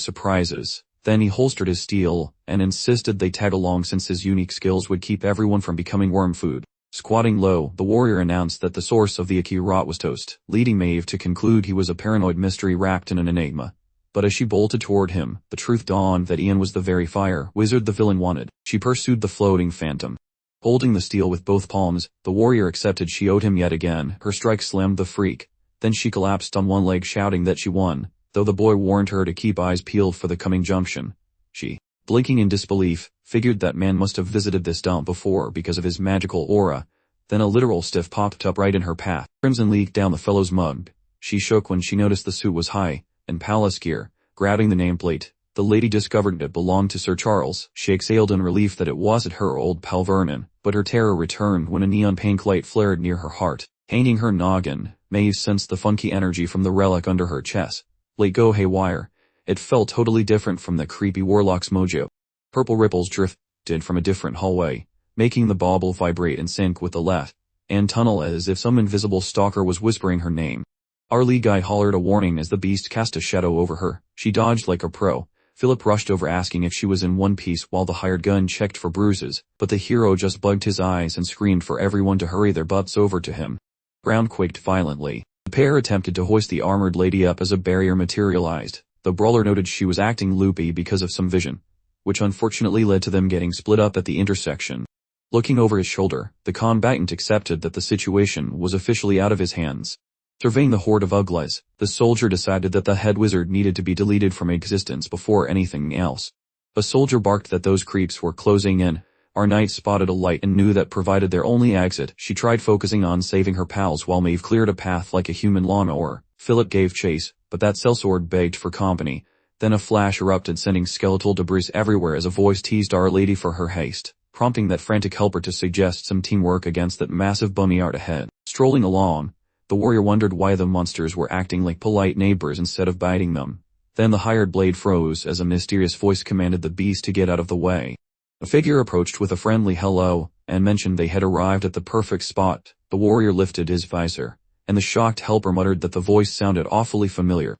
surprises. Then he holstered his steel, and insisted they tag along since his unique skills would keep everyone from becoming worm food. Squatting low, the warrior announced that the source of the Aki rot was toast, leading Maeve to conclude he was a paranoid mystery wrapped in an enigma. But as she bolted toward him, the truth dawned that Ian was the very fire wizard the villain wanted. She pursued the floating phantom. Holding the steel with both palms, the warrior accepted she owed him yet again. Her strike slammed the freak. Then she collapsed on one leg shouting that she won, though the boy warned her to keep eyes peeled for the coming junction. She, blinking in disbelief, figured that man must have visited this dump before because of his magical aura. Then a literal stiff popped up right in her path. Crimson leaked down the fellow's mug. She shook when she noticed the suit was high and palace gear. Grabbing the nameplate, the lady discovered it belonged to Sir Charles. She exhaled in relief that it wasn't her old pal Vernon, but her terror returned when a neon pink light flared near her heart. Hanging her noggin, Maeve sensed the funky energy from the relic under her chest. Let go haywire. It felt totally different from the creepy warlock's mojo. Purple ripples drifted from a different hallway, making the bauble vibrate in sync with the left and tunnel as if some invisible stalker was whispering her name. Our lead guy hollered a warning as the beast cast a shadow over her. She dodged like a pro. Philip rushed over asking if she was in one piece while the hired gun checked for bruises, but the hero just bugged his eyes and screamed for everyone to hurry their butts over to him. Ground quaked violently. The pair attempted to hoist the armored lady up as a barrier materialized. The brawler noted she was acting loopy because of some vision, which unfortunately led to them getting split up at the intersection. Looking over his shoulder, the combatant accepted that the situation was officially out of his hands. Surveying the horde of uglies, the soldier decided that the head wizard needed to be deleted from existence before anything else. A soldier barked that those creeps were closing in. Our knight spotted a light and knew that provided their only exit. She tried focusing on saving her pals while Maeve cleared a path like a human lawnmower. Philip gave chase, but that sellsword begged for company. Then a flash erupted, sending skeletal debris everywhere as a voice teased Our Lady for her haste, prompting that frantic helper to suggest some teamwork against that massive bummy art ahead. Strolling along, the warrior wondered why the monsters were acting like polite neighbors instead of biting them. Then the hired blade froze as a mysterious voice commanded the beast to get out of the way. A figure approached with a friendly hello, and mentioned they had arrived at the perfect spot. The warrior lifted his visor, and the shocked helper muttered that the voice sounded awfully familiar.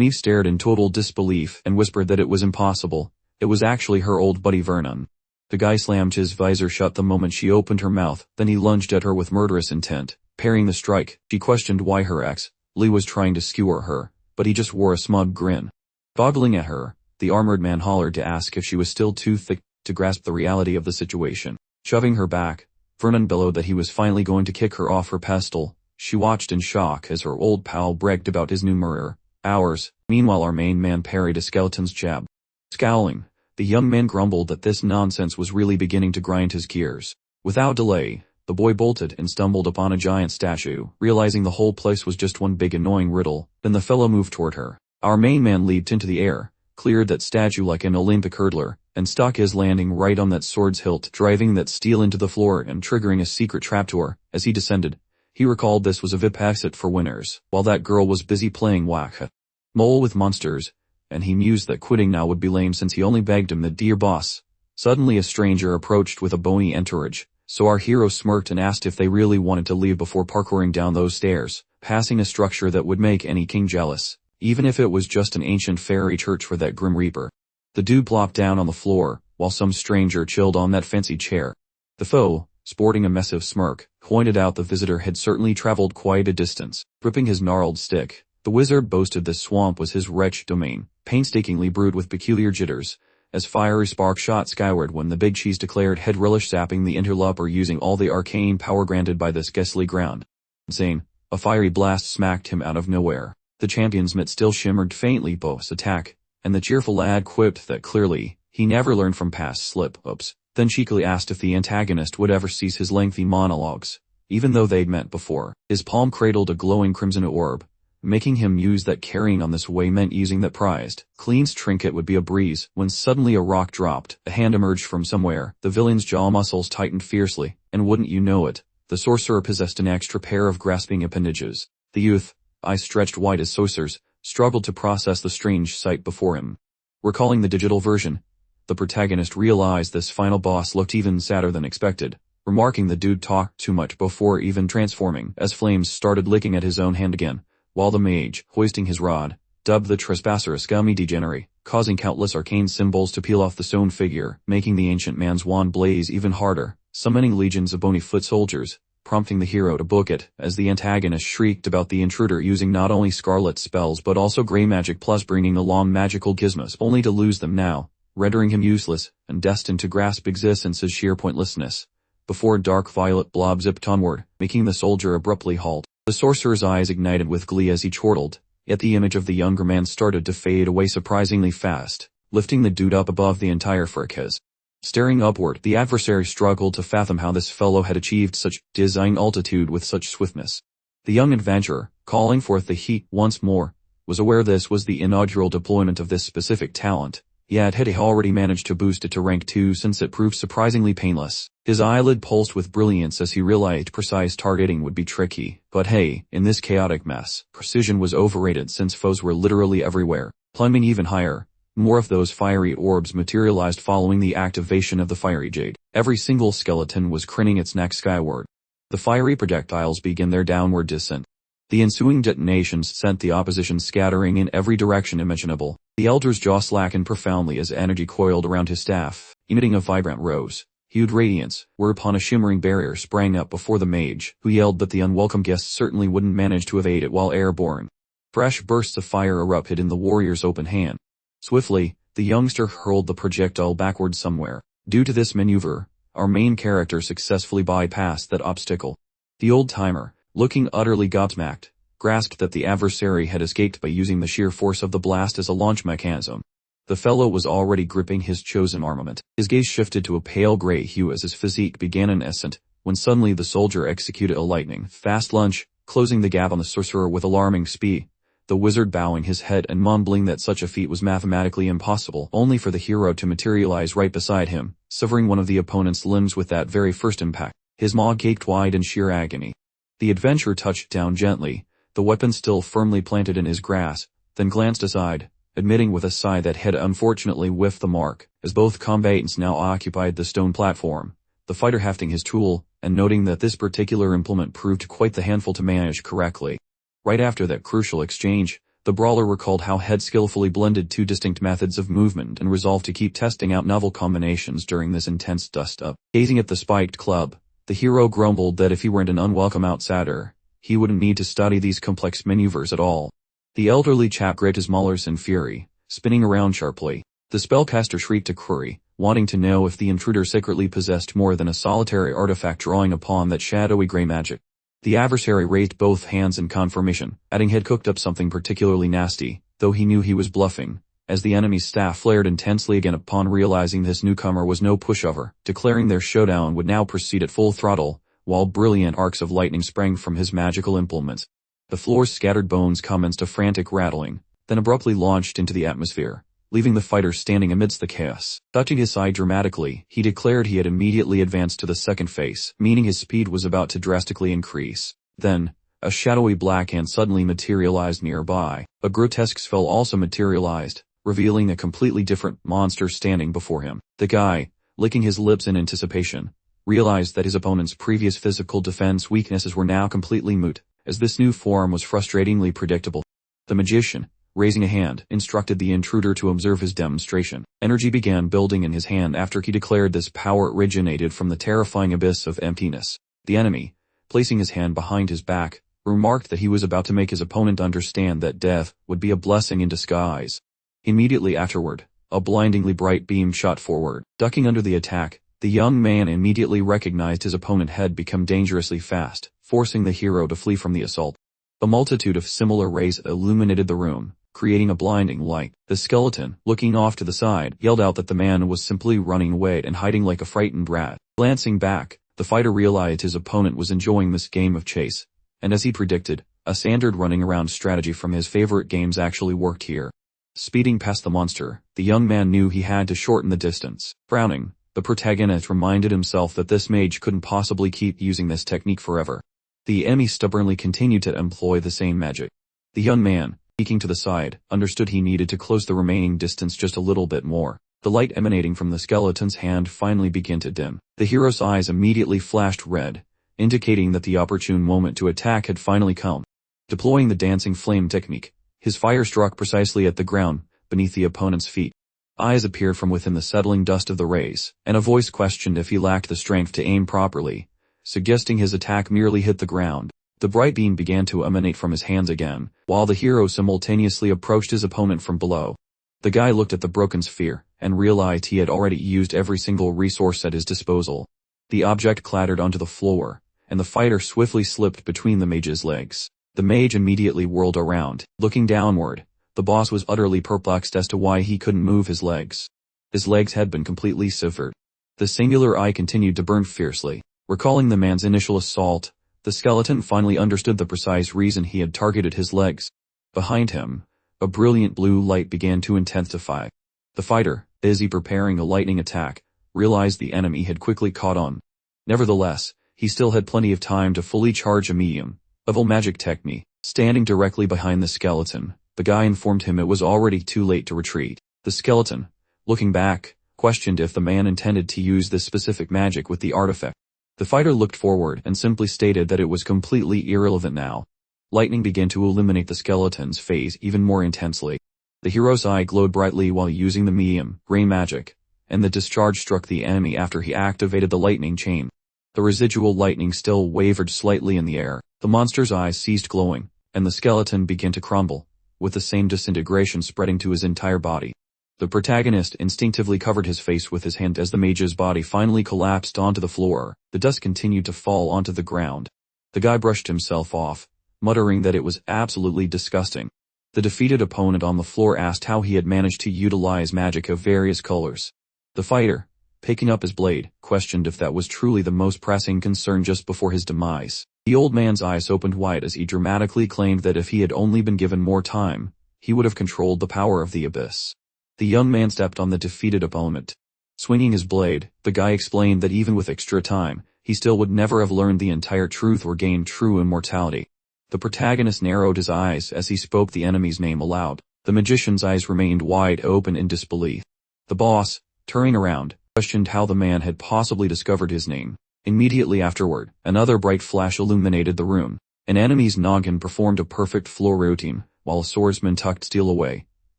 Me stared in total disbelief and whispered that it was impossible. It was actually her old buddy Vernon. The guy slammed his visor shut the moment she opened her mouth, then he lunged at her with murderous intent, parrying the strike. She questioned why her ex, Lee, was trying to skewer her, but he just wore a smug grin. Boggling at her, the armored man hollered to ask if she was still too thick to grasp the reality of the situation. Shoving her back, Vernon bellowed that he was finally going to kick her off her pedestal. She watched in shock as her old pal bragged about his new mirror. Ours. Meanwhile, our main man parried a skeleton's jab. Scowling, the young man grumbled that this nonsense was really beginning to grind his gears. Without delay, the boy bolted and stumbled upon a giant statue, realizing the whole place was just one big annoying riddle. Then the fellow moved toward her. Our main man leaped into the air, cleared that statue like an Olympic hurdler, and stuck his landing right on that sword's hilt, driving that steel into the floor and triggering a secret trapdoor. As he descended, he recalled this was a VIP exit for winners, while that girl was busy playing whack-a-mole with monsters, and he mused that quitting now would be lame since he only begged him that dear boss. Suddenly a stranger approached with a bony entourage, so our hero smirked and asked if they really wanted to leave before parkouring down those stairs, passing a structure that would make any king jealous, even if it was just an ancient fairy church for that grim reaper. The dude plopped down on the floor, while some stranger chilled on that fancy chair. The foe, sporting a massive smirk, pointed out the visitor had certainly traveled quite a distance. Gripping his gnarled stick, the wizard boasted this swamp was his wretched domain, painstakingly brewed with peculiar jitters, as fiery sparks shot skyward when the big cheese declared he'd relish sapping the interloper using all the arcane power granted by this ghastly ground. Zane, a fiery blast smacked him out of nowhere. The champion's mitt still shimmered faintly post-attack, and the cheerful lad quipped that clearly, he never learned from past slip-ups, then cheekily asked if the antagonist would ever cease his lengthy monologues, even though they'd met before. His palm cradled a glowing crimson orb, making him muse that carrying on this way meant using that prized, clean trinket would be a breeze, when suddenly a rock dropped, a hand emerged from somewhere, the villain's jaw muscles tightened fiercely, and wouldn't you know it, the sorcerer possessed an extra pair of grasping appendages. The youth, eyes stretched wide as saucers, struggled to process the strange sight before him. Recalling the digital version, the protagonist realized this final boss looked even sadder than expected, remarking the dude talked too much before even transforming, as flames started licking at his own hand again, while the mage, hoisting his rod, dubbed the trespasser a scummy degenerate, causing countless arcane symbols to peel off the stone figure, making the ancient man's wand blaze even harder, summoning legions of bony foot soldiers, prompting the hero to book it, as the antagonist shrieked about the intruder using not only scarlet spells but also grey magic plus bringing along magical gizmos only to lose them now, rendering him useless, and destined to grasp existence's sheer pointlessness, before a dark violet blob zipped onward, making the soldier abruptly halt. The sorcerer's eyes ignited with glee as he chortled, yet the image of the younger man started to fade away surprisingly fast, lifting the dude up above the entire fracas. Staring upward, the adversary struggled to fathom how this fellow had achieved such dizzying altitude with such swiftness. The young adventurer, calling forth the heat once more, was aware this was the inaugural deployment of this specific talent, yet had he already managed to boost it to rank 2 since it proved surprisingly painless. His eyelid pulsed with brilliance as he realized precise targeting would be tricky, but hey, in this chaotic mess, precision was overrated since foes were literally everywhere. Plunging even higher, more of those fiery orbs materialized following the activation of the fiery jade. Every single skeleton was craning its neck skyward. The fiery projectiles began their downward descent. The ensuing detonations sent the opposition scattering in every direction imaginable. The elder's jaw slackened profoundly as energy coiled around his staff, emitting a vibrant rose-hued radiance, whereupon a shimmering barrier sprang up before the mage, who yelled that the unwelcome guests certainly wouldn't manage to evade it while airborne. Fresh bursts of fire erupted in the warrior's open hand. Swiftly, the youngster hurled the projectile backward somewhere. Due to this maneuver, our main character successfully bypassed that obstacle. The old-timer, looking utterly gobsmacked, grasped that the adversary had escaped by using the sheer force of the blast as a launch mechanism. The fellow was already gripping his chosen armament. His gaze shifted to a pale gray hue as his physique began an ascent, when suddenly the soldier executed a lightning-fast lunge, closing the gap on the sorcerer with alarming speed. The wizard bowing his head and mumbling that such a feat was mathematically impossible, only for the hero to materialize right beside him, severing one of the opponent's limbs with that very first impact. His maw gaped wide in sheer agony. The adventurer touched down gently, the weapon still firmly planted in his grasp, then glanced aside, admitting with a sigh that had unfortunately whiffed the mark, as both combatants now occupied the stone platform, the fighter hefting his tool, and noting that this particular implement proved quite the handful to manage correctly. Right after that crucial exchange, The brawler recalled how Head skillfully blended two distinct methods of movement and resolved to keep testing out novel combinations during this intense dust-up. Gazing at the spiked club, the hero grumbled that if he weren't an unwelcome outsider, he wouldn't need to study these complex maneuvers at all. The elderly chap grit his molars in fury, spinning around sharply. The spellcaster shrieked a query, wanting to know if the intruder secretly possessed more than a solitary artifact drawing upon that shadowy gray magic. The adversary raised both hands in confirmation, adding he'd cooked up something particularly nasty, though he knew he was bluffing, as the enemy's staff flared intensely again upon realizing this newcomer was no pushover, declaring their showdown would now proceed at full throttle, while brilliant arcs of lightning sprang from his magical implements. The floor's scattered bones commenced a frantic rattling, then abruptly launched into the atmosphere, leaving the fighter standing amidst the chaos. Touching his side dramatically, he declared he had immediately advanced to the second phase, meaning his speed was about to drastically increase. Then, a shadowy black hand suddenly materialized nearby. A grotesque spell also materialized, revealing a completely different monster standing before him. The guy, licking his lips in anticipation, realized that his opponent's previous physical defense weaknesses were now completely moot, as this new form was frustratingly predictable. The magician, raising a hand, instructed the intruder to observe his demonstration. Energy began building in his hand after he declared this power originated from the terrifying abyss of emptiness. The enemy, placing his hand behind his back, remarked that he was about to make his opponent understand that death would be a blessing in disguise. Immediately afterward, a blindingly bright beam shot forward. Ducking under the attack, the young man immediately recognized his opponent had become dangerously fast, forcing the hero to flee from the assault. A multitude of similar rays illuminated the room, creating a blinding light. The skeleton, looking off to the side, yelled out that the man was simply running away and hiding like a frightened rat. Glancing back, the fighter realized his opponent was enjoying this game of chase, and as he predicted, a standard running around strategy from his favorite games actually worked here. Speeding past the monster, the young man knew he had to shorten the distance. Frowning, the protagonist reminded himself that this mage couldn't possibly keep using this technique forever. The enemy stubbornly continued to employ the same magic. The young man, peeking to the side, understood he needed to close the remaining distance just a little bit more. The light emanating from the skeleton's hand finally began to dim. The hero's eyes immediately flashed red, indicating that the opportune moment to attack had finally come. Deploying the dancing flame technique, his fire struck precisely at the ground, beneath the opponent's feet. Eyes appeared from within the settling dust of the rays, and a voice questioned if he lacked the strength to aim properly, suggesting his attack merely hit the ground. The bright beam began to emanate from his hands again, while the hero simultaneously approached his opponent from below. The guy looked at the broken sphere, and realized he had already used every single resource at his disposal. The object clattered onto the floor, and the fighter swiftly slipped between the mage's legs. The mage immediately whirled around, looking downward. The boss was utterly perplexed as to why he couldn't move his legs. His legs had been completely severed. The singular eye continued to burn fiercely. Recalling the man's initial assault, the skeleton finally understood the precise reason he had targeted his legs. Behind him, a brilliant blue light began to intensify. The fighter, busy preparing a lightning attack, realized the enemy had quickly caught on. Nevertheless, he still had plenty of time to fully charge a medium-level magic technique. Standing directly behind the skeleton, the guy informed him it was already too late to retreat. The skeleton, looking back, questioned if the man intended to use this specific magic with the artifact. The fighter looked forward and simply stated that it was completely irrelevant now. Lightning began to illuminate the skeleton's face even more intensely. The hero's eye glowed brightly while using the medium gray magic, and the discharge struck the enemy after he activated the lightning chain. The residual lightning still wavered slightly in the air. The monster's eyes ceased glowing, and the skeleton began to crumble, with the same disintegration spreading to his entire body. The protagonist instinctively covered his face with his hand as the mage's body finally collapsed onto the floor. The dust continued to fall onto the ground. The guy brushed himself off, muttering that it was absolutely disgusting. The defeated opponent on the floor asked how he had managed to utilize magic of various colors. The fighter, picking up his blade, questioned if that was truly the most pressing concern just before his demise. The old man's eyes opened wide as he dramatically claimed that if he had only been given more time, he would have controlled the power of the abyss. The young man stepped on the defeated opponent. Swinging his blade, the guy explained that even with extra time, he still would never have learned the entire truth or gained true immortality. The protagonist narrowed his eyes as he spoke the enemy's name aloud. The magician's eyes remained wide open in disbelief. The boss, turning around, questioned how the man had possibly discovered his name. Immediately afterward, another bright flash illuminated the room. An enemy's noggin performed a perfect floor routine, while a swordsman tucked steel away,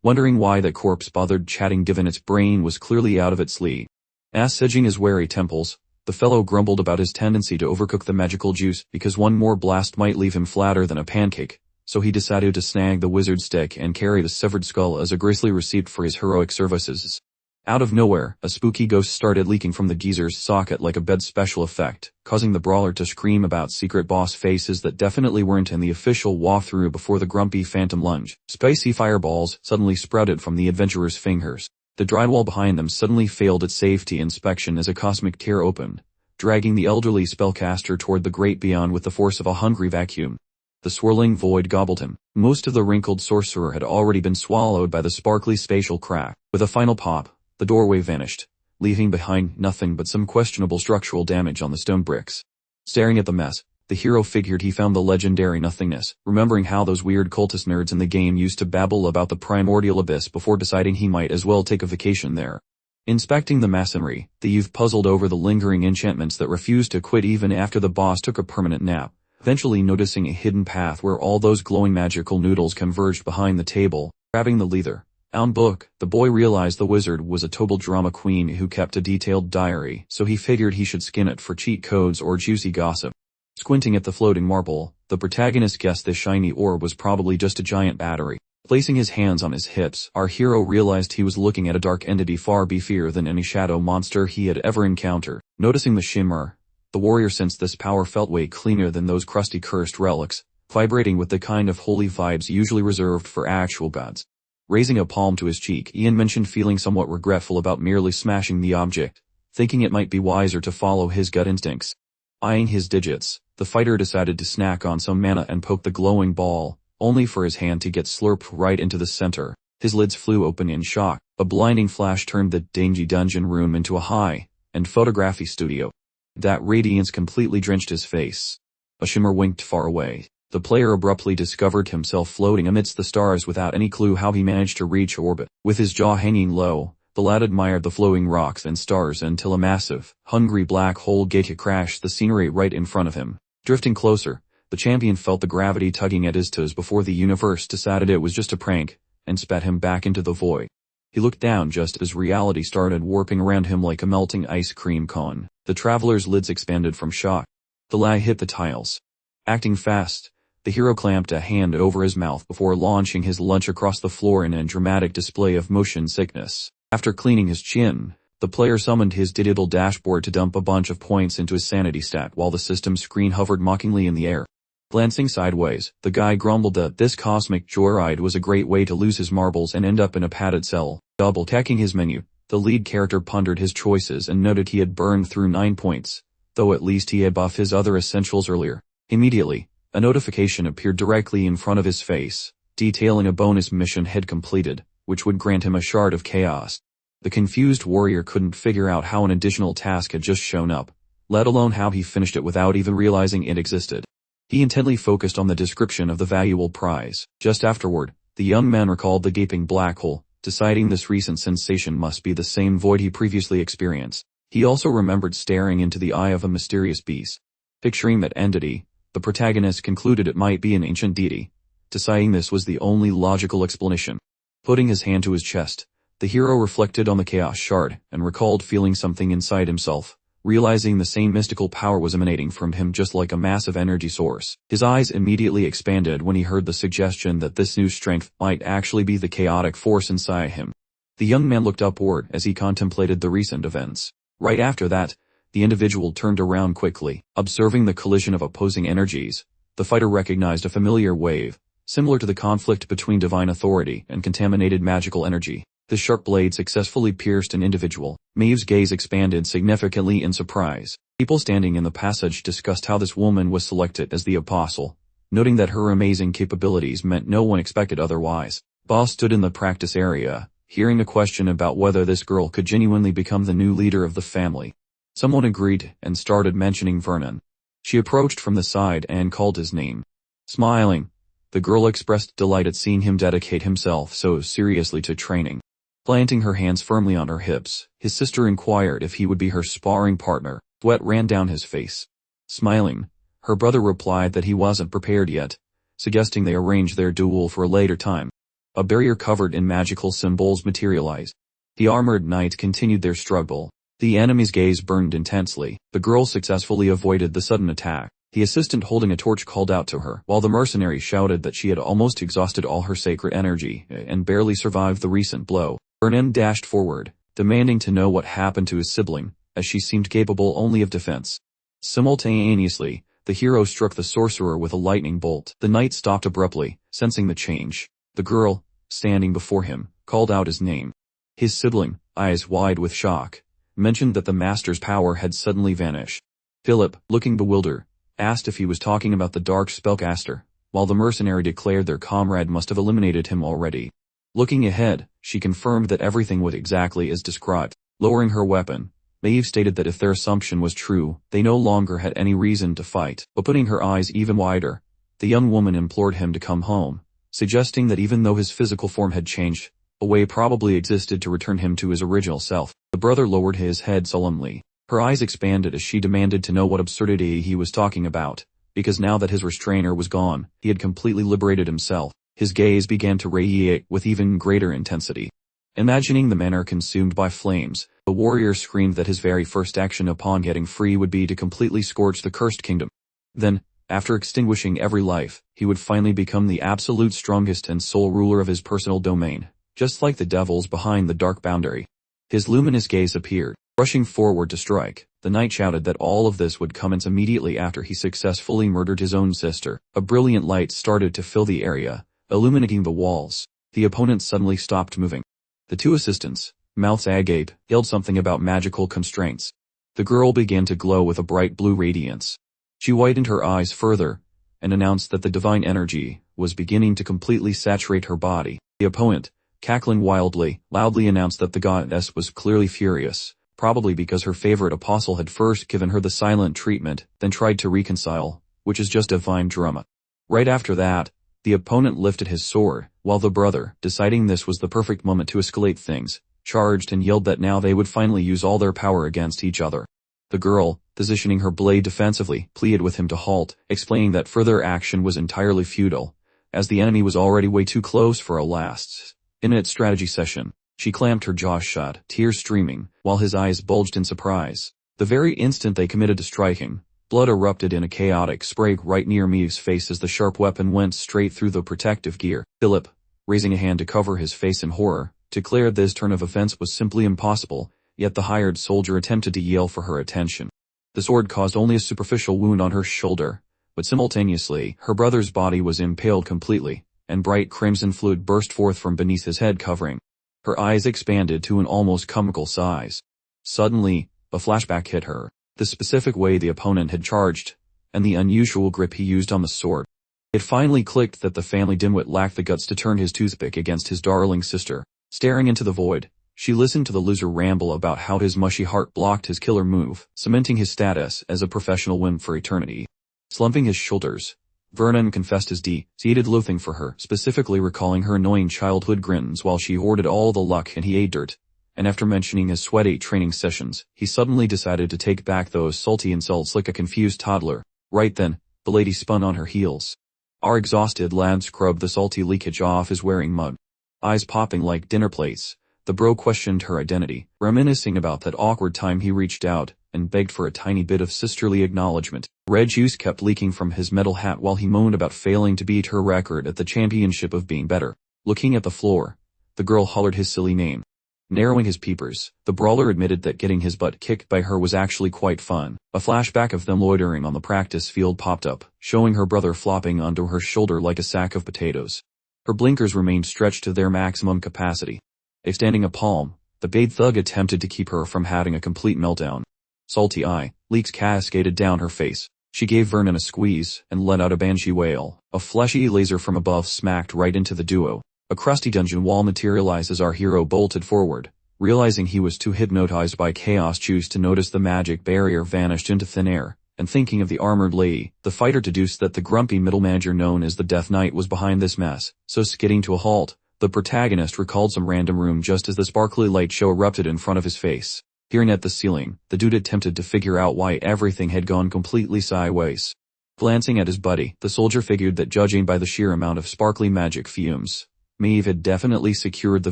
wondering why that corpse bothered chatting given its brain was clearly out of its league. Assuaging his wary temples, the fellow grumbled about his tendency to overcook the magical juice because one more blast might leave him flatter than a pancake, so he decided to snag the wizard stick and carry the severed skull as a grisly receipt for his heroic services. Out of nowhere, a spooky ghost started leaking from the geezer's socket like a bed special effect, causing the brawler to scream about secret boss faces that definitely weren't in the official walkthrough before the grumpy phantom lunge. Spicy fireballs suddenly sprouted from the adventurer's fingers. The drywall behind them suddenly failed its safety inspection as a cosmic tear opened, dragging the elderly spellcaster toward the great beyond with the force of a hungry vacuum. The swirling void gobbled him. Most of the wrinkled sorcerer had already been swallowed by the sparkly spatial crack. With a final pop, the doorway vanished, leaving behind nothing but some questionable structural damage on the stone bricks. Staring at the mess, the hero figured he found the legendary nothingness, remembering how those weird cultist nerds in the game used to babble about the primordial abyss before deciding he might as well take a vacation there. Inspecting the masonry, the youth puzzled over the lingering enchantments that refused to quit even after the boss took a permanent nap, eventually noticing a hidden path where all those glowing magical noodles converged behind the table. Grabbing the leather-bound book, the boy realized the wizard was a total drama queen who kept a detailed diary, so he figured he should skin it for cheat codes or juicy gossip. Squinting at the floating marble, the protagonist guessed this shiny orb was probably just a giant battery. Placing his hands on his hips, our hero realized he was looking at a dark entity far beefier than any shadow monster he had ever encountered. Noticing the shimmer, the warrior sensed this power felt way cleaner than those crusty cursed relics, vibrating with the kind of holy vibes usually reserved for actual gods. Raising a palm to his cheek, Ian mentioned feeling somewhat regretful about merely smashing the object, thinking it might be wiser to follow his gut instincts. Eyeing his digits, the fighter decided to snack on some mana and poke the glowing ball, only for his hand to get slurped right into the center. His lids flew open in shock. A blinding flash turned the dingy dungeon room into a high-end photography studio. That radiance completely drenched his face. A shimmer winked far away. The player abruptly discovered himself floating amidst the stars without any clue how he managed to reach orbit. With his jaw hanging low, the lad admired the flowing rocks and stars until a massive, hungry black hole gate crashed the scenery right in front of him. Drifting closer, the champion felt the gravity tugging at his toes before the universe decided it was just a prank, and spat him back into the void. He looked down just as reality started warping around him like a melting ice cream cone. The traveler's lids expanded from shock. The lad hit the tiles. Acting fast, the hero clamped a hand over his mouth before launching his lunch across the floor in a dramatic display of motion sickness. After cleaning his chin, the player summoned his digital dashboard to dump a bunch of points into his sanity stat while the system screen hovered mockingly in the air. Glancing sideways, the guy grumbled that this cosmic joyride was a great way to lose his marbles and end up in a padded cell. Double-checking his menu, the lead character pondered his choices and noted he had burned through 9 points, though at least he had buffed his other essentials earlier. Immediately, a notification appeared directly in front of his face, detailing a bonus mission head completed, which would grant him a shard of chaos. The confused warrior couldn't figure out how an additional task had just shown up, let alone how he finished it without even realizing it existed. He intently focused on the description of the valuable prize. Just afterward, the young man recalled the gaping black hole, deciding this recent sensation must be the same void he previously experienced. He also remembered staring into the eye of a mysterious beast. Picturing that entity, the protagonist concluded it might be an ancient deity, deciding this was the only logical explanation. Putting his hand to his chest, the hero reflected on the chaos shard and recalled feeling something inside himself, realizing the same mystical power was emanating from him just like a massive energy source. His eyes immediately expanded when he heard the suggestion that this new strength might actually be the chaotic force inside him. The young man looked upward as he contemplated the recent events. Right after that, the individual turned around quickly. Observing the collision of opposing energies, the fighter recognized a familiar wave, similar to the conflict between divine authority and contaminated magical energy. The sharp blade successfully pierced an individual. Maeve's gaze expanded significantly in surprise. People standing in the passage discussed how this woman was selected as the apostle, noting that her amazing capabilities meant no one expected otherwise. Boss stood in the practice area, hearing a question about whether this girl could genuinely become the new leader of the family. Someone agreed and started mentioning Vernon. She approached from the side and called his name. Smiling, the girl expressed delight at seeing him dedicate himself so seriously to training. Planting her hands firmly on her hips, his sister inquired if he would be her sparring partner. Sweat ran down his face. Smiling, her brother replied that he wasn't prepared yet, suggesting they arrange their duel for a later time. A barrier covered in magical symbols materialized. The armored knights continued their struggle. The enemy's gaze burned intensely. The girl successfully avoided the sudden attack. The assistant holding a torch called out to her, while the mercenary shouted that she had almost exhausted all her sacred energy and barely survived the recent blow. Vernon dashed forward, demanding to know what happened to his sibling, as she seemed capable only of defense. Simultaneously, the hero struck the sorcerer with a lightning bolt. The knight stopped abruptly, sensing the change. The girl, standing before him, called out his name. His sibling, eyes wide with shock, mentioned that the master's power had suddenly vanished. Philip, looking bewildered, asked if he was talking about the dark spellcaster, while the mercenary declared their comrade must have eliminated him already. Looking ahead, she confirmed that everything was exactly as described. Lowering her weapon, Maeve stated that if their assumption was true, they no longer had any reason to fight. But putting her eyes even wider, the young woman implored him to come home, suggesting that even though his physical form had changed, a way probably existed to return him to his original self. The brother lowered his head solemnly. Her eyes expanded as she demanded to know what absurdity he was talking about, because now that his restrainer was gone, he had completely liberated himself. His gaze began to radiate with even greater intensity. Imagining the manor consumed by flames, the warrior screamed that his very first action upon getting free would be to completely scorch the cursed kingdom. Then, after extinguishing every life, he would finally become the absolute strongest and sole ruler of his personal domain, just like the devils behind the dark boundary. His luminous gaze appeared. Rushing forward to strike, the knight shouted that all of this would commence immediately after he successfully murdered his own sister. A brilliant light started to fill the area, illuminating the walls. The opponent suddenly stopped moving. The two assistants, mouths agape, yelled something about magical constraints. The girl began to glow with a bright blue radiance. She widened her eyes further, and announced that the divine energy was beginning to completely saturate her body. The opponent, cackling wildly, loudly announced that the goddess was clearly furious, probably because her favorite apostle had first given her the silent treatment, then tried to reconcile, which is just divine drama. Right after that, the opponent lifted his sword, while the brother, deciding this was the perfect moment to escalate things, charged and yelled that now they would finally use all their power against each other. The girl, positioning her blade defensively, pleaded with him to halt, explaining that further action was entirely futile, as the enemy was already way too close for a last-minute strategy session. She clamped her jaw shut, tears streaming, while his eyes bulged in surprise. The very instant they committed to striking, blood erupted in a chaotic spray right near Maeve's face as the sharp weapon went straight through the protective gear. Philip, raising a hand to cover his face in horror, declared this turn of events was simply impossible, yet the hired soldier attempted to yell for her attention. The sword caused only a superficial wound on her shoulder, but simultaneously, her brother's body was impaled completely, and bright crimson fluid burst forth from beneath his head covering. Her eyes expanded to an almost comical size. Suddenly, a flashback hit her. The specific way the opponent had charged, and the unusual grip he used on the sword. It finally clicked that the family dimwit lacked the guts to turn his toothpick against his darling sister. Staring into the void, she listened to the loser ramble about how his mushy heart blocked his killer move, cementing his status as a professional wimp for eternity. Slumping his shoulders, Vernon confessed his deep-seated loathing for her, specifically recalling her annoying childhood grins while she hoarded all the luck and he ate dirt. And after mentioning his sweaty training sessions, he suddenly decided to take back those salty insults like a confused toddler. Right then, the lady spun on her heels. Our exhausted lad scrubbed the salty leakage off his wearing mug. Eyes popping like dinner plates, the bro questioned her identity, reminiscing about that awkward time he reached out and begged for a tiny bit of sisterly acknowledgement. Red juice kept leaking from his metal hat while he moaned about failing to beat her record at the championship of being better. Looking at the floor, the girl hollered his silly name. Narrowing his peepers, the brawler admitted that getting his butt kicked by her was actually quite fun. A flashback of them loitering on the practice field popped up, showing her brother flopping onto her shoulder like a sack of potatoes. Her blinkers remained stretched to their maximum capacity. Extending a palm, the bait thug attempted to keep her from having a complete meltdown. Salty eye leaks cascaded down her face. She gave Vernon a squeeze and let out a banshee wail. A fleshy laser from above smacked right into the duo. A crusty dungeon wall materialized as our hero bolted forward. Realizing he was too hypnotized by chaos juice to notice the magic barrier vanished into thin air, and thinking of the armored lady, the fighter deduced that the grumpy middle manager known as the Death Knight was behind this mess. So skidding to a halt, the protagonist recalled some random room just as the sparkly light show erupted in front of his face. Peering at the ceiling, the dude attempted to figure out why everything had gone completely sideways. Glancing at his buddy, the soldier figured that judging by the sheer amount of sparkly magic fumes, Maeve had definitely secured the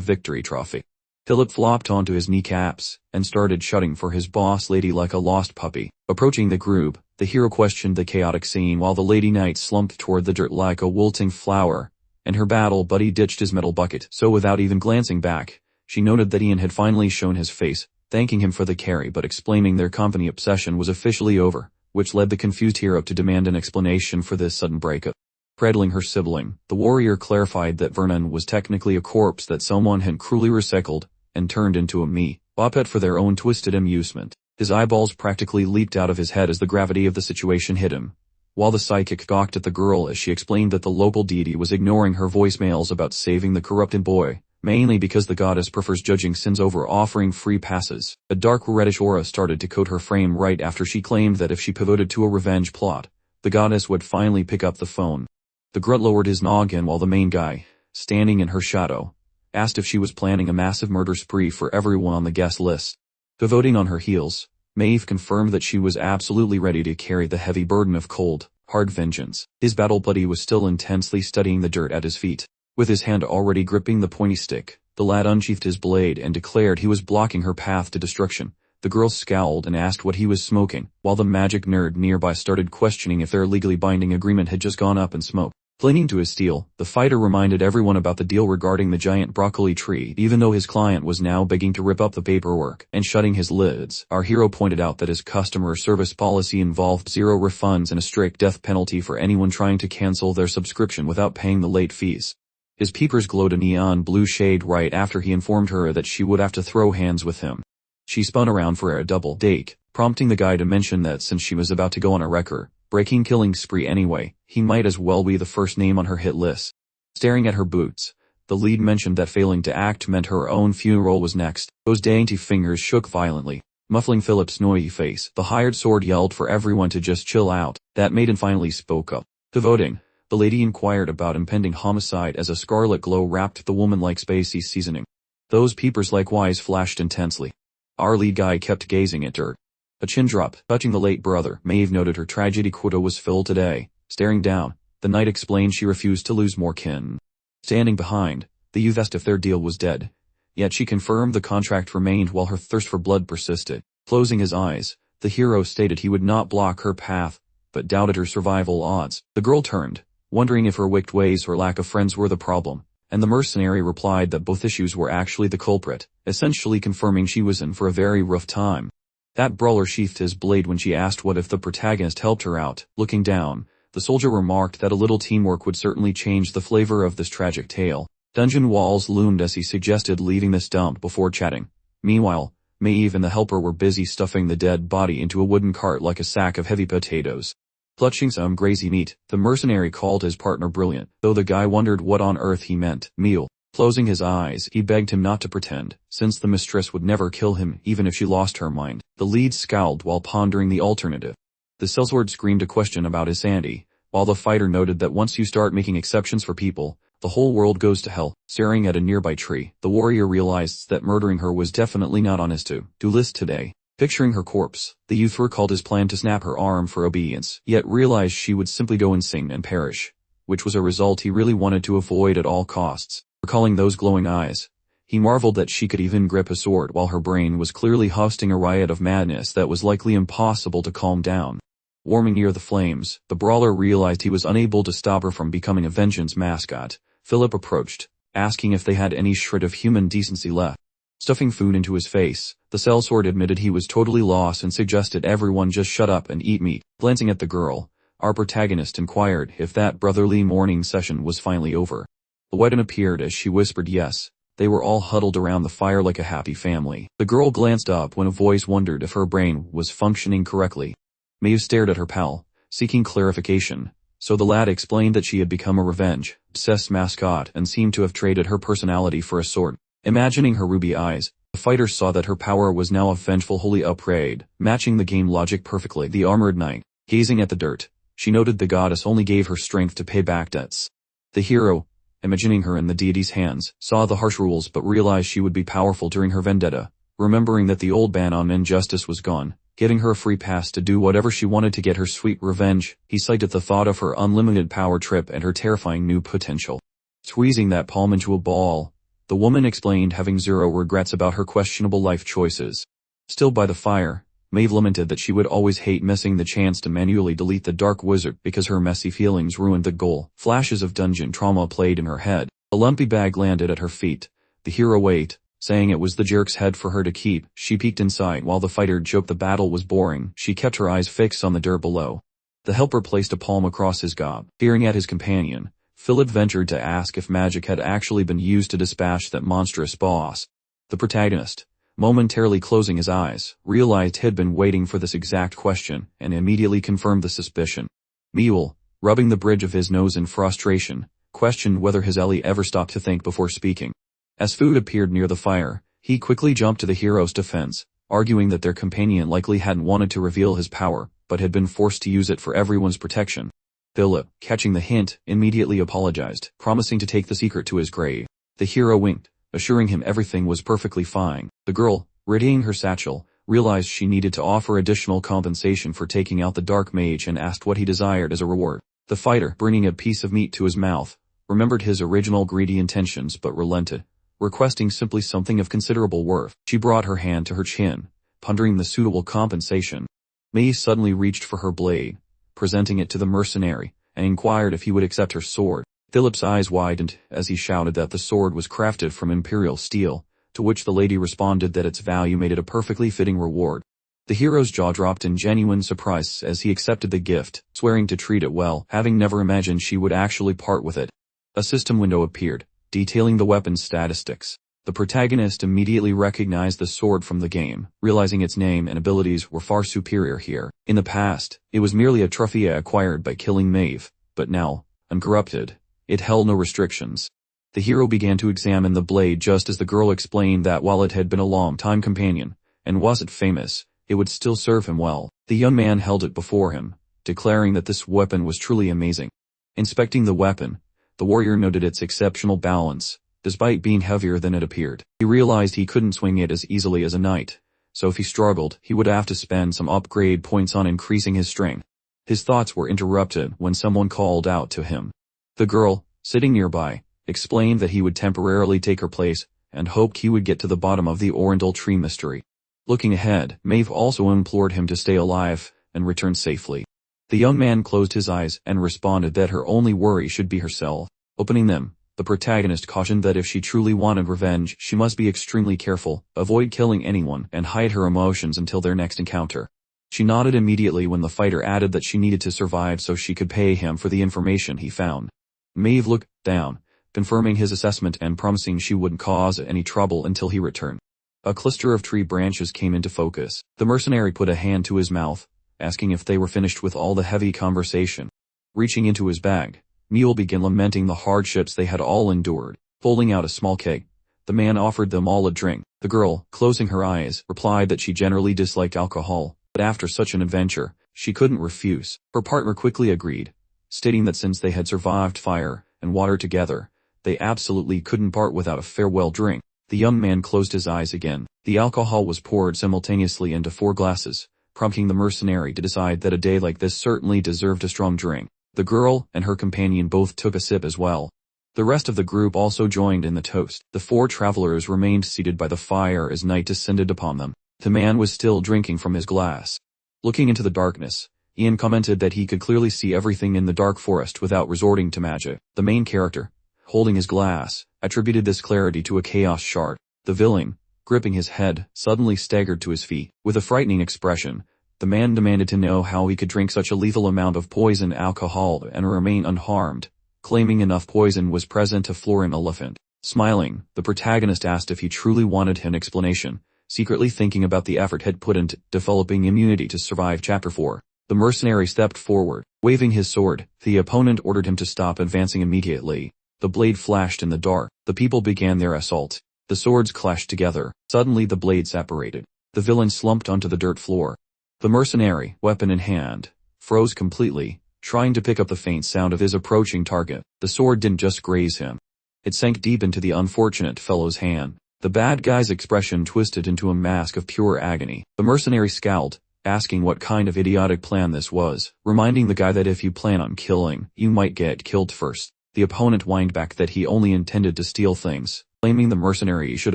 victory trophy. Philip flopped onto his kneecaps and started shouting for his boss lady like a lost puppy. Approaching the group, the hero questioned the chaotic scene while the lady knight slumped toward the dirt like a wilting flower, and her battle buddy ditched his metal bucket. So without even glancing back, she noted that Ian had finally shown his face, thanking him for the carry but explaining their company obsession was officially over, which led the confused hero to demand an explanation for this sudden breakup. Cradling her sibling, the warrior clarified that Vernon was technically a corpse that someone had cruelly recycled and turned into a puppet for their own twisted amusement. His eyeballs practically leaped out of his head as the gravity of the situation hit him, while the psychic gawked at the girl as she explained that the local deity was ignoring her voicemails about saving the corrupted boy, mainly because the goddess prefers judging sins over offering free passes. A dark reddish aura started to coat her frame right after she claimed that if she pivoted to a revenge plot, the goddess would finally pick up the phone. The grunt lowered his noggin while the main guy, standing in her shadow, asked if she was planning a massive murder spree for everyone on the guest list. Pivoting on her heels, Maeve confirmed that she was absolutely ready to carry the heavy burden of cold, hard vengeance. His battle buddy was still intensely studying the dirt at his feet. With his hand already gripping the pointy stick, the lad unsheathed his blade and declared he was blocking her path to destruction. The girl scowled and asked what he was smoking, while the magic nerd nearby started questioning if their legally binding agreement had just gone up in smoke. Clinging to his steel, the fighter reminded everyone about the deal regarding the giant broccoli tree even though his client was now begging to rip up the paperwork and shutting his lids. Our hero pointed out that his customer service policy involved 0 refunds and a strict death penalty for anyone trying to cancel their subscription without paying the late fees. His peepers glowed a neon blue shade right after he informed her that she would have to throw hands with him. She spun around for a double take, prompting the guy to mention that since she was about to go on a record-breaking killing spree anyway, he might as well be the first name on her hit list. Staring at her boots, the lead mentioned that failing to act meant her own funeral was next. Those dainty fingers shook violently, muffling Philip's noisy face. The hired sword yelled for everyone to just chill out. That maiden finally spoke up. Pivoting, the lady inquired about impending homicide as a scarlet glow wrapped the woman like spicy seasoning. Those peepers likewise flashed intensely. Our lead guy kept gazing at her. A chin drop, touching the late brother. Maeve noted her tragedy quota was filled today. Staring down, the knight explained she refused to lose more kin. Standing behind, the youth asked if their deal was dead. Yet she confirmed the contract remained while her thirst for blood persisted. Closing his eyes, the hero stated he would not block her path, but doubted her survival odds. The girl turned, wondering if her wicked ways or lack of friends were the problem, and the mercenary replied that both issues were actually the culprit, essentially confirming she was in for a very rough time. That brawler sheathed his blade when she asked what if the protagonist helped her out. Looking down, the soldier remarked that a little teamwork would certainly change the flavor of this tragic tale. Dungeon walls loomed as he suggested leaving this dump before chatting. Meanwhile, Maeve and the helper were busy stuffing the dead body into a wooden cart like a sack of heavy potatoes. Clutching some grazy meat, the mercenary called his partner brilliant, though the guy wondered what on earth he meant. Meal. Closing his eyes, he begged him not to pretend, since the mistress would never kill him even if she lost her mind. The lead scowled while pondering the alternative. The sellsword screamed a question about his sanity, while the fighter noted that once you start making exceptions for people, the whole world goes to hell. Staring at a nearby tree, the warrior realized that murdering her was definitely not on his to-do list today. Picturing her corpse, the youth recalled his plan to snap her arm for obedience, yet realized she would simply go insane and perish, which was a result he really wanted to avoid at all costs. Recalling those glowing eyes, he marveled that she could even grip a sword while her brain was clearly hosting a riot of madness that was likely impossible to calm down. Warming near the flames, the brawler realized he was unable to stop her from becoming a vengeance mascot. Philip approached, asking if they had any shred of human decency left. Stuffing food into his face, the sellsword admitted he was totally lost and suggested everyone just shut up and eat meat. Glancing at the girl, our protagonist inquired if that brotherly mourning session was finally over. The weapon appeared as she whispered yes. They were all huddled around the fire like a happy family. The girl glanced up when a voice wondered if her brain was functioning correctly. Maeve stared at her pal, seeking clarification, so the lad explained that she had become a revenge-obsessed mascot and seemed to have traded her personality for a sword. Imagining her ruby eyes, the fighter saw that her power was now a vengeful holy upgrade, matching the game logic perfectly. The armored knight, gazing at the dirt, she noted the goddess only gave her strength to pay back debts. The hero, imagining her in the deity's hands, saw the harsh rules but realized she would be powerful during her vendetta, remembering that the old ban on injustice was gone, giving her a free pass to do whatever she wanted to get her sweet revenge. He sighed at the thought of her unlimited power trip and her terrifying new potential. Squeezing that palm into a ball, the woman explained, having zero regrets about her questionable life choices. Still by the fire, Maeve lamented that she would always hate missing the chance to manually delete the dark wizard because her messy feelings ruined the goal. Flashes of dungeon trauma played in her head. A lumpy bag landed at her feet. The hero ate, saying it was the jerk's head for her to keep. She peeked inside while the fighter joked the battle was boring. She kept her eyes fixed on the dirt below. The helper placed a palm across his gob. Peering at his companion, Philip ventured to ask if magic had actually been used to dispatch that monstrous boss. The protagonist, momentarily closing his eyes, realized he'd been waiting for this exact question, and immediately confirmed the suspicion. Mule, rubbing the bridge of his nose in frustration, questioned whether his Ellie ever stopped to think before speaking. As food appeared near the fire, he quickly jumped to the hero's defense, arguing that their companion likely hadn't wanted to reveal his power, but had been forced to use it for everyone's protection. Philip, catching the hint, immediately apologized, promising to take the secret to his grave. The hero winked, assuring him everything was perfectly fine. The girl, readying her satchel, realized she needed to offer additional compensation for taking out the dark mage and asked what he desired as a reward. The fighter, bringing a piece of meat to his mouth, remembered his original greedy intentions but relented, requesting simply something of considerable worth. She brought her hand to her chin, pondering the suitable compensation. May suddenly reached for her blade, presenting it to the mercenary, and inquired if he would accept her sword. Philip's eyes widened as he shouted that the sword was crafted from imperial steel, to which the lady responded that its value made it a perfectly fitting reward. The hero's jaw dropped in genuine surprise as he accepted the gift, swearing to treat it well, having never imagined she would actually part with it. A system window appeared, detailing the weapon's statistics. The protagonist immediately recognized the sword from the game, realizing its name and abilities were far superior here. In the past, it was merely a trophy acquired by killing Maeve, but now, uncorrupted, it held no restrictions. The hero began to examine the blade just as the girl explained that while it had been a long-time companion, and wasn't famous, it would still serve him well. The young man held it before him, declaring that this weapon was truly amazing. Inspecting the weapon, the warrior noted its exceptional balance, despite being heavier than it appeared. He realized he couldn't swing it as easily as a knight, so if he struggled, he would have to spend some upgrade points on increasing his strength. His thoughts were interrupted when someone called out to him. The girl, sitting nearby, explained that he would temporarily take her place, and hoped he would get to the bottom of the Oriental tree mystery. Looking ahead, Maeve also implored him to stay alive and return safely. The young man closed his eyes and responded that her only worry should be herself. Opening them, the protagonist cautioned that if she truly wanted revenge, she must be extremely careful, avoid killing anyone, and hide her emotions until their next encounter. She nodded immediately when the fighter added that she needed to survive so she could pay him for the information he found. Maeve looked down, confirming his assessment and promising she wouldn't cause any trouble until he returned. A cluster of tree branches came into focus. The mercenary put a hand to his mouth, asking if they were finished with all the heavy conversation. Reaching into his bag, Mule began lamenting the hardships they had all endured. Folding out a small keg, the man offered them all a drink. The girl, closing her eyes, replied that she generally disliked alcohol, but after such an adventure, she couldn't refuse. Her partner quickly agreed, stating that since they had survived fire and water together, they absolutely couldn't part without a farewell drink. The young man closed his eyes again. The alcohol was poured simultaneously into 4 glasses, prompting the mercenary to decide that a day like this certainly deserved a strong drink. The girl and her companion both took a sip as well. The rest of the group also joined in the toast. The 4 travelers remained seated by the fire as night descended upon them. The man was still drinking from his glass. Looking into the darkness, Ian commented that he could clearly see everything in the dark forest without resorting to magic. The main character, holding his glass, attributed this clarity to a chaos shard. The villain, gripping his head, suddenly staggered to his feet. With a frightening expression, the man demanded to know how he could drink such a lethal amount of poison alcohol and remain unharmed, claiming enough poison was present to floor an elephant. Smiling, the protagonist asked if he truly wanted an explanation, secretly thinking about the effort he'd put into developing immunity to survive Chapter 4. The mercenary stepped forward. Waving his sword, the opponent ordered him to stop advancing immediately. The blade flashed in the dark. The people began their assault. The swords clashed together. Suddenly the blade separated. The villain slumped onto the dirt floor. The mercenary, weapon in hand, froze completely, trying to pick up the faint sound of his approaching target. The sword didn't just graze him. It sank deep into the unfortunate fellow's hand. The bad guy's expression twisted into a mask of pure agony. The mercenary scowled, asking what kind of idiotic plan this was, reminding the guy that if you plan on killing, you might get killed first. The opponent whined back that he only intended to steal things, claiming the mercenary should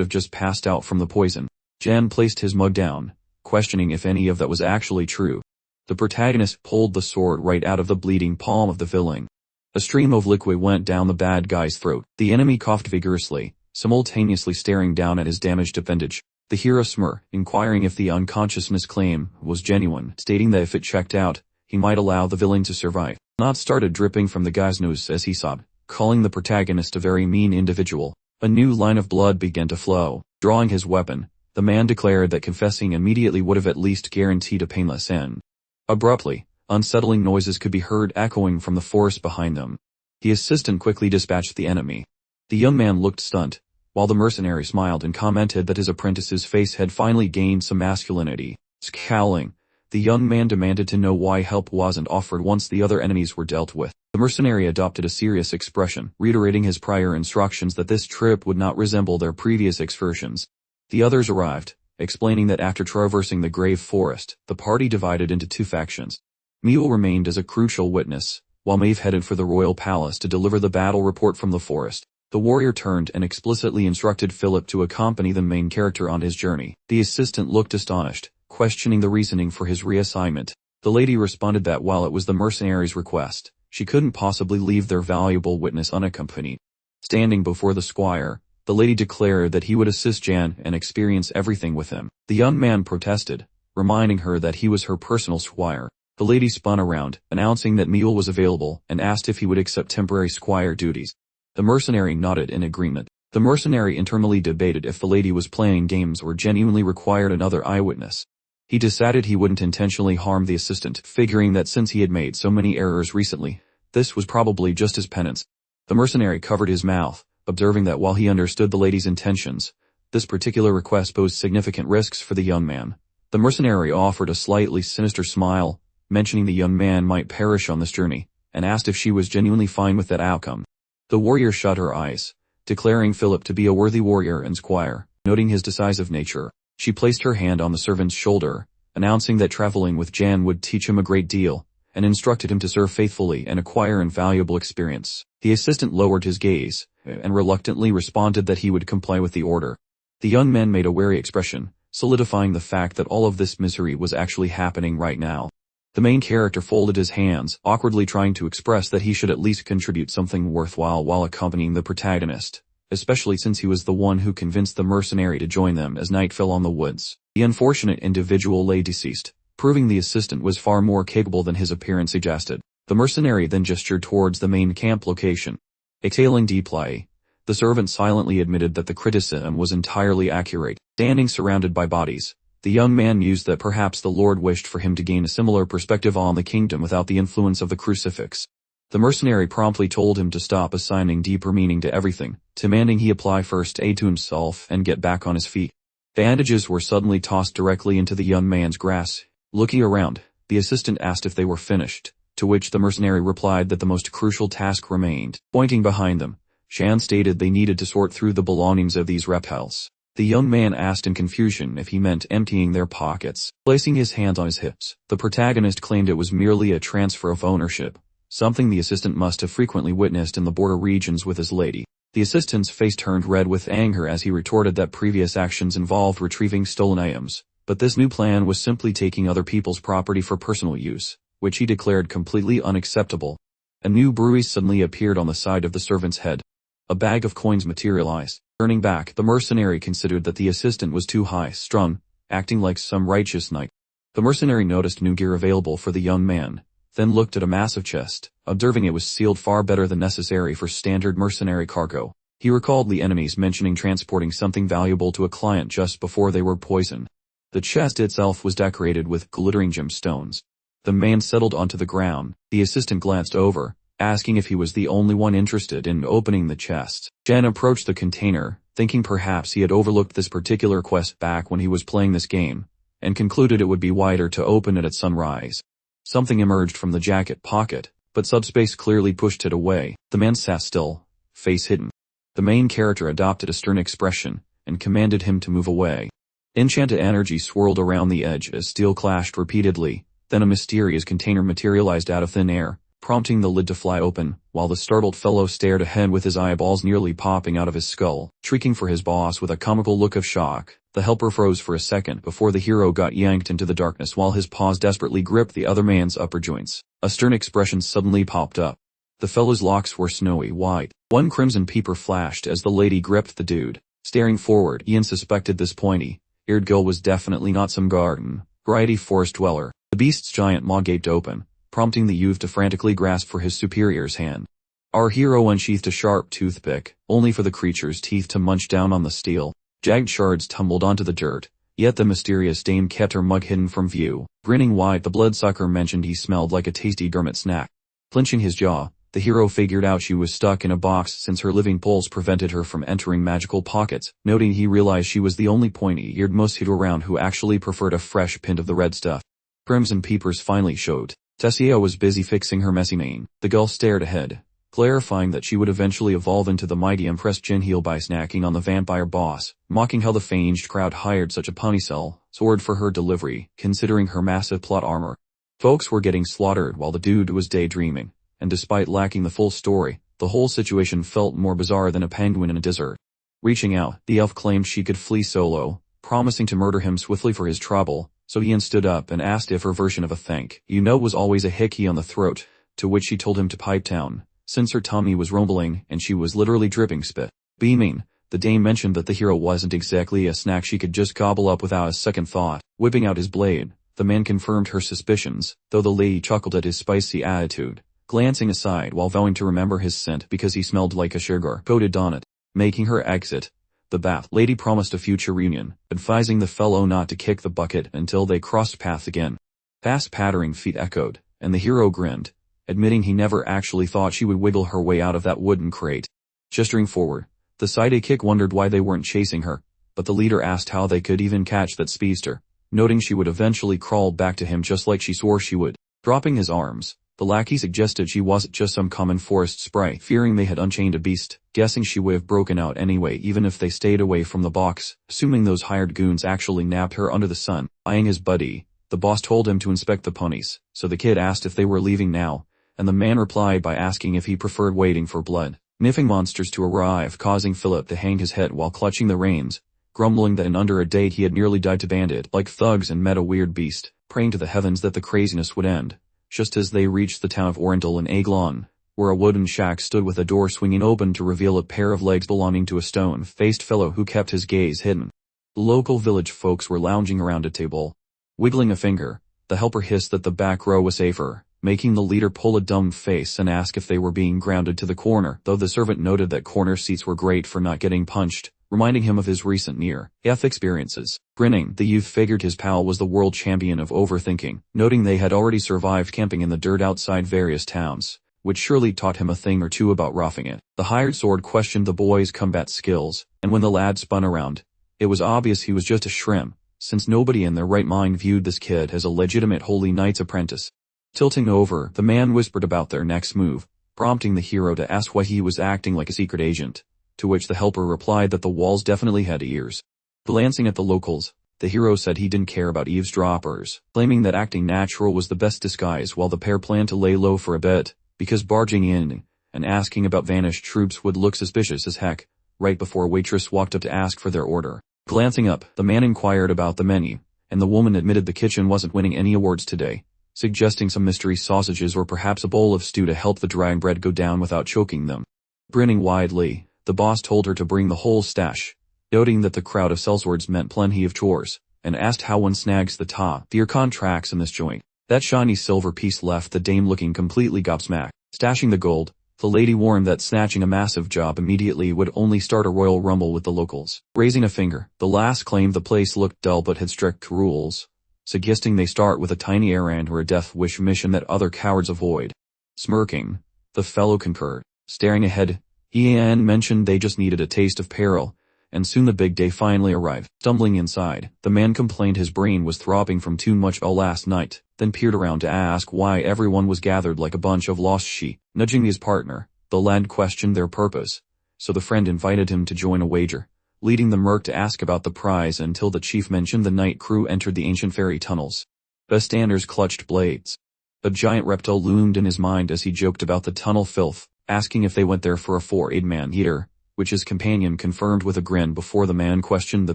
have just passed out from the poison. Jan placed his mug down, questioning if any of that was actually true. The protagonist pulled the sword right out of the bleeding palm of the villain. A stream of liquid went down the bad guy's throat. The enemy coughed vigorously, simultaneously staring down at his damaged appendage. The hero smirked, inquiring if the unconsciousness claim was genuine, stating that if it checked out, he might allow the villain to survive. Snot started dripping from the guy's nose as he sobbed, calling the protagonist a very mean individual. A new line of blood began to flow. Drawing his weapon, the man declared that confessing immediately would have at least guaranteed a painless end. Abruptly, unsettling noises could be heard echoing from the forest behind them. The assistant quickly dispatched the enemy. The young man looked stunned, while the mercenary smiled and commented that his apprentice's face had finally gained some masculinity. Scowling, the young man demanded to know why help wasn't offered once the other enemies were dealt with. The mercenary adopted a serious expression, reiterating his prior instructions that this trip would not resemble their previous excursions. The others arrived, explaining that after traversing the grave forest, the party divided into two factions. Mule remained as a crucial witness, while Maeve headed for the royal palace to deliver the battle report from the forest. The warrior turned and explicitly instructed Philip to accompany the main character on his journey. The assistant looked astonished, questioning the reasoning for his reassignment. The lady responded that while it was the mercenaries' request, she couldn't possibly leave their valuable witness unaccompanied. Standing before the squire, the lady declared that he would assist Jan and experience everything with him. The young man protested, reminding her that he was her personal squire. The lady spun around, announcing that Mule was available, and asked if he would accept temporary squire duties. The mercenary nodded in agreement. The mercenary internally debated if the lady was playing games or genuinely required another eyewitness. He decided he wouldn't intentionally harm the assistant, figuring that since he had made so many errors recently, this was probably just his penance. The mercenary covered his mouth, observing that while he understood the lady's intentions, this particular request posed significant risks for the young man. The mercenary offered a slightly sinister smile, mentioning the young man might perish on this journey, and asked if she was genuinely fine with that outcome. The warrior shut her eyes, declaring Philip to be a worthy warrior and squire. Noting his decisive nature, she placed her hand on the servant's shoulder, announcing that traveling with Jan would teach him a great deal, and instructed him to serve faithfully and acquire invaluable experience. The assistant lowered his gaze, and reluctantly responded that he would comply with the order. The young man made a wary expression, solidifying the fact that all of this misery was actually happening right now. The main character folded his hands, awkwardly trying to express that he should at least contribute something worthwhile while accompanying the protagonist, especially since he was the one who convinced the mercenary to join them as night fell on the woods. The unfortunate individual lay deceased, proving the assistant was far more capable than his appearance suggested. The mercenary then gestured towards the main camp location. Exhaling deeply, the servant silently admitted that the criticism was entirely accurate. Standing surrounded by bodies, the young man mused that perhaps the Lord wished for him to gain a similar perspective on the kingdom without the influence of the crucifix. The mercenary promptly told him to stop assigning deeper meaning to everything, demanding he apply first aid to himself and get back on his feet. Bandages were suddenly tossed directly into the young man's grasp. Looking around, the assistant asked if they were finished, to which the mercenary replied that the most crucial task remained. Pointing behind them, Shan stated they needed to sort through the belongings of these reptiles. The young man asked in confusion if he meant emptying their pockets. Placing his hands on his hips, the protagonist claimed it was merely a transfer of ownership, something the assistant must have frequently witnessed in the border regions with his lady. The assistant's face turned red with anger as he retorted that previous actions involved retrieving stolen items, but this new plan was simply taking other people's property for personal use, which he declared completely unacceptable. A new bruise suddenly appeared on the side of the servant's head. A bag of coins materialized. Turning back, the mercenary considered that the assistant was too high-strung, acting like some righteous knight. The mercenary noticed new gear available for the young man, then looked at a massive chest, observing it was sealed far better than necessary for standard mercenary cargo. He recalled the enemies mentioning transporting something valuable to a client just before they were poisoned. The chest itself was decorated with glittering gemstones. The man settled onto the ground. The assistant glanced over, asking if he was the only one interested in opening the chest. Jan approached the container, thinking perhaps he had overlooked this particular quest back when he was playing this game, and concluded it would be wiser to open it at sunrise. Something emerged from the jacket pocket, but subspace clearly pushed it away. The man sat still, face hidden. The main character adopted a stern expression, and commanded him to move away. Enchanted energy swirled around the edge as steel clashed repeatedly, then a mysterious container materialized out of thin air, prompting the lid to fly open, while the startled fellow stared ahead with his eyeballs nearly popping out of his skull. Shrieking for his boss with a comical look of shock, the helper froze for a second before the hero got yanked into the darkness while his paws desperately gripped the other man's upper joints. A stern expression suddenly popped up. The fellow's locks were snowy white. One crimson peeper flashed as the lady gripped the dude. Staring forward, Ian suspected this pointy-eared girl was definitely not some garden-variety forest dweller. The beast's giant maw gaped open, prompting the youth to frantically grasp for his superior's hand. Our hero unsheathed a sharp toothpick, only for the creature's teeth to munch down on the steel. Jagged shards tumbled onto the dirt, yet the mysterious dame kept her mug hidden from view. Grinning wide, the bloodsucker mentioned he smelled like a tasty gourmet snack. Clenching his jaw, the hero figured out she was stuck in a box since her living pulse prevented her from entering magical pockets. Noting he realized she was the only pointy-eared mosquito around who actually preferred a fresh pint of the red stuff. Crimson peepers finally showed. Tessia was busy fixing her messy mane. The girl stared ahead, clarifying that she would eventually evolve into the mighty Empress Jinheel by snacking on the vampire boss, mocking how the fanged crowd hired such a ponycell sword for her delivery, considering her massive plot armor. Folks were getting slaughtered while the dude was daydreaming, and despite lacking the full story, the whole situation felt more bizarre than a penguin in a desert. Reaching out, the elf claimed she could flee solo, promising to murder him swiftly for his trouble, so Ian stood up and asked if her version of a thank you note was always a hickey on the throat, to which she told him to pipe down, since her tummy was rumbling and she was literally dripping spit. Beaming, the dame mentioned that the hero wasn't exactly a snack she could just gobble up without a second thought. Whipping out his blade, the man confirmed her suspicions, though the lady chuckled at his spicy attitude, glancing aside while vowing to remember his scent because he smelled like a sugar-coated donut. Making her exit, the bath lady promised a future reunion, advising the fellow not to kick the bucket until they crossed paths again. Fast pattering feet echoed, and the hero grinned, admitting he never actually thought she would wiggle her way out of that wooden crate. Gesturing forward, the sidekick wondered why they weren't chasing her, but the leader asked how they could even catch that speedster, noting she would eventually crawl back to him just like she swore she would. Dropping his arms, the lackey suggested she wasn't just some common forest sprite, fearing they had unchained a beast, guessing she would have broken out anyway even if they stayed away from the box, assuming those hired goons actually nabbed her under the sun. Eyeing his buddy, the boss told him to inspect the ponies, so the kid asked if they were leaving now, and the man replied by asking if he preferred waiting for blood-sniffing monsters to arrive, causing Philip to hang his head while clutching the reins, grumbling that in under a day he had nearly died to bandit like thugs and met a weird beast, praying to the heavens that the craziness would end. Just as they reached the town of Oriental in Eglon, where a wooden shack stood with a door swinging open to reveal a pair of legs belonging to a stone-faced fellow who kept his gaze hidden. The local village folks were lounging around a table. Wiggling a finger, the helper hissed that the back row was safer, making the leader pull a dumb face and ask if they were being grounded to the corner, though the servant noted that corner seats were great for not getting punched, reminding him of his recent near-death experiences. Grinning, the youth figured his pal was the world champion of overthinking, noting they had already survived camping in the dirt outside various towns, which surely taught him a thing or two about roughing it. The hired sword questioned the boy's combat skills, and when the lad spun around, it was obvious he was just a shrimp, since nobody in their right mind viewed this kid as a legitimate holy knight's apprentice. Tilting over, the man whispered about their next move, prompting the hero to ask why he was acting like a secret agent, to which the helper replied that the walls definitely had ears. Glancing at the locals, the hero said he didn't care about eavesdroppers, claiming that acting natural was the best disguise while the pair planned to lay low for a bit, because barging in and asking about vanished troops would look suspicious as heck, right before a waitress walked up to ask for their order. Glancing up, the man inquired about the menu, and the woman admitted the kitchen wasn't winning any awards today, suggesting some mystery sausages or perhaps a bowl of stew to help the dry bread go down without choking them. Grinning widely, the boss told her to bring the whole stash, noting that the crowd of sellswords meant plenty of chores, and asked how one snags the top-tier contracts in this joint. That shiny silver piece left the dame looking completely gobsmacked. Stashing the gold, the lady warned that snatching a massive job immediately would only start a royal rumble with the locals. Raising a finger, the lass claimed the place looked dull but had strict rules, suggesting they start with a tiny errand or a death wish mission that other cowards avoid. Smirking, the fellow concurred. Staring ahead, Ian mentioned they just needed a taste of peril, and soon the big day finally arrived. Stumbling inside, the man complained his brain was throbbing from too much all last night, then peered around to ask why everyone was gathered like a bunch of lost sheep. Nudging his partner, the lad questioned their purpose, so the friend invited him to join a wager, leading the merc to ask about the prize until the chief mentioned the night crew entered the ancient ferry tunnels. Bystanders clutched blades. A giant reptile loomed in his mind as he joked about the tunnel filth, asking if they went there for a 4-aid-man eater, which his companion confirmed with a grin before the man questioned the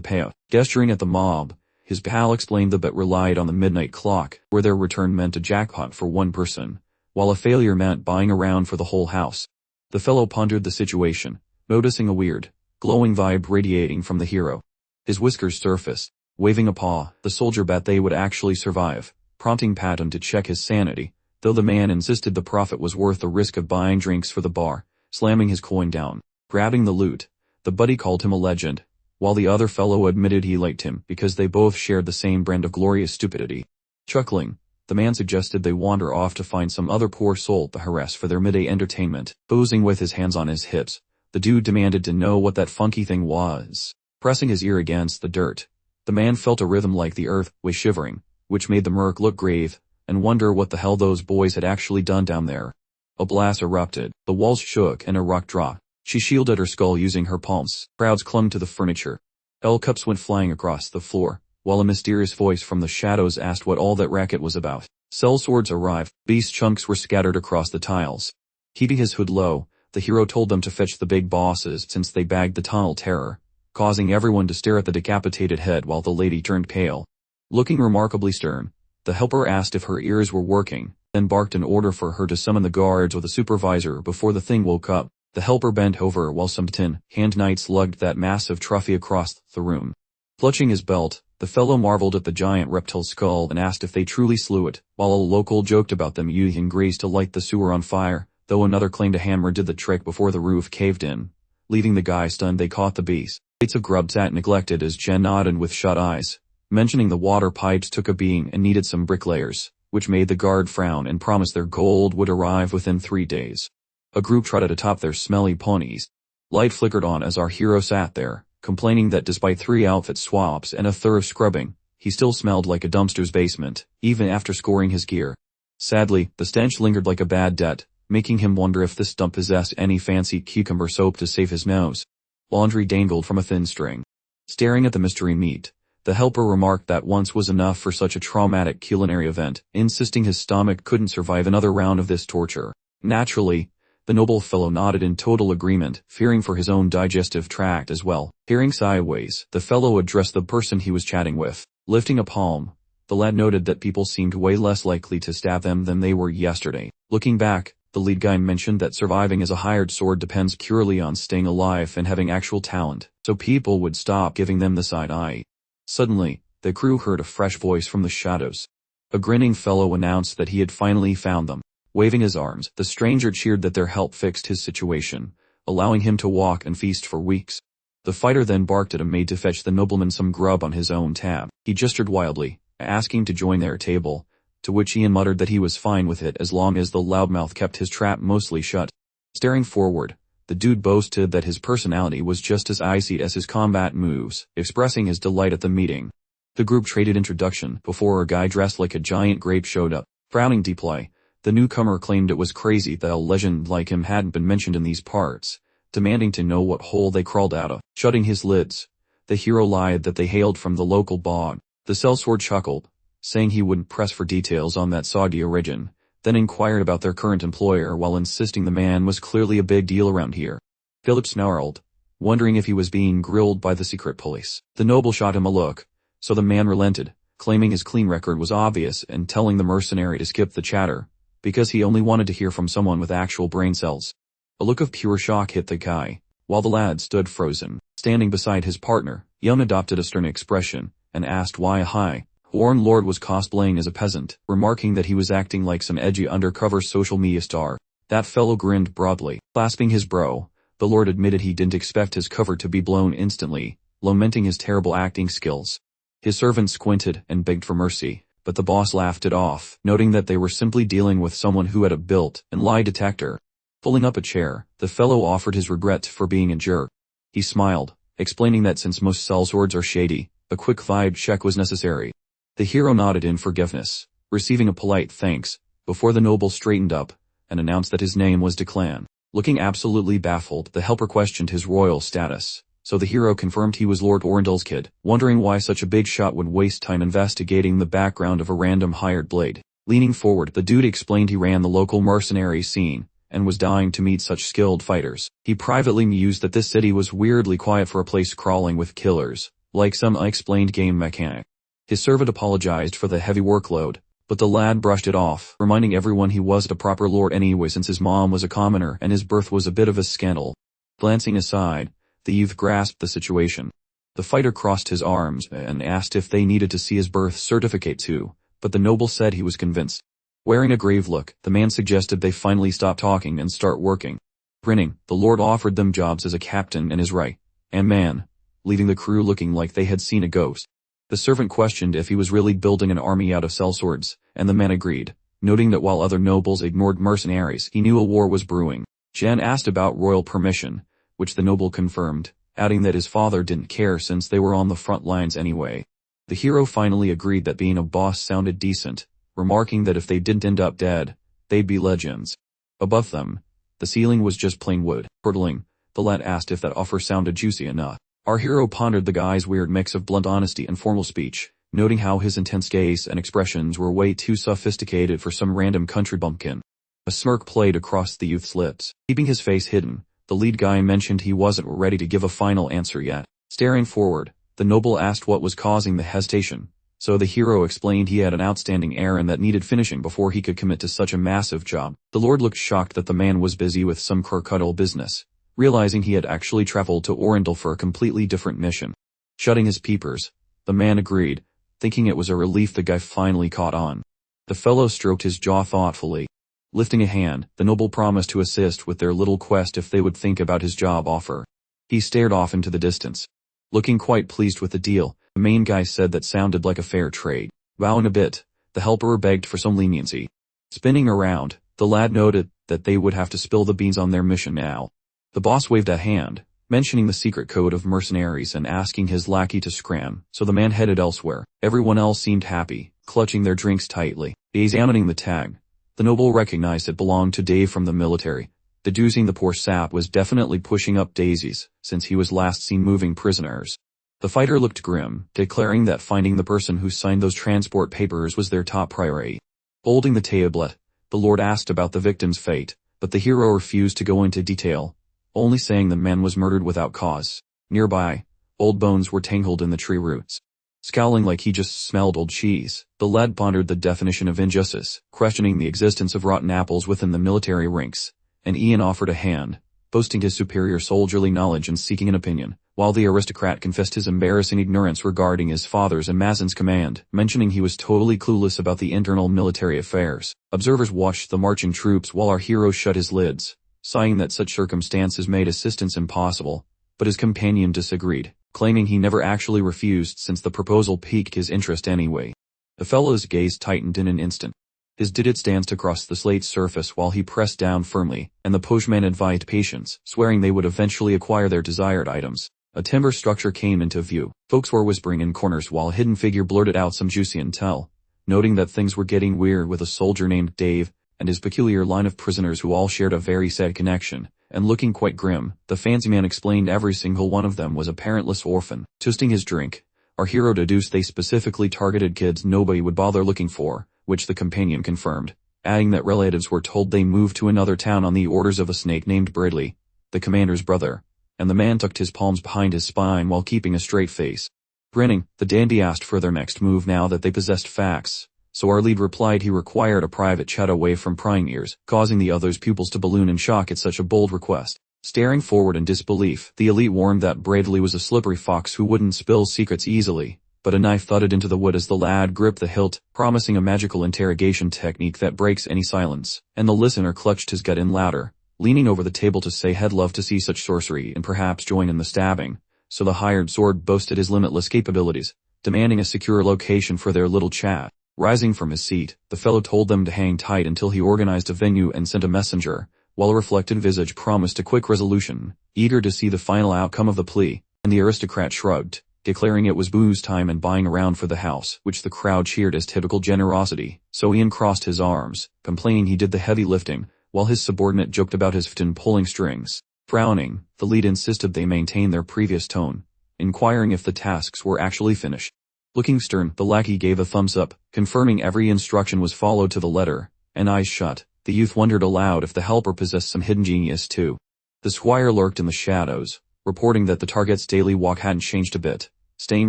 payout. Gesturing at the mob, his pal explained the bet relied on the midnight clock, where their return meant a jackpot for one person, while a failure meant buying a round for the whole house. The fellow pondered the situation, noticing a weird, glowing vibe radiating from the hero. His whiskers surfaced. Waving a paw, the soldier bet they would actually survive, prompting Patton to check his sanity, though the man insisted the profit was worth the risk of buying drinks for the bar, slamming his coin down. Grabbing the loot, the buddy called him a legend, while the other fellow admitted he liked him because they both shared the same brand of glorious stupidity. Chuckling, the man suggested they wander off to find some other poor soul to harass for their midday entertainment. Posing with his hands on his hips, the dude demanded to know what that funky thing was. Pressing his ear against the dirt, the man felt a rhythm like the earth was shivering, which made the merc look grave and wonder what the hell those boys had actually done down there. A blast erupted, the walls shook and a rock dropped. She shielded her skull using her palms. Crowds clung to the furniture. L-cups went flying across the floor, while a mysterious voice from the shadows asked what all that racket was about. Sellswords arrived. Beast chunks were scattered across the tiles. Keeping his hood low, the hero told them to fetch the big bosses since they bagged the tunnel terror, causing everyone to stare at the decapitated head while the lady turned pale. Looking remarkably stern, the helper asked if her ears were working, then barked an order for her to summon the guards or the supervisor before the thing woke up. The helper bent over while some tin-hand knights lugged that massive trophy across the room. Clutching his belt, the fellow marveled at the giant reptile skull and asked if they truly slew it, while a local joked about them using grease to light the sewer on fire, though another claimed a hammer did the trick before the roof caved in. Leaving the guy stunned, they caught the beast. Plates of grub sat neglected as Jen nodded with shut eyes, mentioning the water pipes took a beating and needed some bricklayers, which made the guard frown and promise their gold would arrive within 3 days. A group trotted atop their smelly ponies. Light flickered on as our hero sat there, complaining that despite 3 outfit swaps and a thorough scrubbing, he still smelled like a dumpster's basement, even after scoring his gear. Sadly, the stench lingered like a bad debt, making him wonder if this dump possessed any fancy cucumber soap to save his nose. Laundry dangled from a thin string. Staring at the mystery meat, the helper remarked that once was enough for such a traumatic culinary event, insisting his stomach couldn't survive another round of this torture. Naturally, the noble fellow nodded in total agreement, fearing for his own digestive tract as well. Peering sideways, the fellow addressed the person he was chatting with. Lifting a palm, the lad noted that people seemed way less likely to stab them than they were yesterday. Looking back, the lead guy mentioned that surviving as a hired sword depends purely on staying alive and having actual talent, so people would stop giving them the side eye. Suddenly, the crew heard a fresh voice from the shadows. A grinning fellow announced that he had finally found them. Waving his arms, the stranger cheered that their help fixed his situation, allowing him to walk and feast for weeks. The fighter then barked at a maid to fetch the nobleman some grub on his own tab. He gestured wildly, asking to join their table, to which Ian muttered that he was fine with it as long as the loudmouth kept his trap mostly shut. Staring forward, the dude boasted that his personality was just as icy as his combat moves, expressing his delight at the meeting. The group traded introduction before a guy dressed like a giant grape showed up. Frowning deeply, the newcomer claimed it was crazy that a legend like him hadn't been mentioned in these parts, demanding to know what hole they crawled out of. Shutting his lids, the hero lied that they hailed from the local bog. The sellsword chuckled, saying he wouldn't press for details on that soggy origin, then inquired about their current employer while insisting the man was clearly a big deal around here. Philip snarled, wondering if he was being grilled by the secret police. The noble shot him a look, so the man relented, claiming his clean record was obvious and telling the mercenary to skip the chatter, because he only wanted to hear from someone with actual brain cells. A look of pure shock hit the guy, while the lad stood frozen. Standing beside his partner, Young adopted a stern expression, and asked why a high-born lord was cosplaying as a peasant, remarking that he was acting like some edgy undercover social media star. That fellow grinned broadly. Clasping his bro, the lord admitted he didn't expect his cover to be blown instantly, lamenting his terrible acting skills. His servant squinted and begged for mercy, but the boss laughed it off, noting that they were simply dealing with someone who had a built-in lie detector. Pulling up a chair, the fellow offered his regret for being a jerk. He smiled, explaining that since most sellswords are shady, a quick vibe check was necessary. The hero nodded in forgiveness, receiving a polite thanks, before the noble straightened up and announced that his name was Declan. Looking absolutely baffled, the helper questioned his royal status, so the hero confirmed he was Lord Orindle's kid, wondering why such a big shot would waste time investigating the background of a random hired blade. Leaning forward, the dude explained he ran the local mercenary scene, and was dying to meet such skilled fighters. He privately mused that this city was weirdly quiet for a place crawling with killers, like some unexplained game mechanic. His servant apologized for the heavy workload, but the lad brushed it off, reminding everyone he wasn't a proper lord anyway since his mom was a commoner and his birth was a bit of a scandal. Glancing aside, the youth grasped the situation. The fighter crossed his arms and asked if they needed to see his birth certificate too, but the noble said he was convinced. Wearing a grave look, the man suggested they finally stop talking and start working. Grinning, the lord offered them jobs as a captain and his right-hand man, leaving the crew looking like they had seen a ghost. The servant questioned if he was really building an army out of sellswords, and the man agreed, noting that while other nobles ignored mercenaries, he knew a war was brewing. Jan asked about royal permission, which the noble confirmed, adding that his father didn't care since they were on the front lines anyway. The hero finally agreed that being a boss sounded decent, remarking that if they didn't end up dead, they'd be legends. Above them, the ceiling was just plain wood. Hurtling, the lad asked if that offer sounded juicy enough. Our hero pondered the guy's weird mix of blunt honesty and formal speech, noting how his intense gaze and expressions were way too sophisticated for some random country bumpkin. A smirk played across the youth's lips. Keeping his face hidden, the lead guy mentioned he wasn't ready to give a final answer yet. Staring forward, the noble asked what was causing the hesitation, so the hero explained he had an outstanding errand that needed finishing before he could commit to such a massive job. The lord looked shocked that the man was busy with some crooked business, realizing he had actually traveled to Orindle for a completely different mission. Shutting his peepers, the man agreed, thinking it was a relief the guy finally caught on. The fellow stroked his jaw thoughtfully. Lifting a hand, the noble promised to assist with their little quest if they would think about his job offer. He stared off into the distance. Looking quite pleased with the deal, the main guy said that sounded like a fair trade. Bowing a bit, the helper begged for some leniency. Spinning around, the lad noted that they would have to spill the beans on their mission now. The boss waved a hand, mentioning the secret code of mercenaries and asking his lackey to scram, so the man headed elsewhere. Everyone else seemed happy, clutching their drinks tightly. Examining the tag, the noble recognized it belonged to Dave from the military. Deducing the poor sap was definitely pushing up daisies, since he was last seen moving prisoners. The fighter looked grim, declaring that finding the person who signed those transport papers was their top priority. Holding the tablet, the lord asked about the victim's fate, but the hero refused to go into detail, only saying the man was murdered without cause. Nearby, old bones were tangled in the tree roots. Scowling like he just smelled old cheese, the lad pondered the definition of injustice, questioning the existence of rotten apples within the military ranks, and Ian offered a hand, boasting his superior soldierly knowledge and seeking an opinion, while the aristocrat confessed his embarrassing ignorance regarding his father's and Mazen's command, mentioning he was totally clueless about the internal military affairs. Observers watched the marching troops while our hero shut his lids, sighing that such circumstances made assistance impossible, but his companion disagreed, claiming he never actually refused since the proposal piqued his interest anyway. The fellow's gaze tightened in an instant. His digits danced across the slate surface while he pressed down firmly, and the postman advised patience, swearing they would eventually acquire their desired items. A timber structure came into view. Folks were whispering in corners while a hidden figure blurted out some juicy intel, noting that things were getting weird with a soldier named Dave and his peculiar line of prisoners who all shared a very sad connection. And looking quite grim, the fancy man explained every single one of them was a parentless orphan. Toasting his drink, our hero deduced they specifically targeted kids nobody would bother looking for, which the companion confirmed, adding that relatives were told they moved to another town on the orders of a snake named Bradley, the commander's brother, and the man tucked his palms behind his spine while keeping a straight face. Grinning, the dandy asked for their next move now that they possessed facts, so our lead replied he required a private chat away from prying ears, causing the other's pupils to balloon in shock at such a bold request. Staring forward in disbelief, the elite warned that Bradley was a slippery fox who wouldn't spill secrets easily, but a knife thudded into the wood as the lad gripped the hilt, promising a magical interrogation technique that breaks any silence, and the listener clutched his gut in louder, leaning over the table to say he'd love to see such sorcery and perhaps join in the stabbing, so the hired sword boasted his limitless capabilities, demanding a secure location for their little chat. Rising from his seat, the fellow told them to hang tight until he organized a venue and sent a messenger, while a reflected visage promised a quick resolution, eager to see the final outcome of the plea, and the aristocrat shrugged, declaring it was booze time and buying around for the house, which the crowd cheered as typical generosity. So Ian crossed his arms, complaining he did the heavy lifting, while his subordinate joked about his pulling strings. Frowning, the lead insisted they maintain their previous tone, inquiring if the tasks were actually finished. Looking stern, the lackey gave a thumbs up, confirming every instruction was followed to the letter, and eyes shut. The youth wondered aloud if the helper possessed some hidden genius too. The squire lurked in the shadows, reporting that the target's daily walk hadn't changed a bit, staying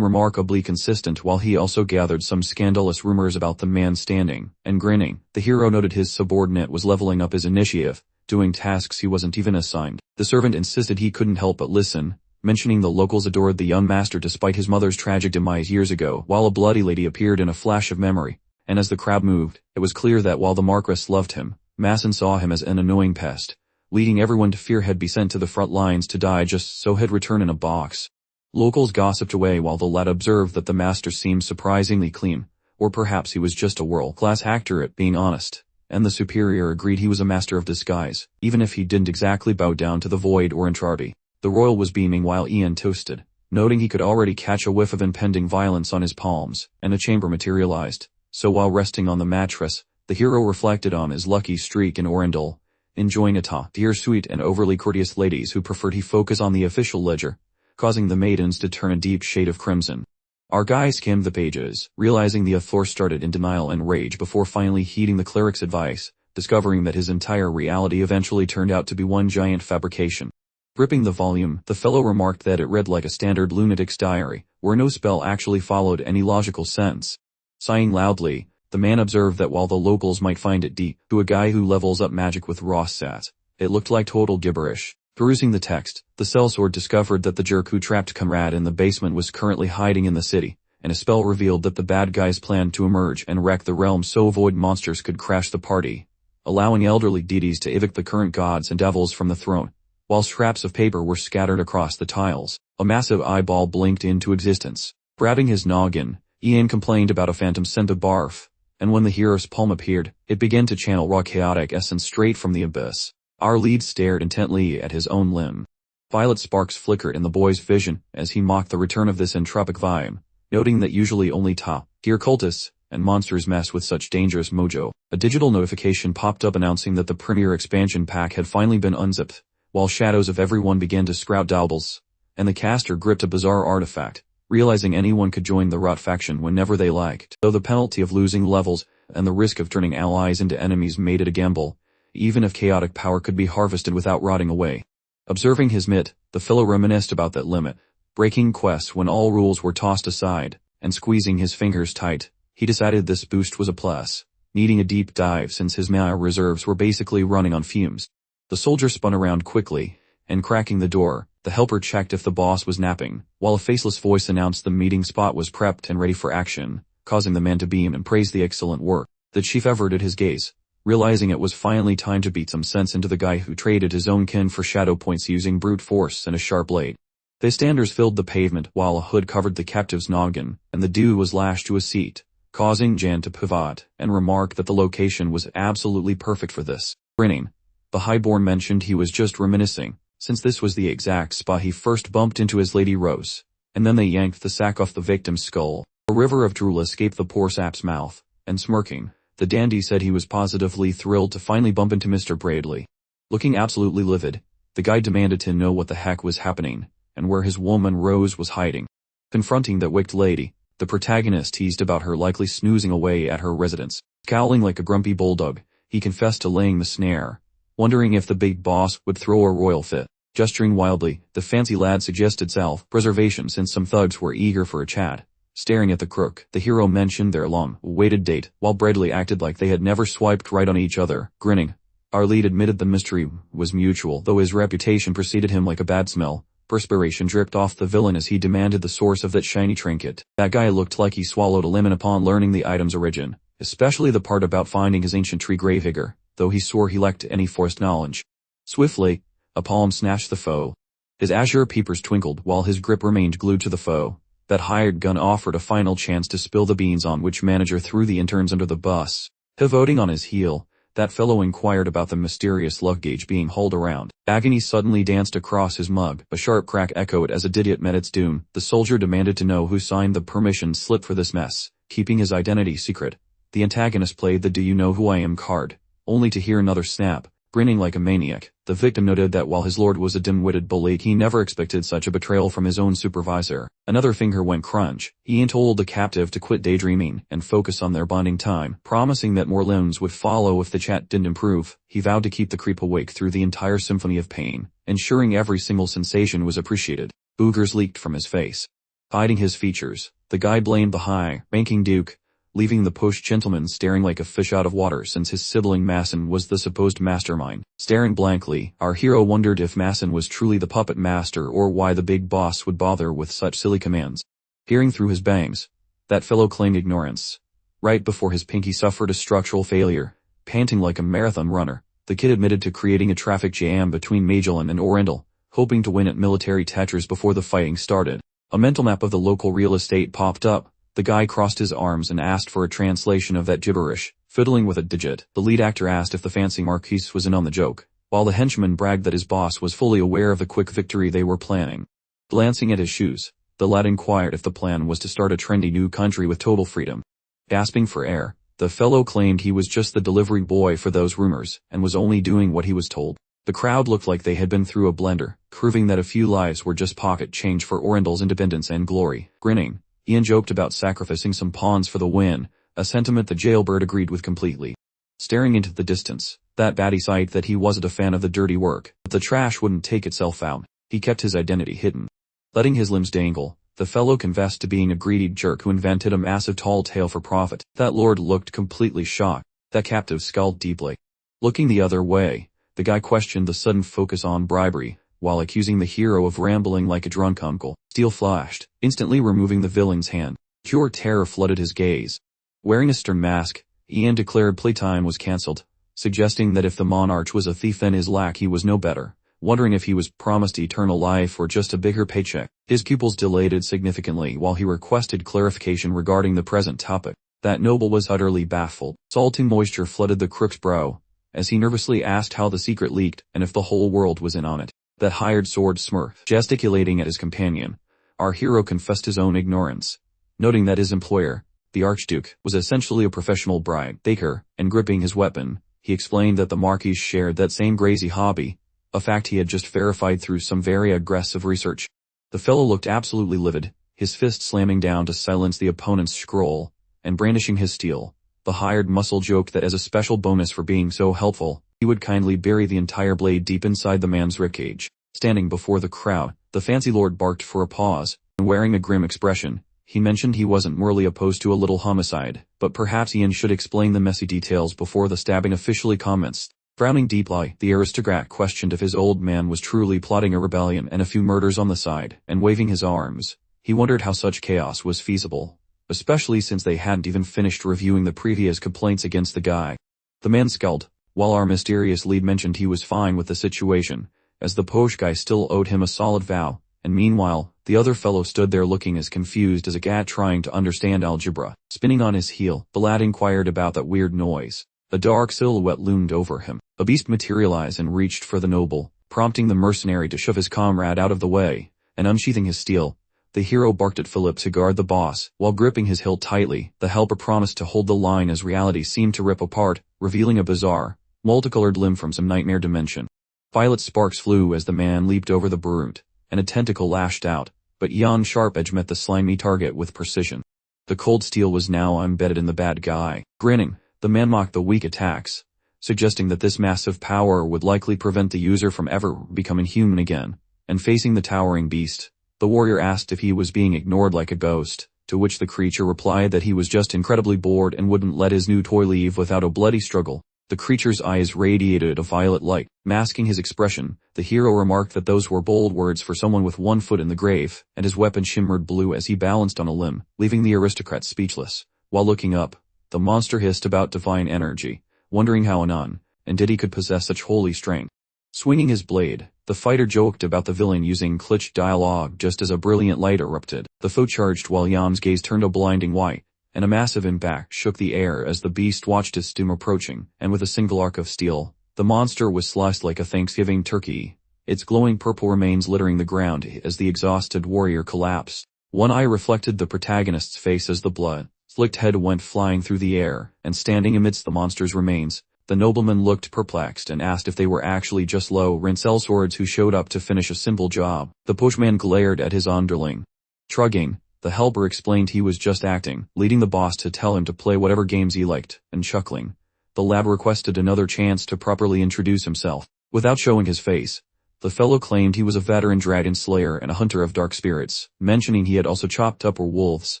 remarkably consistent while he also gathered some scandalous rumors about the man standing and grinning. The hero noted his subordinate was leveling up his initiative, doing tasks he wasn't even assigned. The servant insisted he couldn't help but listen, mentioning the locals adored the young master despite his mother's tragic demise years ago, while a bloody lady appeared in a flash of memory. And as the crowd moved, it was clear that while the Marquess loved him, Masson saw him as an annoying pest, leading everyone to fear he'd be sent to the front lines to die just so he'd return in a box. Locals gossiped away while the lad observed that the master seemed surprisingly clean, or perhaps he was just a world-class actor at being honest, and the superior agreed he was a master of disguise, even if he didn't exactly bow down to the void or Entrarby. The royal was beaming while Ian toasted, noting he could already catch a whiff of impending violence on his palms, and a chamber materialized. So while resting on the mattress, the hero reflected on his lucky streak in Orendal, enjoying a top-tier suite and overly courteous ladies who preferred he focus on the official ledger, causing the maidens to turn a deep shade of crimson. Our guy skimmed the pages, realizing the author started in denial and rage before finally heeding the cleric's advice, discovering that his entire reality eventually turned out to be one giant fabrication. Gripping the volume, the fellow remarked that it read like a standard lunatic's diary, where no spell actually followed any logical sense. Sighing loudly, the man observed that while the locals might find it deep, to a guy who levels up magic with raw stats, it looked like total gibberish. Perusing the text, the sellsword discovered that the jerk who trapped Conrad in the basement was currently hiding in the city, and a spell revealed that the bad guys planned to emerge and wreck the realm so void monsters could crash the party, allowing elderly deities to evict the current gods and devils from the throne. While scraps of paper were scattered across the tiles, a massive eyeball blinked into existence. Grabbing his noggin, Ian complained about a phantom scent of barf, and when the hero's palm appeared, it began to channel raw chaotic essence straight from the abyss. Our lead stared intently at his own limb. Violet sparks flickered in the boy's vision as he mocked the return of this entropic vibe, noting that usually only top-tier cultists and monsters mess with such dangerous mojo. A digital notification popped up announcing that the premier expansion pack had finally been unzipped, while shadows of everyone began to sprout doubles, and the caster gripped a bizarre artifact, realizing anyone could join the Rot faction whenever they liked. Though the penalty of losing levels and the risk of turning allies into enemies made it a gamble, even if chaotic power could be harvested without rotting away. Observing his mitt, the fellow reminisced about that limit, breaking quests when all rules were tossed aside, and squeezing his fingers tight. He decided this boost was a plus, needing a deep dive since his mana reserves were basically running on fumes. The soldier spun around quickly, and cracking the door, the helper checked if the boss was napping, while a faceless voice announced the meeting spot was prepped and ready for action, causing the man to beam and praise the excellent work. The chief averted his gaze, realizing it was finally time to beat some sense into the guy who traded his own kin for shadow points using brute force and a sharp blade. The standers filled the pavement while a hood covered the captive's noggin, and the dude was lashed to a seat, causing Jan to pivot and remark that the location was absolutely perfect for this. Grinning, the highborn mentioned he was just reminiscing, since this was the exact spot he first bumped into his Lady Rose, and then they yanked the sack off the victim's skull. A river of drool escaped the poor sap's mouth, and smirking, the dandy said he was positively thrilled to finally bump into Mr. Bradley. Looking absolutely livid, the guy demanded to know what the heck was happening, and where his woman Rose was hiding. Confronting that wicked lady, the protagonist teased about her likely snoozing away at her residence. Scowling like a grumpy bulldog, he confessed to laying the snare, wondering if the big boss would throw a royal fit. Gesturing wildly, the fancy lad suggested self-preservation since some thugs were eager for a chat. Staring at the crook, the hero mentioned their long-awaited date, while Bradley acted like they had never swiped right on each other. Grinning, our lead admitted the mystery was mutual, though his reputation preceded him like a bad smell. Perspiration dripped off the villain as he demanded the source of that shiny trinket. That guy looked like he swallowed a lemon upon learning the item's origin, especially the part about finding his ancient tree Gravedigger, though he swore he lacked any forced knowledge. Swiftly, a palm snatched the foe. His azure peepers twinkled while his grip remained glued to the foe. That hired gun offered a final chance to spill the beans, on which manager threw the interns under the bus. Pivoting on his heel, that fellow inquired about the mysterious luck gauge being hauled around. Agony suddenly danced across his mug. A sharp crack echoed as a idiot met its doom. The soldier demanded to know who signed the permission slip for this mess, keeping his identity secret. The antagonist played the "Do you know who I am" card, only to hear another snap. Grinning like a maniac, The victim noted that while his lord was a dim-witted bully, he never expected such a betrayal from his own supervisor. Another finger went crunch. Ian told the captive to quit daydreaming and focus on their bonding time, promising that more limbs would follow if the chat didn't improve. He vowed to keep the creep awake through the entire symphony of pain, ensuring every single sensation was appreciated. Boogers leaked from his face, hiding his features. The guy blamed the high-ranking duke, leaving the posh gentleman staring like a fish out of water since his sibling Masson was the supposed mastermind. Staring blankly, our hero wondered if Masson was truly the puppet master or why the big boss would bother with such silly commands. Peering through his bangs, that fellow claimed ignorance. Right before his pinky suffered a structural failure, panting like a marathon runner, the kid admitted to creating a traffic jam between Magellan and Orendel, hoping to win at military Tetris before the fighting started. A mental map of the local real estate popped up. The guy crossed his arms and asked for a translation of that gibberish, fiddling with a digit. The lead actor asked if the fancy Marquise was in on the joke, while the henchman bragged that his boss was fully aware of the quick victory they were planning. Glancing at his shoes, the lad inquired if the plan was to start a trendy new country with total freedom. Gasping for air, the fellow claimed he was just the delivery boy for those rumors, and was only doing what he was told. The crowd looked like they had been through a blender, proving that a few lives were just pocket change for Orendel's independence and glory. Grinning, Ian joked about sacrificing some pawns for the win, a sentiment the jailbird agreed with completely. Staring into the distance, that baddie sighed that he wasn't a fan of the dirty work, but the trash wouldn't take itself out. He kept his identity hidden. Letting his limbs dangle, the fellow confessed to being a greedy jerk who invented a massive tall tale for profit. That lord looked completely shocked. That captive scowled deeply. Looking the other way, the guy questioned the sudden focus on bribery, while accusing the hero of rambling like a drunk uncle. Steel flashed, instantly removing the villain's hand. Pure terror flooded his gaze. Wearing a stern mask, Ian declared playtime was cancelled, suggesting that if the monarch was a thief in his lack he was no better, wondering if he was promised eternal life or just a bigger paycheck. His pupils dilated significantly while he requested clarification regarding the present topic. That noble was utterly baffled. Salty moisture flooded the crook's brow, as he nervously asked how the secret leaked and if the whole world was in on it. That hired sword smirked, gesticulating at his companion. Our hero confessed his own ignorance, noting that his employer, the Archduke, was essentially a professional bribe taker, and gripping his weapon, he explained that the Marquis shared that same crazy hobby, a fact he had just verified through some very aggressive research. The fellow looked absolutely livid, his fist slamming down to silence the opponent's scroll, and brandishing his steel. The hired muscle joked that as a special bonus for being so helpful, he would kindly bury the entire blade deep inside the man's ribcage. Standing before the crowd, the fancy lord barked for a pause, and wearing a grim expression, he mentioned he wasn't morally opposed to a little homicide, but perhaps Ian should explain the messy details before the stabbing officially commenced. Frowning deeply, the aristocrat questioned if his old man was truly plotting a rebellion and a few murders on the side, and waving his arms, he wondered how such chaos was feasible, especially since they hadn't even finished reviewing the previous complaints against the guy. The man scowled, while our mysterious lead mentioned he was fine with the situation, as the posh guy still owed him a solid vow, and meanwhile, the other fellow stood there looking as confused as a cat trying to understand algebra. Spinning on his heel, the lad inquired about that weird noise. A dark silhouette loomed over him. A beast materialized and reached for the noble, prompting the mercenary to shove his comrade out of the way, and unsheathing his steel, the hero barked at Philip to guard the boss. While gripping his hilt tightly, the helper promised to hold the line as reality seemed to rip apart, revealing a bizarre, multicolored limb from some nightmare dimension. Violet sparks flew as the man leaped over the brute, and a tentacle lashed out, but Jan's sharp edge met the slimy target with precision. The cold steel was now embedded in the bad guy. Grinning, the man mocked the weak attacks, suggesting that this massive power would likely prevent the user from ever becoming human again. And facing the towering beast, the warrior asked if he was being ignored like a ghost, to which the creature replied that he was just incredibly bored and wouldn't let his new toy leave without a bloody struggle. The creature's eyes radiated a violet light. Masking his expression, the hero remarked that those were bold words for someone with one foot in the grave, and his weapon shimmered blue as he balanced on a limb, leaving the aristocrat speechless. While looking up, the monster hissed about divine energy, wondering how Anon, and did he could possess such holy strength. Swinging his blade, the fighter joked about the villain using glitched dialogue just as a brilliant light erupted. The foe charged while Jan's gaze turned a blinding white, and a massive impact shook the air as the beast watched his doom approaching, and with a single arc of steel, the monster was sliced like a Thanksgiving turkey, its glowing purple remains littering the ground as the exhausted warrior collapsed. One eye reflected the protagonist's face as the blood-slicked head went flying through the air, and standing amidst the monster's remains, The nobleman looked perplexed and asked if they were actually just low-rent sellswords who showed up to finish a simple job. The postman glared at his underling. Shrugging, the helper explained he was just acting, leading the boss to tell him to play whatever games he liked, and chuckling, the lad requested another chance to properly introduce himself. Without showing his face, the fellow claimed he was a veteran dragon slayer and a hunter of dark spirits, mentioning he had also chopped up wolves,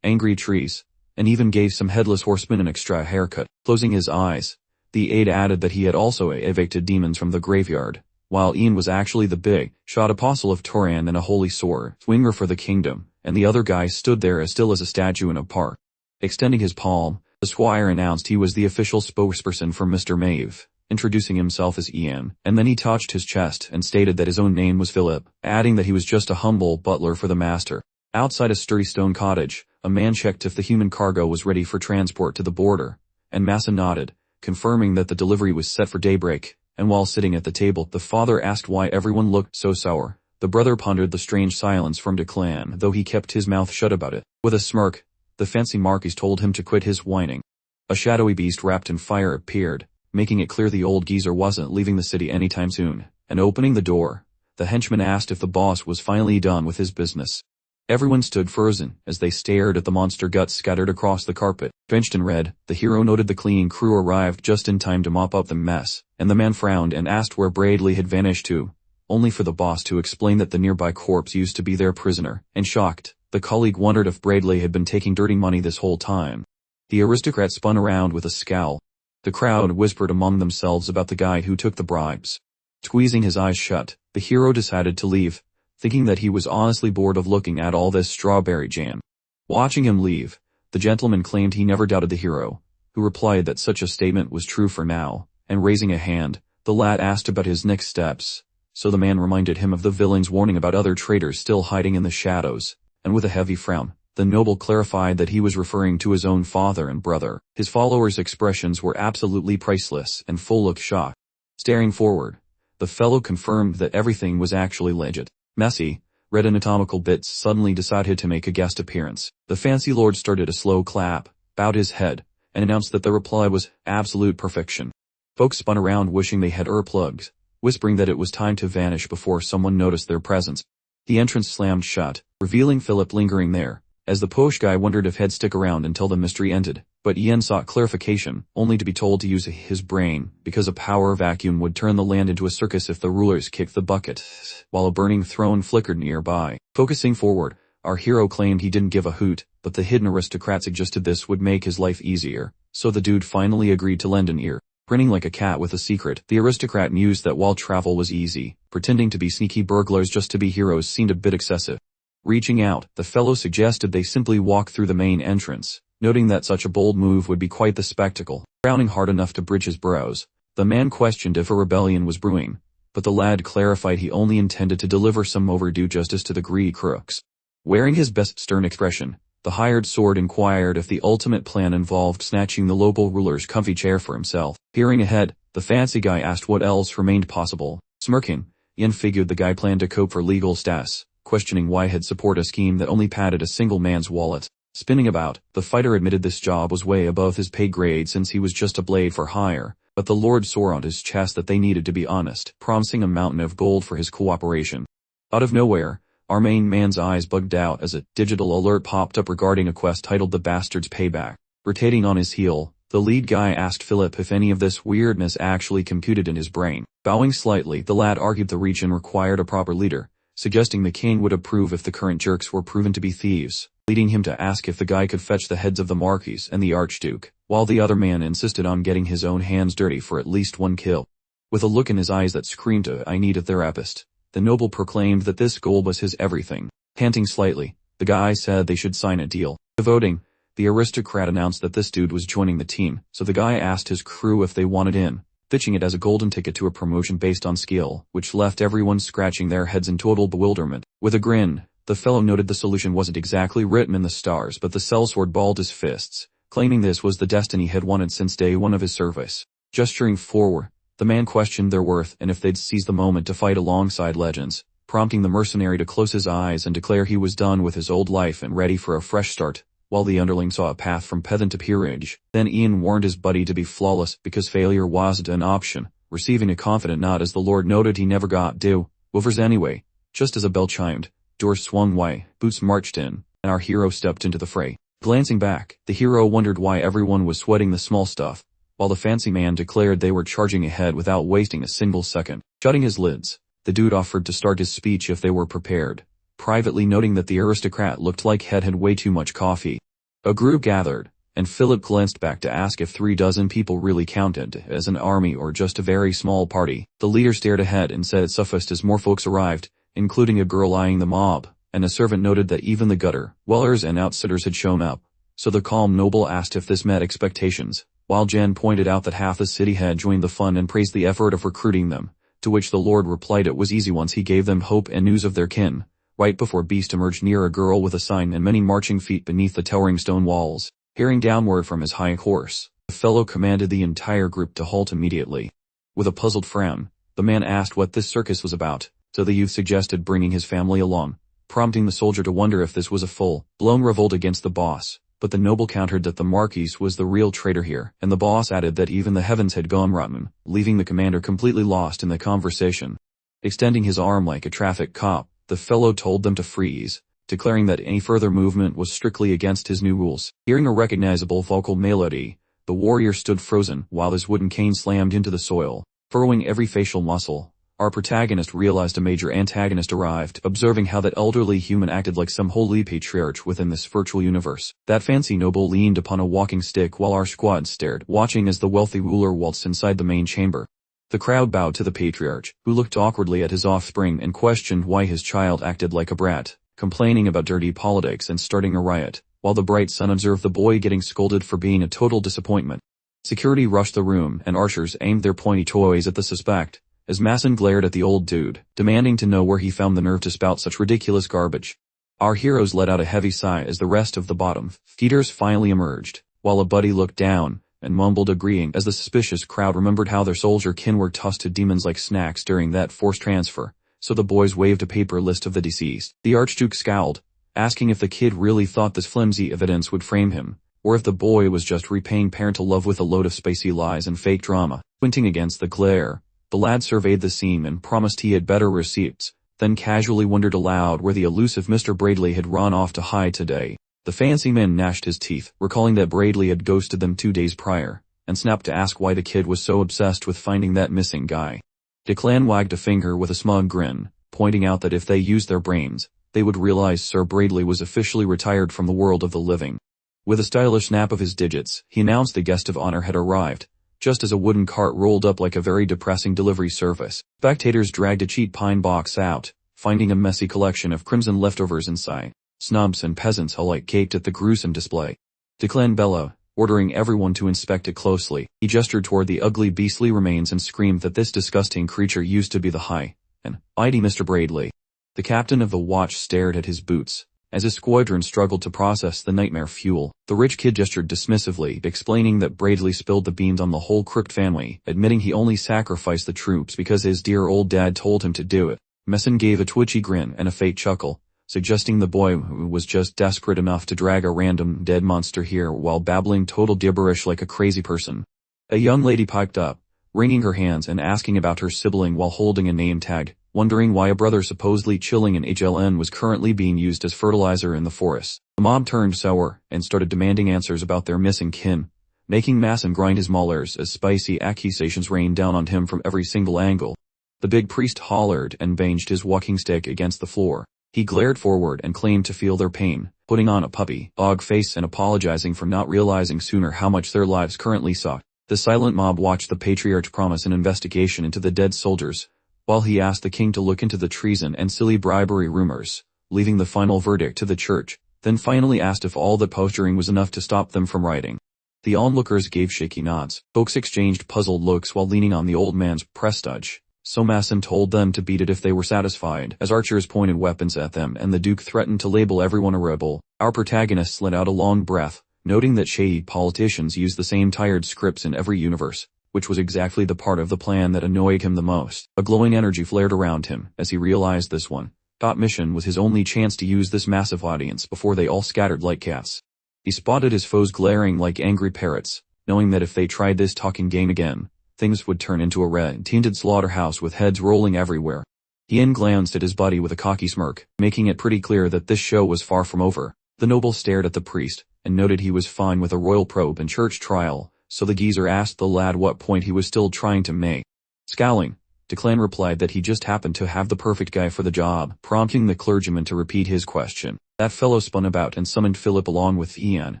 angry trees, and even gave some headless horsemen an extra haircut. Closing his eyes, the aide added that he had also evicted demons from the graveyard, while Ian was actually the big shot apostle of Toran and a holy sword swinger for the kingdom, and the other guy stood there as still as a statue in a park. Extending his palm, the squire announced he was the official spokesperson for Mr. Maeve, introducing himself as Ian, and then he touched his chest and stated that his own name was Philip, adding that he was just a humble butler for the master. Outside a sturdy stone cottage, a man checked if the human cargo was ready for transport to the border, and Massa nodded, confirming that the delivery was set for daybreak, and while sitting at the table, the father asked why everyone looked so sour. The brother pondered the strange silence from the clan, though he kept his mouth shut about it. With a smirk, the fancy Marquis told him to quit his whining. A shadowy beast wrapped in fire appeared, making it clear the old geezer wasn't leaving the city anytime soon, and opening the door, the henchman asked if the boss was finally done with his business. Everyone stood frozen as they stared at the monster guts scattered across the carpet. Drenched in red, the hero noted the cleaning crew arrived just in time to mop up the mess, and the man frowned and asked where Bradley had vanished to, only for the boss to explain that the nearby corpse used to be their prisoner, and shocked, the colleague wondered if Bradley had been taking dirty money this whole time. The aristocrat spun around with a scowl. The crowd whispered among themselves about the guy who took the bribes. Squeezing his eyes shut, the hero decided to leave, thinking that he was honestly bored of looking at all this strawberry jam. Watching him leave, the gentleman claimed he never doubted the hero, who replied that such a statement was true for now, and raising a hand, the lad asked about his next steps, so the man reminded him of the villain's warning about other traitors still hiding in the shadows, and with a heavy frown, the noble clarified that he was referring to his own father and brother. His followers' expressions were absolutely priceless and full of shock. Staring forward, the fellow confirmed that everything was actually legit. Messy, red anatomical bits suddenly decided to make a guest appearance. The fancy lord started a slow clap, bowed his head, and announced that the reply was absolute perfection. Folks spun around wishing they had earplugs, whispering that it was time to vanish before someone noticed their presence. The entrance slammed shut, revealing Philip lingering there, as the posh guy wondered if he'd stick around until the mystery ended, but Ian sought clarification, only to be told to use his brain, because a power vacuum would turn the land into a circus if the rulers kicked the bucket, while a burning throne flickered nearby. Focusing forward, our hero claimed he didn't give a hoot, but the hidden aristocrat suggested this would make his life easier, so the dude finally agreed to lend an ear. Grinning like a cat with a secret, the aristocrat mused that while travel was easy, pretending to be sneaky burglars just to be heroes seemed a bit excessive. Reaching out, the fellow suggested they simply walk through the main entrance, noting that such a bold move would be quite the spectacle. Frowning hard enough to bridge his brows, the man questioned if a rebellion was brewing, but the lad clarified he only intended to deliver some overdue justice to the greedy crooks. Wearing his best stern expression, the hired sword inquired if the ultimate plan involved snatching the local ruler's comfy chair for himself. Peering ahead, the fancy guy asked what else remained possible. Smirking, Ian figured the guy planned to cope for legal status, questioning why he'd support a scheme that only padded a single man's wallet. Spinning about, the fighter admitted this job was way above his pay grade since he was just a blade for hire, but the lord swore on his chest that they needed to be honest, promising a mountain of gold for his cooperation. Out of nowhere, our main man's eyes bugged out as a digital alert popped up regarding a quest titled The Bastard's Payback. Rotating on his heel, the lead guy asked Philip if any of this weirdness actually computed in his brain. Bowing slightly, the lad argued the region required a proper leader, suggesting the king would approve if the current jerks were proven to be thieves, leading him to ask if the guy could fetch the heads of the Marquis and the Archduke, while the other man insisted on getting his own hands dirty for at least one kill. With a look in his eyes that screamed I need a therapist, the noble proclaimed that this goal was his everything. Panting slightly, the guy said they should sign a deal. Voting, the aristocrat announced that this dude was joining the team, so the guy asked his crew if they wanted in, pitching it as a golden ticket to a promotion based on skill, which left everyone scratching their heads in total bewilderment. With a grin, the fellow noted the solution wasn't exactly written in the stars, but the sellsword balled his fists, claiming this was the destiny he had wanted since day one of his service. Gesturing forward, the man questioned their worth and if they'd seize the moment to fight alongside legends, prompting the mercenary to close his eyes and declare he was done with his old life and ready for a fresh start. while the underling saw a path from peasant to peerage. Then Ian warned his buddy to be flawless because failure wasn't an option, receiving a confident nod as the Lord noted he never got do-overs anyway. Just as a bell chimed, doors swung wide, boots marched in, and our hero stepped into the fray. Glancing back, the hero wondered why everyone was sweating the small stuff, while the fancy man declared they were charging ahead without wasting a single second. Shutting his lids, the dude offered to start his speech if they were prepared, privately noting that the aristocrat looked like he'd had way too much coffee. A group gathered, and Philip glanced back to ask if 36 people really counted as an army or just a very small party. The leader stared ahead and said it sufficed as more folks arrived, including a girl eyeing the mob, and a servant noted that even the gutter dwellers and outsiders had shown up. So the calm noble asked if this met expectations, while Jen pointed out that half the city had joined the fun and praised the effort of recruiting them, to which the Lord replied it was easy once he gave them hope and news of their kin. Right before Beast emerged near a girl with a sign and many marching feet beneath the towering stone walls. Peering downward from his high horse, the fellow commanded the entire group to halt immediately. With a puzzled frown, the man asked what this circus was about, so the youth suggested bringing his family along, prompting the soldier to wonder if this was a full-blown revolt against the boss. But the noble countered that the Marquis was the real traitor here, and the boss added that even the heavens had gone rotten, leaving the commander completely lost in the conversation. Extending his arm like a traffic cop, the fellow told them to freeze, declaring that any further movement was strictly against his new rules. Hearing a recognizable vocal melody, the warrior stood frozen while his wooden cane slammed into the soil, furrowing every facial muscle. Our protagonist realized a major antagonist arrived, observing how that elderly human acted like some holy patriarch within this virtual universe. That fancy noble leaned upon a walking stick while our squad stared, watching as the wealthy ruler waltzed inside the main chamber. The crowd bowed to the patriarch, who looked awkwardly at his offspring and questioned why his child acted like a brat, complaining about dirty politics and starting a riot, while the bright son observed the boy getting scolded for being a total disappointment. Security rushed the room and archers aimed their pointy toys at the suspect, as Masson glared at the old dude, demanding to know where he found the nerve to spout such ridiculous garbage. Our heroes let out a heavy sigh as the rest of the bottom feeders finally emerged, while a buddy looked down and mumbled agreeing as the suspicious crowd remembered how their soldier kin were tossed to demons like snacks during that forced transfer. So the boys waved a paper list of the deceased. The Archduke scowled, asking if the kid really thought this flimsy evidence would frame him, or if the boy was just repaying parental love with a load of spicy lies and fake drama. Squinting against the glare, the lad surveyed the scene and promised he had better receipts, then casually wondered aloud where the elusive Mr. Bradley had run off to hide today. The fancy man gnashed his teeth, recalling that Bradley had ghosted them 2 days prior, and snapped to ask why the kid was so obsessed with finding that missing guy. Declan wagged a finger with a smug grin, pointing out that if they used their brains, they would realize Sir Bradley was officially retired from the world of the living. With a stylish snap of his digits, he announced the guest of honor had arrived, just as a wooden cart rolled up like a very depressing delivery service. Spectators dragged a cheap pine box out, finding a messy collection of crimson leftovers inside. Snobs and peasants alike gaped at the gruesome display. Declan bellowed, ordering everyone to inspect it closely. He gestured toward the ugly beastly remains and screamed that this disgusting creature used to be the high and mighty Mr. Bradley. The captain of the watch stared at his boots, as his squadron struggled to process the nightmare fuel. The rich kid gestured dismissively, explaining that Bradley spilled the beans on the whole crooked family, admitting he only sacrificed the troops because his dear old dad told him to do it. Messon gave a twitchy grin and a faint chuckle, suggesting the boy was just desperate enough to drag a random dead monster here while babbling total gibberish like a crazy person. A young lady piped up, wringing her hands and asking about her sibling while holding a name tag, wondering why a brother supposedly chilling in HLN was currently being used as fertilizer in the forest. The mob turned sour and started demanding answers about their missing kin, making Masson grind his molars as spicy accusations rained down on him from every single angle. The big priest hollered and banged his walking stick against the floor. He glared forward and claimed to feel their pain, putting on a puppy dog face and apologizing for not realizing sooner how much their lives currently sucked. The silent mob watched the patriarch promise an investigation into the dead soldiers, while he asked the king to look into the treason and silly bribery rumors, leaving the final verdict to the church, then finally asked if all the posturing was enough to stop them from writing. The onlookers gave shaky nods. Folks exchanged puzzled looks while leaning on the old man's prestige. So Masson told them to beat it if they were satisfied, as archers pointed weapons at them and the Duke threatened to label everyone a rebel. Our protagonist let out a long breath, noting that shady politicians use the same tired scripts in every universe, which was exactly the part of the plan that annoyed him the most. A glowing energy flared around him as he realized this one mission was his only chance to use this massive audience before they all scattered like cats. He spotted his foes glaring like angry parrots, knowing that if they tried this talking game again, things would turn into a red-tinted slaughterhouse with heads rolling everywhere. Ian glanced at his buddy with a cocky smirk, making it pretty clear that this show was far from over. The noble stared at the priest, and noted he was fine with a royal probe and church trial, so the geezer asked the lad what point he was still trying to make. Scowling, Declan replied that he just happened to have the perfect guy for the job, prompting the clergyman to repeat his question. That fellow spun about and summoned Philip along with Ian,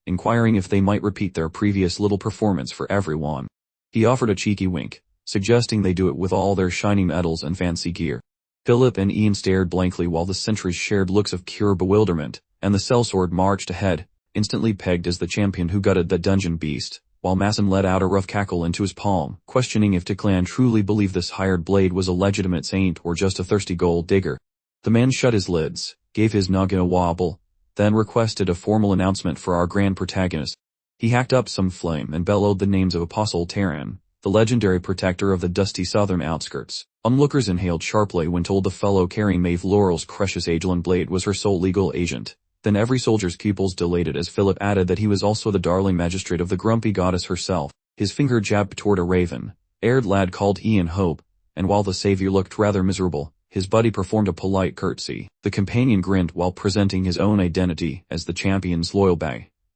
inquiring if they might repeat their previous little performance for everyone. He offered a cheeky wink, suggesting they do it with all their shiny medals and fancy gear. Philip and Ian stared blankly while the sentries shared looks of pure bewilderment, and the sellsword marched ahead, instantly pegged as the champion who gutted the dungeon beast, while Masson let out a rough cackle into his palm, questioning if Declan truly believed this hired blade was a legitimate saint or just a thirsty gold digger. The man shut his lids, gave his noggin a wobble, then requested a formal announcement for our grand protagonist. He hacked up some flame and bellowed the names of Apostle Terran, the legendary protector of the dusty southern outskirts. Onlookers inhaled sharply when told the fellow carrying Maeve Laurel's precious Aegelon blade was her sole legal agent. Then every soldier's pupils dilated as Philip added that he was also the darling magistrate of the grumpy goddess herself. His finger jabbed toward a raven-haired lad called Ian Hope, and while the savior looked rather miserable, his buddy performed a polite curtsy. The companion grinned while presenting his own identity as the champion's loyal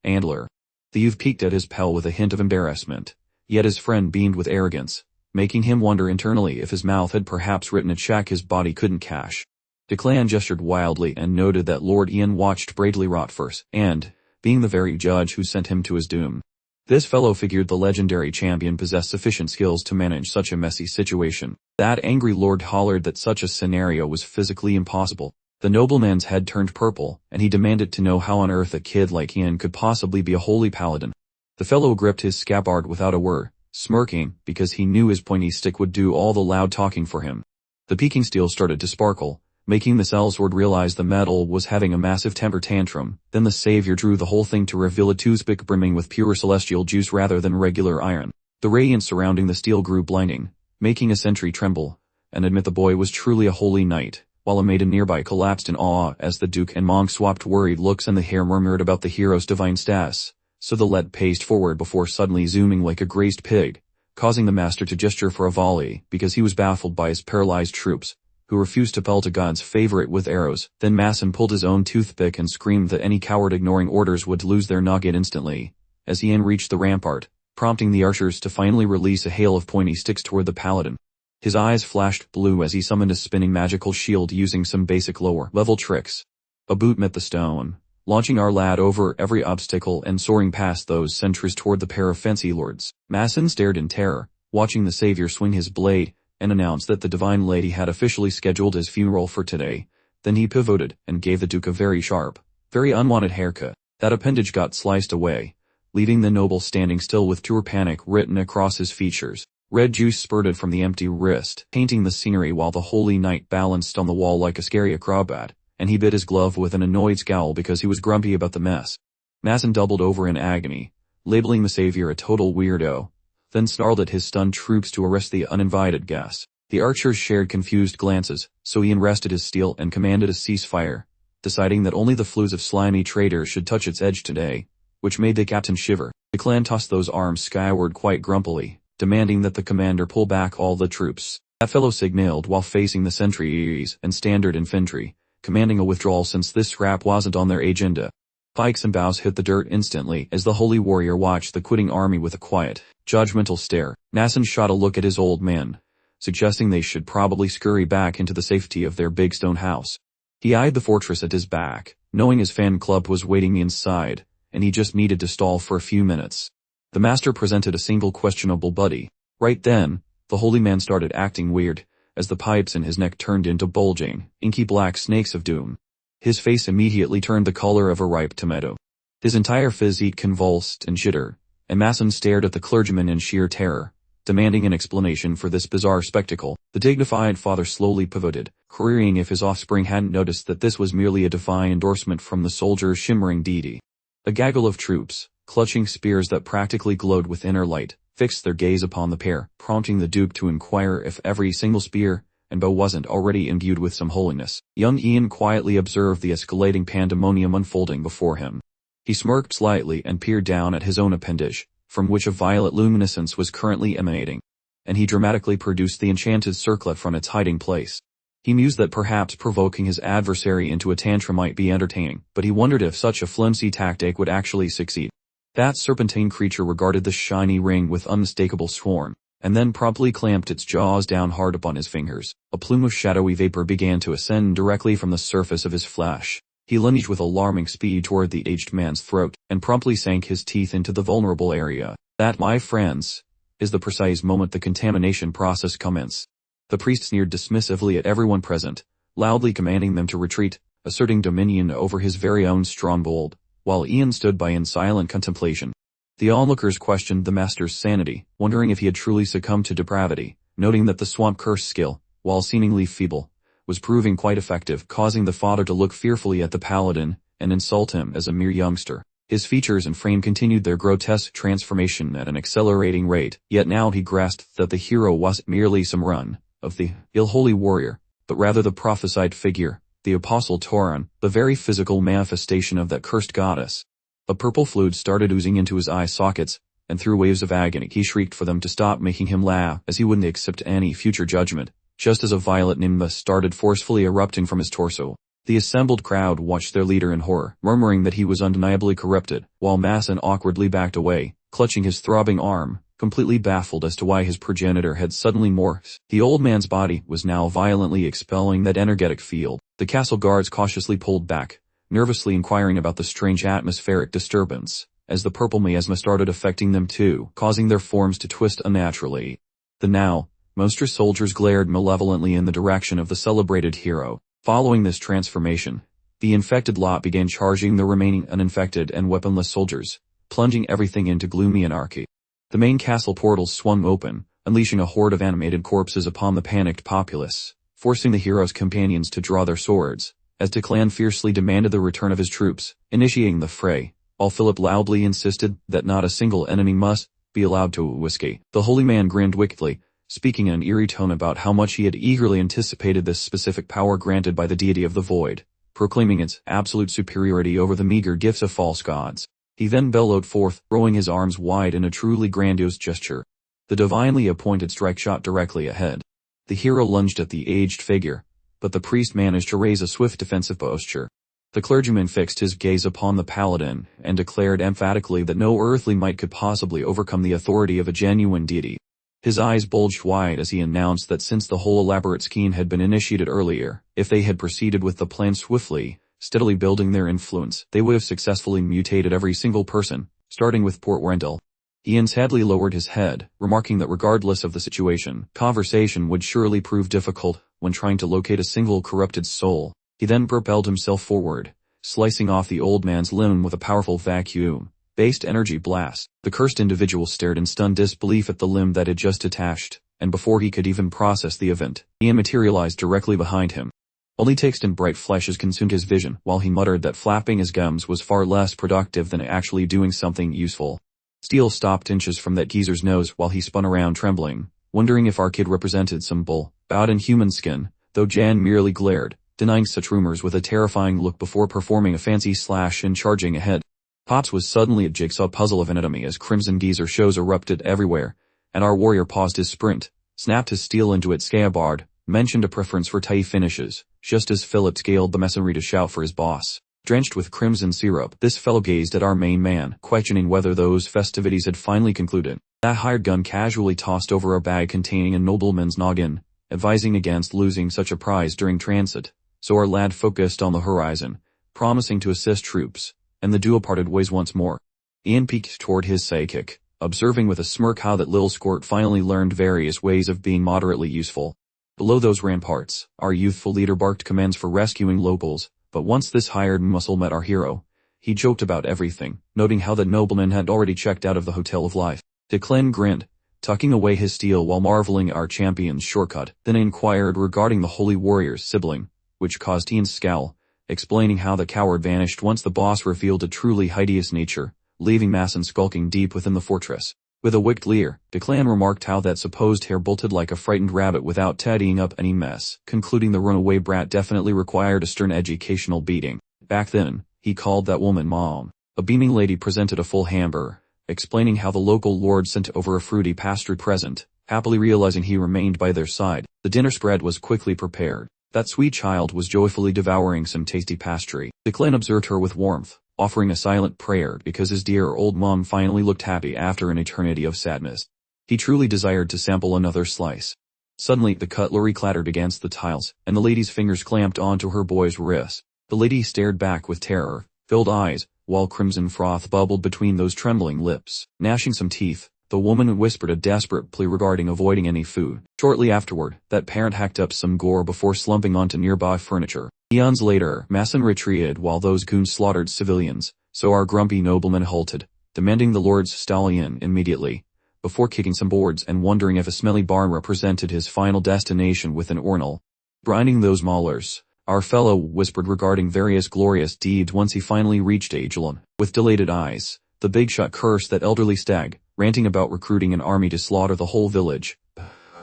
handler. The youth peeked at his pal with a hint of embarrassment, yet his friend beamed with arrogance, making him wonder internally if his mouth had perhaps written a check his body couldn't cash. Declan gestured wildly and noted that Lord Ian watched Bradley rot first, and, being the very judge who sent him to his doom, this fellow figured the legendary champion possessed sufficient skills to manage such a messy situation. That angry lord hollered that such a scenario was physically impossible. The nobleman's head turned purple, and he demanded to know how on earth a kid like Ian could possibly be a holy paladin. The fellow gripped his scabbard without a word, smirking, because he knew his pointy stick would do all the loud talking for him. The peaking steel started to sparkle, making the sellsword realize the metal was having a massive temper tantrum. Then the savior drew the whole thing to reveal a toothpick brimming with pure celestial juice rather than regular iron. The radiance surrounding the steel grew blinding, making a sentry tremble, and admit the boy was truly a holy knight, while a maiden nearby collapsed in awe as the duke and monk swapped worried looks and the hare murmured about the hero's divine status. So the lad paced forward before suddenly zooming like a grazed pig, causing the master to gesture for a volley because he was baffled by his paralyzed troops, who refused to pelt a god's favorite with arrows. Then Masson pulled his own toothpick and screamed that any coward ignoring orders would lose their noggin instantly, as Ian reached the rampart, prompting the archers to finally release a hail of pointy sticks toward the paladin. His eyes flashed blue as he summoned a spinning magical shield using some basic lower-level tricks. A boot met the stone, launching our lad over every obstacle and soaring past those sentries toward the pair of fancy lords. Masson stared in terror, watching the savior swing his blade, and announced that the divine lady had officially scheduled his funeral for today. Then he pivoted and gave the duke a very sharp, very unwanted haircut. That appendage got sliced away, leaving the noble standing still with pure panic written across his features. Red juice spurted from the empty wrist, painting the scenery while the holy knight balanced on the wall like a scary acrobat, and he bit his glove with an annoyed scowl because he was grumpy about the mess. Masson doubled over in agony, labeling the savior a total weirdo, then snarled at his stunned troops to arrest the uninvited guests. The archers shared confused glances, so Ian rested his steel and commanded a ceasefire, deciding that only the flews of slimy traitors should touch its edge today, which made the captain shiver. The clan tossed those arms skyward quite grumpily, demanding that the commander pull back all the troops. That fellow signaled while facing the sentries and standard infantry, commanding a withdrawal since this scrap wasn't on their agenda. Pikes and bows hit the dirt instantly as the holy warrior watched the quitting army with a quiet, judgmental stare. Masson shot a look at his old men, suggesting they should probably scurry back into the safety of their big stone house. He eyed the fortress at his back, knowing his fan club was waiting inside, and he just needed to stall for a few minutes. The master presented a single questionable buddy. Right then, the holy man started acting weird, as the pipes in his neck turned into bulging, inky black snakes of doom. His face immediately turned the color of a ripe tomato. His entire physique convulsed and jittered, and Masson stared at the clergyman in sheer terror, demanding an explanation for this bizarre spectacle. The dignified father slowly pivoted, querying if his offspring hadn't noticed that this was merely a divine endorsement from the soldier's shimmering deity. A gaggle of troops, clutching spears that practically glowed with inner light, fixed their gaze upon the pair, prompting the duke to inquire if every single spear and bow wasn't already imbued with some holiness. Young Ian quietly observed the escalating pandemonium unfolding before him. He smirked slightly and peered down at his own appendage, from which a violet luminescence was currently emanating, and he dramatically produced the enchanted circlet from its hiding place. He mused that perhaps provoking his adversary into a tantrum might be entertaining, but he wondered if such a flimsy tactic would actually succeed. That serpentine creature regarded the shiny ring with unmistakable scorn, and then promptly clamped its jaws down hard upon his fingers. A plume of shadowy vapor began to ascend directly from the surface of his flesh. He lunged with alarming speed toward the aged man's throat, and promptly sank his teeth into the vulnerable area. That, my friends, is the precise moment the contamination process commences. The priest sneered dismissively at everyone present, loudly commanding them to retreat, asserting dominion over his very own stronghold, while Ian stood by in silent contemplation. The onlookers questioned the master's sanity, wondering if he had truly succumbed to depravity, noting that the swamp curse skill, while seemingly feeble, was proving quite effective, causing the father to look fearfully at the paladin and insult him as a mere youngster. His features and frame continued their grotesque transformation at an accelerating rate, yet now he grasped that the hero wasn't merely some run of the ill-holy warrior, but rather the prophesied figure, the apostle Tauron, the very physical manifestation of that cursed goddess. A purple fluid started oozing into his eye sockets, and through waves of agony he shrieked for them to stop making him laugh, as he wouldn't accept any future judgment, just as a violet nimbus started forcefully erupting from his torso. The assembled crowd watched their leader in horror, murmuring that he was undeniably corrupted, while Masson awkwardly backed away, clutching his throbbing arm, completely baffled as to why his progenitor had suddenly morphed. The old man's body was now violently expelling that energetic field. The castle guards cautiously pulled back, nervously inquiring about the strange atmospheric disturbance, as the purple miasma started affecting them too, causing their forms to twist unnaturally. The now monstrous soldiers glared malevolently in the direction of the celebrated hero. Following this transformation, the infected lot began charging the remaining uninfected and weaponless soldiers, plunging everything into gloomy anarchy. The main castle portals swung open, unleashing a horde of animated corpses upon the panicked populace, forcing the hero's companions to draw their swords, as Declan fiercely demanded the return of his troops, initiating the fray, while Philip loudly insisted that not a single enemy must be allowed to escape. The holy man grinned wickedly, speaking in an eerie tone about how much he had eagerly anticipated this specific power granted by the deity of the void, proclaiming its absolute superiority over the meager gifts of false gods. He then bellowed forth, throwing his arms wide in a truly grandiose gesture. The divinely appointed strike shot directly ahead. The hero lunged at the aged figure, but the priest managed to raise a swift defensive posture. The clergyman fixed his gaze upon the paladin, and declared emphatically that no earthly might could possibly overcome the authority of a genuine deity. His eyes bulged wide as he announced that since the whole elaborate scheme had been initiated earlier, if they had proceeded with the plan swiftly, steadily building their influence, they would have successfully mutated every single person, starting with Port Wendell. Ian sadly lowered his head, remarking that regardless of the situation, conversation would surely prove difficult when trying to locate a single corrupted soul. He then propelled himself forward, slicing off the old man's limb with a powerful vacuum-based energy blast. The cursed individual stared in stunned disbelief at the limb that had just detached, and before he could even process the event, Ian materialized directly behind him. Only text and bright flashes consumed his vision, while he muttered that flapping his gums was far less productive than actually doing something useful. Steel stopped inches from that geezer's nose while he spun around trembling, wondering if our kid represented some bull, bowed in human skin, though Jan merely glared, denying such rumors with a terrifying look before performing a fancy slash and charging ahead. Pops was suddenly a jigsaw puzzle of anatomy as crimson geezer shows erupted everywhere, and our warrior paused his sprint, snapped his steel into its scabbard, mentioned a preference for tight finishes, just as Philip scaled the masonry to shout for his boss. Drenched with crimson syrup, this fellow gazed at our main man, questioning whether those festivities had finally concluded. That hired gun casually tossed over a bag containing a nobleman's noggin, advising against losing such a prize during transit, so our lad focused on the horizon, promising to assist troops, and the duo parted ways once more. Ian peeked toward his sidekick, observing with a smirk how that little squirt finally learned various ways of being moderately useful. Below those ramparts, our youthful leader barked commands for rescuing locals, but once this hired muscle met our hero, he joked about everything, noting how that nobleman had already checked out of the Hotel of Life. Declan grinned, tucking away his steel while marveling our champion's shortcut, then inquired regarding the holy warrior's sibling, which caused Ian's scowl, explaining how the coward vanished once the boss revealed a truly hideous nature, leaving Masson skulking deep within the fortress. With a wicked leer, Declan remarked how that supposed hare bolted like a frightened rabbit without tidying up any mess, concluding the runaway brat definitely required a stern educational beating. Back then, he called that woman Mom. A beaming lady presented a full hamper, explaining how the local lord sent over a fruity pastry present, happily realizing he remained by their side. The dinner spread was quickly prepared. That sweet child was joyfully devouring some tasty pastry. Declan observed her with warmth, offering a silent prayer because his dear old mom finally looked happy after an eternity of sadness. He truly desired to sample another slice. Suddenly the cutlery clattered against the tiles, and the lady's fingers clamped onto her boy's wrist. The lady stared back with terror-filled eyes, while crimson froth bubbled between those trembling lips. Gnashing some teeth, the woman whispered a desperate plea regarding avoiding any food. Shortly afterward, that parent hacked up some gore before slumping onto nearby furniture. Eons later, Masson retreated while those goons slaughtered civilians, so our grumpy nobleman halted, demanding the lord's stallion immediately, before kicking some boards and wondering if a smelly barn represented his final destination with an ornal. Grinding those maulers, our fellow whispered regarding various glorious deeds once he finally reached Agelon. With dilated eyes, the big shot cursed that elderly stag, ranting about recruiting an army to slaughter the whole village,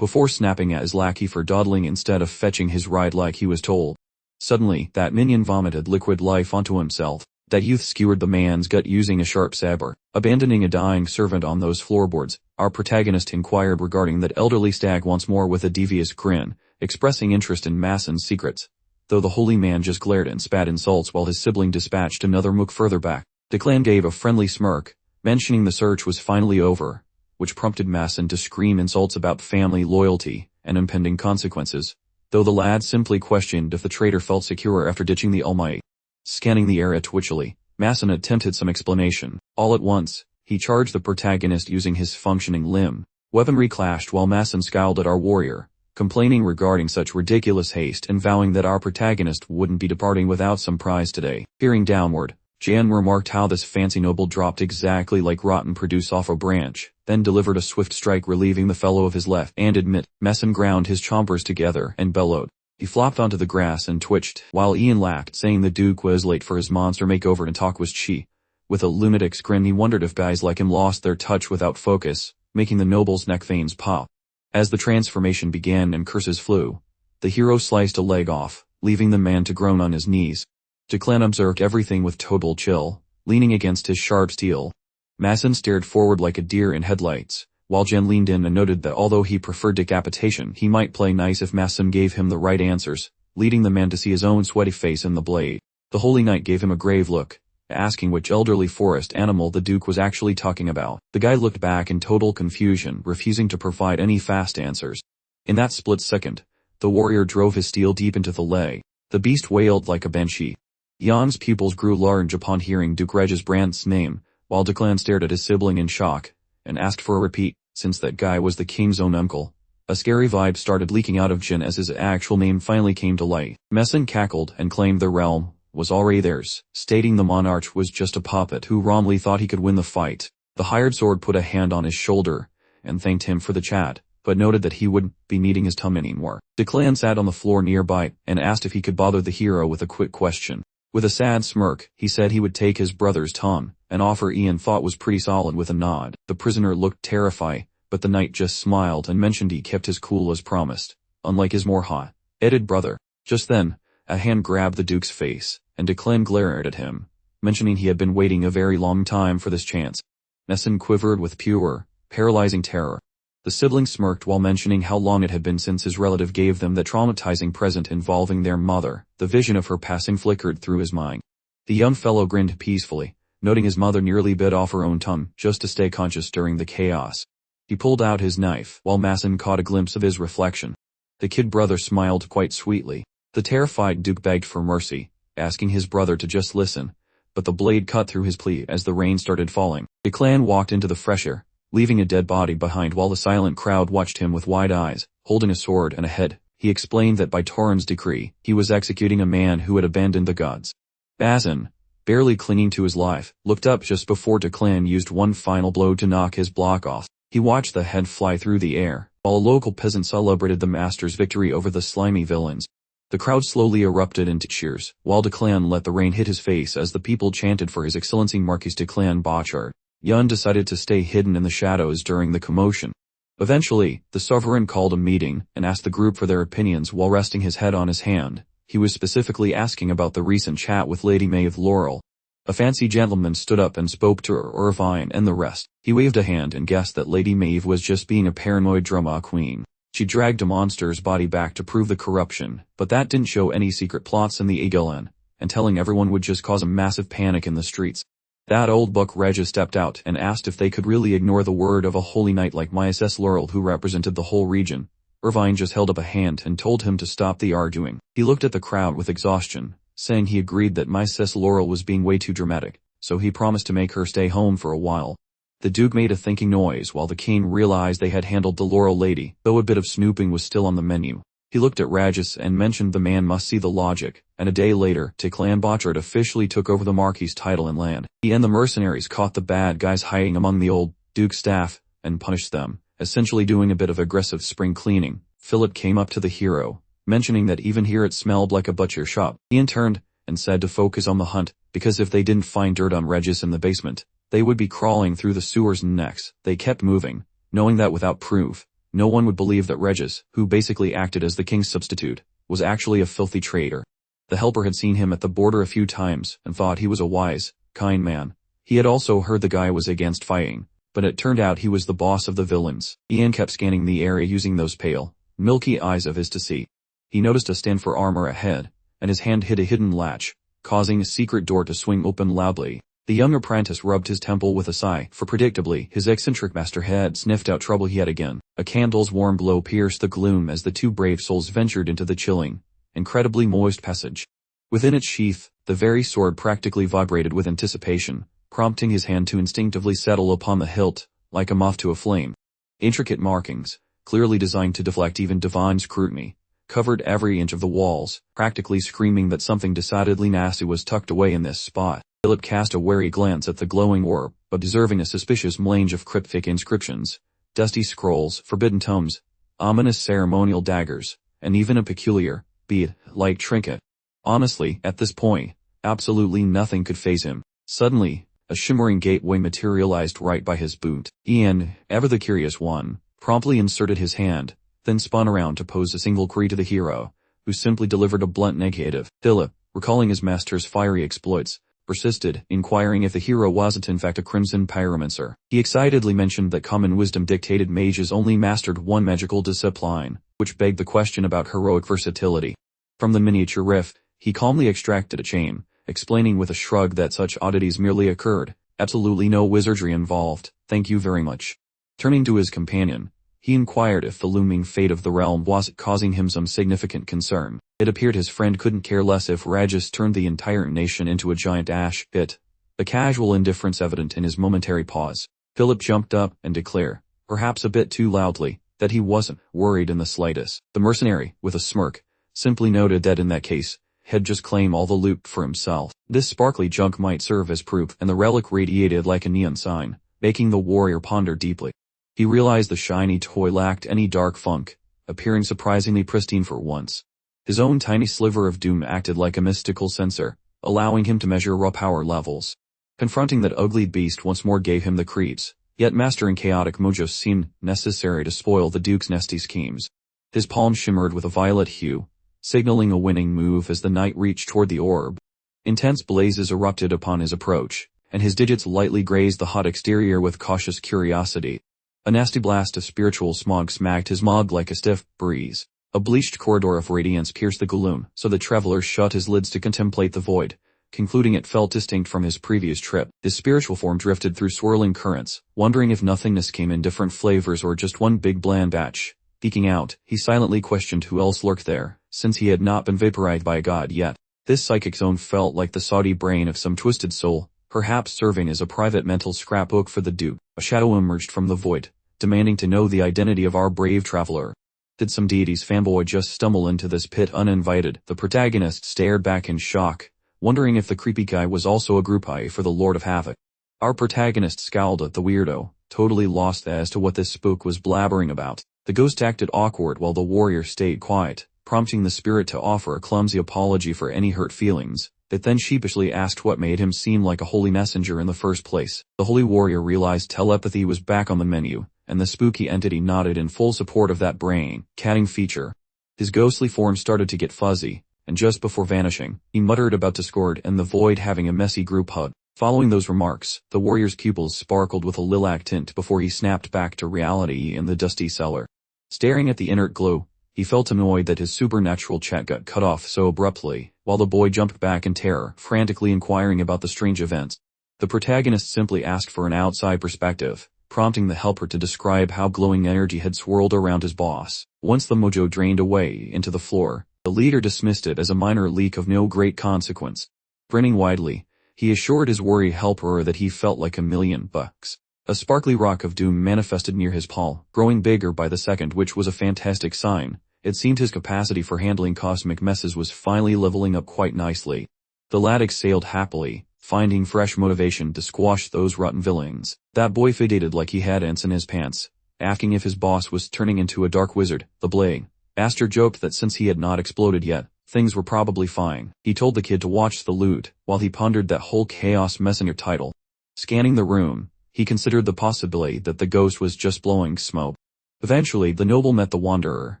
before snapping at his lackey for dawdling instead of fetching his ride like he was told. Suddenly, that minion vomited liquid life onto himself. That youth skewered the man's gut using a sharp saber. Abandoning a dying servant on those floorboards, our protagonist inquired regarding that elderly stag once more with a devious grin, expressing interest in Masson's secrets, though the holy man just glared and spat insults while his sibling dispatched another mook further back. Declan gave a friendly smirk, mentioning the search was finally over, which prompted Masson to scream insults about family loyalty and impending consequences, though the lad simply questioned if the traitor felt secure after ditching the Almighty. Scanning the area twitchily, Masson attempted some explanation. All at once, he charged the protagonist using his functioning limb. Weaponry clashed while Masson scowled at our warrior, complaining regarding such ridiculous haste and vowing that our protagonist wouldn't be departing without some prize today. Peering downward, Jan remarked how this fancy noble dropped exactly like rotten produce off a branch, then delivered a swift strike relieving the fellow of his left-handed mitt. Masson ground his chompers together and bellowed. He flopped onto the grass and twitched, while Ian laughed, saying the Duke was late for his monster makeover and talk was chi. With a lunatic's grin he wondered if guys like him lost their touch without focus, making the noble's neck veins pop. As the transformation began and curses flew, the hero sliced a leg off, leaving the man to groan on his knees. Declan observed everything with total chill, leaning against his sharp steel. Masson stared forward like a deer in headlights, while Jen leaned in and noted that although he preferred decapitation, he might play nice if Masson gave him the right answers, leading the man to see his own sweaty face in the blade. The Holy Knight gave him a grave look, asking which elderly forest animal the Duke was actually talking about. The guy looked back in total confusion, refusing to provide any fast answers. In that split second, the warrior drove his steel deep into the leg. The beast wailed like a banshee. Jan's pupils grew large upon hearing Duke Regis Brandt's name, while Declan stared at his sibling in shock, and asked for a repeat, since that guy was the king's own uncle. A scary vibe started leaking out of Jin as his actual name finally came to light. Masson cackled and claimed the realm was already theirs, stating the monarch was just a puppet who wrongly thought he could win the fight. The hired sword put a hand on his shoulder, and thanked him for the chat, but noted that he wouldn't be needing his tum anymore. Declan sat on the floor nearby, and asked if he could bother the hero with a quick question. With a sad smirk, he said he would take his brother's tum, an offer Ian thought was pretty solid with a nod. The prisoner looked terrified, but the knight just smiled and mentioned he kept his cool as promised, unlike his more hot-headed brother. Just then, a hand grabbed the Duke's face, and Declan glared at him, mentioning he had been waiting a very long time for this chance. Masson quivered with pure, paralyzing terror. The sibling smirked while mentioning how long it had been since his relative gave them the traumatizing present involving their mother. The vision of her passing flickered through his mind. The young fellow grinned peacefully, noting his mother nearly bit off her own tongue just to stay conscious during the chaos. He pulled out his knife, while Masson caught a glimpse of his reflection. The kid brother smiled quite sweetly. The terrified Duke begged for mercy, asking his brother to just listen, but the blade cut through his plea as the rain started falling. Declan walked into the fresh air, leaving a dead body behind while the silent crowd watched him with wide eyes. Holding a sword and a head, he explained that by Torrhen's decree, he was executing a man who had abandoned the gods. Masson, barely clinging to his life, looked up just before Declan used one final blow to knock his block off. He watched the head fly through the air, while a local peasant celebrated the master's victory over the slimy villains. The crowd slowly erupted into cheers, while Declan let the rain hit his face as the people chanted for His Excellency Marquis Declan Bochard. Yun decided to stay hidden in the shadows during the commotion. Eventually, the sovereign called a meeting and asked the group for their opinions while resting his head on his hand. He was specifically asking about the recent chat with Lady Maeve Laurel. A fancy gentleman stood up and spoke to Irvine and the rest. He waved a hand and guessed that Lady Maeve was just being a paranoid drama queen. She dragged a monster's body back to prove the corruption, but that didn't show any secret plots in the Aegelan, and telling everyone would just cause a massive panic in the streets. That old buck Regis stepped out and asked if they could really ignore the word of a holy knight like Mrs. Laurel who represented the whole region. Irvine just held up a hand and told him to stop the arguing. He looked at the crowd with exhaustion, saying he agreed that Mrs. Laurel was being way too dramatic, so he promised to make her stay home for a while. The Duke made a thinking noise while the king realized they had handled the Laurel lady, though a bit of snooping was still on the menu. He looked at Regis and mentioned the man must see the logic, and a day later, Clan Botchard officially took over the Marquis's title and land. He and the mercenaries caught the bad guys hiding among the old Duke's staff, and punished them, essentially doing a bit of aggressive spring cleaning. Philip came up to the hero, mentioning that even here it smelled like a butcher shop. Ian turned and said to focus on the hunt, because if they didn't find dirt on Regis in the basement, they would be crawling through the sewers next. They kept moving, knowing that without proof, no one would believe that Regis, who basically acted as the king's substitute, was actually a filthy traitor. The helper had seen him at the border a few times and thought he was a wise, kind man. He had also heard the guy was against fighting, but it turned out he was the boss of the villains. Ian kept scanning the area using those pale, milky eyes of his to see. He noticed a stand for armor ahead, and his hand hit a hidden latch, causing a secret door to swing open loudly. The young apprentice rubbed his temple with a sigh, for predictably, his eccentric master had sniffed out trouble yet again. A candle's warm glow pierced the gloom as the two brave souls ventured into the chilling, incredibly moist passage. Within its sheath, the very sword practically vibrated with anticipation, prompting his hand to instinctively settle upon the hilt, like a moth to a flame. Intricate markings, clearly designed to deflect even divine scrutiny, covered every inch of the walls, practically screaming that something decidedly nasty was tucked away in this spot. Philip cast a wary glance at the glowing orb, observing a suspicious melange of cryptic inscriptions, dusty scrolls, forbidden tomes, ominous ceremonial daggers, and even a peculiar, bead-like trinket. Honestly, at this point, absolutely nothing could faze him. Suddenly, a shimmering gateway materialized right by his boot. Ian, ever the curious one, promptly inserted his hand, then spun around to pose a single query to the hero, who simply delivered a blunt negative. Philip, recalling his master's fiery exploits, persisted, inquiring if the hero wasn't in fact a crimson pyromancer. He excitedly mentioned that common wisdom dictated mages only mastered one magical discipline, which begged the question about heroic versatility. From the miniature riff, he calmly extracted a chain, explaining with a shrug that such oddities merely occurred, absolutely no wizardry involved, thank you very much. Turning to his companion, he inquired if the looming fate of the realm was causing him some significant concern. It appeared his friend couldn't care less if Regis turned the entire nation into a giant ash pit, the casual indifference evident in his momentary pause. Philip jumped up and declared, perhaps a bit too loudly, that he wasn't worried in the slightest. The mercenary, with a smirk, simply noted that in that case, he'd just claim all the loot for himself. This sparkly junk might serve as proof, and the relic radiated like a neon sign, making the warrior ponder deeply. He realized the shiny toy lacked any dark funk, appearing surprisingly pristine for once. His own tiny sliver of doom acted like a mystical sensor, allowing him to measure raw power levels. Confronting that ugly beast once more gave him the creeps, yet mastering chaotic mojo seemed necessary to spoil the Duke's nasty schemes. His palm shimmered with a violet hue, signaling a winning move as the knight reached toward the orb. Intense blazes erupted upon his approach, and his digits lightly grazed the hot exterior with cautious curiosity. A nasty blast of spiritual smog smacked his mug like a stiff breeze. A bleached corridor of radiance pierced the gloom, so the traveler shut his lids to contemplate the void, concluding it felt distinct from his previous trip. His spiritual form drifted through swirling currents, wondering if nothingness came in different flavors or just one big bland batch. Peeking out, he silently questioned who else lurked there, since he had not been vaporized by a god yet. This psychic zone felt like the soggy brain of some twisted soul, perhaps serving as a private mental scrapbook for the Duke. A shadow emerged from the void, demanding to know the identity of our brave traveler. Did some deity's fanboy just stumble into this pit uninvited? The protagonist stared back in shock, wondering if the creepy guy was also a groupie for the Lord of Havoc. Our protagonist scowled at the weirdo, totally lost as to what this spook was blabbering about. The ghost acted awkward while the warrior stayed quiet, prompting the spirit to offer a clumsy apology for any hurt feelings. It then sheepishly asked what made him seem like a holy messenger in the first place. The holy warrior realized telepathy was back on the menu, and the spooky entity nodded in full support of that brain-catting feature. His ghostly form started to get fuzzy, and just before vanishing, he muttered about Discord and the Void having a messy group hug. Following those remarks, the warrior's pupils sparkled with a lilac tint before he snapped back to reality in the dusty cellar. Staring at the inert glow, he felt annoyed that his supernatural chat got cut off so abruptly, while the boy jumped back in terror, frantically inquiring about the strange events. The protagonist simply asked for an outside perspective, prompting the helper to describe how glowing energy had swirled around his boss. Once the mojo drained away into the floor, the leader dismissed it as a minor leak of no great consequence. Grinning widely, he assured his worried helper that he felt like $1,000,000. A sparkly rock of doom manifested near his paw, growing bigger by the second, which was a fantastic sign. It seemed his capacity for handling cosmic messes was finally leveling up quite nicely. The lad exhaled happily, finding fresh motivation to squash those rotten villains. That boy fidgeted like he had ants in his pants, asking if his boss was turning into a dark wizard. The Blade Aster joked that since he had not exploded yet, things were probably fine. He told the kid to watch the loot, while he pondered that whole chaos messenger title. Scanning the room, he considered the possibility that the ghost was just blowing smoke. Eventually, the noble met the wanderer,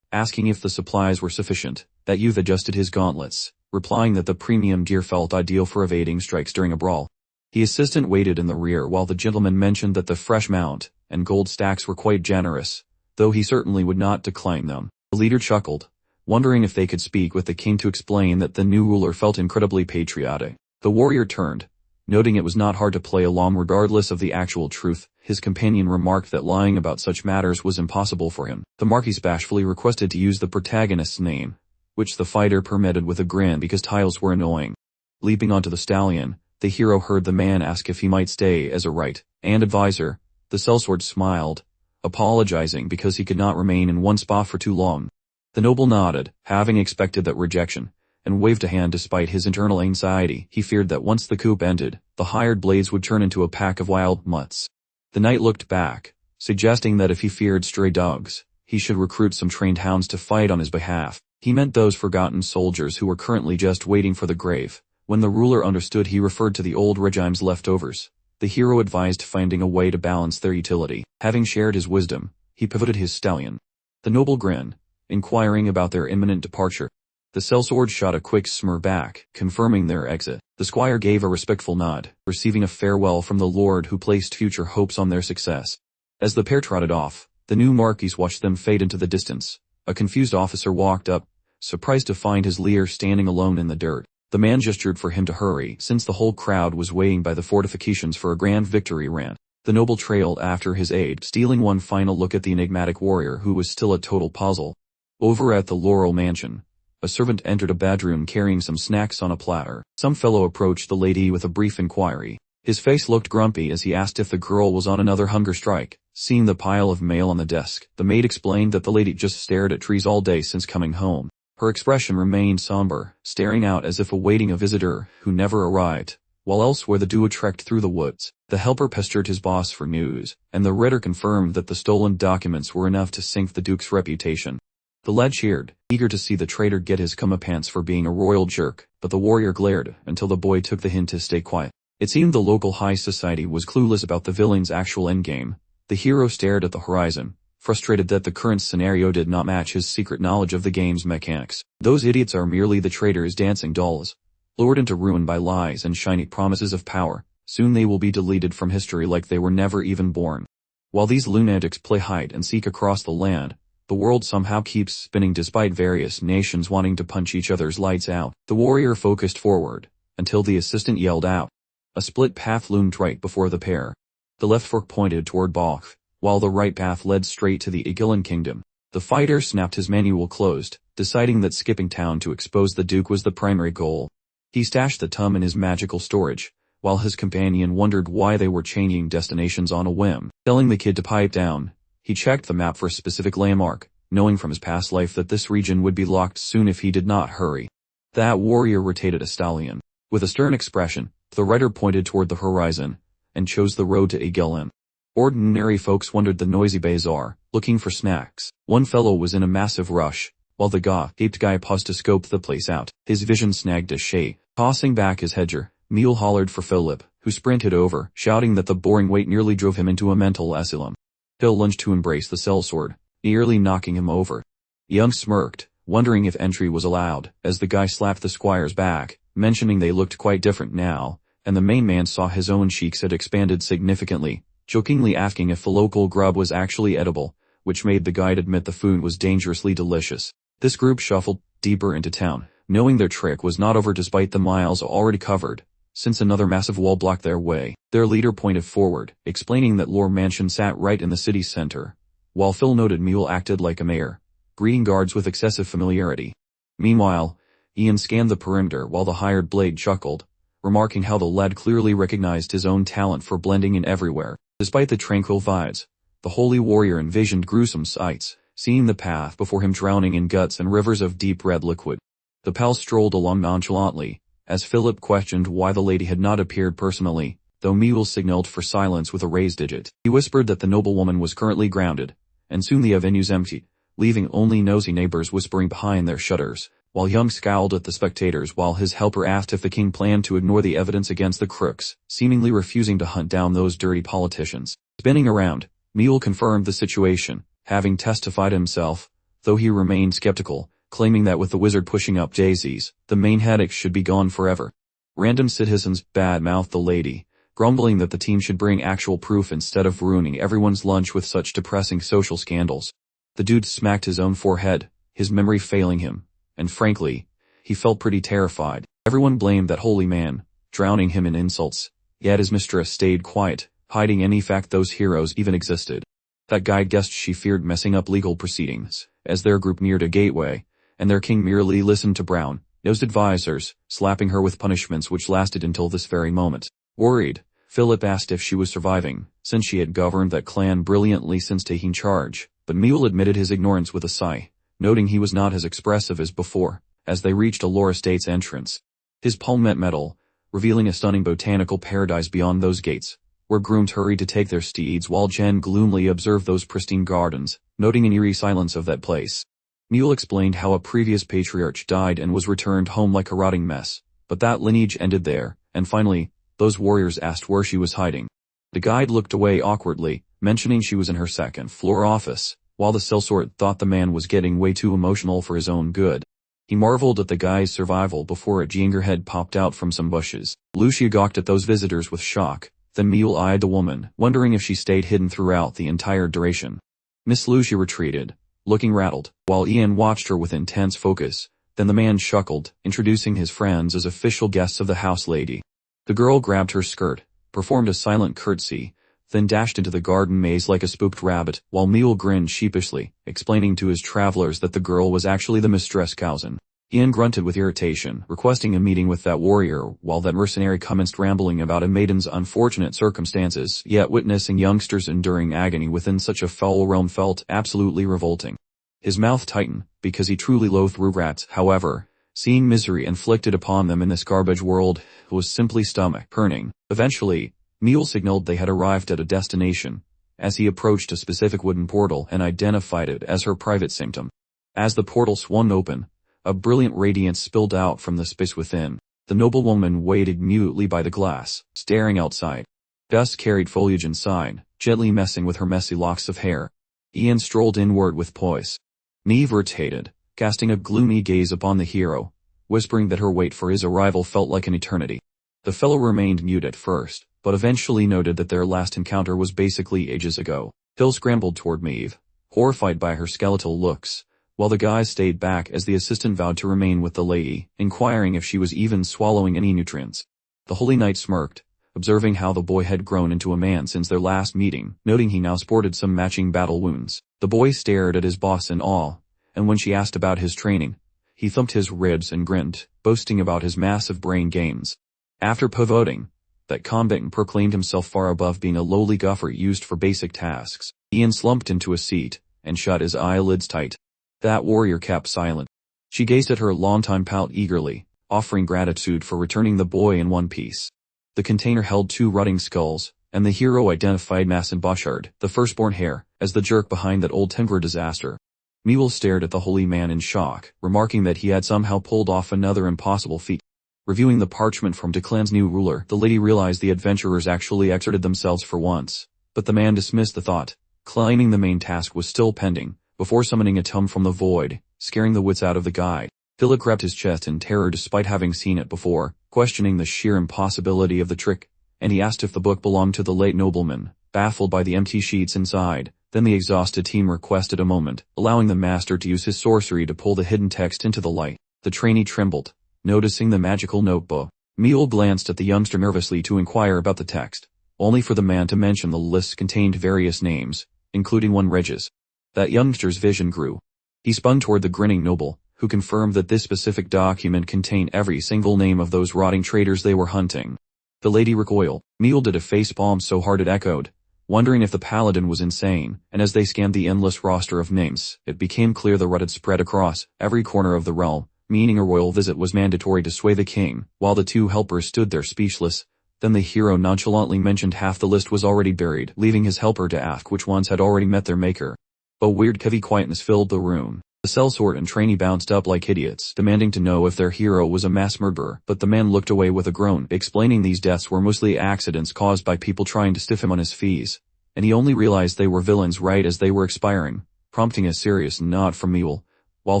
asking if the supplies were sufficient. That youth adjusted his gauntlets, replying that the premium gear felt ideal for evading strikes during a brawl. The assistant waited in the rear while the gentleman mentioned that the fresh mount and gold stacks were quite generous, though he certainly would not decline them. The leader chuckled, wondering if they could speak with the king to explain that the new ruler felt incredibly patriotic. The warrior turned, noting it was not hard to play along regardless of the actual truth. His companion remarked that lying about such matters was impossible for him. The Marquis bashfully requested to use the protagonist's name, which the fighter permitted with a grin because titles were annoying. Leaping onto the stallion, the hero heard the man ask if he might stay as a right-hand advisor. The sellsword smiled, apologizing because he could not remain in one spot for too long. The noble nodded, having expected that rejection, and waved a hand despite his internal anxiety. He feared that once the coup ended, the hired blades would turn into a pack of wild mutts. The knight looked back, suggesting that if he feared stray dogs, he should recruit some trained hounds to fight on his behalf. He meant those forgotten soldiers who were currently just waiting for the grave. When the ruler understood, he referred to the old regime's leftovers. The hero advised finding a way to balance their utility. Having shared his wisdom, he pivoted his stallion. The noble grinned, inquiring about their imminent departure. The sellsword shot a quick smirk back, confirming their exit. The squire gave a respectful nod, receiving a farewell from the lord who placed future hopes on their success. As the pair trotted off, the new Marquis watched them fade into the distance. A confused officer walked up, surprised to find his leader standing alone in the dirt. The man gestured for him to hurry, since the whole crowd was waiting by the fortifications for a grand victory rant. The noble trailed after his aide, stealing one final look at the enigmatic warrior who was still a total puzzle. Over at the Laurel Mansion, a servant entered a bedroom carrying some snacks on a platter. Some fellow approached the lady with a brief inquiry. His face looked grumpy as he asked if the girl was on another hunger strike. Seeing the pile of mail on the desk, the maid explained that the lady just stared at trees all day since coming home. Her expression remained somber, staring out as if awaiting a visitor who never arrived. While elsewhere the duo trekked through the woods, the helper pestered his boss for news, and the writer confirmed that the stolen documents were enough to sink the duke's reputation. The lad cheered, eager to see the traitor get his comeuppance for being a royal jerk, but the warrior glared until the boy took the hint to stay quiet. It seemed the local high society was clueless about the villain's actual endgame. The hero stared at the horizon, frustrated that the current scenario did not match his secret knowledge of the game's mechanics. Those idiots are merely the traitors' dancing dolls, lured into ruin by lies and shiny promises of power. Soon they will be deleted from history like they were never even born. While these lunatics play hide and seek across the land, the world somehow keeps spinning despite various nations wanting to punch each other's lights out. The warrior focused forward, until the assistant yelled out. A split path loomed right before the pair. The left fork pointed toward Balkh, while the right path led straight to the Aegilan kingdom. The fighter snapped his manual closed, deciding that skipping town to expose the Duke was the primary goal. He stashed the tum in his magical storage, while his companion wondered why they were changing destinations on a whim. Telling the kid to pipe down, he checked the map for a specific landmark, knowing from his past life that this region would be locked soon if he did not hurry. That warrior rotated a stallion. With a stern expression, the rider pointed toward the horizon, and chose the road to Aegilan. Ordinary folks wandered the noisy bazaar, looking for snacks. One fellow was in a massive rush, while the gaped guy paused to scope the place out. His vision snagged a shay. Tossing back his hedger, Mule hollered for Philip, who sprinted over, shouting that the boring wait nearly drove him into a mental asylum. Phil lunged to embrace the sellsword, nearly knocking him over. Young smirked, wondering if entry was allowed, as the guy slapped the squire's back, mentioning they looked quite different now, and the main man saw his own cheeks had expanded significantly, jokingly asking if the local grub was actually edible, which made the guide admit the food was dangerously delicious. This group shuffled deeper into town, knowing their trick was not over despite the miles already covered, since another massive wall blocked their way. Their leader pointed forward, explaining that Lore Mansion sat right in the city center, while Phil noted Mule acted like a mayor, greeting guards with excessive familiarity. Meanwhile, Ian scanned the perimeter while the hired blade chuckled, remarking how the lad clearly recognized his own talent for blending in everywhere. Despite the tranquil vibes, the holy warrior envisioned gruesome sights, seeing the path before him drowning in guts and rivers of deep red liquid. The pal strolled along nonchalantly, as Philip questioned why the lady had not appeared personally, though Mule signaled for silence with a raised digit. He whispered that the noblewoman was currently grounded, and soon the avenues emptied, leaving only nosy neighbors whispering behind their shutters, while Young scowled at the spectators while his helper asked if the king planned to ignore the evidence against the crooks, seemingly refusing to hunt down those dirty politicians. Spinning around, Mule confirmed the situation, having testified himself, though he remained skeptical, claiming that with the wizard pushing up daisies, the main headache should be gone forever. Random citizens bad-mouthed the lady, grumbling that the team should bring actual proof instead of ruining everyone's lunch with such depressing social scandals. The dude smacked his own forehead, his memory failing him, and frankly, he felt pretty terrified. Everyone blamed that holy man, drowning him in insults, yet his mistress stayed quiet, hiding any fact those heroes even existed. That guide guessed she feared messing up legal proceedings, as their group neared a gateway, and their king merely listened to brown-nosed advisors, slapping her with punishments which lasted until this very moment. Worried, Philip asked if she was surviving, since she had governed that clan brilliantly since taking charge, but Mule admitted his ignorance with a sigh, noting he was not as expressive as before, as they reached Allure Estate's entrance. His palm met metal, revealing a stunning botanical paradise beyond those gates, where grooms hurried to take their steeds while Jen gloomily observed those pristine gardens, noting an eerie silence of that place. Mule explained how a previous patriarch died and was returned home like a rotting mess, but that lineage ended there, and finally, those warriors asked where she was hiding. The guide looked away awkwardly, mentioning she was in her second-floor office, while the sellsword thought the man was getting way too emotional for his own good. He marveled at the guy's survival before a ginger head popped out from some bushes. Lucia gawked at those visitors with shock, then Mule eyed the woman, wondering if she stayed hidden throughout the entire duration. Miss Lucia retreated, looking rattled, while Ian watched her with intense focus. Then the man chuckled, introducing his friends as official guests of the house lady. The girl grabbed her skirt, performed a silent curtsy, then dashed into the garden maze like a spooked rabbit, while Mule grinned sheepishly, explaining to his travelers that the girl was actually the Mistress Kausen. Ian grunted with irritation, requesting a meeting with that warrior, while that mercenary commenced rambling about a maiden's unfortunate circumstances, yet witnessing youngsters enduring agony within such a foul realm felt absolutely revolting. His mouth tightened, because he truly loathed rats. However, seeing misery inflicted upon them in this garbage world was simply stomach-turning. Eventually, Mule signaled they had arrived at a destination, as he approached a specific wooden portal and identified it as her private sanctum. As the portal swung open, a brilliant radiance spilled out from the space within. The noblewoman waited mutely by the glass, staring outside. Dust carried foliage inside, gently messing with her messy locks of hair. Ian strolled inward with poise. Neve rotated, casting a gloomy gaze upon the hero, whispering that her wait for his arrival felt like an eternity. The fellow remained mute at first, but eventually noted that their last encounter was basically ages ago. Phil scrambled toward Maeve, horrified by her skeletal looks, while the guys stayed back as the assistant vowed to remain with the lady, inquiring if she was even swallowing any nutrients. The Holy Knight smirked, observing how the boy had grown into a man since their last meeting, noting he now sported some matching battle wounds. The boy stared at his boss in awe, and when she asked about his training, he thumped his ribs and grinned, boasting about his massive brain gains. After pivoting, that combatant proclaimed himself far above being a lowly guffer used for basic tasks. Ian slumped into a seat, and shut his eyelids tight. That warrior kept silent. She gazed at her longtime pal eagerly, offering gratitude for returning the boy in one piece. The container held 2 rotting skulls, and the hero identified Masson Bochard, the firstborn heir, as the jerk behind that old timber disaster. Mule stared at the holy man in shock, remarking that he had somehow pulled off another impossible feat. Reviewing the parchment from Declan's new ruler, the lady realized the adventurers actually exerted themselves for once, but the man dismissed the thought, claiming the main task was still pending. Before summoning a tome from the void, scaring the wits out of the guide. Philip grabbed his chest in terror despite having seen it before, questioning the sheer impossibility of the trick, and he asked if the book belonged to the late nobleman, baffled by the empty sheets inside. Then the exhausted team requested a moment, allowing the master to use his sorcery to pull the hidden text into the light. The trainee trembled, noticing the magical notebook. Mule glanced at the youngster nervously to inquire about the text, only for the man to mention the list contained various names, including one Regis. That youngster's vision grew. He spun toward the grinning noble, who confirmed that this specific document contained every single name of those rotting traitors they were hunting. The lady recoiled. Mule did a facepalm so hard it echoed, wondering if the paladin was insane, and as they scanned the endless roster of names, it became clear the rut had spread across every corner of the realm, meaning a royal visit was mandatory to sway the king. While the two helpers stood there speechless, then the hero nonchalantly mentioned half the list was already buried, leaving his helper to ask which ones had already met their maker. A weird heavy quietness filled the room. The sellsword and trainee bounced up like idiots, demanding to know if their hero was a mass murderer, but the man looked away with a groan, explaining these deaths were mostly accidents caused by people trying to stiff him on his fees, and he only realized they were villains right as they were expiring, prompting a serious nod from Mule, while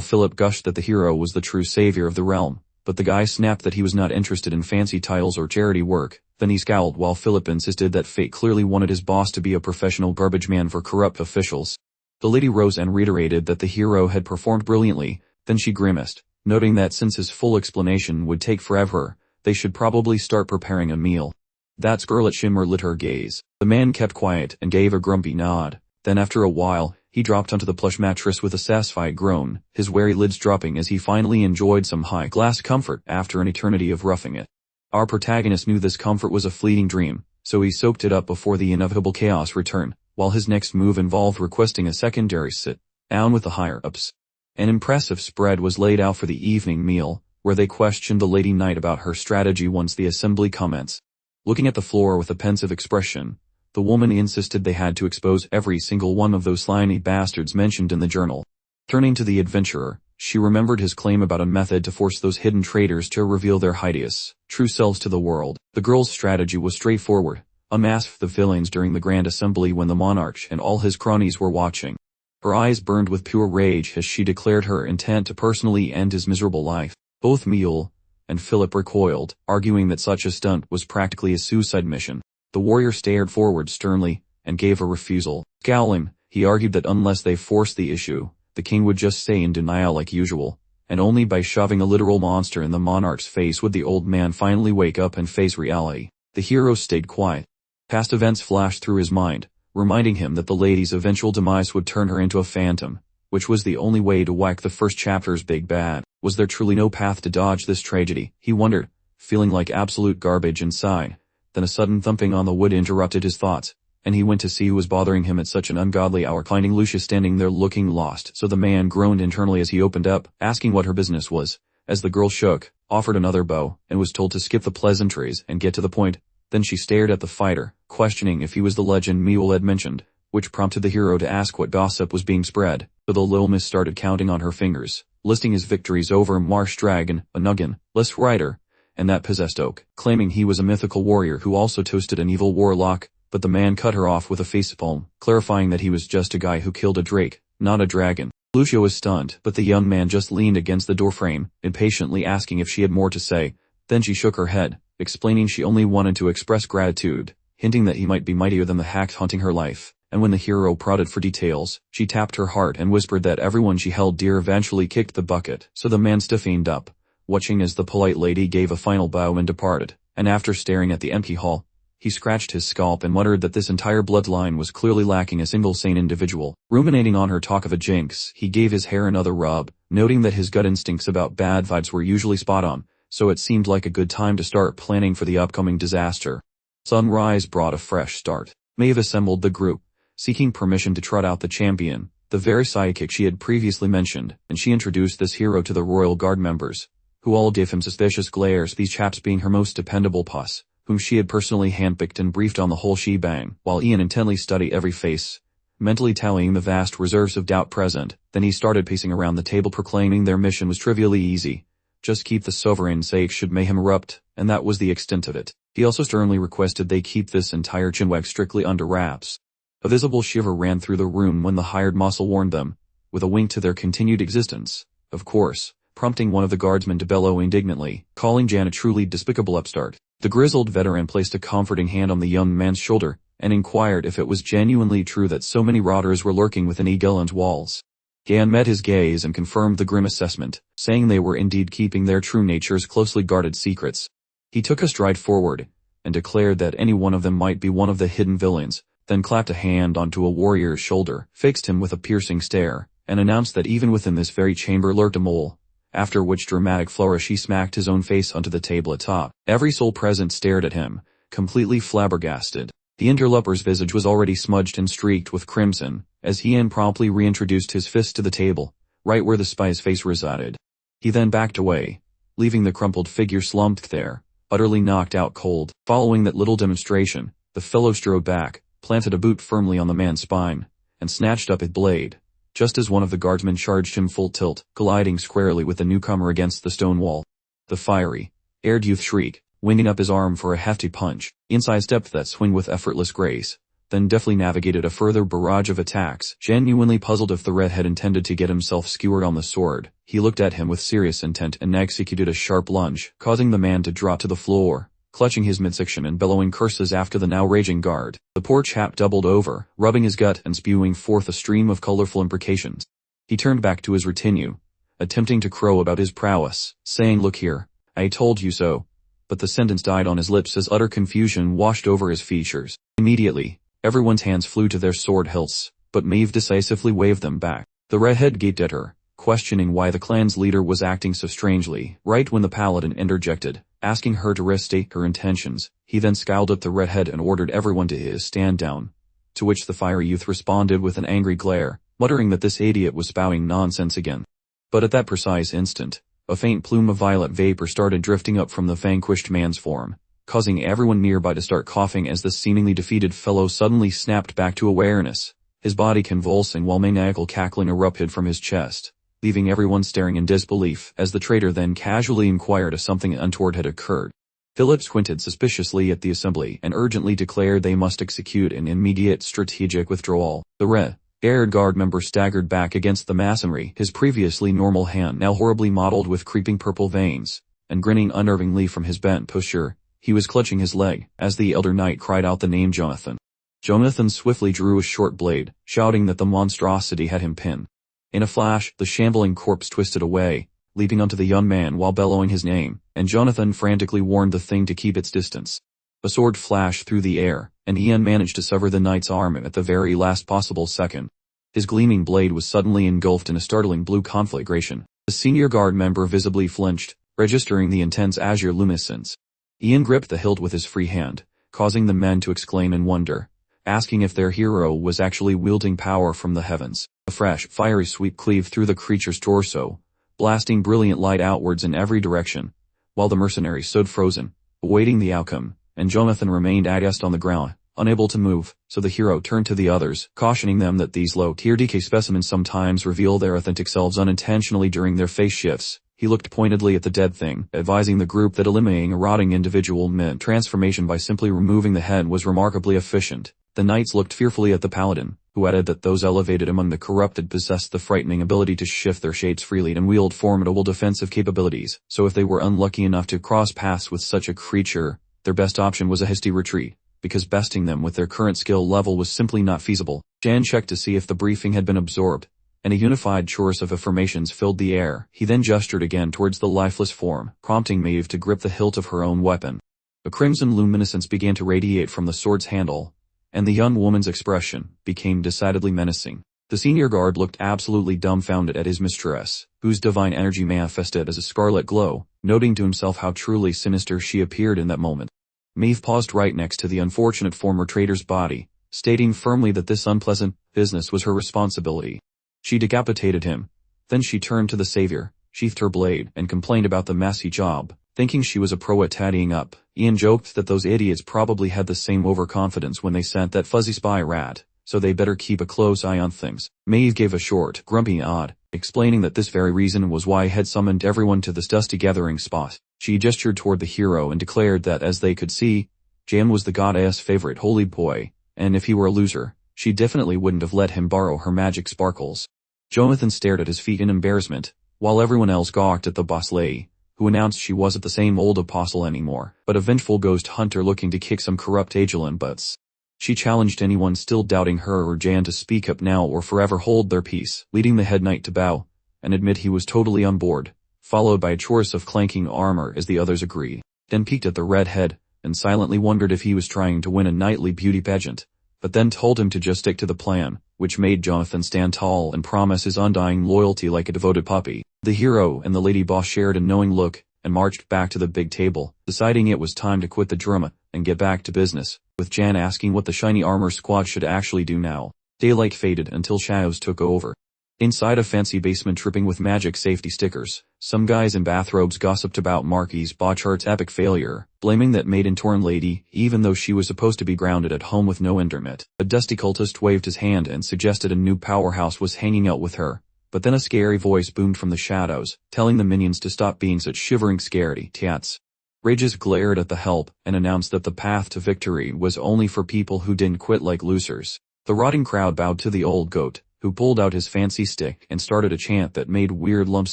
Philip gushed that the hero was the true savior of the realm. But the guy snapped that he was not interested in fancy titles or charity work. Then he scowled while Philip insisted that fate clearly wanted his boss to be a professional garbage man for corrupt officials. The lady rose and reiterated that the hero had performed brilliantly, then she grimaced, noting that since his full explanation would take forever, they should probably start preparing a meal. That scarlet shimmer lit her gaze. The man kept quiet and gave a grumpy nod. Then after a while, he dropped onto the plush mattress with a satisfied groan, his weary lids dropping as he finally enjoyed some high-class comfort after an eternity of roughing it. Our protagonist knew this comfort was a fleeting dream, so he soaked it up before the inevitable chaos returned, while his next move involved requesting a secondary sit-down with the higher-ups. An impressive spread was laid out for the evening meal, where they questioned the lady knight about her strategy once the assembly commenced. Looking at the floor with a pensive expression, the woman insisted they had to expose every single one of those slimy bastards mentioned in the journal. Turning to the adventurer, she remembered his claim about a method to force those hidden traitors to reveal their hideous, true selves to the world. The girl's strategy was straightforward: unmask the villains during the grand assembly when the monarch and all his cronies were watching. Her eyes burned with pure rage as she declared her intent to personally end his miserable life. Both Mule and Philip recoiled, arguing that such a stunt was practically a suicide mission. The warrior stared forward sternly, and gave a refusal. Scowling, he argued that unless they forced the issue, the king would just stay in denial like usual, and only by shoving a literal monster in the monarch's face would the old man finally wake up and face reality. The hero stayed quiet. Past events flashed through his mind, reminding him that the lady's eventual demise would turn her into a phantom, which was the only way to whack the first chapter's big bad. Was there truly no path to dodge this tragedy? He wondered, feeling like absolute garbage inside. Then a sudden thumping on the wood interrupted his thoughts, and he went to see who was bothering him at such an ungodly hour, finding Lucia standing there looking lost. So the man groaned internally as he opened up, asking what her business was, as the girl shook, offered another bow, and was told to skip the pleasantries and get to the point. Then she stared at the fighter, questioning if he was the legend Mule had mentioned, which prompted the hero to ask what gossip was being spread. So the little miss started counting on her fingers, listing his victories over Marsh Dragon, a Nuggin, Les Rider, and that possessed oak, claiming he was a mythical warrior who also toasted an evil warlock. But the man cut her off with a facepalm, clarifying that he was just a guy who killed a drake, not a dragon. Lucia was stunned, but the young man just leaned against the doorframe, impatiently asking if she had more to say. Then she shook her head, explaining she only wanted to express gratitude, hinting that he might be mightier than the hacks haunting her life. And when the hero prodded for details, she tapped her heart and whispered that everyone she held dear eventually kicked the bucket. So the man stiffened up, watching as the polite lady gave a final bow and departed, and after staring at the empty hall, he scratched his scalp and muttered that this entire bloodline was clearly lacking a single sane individual. Ruminating on her talk of a jinx, he gave his hair another rub, noting that his gut instincts about bad vibes were usually spot on, so it seemed like a good time to start planning for the upcoming disaster. Sunrise brought a fresh start. Maeve assembled the group, seeking permission to trot out the champion, the very sidekick she had previously mentioned, and she introduced this hero to the Royal Guard members, who all gave him suspicious glares, these chaps being her most dependable puss, whom she had personally handpicked and briefed on the whole shebang, while Ian intently studied every face, mentally tallying the vast reserves of doubt present. Then he started pacing around the table proclaiming their mission was trivially easy. Just keep the sovereign safe should mayhem erupt, and that was the extent of it. He also sternly requested they keep this entire chinwag strictly under wraps. A visible shiver ran through the room when the hired muscle warned them, with a wink to their continued existence, of course, prompting one of the guardsmen to bellow indignantly, calling Jan a truly despicable upstart. The grizzled veteran placed a comforting hand on the young man's shoulder, and inquired if it was genuinely true that so many rotters were lurking within Egeland's walls. Jan met his gaze and confirmed the grim assessment, saying they were indeed keeping their true natures closely guarded secrets. He took a stride forward, and declared that any one of them might be one of the hidden villains, then clapped a hand onto a warrior's shoulder, fixed him with a piercing stare, and announced that even within this very chamber lurked a mole, after which dramatic flourish he smacked his own face onto the table atop. Every soul present stared at him, completely flabbergasted. The interloper's visage was already smudged and streaked with crimson, as he promptly reintroduced his fist to the table, right where the spy's face resided. He then backed away, leaving the crumpled figure slumped there, utterly knocked out cold. Following that little demonstration, the fellow strode back, planted a boot firmly on the man's spine, and snatched up his blade, just as one of the guardsmen charged him full tilt, colliding squarely with the newcomer against the stone wall. The fiery, aired youth shrieked, winging up his arm for a hefty punch. Ian sidestepped that swing with effortless grace, then deftly navigated a further barrage of attacks. Genuinely puzzled if the redhead intended to get himself skewered on the sword, he looked at him with serious intent and executed a sharp lunge, causing the man to drop to the floor, clutching his midsection and bellowing curses after the now raging guard. The poor chap doubled over, rubbing his gut and spewing forth a stream of colorful imprecations. He turned back to his retinue, attempting to crow about his prowess, saying, "Look here, I told you so." But the sentence died on his lips as utter confusion washed over his features. Immediately, everyone's hands flew to their sword hilts, but Maeve decisively waved them back. The redhead gaped at her, questioning why the clan's leader was acting so strangely. Right when the paladin interjected, asking her to restate her intentions, he then scowled at the redhead and ordered everyone to stand down, to which the fiery youth responded with an angry glare, muttering that this idiot was spouting nonsense again. But at that precise instant, a faint plume of violet vapor started drifting up from the vanquished man's form, causing everyone nearby to start coughing as the seemingly defeated fellow suddenly snapped back to awareness, his body convulsing while maniacal cackling erupted from his chest, leaving everyone staring in disbelief as the traitor then casually inquired if something untoward had occurred. Philip squinted suspiciously at the assembly and urgently declared they must execute an immediate strategic withdrawal. The red-haired guard member staggered back against the masonry, his previously normal hand now horribly mottled with creeping purple veins, and grinning unnervingly from his bent posture. He was clutching his leg, as the elder knight cried out the name Jonathan. Jonathan swiftly drew a short blade, shouting that the monstrosity had him pinned. In a flash, the shambling corpse twisted away, leaping onto the young man while bellowing his name, and Jonathan frantically warned the thing to keep its distance. A sword flashed through the air, and Ian managed to sever the knight's arm at the very last possible second. His gleaming blade was suddenly engulfed in a startling blue conflagration. The senior guard member visibly flinched, registering the intense azure luminescence. Ian gripped the hilt with his free hand, causing the men to exclaim in wonder, asking if their hero was actually wielding power from the heavens. A fresh, fiery sweep cleaved through the creature's torso, blasting brilliant light outwards in every direction, while the mercenary stood frozen, awaiting the outcome, and Jonathan remained aghast on the ground, unable to move, so the hero turned to the others, cautioning them that these low-tier DK specimens sometimes reveal their authentic selves unintentionally during their phase shifts. He looked pointedly at the dead thing, advising the group that eliminating a rotting individual mid-transformation by simply removing the head was remarkably efficient. The knights looked fearfully at the paladin, who added that those elevated among the corrupted possessed the frightening ability to shift their shapes freely and wield formidable defensive capabilities, so if they were unlucky enough to cross paths with such a creature, their best option was a hasty retreat, because besting them with their current skill level was simply not feasible. Jan checked to see if the briefing had been absorbed, and a unified chorus of affirmations filled the air. He then gestured again towards the lifeless form, prompting Maeve to grip the hilt of her own weapon. A crimson luminescence began to radiate from the sword's handle, and the young woman's expression became decidedly menacing. The senior guard looked absolutely dumbfounded at his mistress, whose divine energy manifested as a scarlet glow, noting to himself how truly sinister she appeared in that moment. Maeve paused right next to the unfortunate former traitor's body, stating firmly that this unpleasant business was her responsibility. She decapitated him. Then she turned to the savior, sheathed her blade, and complained about the messy job. Thinking she was a pro at tidying up, Ian joked that those idiots probably had the same overconfidence when they sent that fuzzy spy rat, so they better keep a close eye on things. Maeve gave a short, grumpy nod, explaining that this very reason was why I had summoned everyone to this dusty gathering spot. She gestured toward the hero and declared that as they could see, Jan was the goddess' favorite holy boy, and if he were a loser, she definitely wouldn't have let him borrow her magic sparkles. Jonathan stared at his feet in embarrassment, while everyone else gawked at the boss lady, who announced she wasn't the same old apostle anymore, but a vengeful ghost hunter looking to kick some corrupt Agelin butts. She challenged anyone still doubting her or Jan to speak up now or forever hold their peace, leading the head knight to bow and admit he was totally on board, followed by a chorus of clanking armor as the others agreed. Then peeked at the redhead and silently wondered if he was trying to win a knightly beauty pageant, but then told him to just stick to the plan, which made Jonathan stand tall and promise his undying loyalty like a devoted puppy. The hero and the lady boss shared a knowing look and marched back to the big table, deciding it was time to quit the drama and get back to business, with Jan asking what the shiny armor squad should actually do now. Daylight faded until shadows took over. Inside a fancy basement dripping with magic safety stickers, some guys in bathrobes gossiped about Marky's Botchart's epic failure, blaming that maiden-torn lady, even though she was supposed to be grounded at home with no internet. A dusty cultist waved his hand and suggested a new powerhouse was hanging out with her, but then a scary voice boomed from the shadows, telling the minions to stop being such shivering scaredy tats. Rages glared at the help and announced that the path to victory was only for people who didn't quit like losers. The rotting crowd bowed to the old goat, who pulled out his fancy stick and started a chant that made weird lumps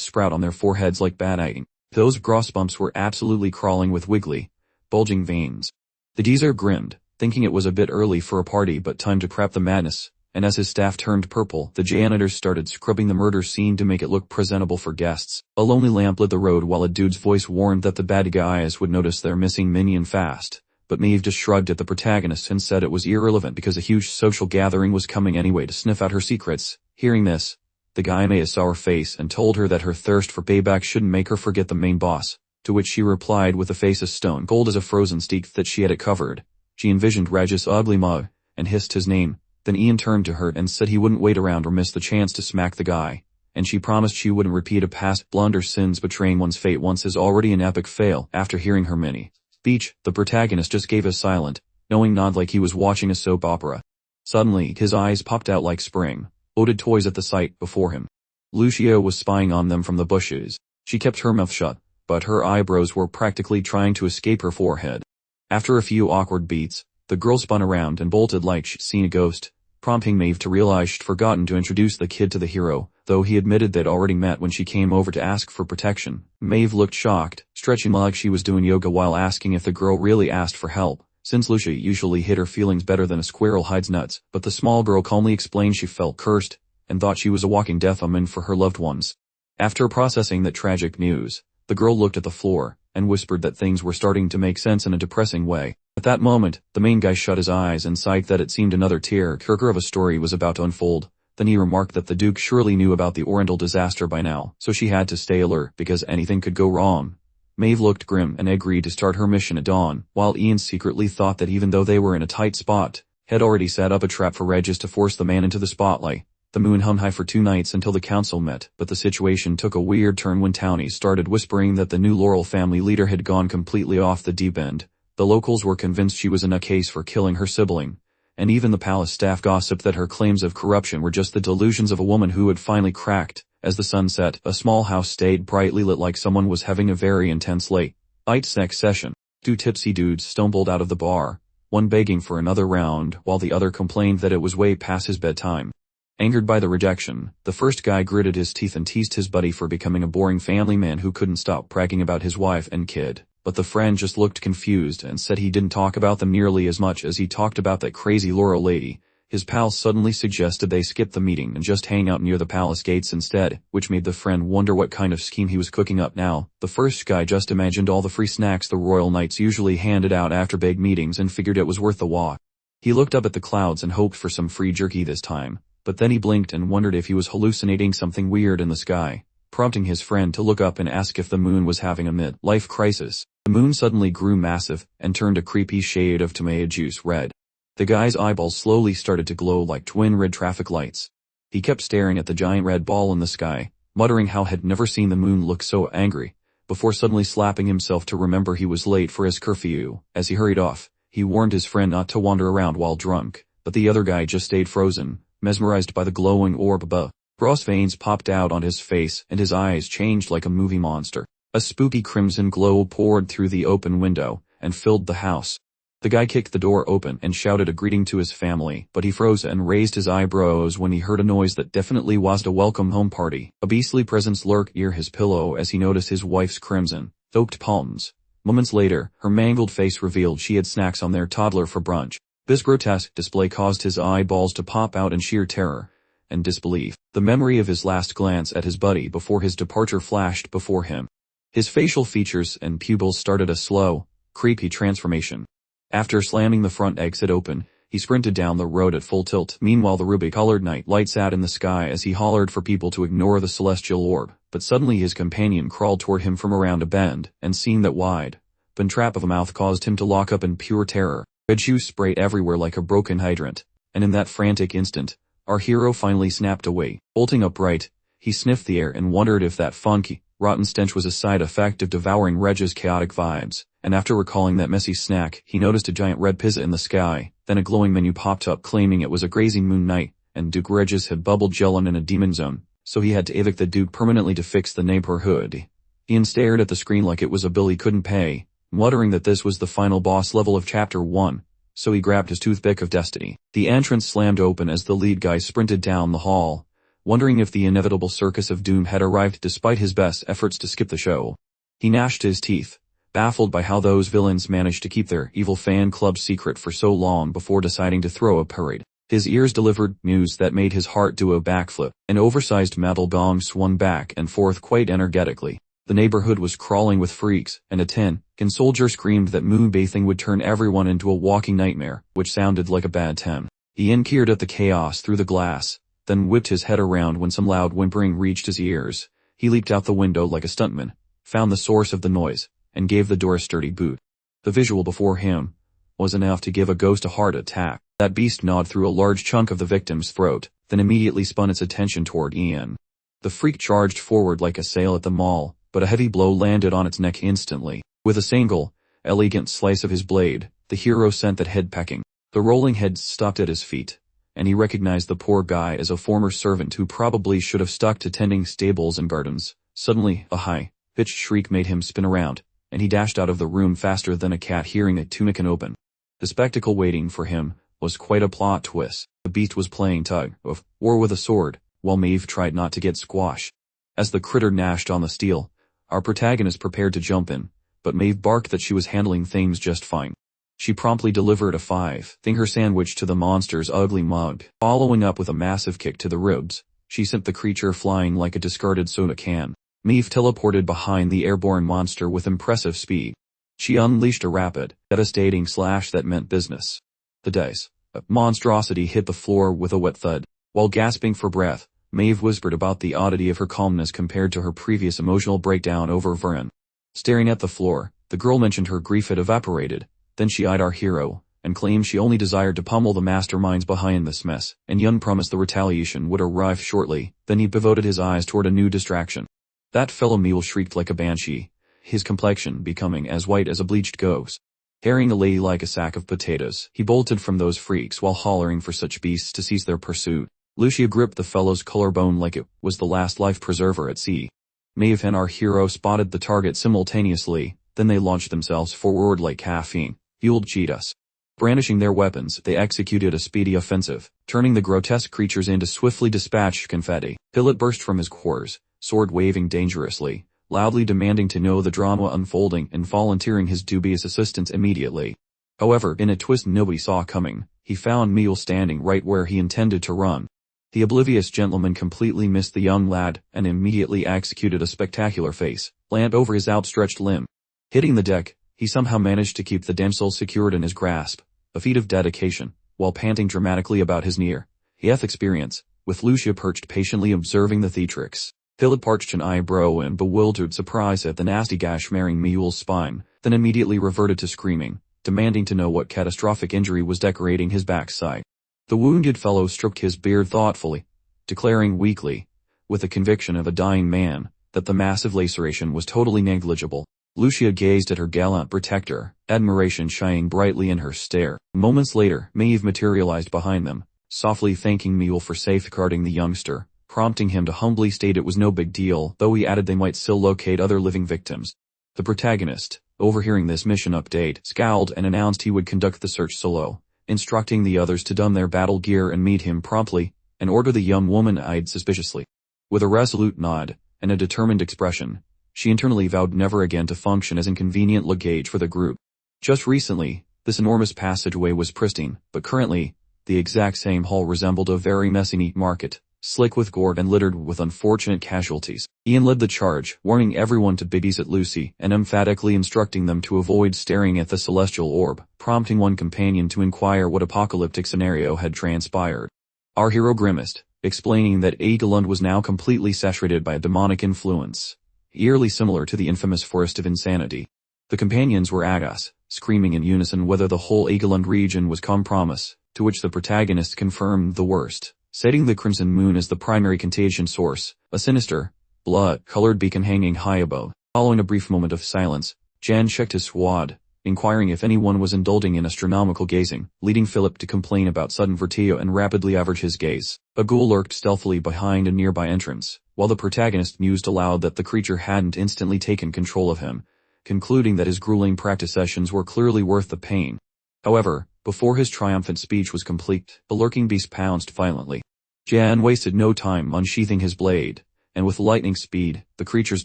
sprout on their foreheads like bad eating. Those gross bumps were absolutely crawling with wiggly, bulging veins. The geezer grinned, thinking it was a bit early for a party but time to prep the madness, and as his staff turned purple, the janitors started scrubbing the murder scene to make it look presentable for guests. A lonely lamp lit the road while a dude's voice warned that the bad guys would notice their missing minion fast. But Maeve just shrugged at the protagonist and said it was irrelevant because a huge social gathering was coming anyway to sniff out her secrets. Hearing this, the guy made a sour face and told her that her thirst for payback shouldn't make her forget the main boss, to which she replied with a face as stone cold as a frozen steak that she had it covered. She envisioned Regis' ugly mug, and hissed his name. Then Ian turned to her and said he wouldn't wait around or miss the chance to smack the guy, and she promised she wouldn't repeat a past blunder since betraying one's fate once is already an epic fail. After hearing her mini speech, the protagonist just gave a silent, knowing nod like he was watching a soap opera. Suddenly, his eyes popped out like spring-loaded toys at the sight before him. Lucia was spying on them from the bushes. She kept her mouth shut, but her eyebrows were practically trying to escape her forehead. After a few awkward beats, the girl spun around and bolted like she'd seen a ghost, prompting Maeve to realize she'd forgotten to introduce the kid to the hero, though he admitted they'd already met when she came over to ask for protection. Maeve looked shocked, stretching like she was doing yoga while asking if the girl really asked for help, since Lucia usually hid her feelings better than a squirrel hides nuts, but the small girl calmly explained she felt cursed, and thought she was a walking death omen for her loved ones. After processing that tragic news, the girl looked at the floor, and whispered that things were starting to make sense in a depressing way. At that moment, the main guy shut his eyes and sighed that it seemed another tear-jerker of a story was about to unfold. Then he remarked that the Duke surely knew about the Oriental disaster by now, so she had to stay alert because anything could go wrong. Maeve looked grim and agreed to start her mission at dawn, while Ian secretly thought that even though they were in a tight spot, had already set up a trap for Regis to force the man into the spotlight. The moon hung high for 2 nights until the council met, but the situation took a weird turn when townies started whispering that the new Laurel family leader had gone completely off the deep end. The locals were convinced she was in a case for killing her sibling, and even the palace staff gossiped that her claims of corruption were just the delusions of a woman who had finally cracked. As the sun set, a small house stayed brightly lit like someone was having a very intense late-night sex session. 2 tipsy dudes stumbled out of the bar, one begging for another round while the other complained that it was way past his bedtime. Angered by the rejection, the first guy gritted his teeth and teased his buddy for becoming a boring family man who couldn't stop bragging about his wife and kid. But the friend just looked confused and said he didn't talk about them nearly as much as he talked about that crazy Laurel lady. His pal suddenly suggested they skip the meeting and just hang out near the palace gates instead, which made the friend wonder what kind of scheme he was cooking up now. The first guy just imagined all the free snacks the royal knights usually handed out after big meetings and figured it was worth the walk. He looked up at the clouds and hoped for some free jerky this time, but then he blinked and wondered if he was hallucinating something weird in the sky, prompting his friend to look up and ask if the moon was having a mid-life crisis. The moon suddenly grew massive and turned a creepy shade of tomato juice red. The guy's eyeballs slowly started to glow like twin red traffic lights. He kept staring at the giant red ball in the sky, muttering how had never seen the moon look so angry, before suddenly slapping himself to remember he was late for his curfew. As he hurried off, he warned his friend not to wander around while drunk, but the other guy just stayed frozen, mesmerized by the glowing orb above. Cross veins popped out on his face and his eyes changed like a movie monster. A spooky crimson glow poured through the open window and filled the house. The guy kicked the door open and shouted a greeting to his family, but he froze and raised his eyebrows when he heard a noise that definitely wasn't a welcome home party. A beastly presence lurked near his pillow as he noticed his wife's crimson, soaked palms. Moments later, her mangled face revealed she had snacks on their toddler for brunch. This grotesque display caused his eyeballs to pop out in sheer terror and disbelief. The memory of his last glance at his buddy before his departure flashed before him. His facial features and pupils started a slow, creepy transformation. After slamming the front exit open, he sprinted down the road at full tilt. Meanwhile, the ruby-colored night light sat in the sky as he hollered for people to ignore the celestial orb, but suddenly his companion crawled toward him from around a bend, and seeing that wide-open trap of a mouth caused him to lock up in pure terror. Red juice sprayed everywhere like a broken hydrant, and in that frantic instant, our hero finally snapped away. Bolting upright, he sniffed the air and wondered if that funky, rotten stench was a side effect of devouring Reg's chaotic vibes, and after recalling that messy snack, he noticed a giant red pizza in the sky. Then a glowing menu popped up claiming it was a grazing moon night, and Duke Regis had bubbled Jellin in a demon zone, so he had to evict the Duke permanently to fix the neighborhood. Ian stared at the screen like it was a bill he couldn't pay, muttering that this was the final boss level of Chapter 1, so he grabbed his toothpick of destiny. The entrance slammed open as the lead guy sprinted down the hall, wondering if the inevitable circus of doom had arrived despite his best efforts to skip the show. He gnashed his teeth, baffled by how those villains managed to keep their evil fan club secret for so long before deciding to throw a parade. His ears delivered news that made his heart do a backflip. An oversized metal gong swung back and forth quite energetically. The neighborhood was crawling with freaks, and a tin can soldier screamed that moonbathing would turn everyone into a walking nightmare, which sounded like a bad time. Ian peered at the chaos through the glass, then whipped his head around when some loud whimpering reached his ears. He leaped out the window like a stuntman, found the source of the noise, and gave the door a sturdy boot. The visual before him was enough to give a ghost a heart attack. That beast gnawed through a large chunk of the victim's throat, then immediately spun its attention toward Ian. The freak charged forward like a sale at the mall, but a heavy blow landed on its neck instantly. With a single, elegant slice of his blade, the hero sent that head pecking. The rolling head stopped at his feet, and he recognized the poor guy as a former servant who probably should have stuck to tending stables and gardens. Suddenly, a high-pitched shriek made him spin around, and he dashed out of the room faster than a cat hearing a tunican open. The spectacle waiting for him was quite a plot twist. The beast was playing tug-of-war with a sword, while Maeve tried not to get squashed. As the critter gnashed on the steel, our protagonist prepared to jump in, but Maeve barked that she was handling things just fine. She promptly delivered a five-finger sandwich to the monster's ugly mug. Following up with a massive kick to the ribs, she sent the creature flying like a discarded soda can. Maeve teleported behind the airborne monster with impressive speed. She unleashed a rapid, devastating slash that meant business. The dice, a monstrosity, hit the floor with a wet thud. While gasping for breath, Maeve whispered about the oddity of her calmness compared to her previous emotional breakdown over Varen. Staring at the floor, the girl mentioned her grief had evaporated. Then she eyed our hero, and claimed she only desired to pummel the masterminds behind this mess, and Yun promised the retaliation would arrive shortly. Then he pivoted his eyes toward a new distraction. That fellow mule shrieked like a banshee, his complexion becoming as white as a bleached ghost. Carrying a lady like a sack of potatoes, he bolted from those freaks while hollering for such beasts to cease their pursuit. Lucia gripped the fellow's collarbone like it was the last life preserver at sea. Maeve and our hero spotted the target simultaneously, then they launched themselves forward like caffeine-fueled cheetahs. Brandishing their weapons, they executed a speedy offensive, turning the grotesque creatures into swiftly dispatched confetti. Pilot burst from his quarters, sword waving dangerously, loudly demanding to know the drama unfolding and volunteering his dubious assistance immediately. However, in a twist nobody saw coming, he found Mule standing right where he intended to run. The oblivious gentleman completely missed the young lad and immediately executed a spectacular face plant over his outstretched limb. Hitting the deck, he somehow managed to keep the damsel secured in his grasp, a feat of dedication, while panting dramatically about his near-death experience, with Lucia perched patiently observing the theatrics. Philip arched an eyebrow in bewildered surprise at the nasty gash marring Mule's spine, then immediately reverted to screaming, demanding to know what catastrophic injury was decorating his backside. The wounded fellow stroked his beard thoughtfully, declaring weakly, with the conviction of a dying man, that the massive laceration was totally negligible. Lucia gazed at her gallant protector, admiration shining brightly in her stare. Moments later, Maeve materialized behind them, softly thanking Mule for safeguarding the youngster, prompting him to humbly state it was no big deal, though he added they might still locate other living victims. The protagonist, overhearing this mission update, scowled and announced he would conduct the search solo, instructing the others to don their battle gear and meet him promptly, an order the young woman eyed suspiciously. With a resolute nod and a determined expression, she internally vowed never again to function as inconvenient luggage for the group. Just recently, this enormous passageway was pristine, but currently, the exact same hall resembled a very messy meat market, slick with gore and littered with unfortunate casualties. Ian led the charge, warning everyone to babysit Lucy and emphatically instructing them to avoid staring at the celestial orb, prompting one companion to inquire what apocalyptic scenario had transpired. Our hero grimaced, explaining that Aegelund was now completely saturated by a demonic influence, eerily similar to the infamous Forest of Insanity. The companions were aghast, screaming in unison whether the whole Aegelund region was compromise, to which the protagonist confirmed the worst, citing the Crimson Moon as the primary contagion source, a sinister, blood-colored beacon hanging high above. Following a brief moment of silence, Jan checked his squad, inquiring if anyone was indulging in astronomical gazing, leading Philip to complain about sudden vertigo and rapidly average his gaze. A ghoul lurked stealthily behind a nearby entrance, while the protagonist mused aloud that the creature hadn't instantly taken control of him, concluding that his grueling practice sessions were clearly worth the pain. However, before his triumphant speech was complete, the lurking beast pounced violently. Jan wasted no time unsheathing his blade, and with lightning speed, the creature's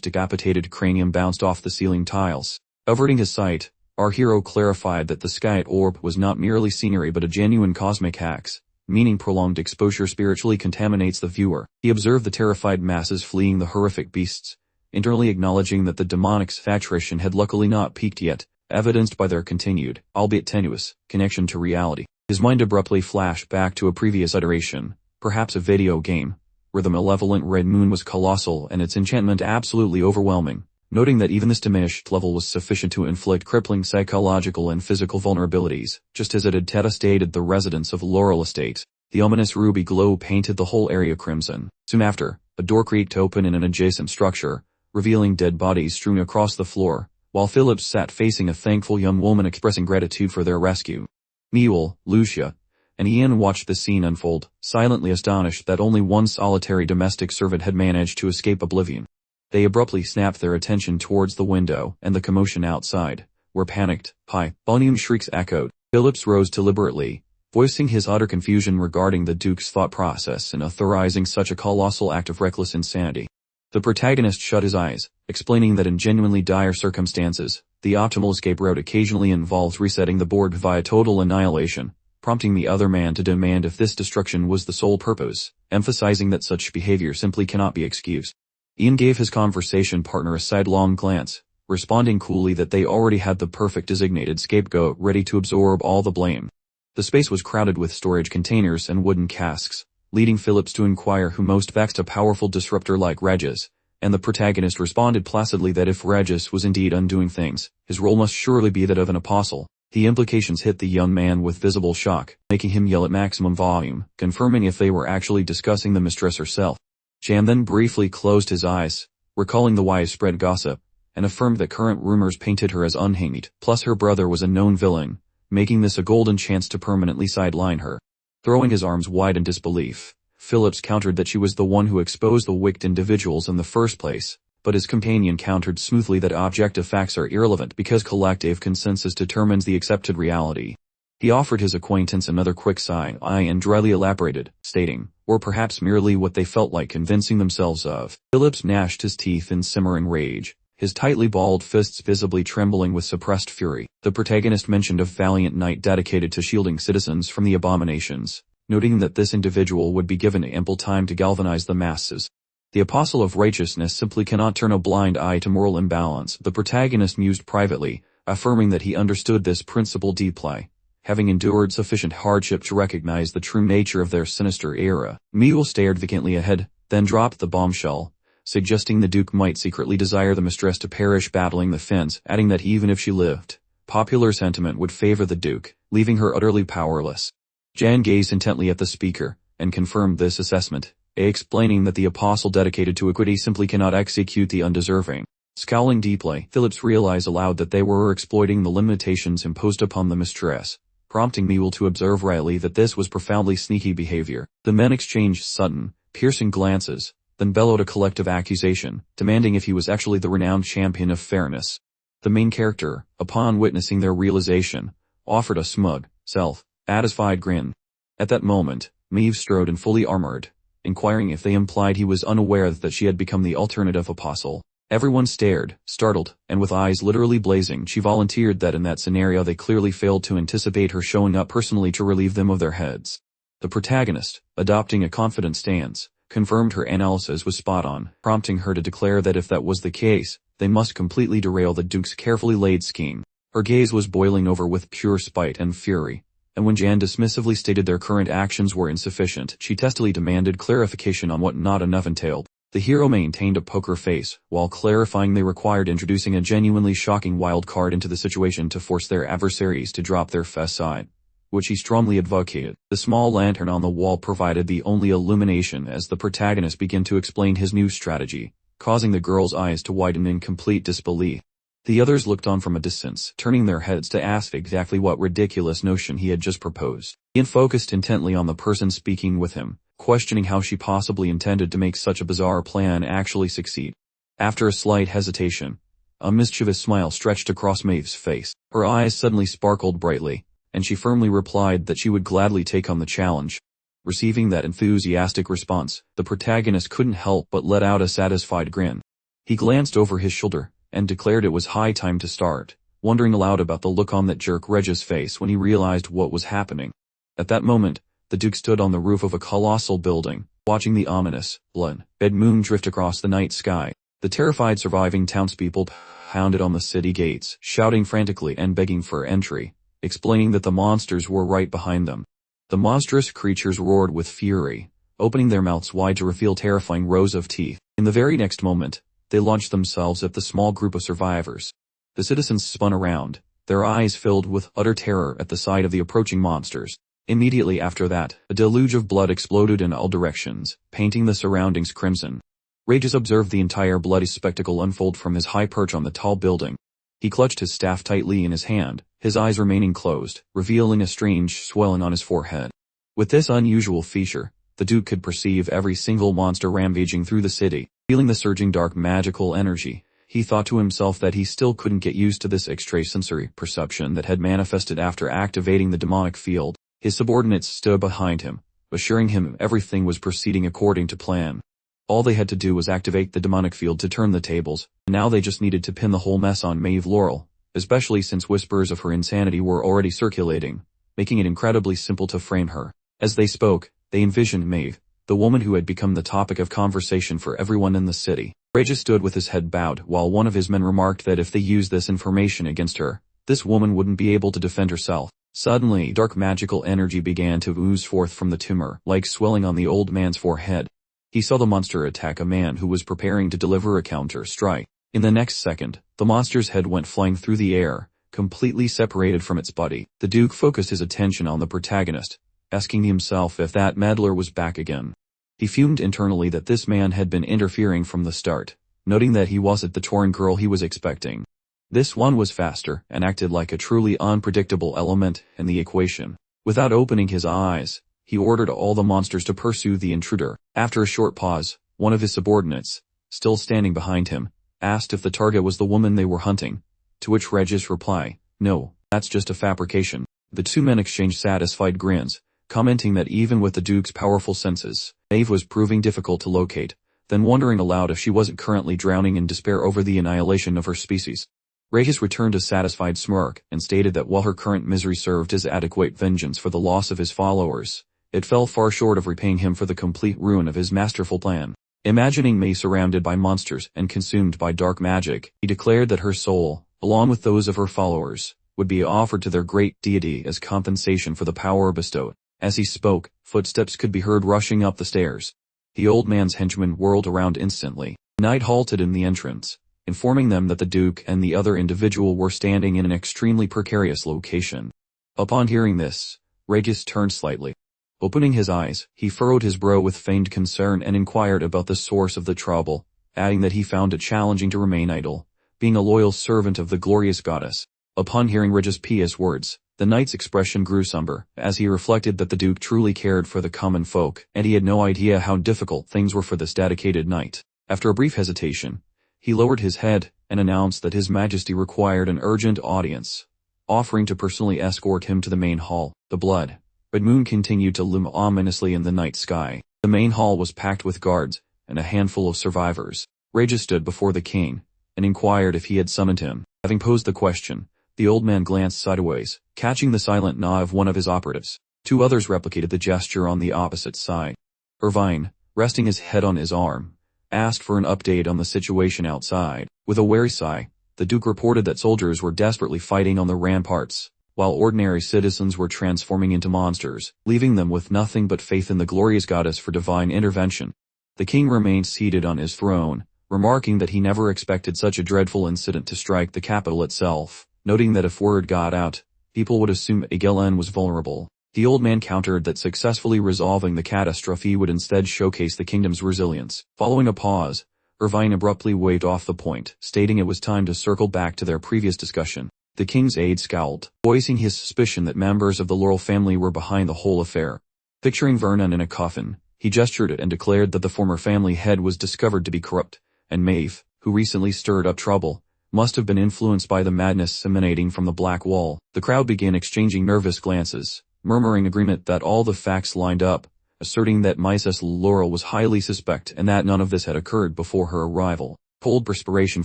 decapitated cranium bounced off the ceiling tiles. Averting his sight, our hero clarified that the sky orb was not merely scenery but a genuine cosmic hex, meaning prolonged exposure spiritually contaminates the viewer. He observed the terrified masses fleeing the horrific beasts, internally acknowledging that the demonic saturation had luckily not peaked yet, evidenced by their continued, albeit tenuous, connection to reality. His mind abruptly flashed back to a previous iteration, perhaps a video game, where the malevolent red moon was colossal and its enchantment absolutely overwhelming, noting that even this diminished level was sufficient to inflict crippling psychological and physical vulnerabilities, just as it had devastated the residents of Laurel Estate. The ominous ruby glow painted the whole area crimson. Soon after, a door creaked open in an adjacent structure, revealing dead bodies strewn across the floor, while Philip sat facing a thankful young woman expressing gratitude for their rescue. Mule, Lucia, and Ian watched the scene unfold, silently astonished that only one solitary domestic servant had managed to escape oblivion. They abruptly snapped their attention towards the window and the commotion outside, where panicked, high-volume shrieks echoed. Phillips rose deliberately, voicing his utter confusion regarding the Duke's thought process in authorizing such a colossal act of reckless insanity. The protagonist shut his eyes, explaining that in genuinely dire circumstances, the optimal escape route occasionally involves resetting the board via total annihilation, prompting the other man to demand if this destruction was the sole purpose, emphasizing that such behavior simply cannot be excused. Ian gave his conversation partner a sidelong glance, responding coolly that they already had the perfect designated scapegoat ready to absorb all the blame. The space was crowded with storage containers and wooden casks, leading Phillips to inquire who most vexed a powerful disruptor like Regis, and the protagonist responded placidly that if Regis was indeed undoing things, his role must surely be that of an apostle. The implications hit the young man with visible shock, making him yell at maximum volume, confirming if they were actually discussing the mistress herself. Jan then briefly closed his eyes, recalling the widespread gossip, and affirmed that current rumors painted her as unhinged, plus her brother was a known villain, making this a golden chance to permanently sideline her. Throwing his arms wide in disbelief, Phillips countered that she was the one who exposed the wicked individuals in the first place, but his companion countered smoothly that objective facts are irrelevant because collective consensus determines the accepted reality. He offered his acquaintance another quick sigh and dryly elaborated, stating, or perhaps merely what they felt like convincing themselves of. Phillips gnashed his teeth in simmering rage, his tightly balled fists visibly trembling with suppressed fury. The protagonist mentioned a valiant knight dedicated to shielding citizens from the abominations, noting that this individual would be given ample time to galvanize the masses. The apostle of righteousness simply cannot turn a blind eye to moral imbalance, the protagonist mused privately, affirming that he understood this principle deeply, having endured sufficient hardship to recognize the true nature of their sinister era. Mule stared vacantly ahead, then dropped the bombshell, suggesting the Duke might secretly desire the mistress to perish battling the Finns, adding that even if she lived, popular sentiment would favor the Duke, leaving her utterly powerless. Jan gazed intently at the speaker, and confirmed this assessment, explaining that the apostle dedicated to equity simply cannot execute the undeserving. Scowling deeply, Phillips realized aloud that they were exploiting the limitations imposed upon the mistress, prompting Mule to observe wryly that this was profoundly sneaky behavior. The men exchanged sudden, piercing glances, then bellowed a collective accusation, demanding if he was actually the renowned champion of fairness. The main character, upon witnessing their realization, offered a smug, self-satisfied grin. At that moment, Maeve strode in fully armored, inquiring if they implied he was unaware that she had become the alternative apostle. Everyone stared, startled, and with eyes literally blazing, she volunteered that in that scenario they clearly failed to anticipate her showing up personally to relieve them of their heads. The protagonist, adopting a confident stance, confirmed her analysis was spot on, prompting her to declare that if that was the case, they must completely derail the Duke's carefully laid scheme. Her gaze was boiling over with pure spite and fury, and when Jan dismissively stated their current actions were insufficient, she testily demanded clarification on what not enough entailed. The hero maintained a poker face, while clarifying they required introducing a genuinely shocking wild card into the situation to force their adversaries to drop their facade, which he strongly advocated. The small lantern on the wall provided the only illumination as the protagonist began to explain his new strategy, causing the girl's eyes to widen in complete disbelief. The others looked on from a distance, turning their heads to ask exactly what ridiculous notion he had just proposed. Ian focused intently on the person speaking with him, questioning how she possibly intended to make such a bizarre plan actually succeed. After a slight hesitation, a mischievous smile stretched across Maeve's face. Her eyes suddenly sparkled brightly, and she firmly replied that she would gladly take on the challenge. Receiving that enthusiastic response, the protagonist couldn't help but let out a satisfied grin. He glanced over his shoulder, and declared it was high time to start, wondering aloud about the look on that jerk Reg's face when he realized what was happening. At that moment, the Duke stood on the roof of a colossal building, watching the ominous, blood-red moon drift across the night sky. The terrified surviving townspeople pounded on the city gates, shouting frantically and begging for entry, explaining that the monsters were right behind them. The monstrous creatures roared with fury, opening their mouths wide to reveal terrifying rows of teeth. In the very next moment, they launched themselves at the small group of survivors. The citizens spun around, their eyes filled with utter terror at the sight of the approaching monsters. Immediately after that, a deluge of blood exploded in all directions, painting the surroundings crimson. Regis observed the entire bloody spectacle unfold from his high perch on the tall building. He clutched his staff tightly in his hand, his eyes remaining closed, revealing a strange swelling on his forehead. With this unusual feature, the Duke could perceive every single monster rampaging through the city. Feeling the surging dark magical energy, he thought to himself that he still couldn't get used to this extrasensory perception that had manifested after activating the demonic field. His subordinates stood behind him, assuring him everything was proceeding according to plan. All they had to do was activate the demonic field to turn the tables, and now they just needed to pin the whole mess on Maeve Laurel, especially since whispers of her insanity were already circulating, making it incredibly simple to frame her. As they spoke, they envisioned Maeve, the woman who had become the topic of conversation for everyone in the city. Regis stood with his head bowed while one of his men remarked that if they used this information against her, this woman wouldn't be able to defend herself. Suddenly, dark magical energy began to ooze forth from the tumor, like swelling on the old man's forehead. He saw the monster attack a man who was preparing to deliver a counter-strike. In the next second, the monster's head went flying through the air, completely separated from its body. The Duke focused his attention on the protagonist, asking himself if that meddler was back again. He fumed internally that this man had been interfering from the start, noting that he wasn't the torn girl he was expecting. This one was faster and acted like a truly unpredictable element in the equation. Without opening his eyes, he ordered all the monsters to pursue the intruder. After a short pause, one of his subordinates, still standing behind him, asked if the target was the woman they were hunting, to which Regis replied, "No, that's just a fabrication." The two men exchanged satisfied grins, commenting that even with the Duke's powerful senses, Maeve was proving difficult to locate, then wondering aloud if she wasn't currently drowning in despair over the annihilation of her species. Regis returned a satisfied smirk and stated that while her current misery served as adequate vengeance for the loss of his followers, it fell far short of repaying him for the complete ruin of his masterful plan. Imagining May surrounded by monsters and consumed by dark magic, he declared that her soul, along with those of her followers, would be offered to their great deity as compensation for the power bestowed. As he spoke, footsteps could be heard rushing up the stairs. The old man's henchmen whirled around instantly. The knight halted in the entrance, informing them that the Duke and the other individual were standing in an extremely precarious location. Upon hearing this, Regis turned slightly. Opening his eyes, he furrowed his brow with feigned concern and inquired about the source of the trouble, adding that he found it challenging to remain idle, being a loyal servant of the glorious goddess. Upon hearing Regis' pious words, the knight's expression grew somber, as he reflected that the Duke truly cared for the common folk, and he had no idea how difficult things were for this dedicated knight. After a brief hesitation, he lowered his head and announced that His Majesty required an urgent audience, offering to personally escort him to the main hall. The blood red moon continued to loom ominously in the night sky. The main hall was packed with guards and a handful of survivors. Regis stood before the king and inquired if he had summoned him. Having posed the question, the old man glanced sideways, catching the silent nod of one of his operatives. Two others replicated the gesture on the opposite side. Irvine, resting his head on his arm, asked for an update on the situation outside. With a weary sigh, the Duke reported that soldiers were desperately fighting on the ramparts, while ordinary citizens were transforming into monsters, leaving them with nothing but faith in the glorious goddess for divine intervention. The king remained seated on his throne, remarking that he never expected such a dreadful incident to strike the capital itself, noting that if word got out, people would assume Aigelen was vulnerable. The old man countered that successfully resolving the catastrophe would instead showcase the kingdom's resilience. Following a pause, Irvine abruptly waved off the point, stating it was time to circle back to their previous discussion. The king's aide scowled, voicing his suspicion that members of the Laurel family were behind the whole affair. Picturing Vernon in a coffin, he gestured it and declared that the former family head was discovered to be corrupt, and Maeve, who recently stirred up trouble, must have been influenced by the madness emanating from the Black Wall. The crowd began exchanging nervous glances, murmuring agreement that all the facts lined up, asserting that Mrs. Laurel was highly suspect and that none of this had occurred before her arrival. Cold perspiration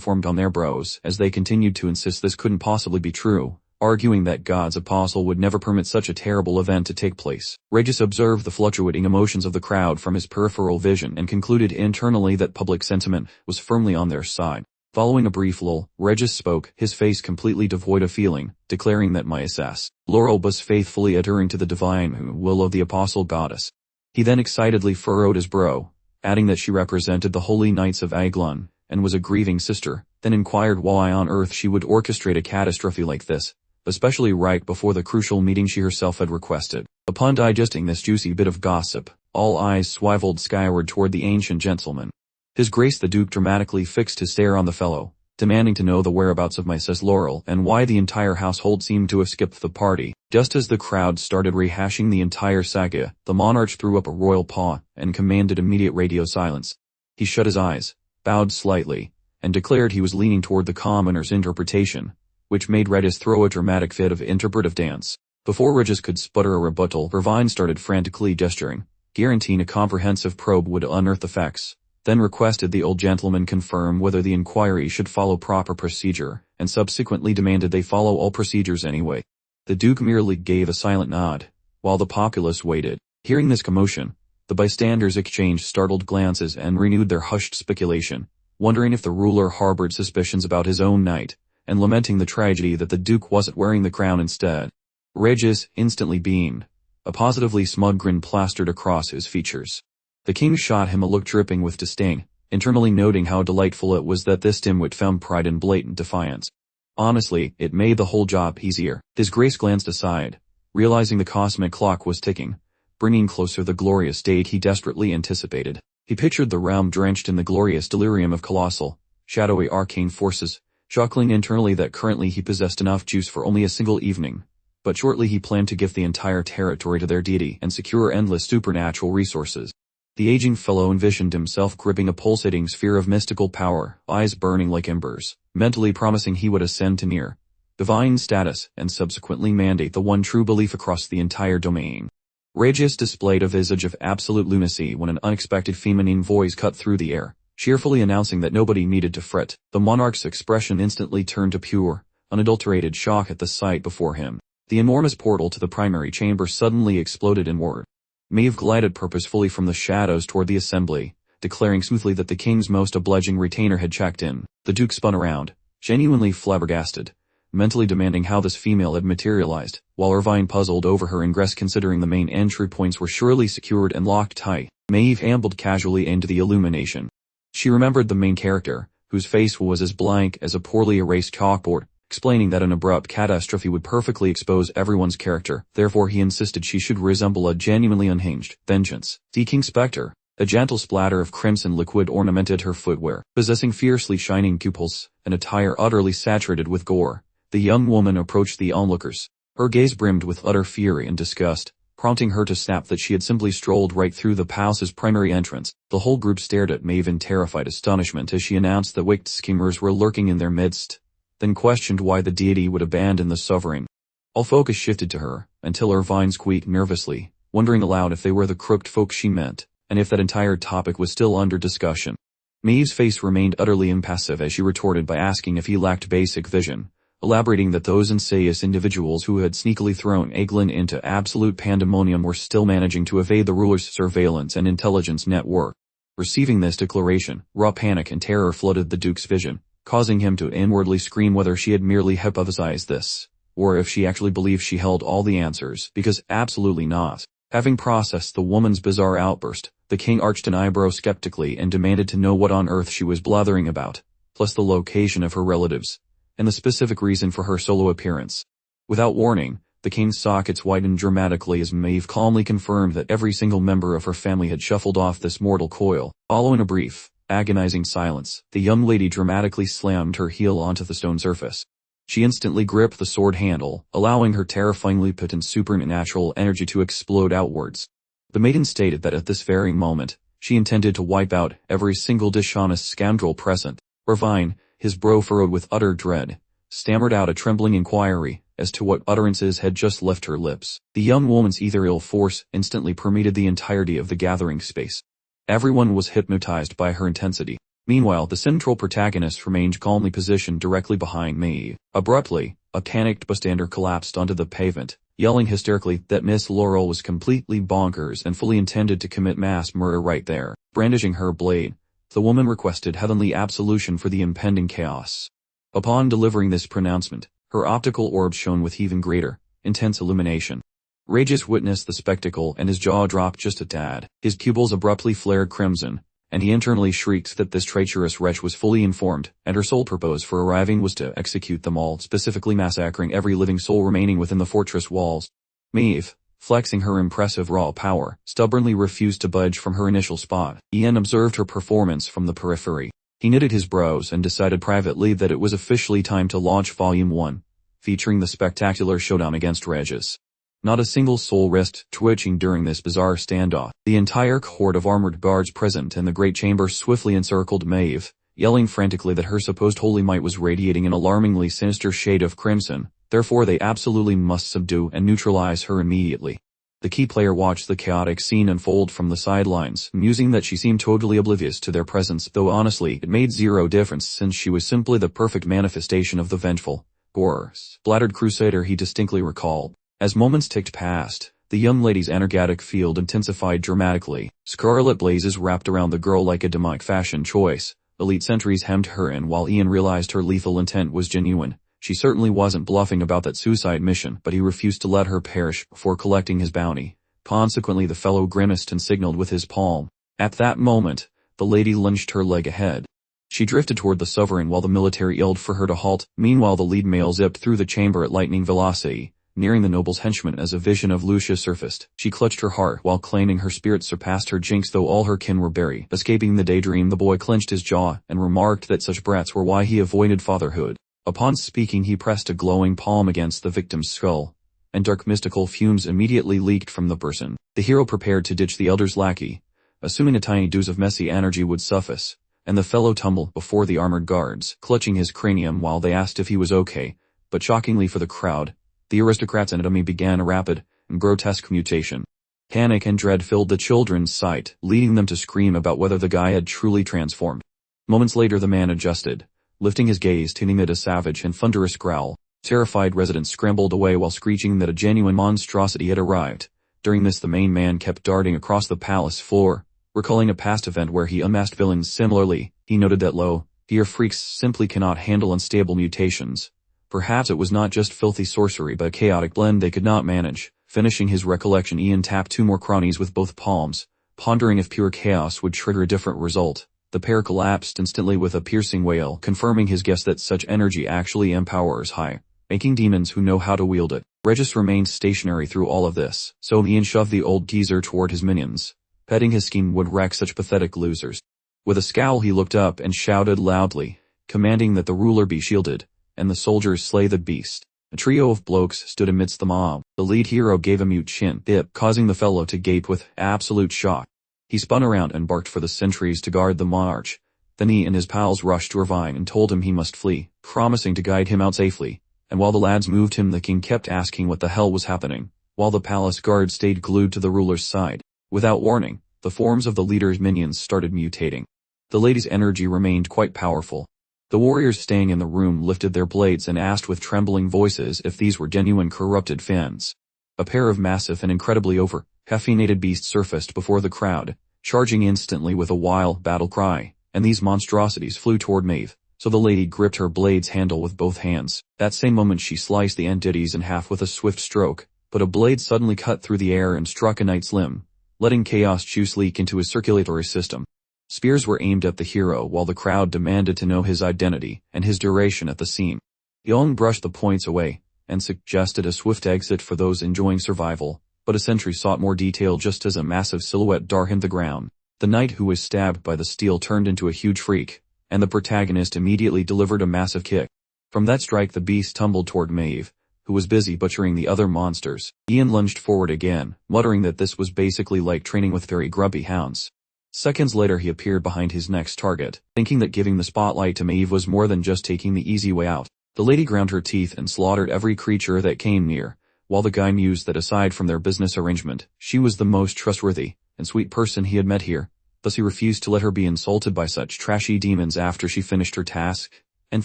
formed on their brows as they continued to insist this couldn't possibly be true, arguing that God's apostle would never permit such a terrible event to take place. Regis observed the fluctuating emotions of the crowd from his peripheral vision and concluded internally that public sentiment was firmly on their side. Following a brief lull, Regis spoke, his face completely devoid of feeling, declaring that Mrs. Laurel was faithfully adhering to the divine will of the apostle goddess. He then excitedly furrowed his brow, adding that she represented the holy knights of Aiglen, and was a grieving sister, then inquired why on earth she would orchestrate a catastrophe like this, especially right before the crucial meeting she herself had requested. Upon digesting this juicy bit of gossip, all eyes swiveled skyward toward the ancient gentleman. His Grace the Duke dramatically fixed his stare on the fellow, demanding to know the whereabouts of Mrs. Laurel and why the entire household seemed to have skipped the party. Just as the crowd started rehashing the entire saga, the monarch threw up a royal paw and commanded immediate radio silence. He shut his eyes, bowed slightly, and declared he was leaning toward the commoner's interpretation, which made Regis throw a dramatic fit of interpretive dance. Before Regis could sputter a rebuttal, Irvine started frantically gesturing, guaranteeing a comprehensive probe would unearth the facts, then requested the old gentleman confirm whether the inquiry should follow proper procedure, and subsequently demanded they follow all procedures anyway. The Duke merely gave a silent nod, while the populace waited. Hearing this commotion, the bystanders exchanged startled glances and renewed their hushed speculation, wondering if the ruler harbored suspicions about his own knight, and lamenting the tragedy that the Duke wasn't wearing the crown instead. Regis instantly beamed, a positively smug grin plastered across his features. The king shot him a look dripping with disdain, internally noting how delightful it was that this dimwit found pride in blatant defiance. Honestly, it made the whole job easier. His Grace glanced aside, realizing the cosmic clock was ticking, bringing closer the glorious date he desperately anticipated. He pictured the realm drenched in the glorious delirium of colossal, shadowy arcane forces, chuckling internally that currently he possessed enough juice for only a single evening, but shortly he planned to give the entire territory to their deity and secure endless supernatural resources. The aging fellow envisioned himself gripping a pulsating sphere of mystical power, eyes burning like embers, mentally promising he would ascend to near divine status and subsequently mandate the one true belief across the entire domain. Regis displayed a visage of absolute lunacy when an unexpected feminine voice cut through the air, cheerfully announcing that nobody needed to fret. The monarch's expression instantly turned to pure, unadulterated shock at the sight before him. The enormous portal to the primary chamber suddenly exploded inward. Maeve glided purposefully from the shadows toward the assembly, declaring smoothly that the king's most obliging retainer had checked in. The Duke spun around, genuinely flabbergasted, mentally demanding how this female had materialized, while Irvine puzzled over her ingress considering the main entry points were surely secured and locked tight. Maeve ambled casually into the illumination. She remembered the main character, whose face was as blank as a poorly erased chalkboard, explaining that an abrupt catastrophe would perfectly expose everyone's character, therefore he insisted she should resemble a genuinely unhinged, vengeance-seeking specter. A gentle splatter of crimson liquid ornamented her footwear, possessing fiercely shining pupils, an attire utterly saturated with gore. The young woman approached the onlookers. Her gaze brimmed with utter fury and disgust, prompting her to snap that she had simply strolled right through the palace's primary entrance. The whole group stared at Maeve in terrified astonishment as she announced that wicked schemers were lurking in their midst, then questioned why the deity would abandon the sovereign. All focus shifted to her, until Irvine squeaked nervously, wondering aloud if they were the crooked folk she meant, and if that entire topic was still under discussion. Maeve's face remained utterly impassive as she retorted by asking if he lacked basic vision, elaborating that those insidious individuals who had sneakily thrown Eglin into absolute pandemonium were still managing to evade the ruler's surveillance and intelligence network. Receiving this declaration, raw panic and terror flooded the Duke's vision, causing him to inwardly scream whether she had merely hypothesized this, or if she actually believed she held all the answers, because absolutely not. Having processed the woman's bizarre outburst, the king arched an eyebrow skeptically and demanded to know what on earth she was blathering about, plus the location of her relatives, and the specific reason for her solo appearance. Without warning, the king's sockets widened dramatically as Maeve calmly confirmed that every single member of her family had shuffled off this mortal coil. Following a brief, agonizing silence, the young lady dramatically slammed her heel onto the stone surface. She instantly gripped the sword handle, allowing her terrifyingly potent supernatural energy to explode outwards. The maiden stated that at this very moment, she intended to wipe out every single dishonest scoundrel present. Irvine, his brow furrowed with utter dread, stammered out a trembling inquiry as to what utterances had just left her lips. The young woman's ethereal force instantly permeated the entirety of the gathering space. Everyone was hypnotized by her intensity. Meanwhile, the central protagonist remained calmly positioned directly behind Maeve. Abruptly, a panicked bystander collapsed onto the pavement, yelling hysterically that Miss Laurel was completely bonkers and fully intended to commit mass murder right there. Brandishing her blade, the woman requested heavenly absolution for the impending chaos. Upon delivering this pronouncement, her optical orb shone with even greater, intense illumination. Regis witnessed the spectacle and his jaw dropped just a tad. His pupils abruptly flared crimson, and he internally shrieked that this treacherous wretch was fully informed, and her sole purpose for arriving was to execute them all, specifically massacring every living soul remaining within the fortress walls. Maeve, flexing her impressive raw power, stubbornly refused to budge from her initial spot. Ian observed her performance from the periphery. He knitted his brows and decided privately that it was officially time to launch Volume 1, featuring the spectacular showdown against Regis. Not a single soul risked twitching during this bizarre standoff. The entire cohort of armored guards present in the great chamber swiftly encircled Maeve, yelling frantically that her supposed holy might was radiating an alarmingly sinister shade of crimson, therefore they absolutely must subdue and neutralize her immediately. The key player watched the chaotic scene unfold from the sidelines, musing that she seemed totally oblivious to their presence, though honestly it made zero difference since she was simply the perfect manifestation of the vengeful, gore-splattered crusader he distinctly recalled. As moments ticked past, the young lady's energetic field intensified dramatically. Scarlet blazes wrapped around the girl like a demonic fashion choice. Elite sentries hemmed her in while Ian realized her lethal intent was genuine. She certainly wasn't bluffing about that suicide mission, but he refused to let her perish before collecting his bounty. Consequently, the fellow grimaced and signaled with his palm. At that moment, the lady lunged her leg ahead. She drifted toward the sovereign while the military yelled for her to halt. Meanwhile, the lead male zipped through the chamber at lightning velocity, nearing the noble's henchman as a vision of Lucia surfaced. She clutched her heart while claiming her spirit surpassed her jinx, though all her kin were buried. Escaping the daydream, the boy clenched his jaw and remarked that such brats were why he avoided fatherhood. Upon speaking, he pressed a glowing palm against the victim's skull, and dark mystical fumes immediately leaked from the person. The hero prepared to ditch the elder's lackey, assuming a tiny dose of messy energy would suffice, and the fellow tumbled before the armored guards, clutching his cranium while they asked if he was okay, but shockingly for the crowd, the aristocrat's anatomy began a rapid and grotesque mutation. Panic and dread filled the children's sight, leading them to scream about whether the guy had truly transformed. Moments later the man adjusted, lifting his gaze to emit a savage and thunderous growl. Terrified residents scrambled away while screeching that a genuine monstrosity had arrived. During this, the main man kept darting across the palace floor, recalling a past event where he unmasked villains similarly. He noted that low-tier freaks simply cannot handle unstable mutations. Perhaps it was not just filthy sorcery but a chaotic blend they could not manage. Finishing his recollection, Ian tapped 2 more cronies with both palms, pondering if pure chaos would trigger a different result. The pair collapsed instantly with a piercing wail, confirming his guess that such energy actually empowers high-ranking demons who know how to wield it. Regis remained stationary through all of this, so Ian shoved the old geezer toward his minions, betting his scheme would wreck such pathetic losers. With a scowl he looked up and shouted loudly, commanding that the ruler be shielded, and the soldiers slay the beast. A trio of blokes stood amidst the mob. The lead hero gave a mute chin dip, causing the fellow to gape with absolute shock. He spun around and barked for the sentries to guard the march. Then he and his pals rushed to Irvine and told him he must flee, promising to guide him out safely. And while the lads moved him, the king kept asking what the hell was happening, while the palace guard stayed glued to the ruler's side. Without warning, the forms of the leader's minions started mutating. The lady's energy remained quite powerful. The warriors staying in the room lifted their blades and asked with trembling voices if these were genuine corrupted fiends. A pair of massive and incredibly over-caffeinated beasts surfaced before the crowd, charging instantly with a wild battle cry, and these monstrosities flew toward Maeve, so the lady gripped her blade's handle with both hands. That same moment she sliced the entities in half with a swift stroke, but a blade suddenly cut through the air and struck a knight's limb, letting chaos juice leak into his circulatory system. Spears were aimed at the hero while the crowd demanded to know his identity and his duration at the scene. Young brushed the points away and suggested a swift exit for those enjoying survival, but a sentry sought more detail just as a massive silhouette darkened the ground. The knight who was stabbed by the steel turned into a huge freak, and the protagonist immediately delivered a massive kick. From that strike the beast tumbled toward Maeve, who was busy butchering the other monsters. Ian lunged forward again, muttering that this was basically like training with very grubby hounds. Seconds later he appeared behind his next target, thinking that giving the spotlight to Maeve was more than just taking the easy way out. The lady ground her teeth and slaughtered every creature that came near, while the guy mused that aside from their business arrangement, she was the most trustworthy and sweet person he had met here. Thus he refused to let her be insulted by such trashy demons after she finished her task, and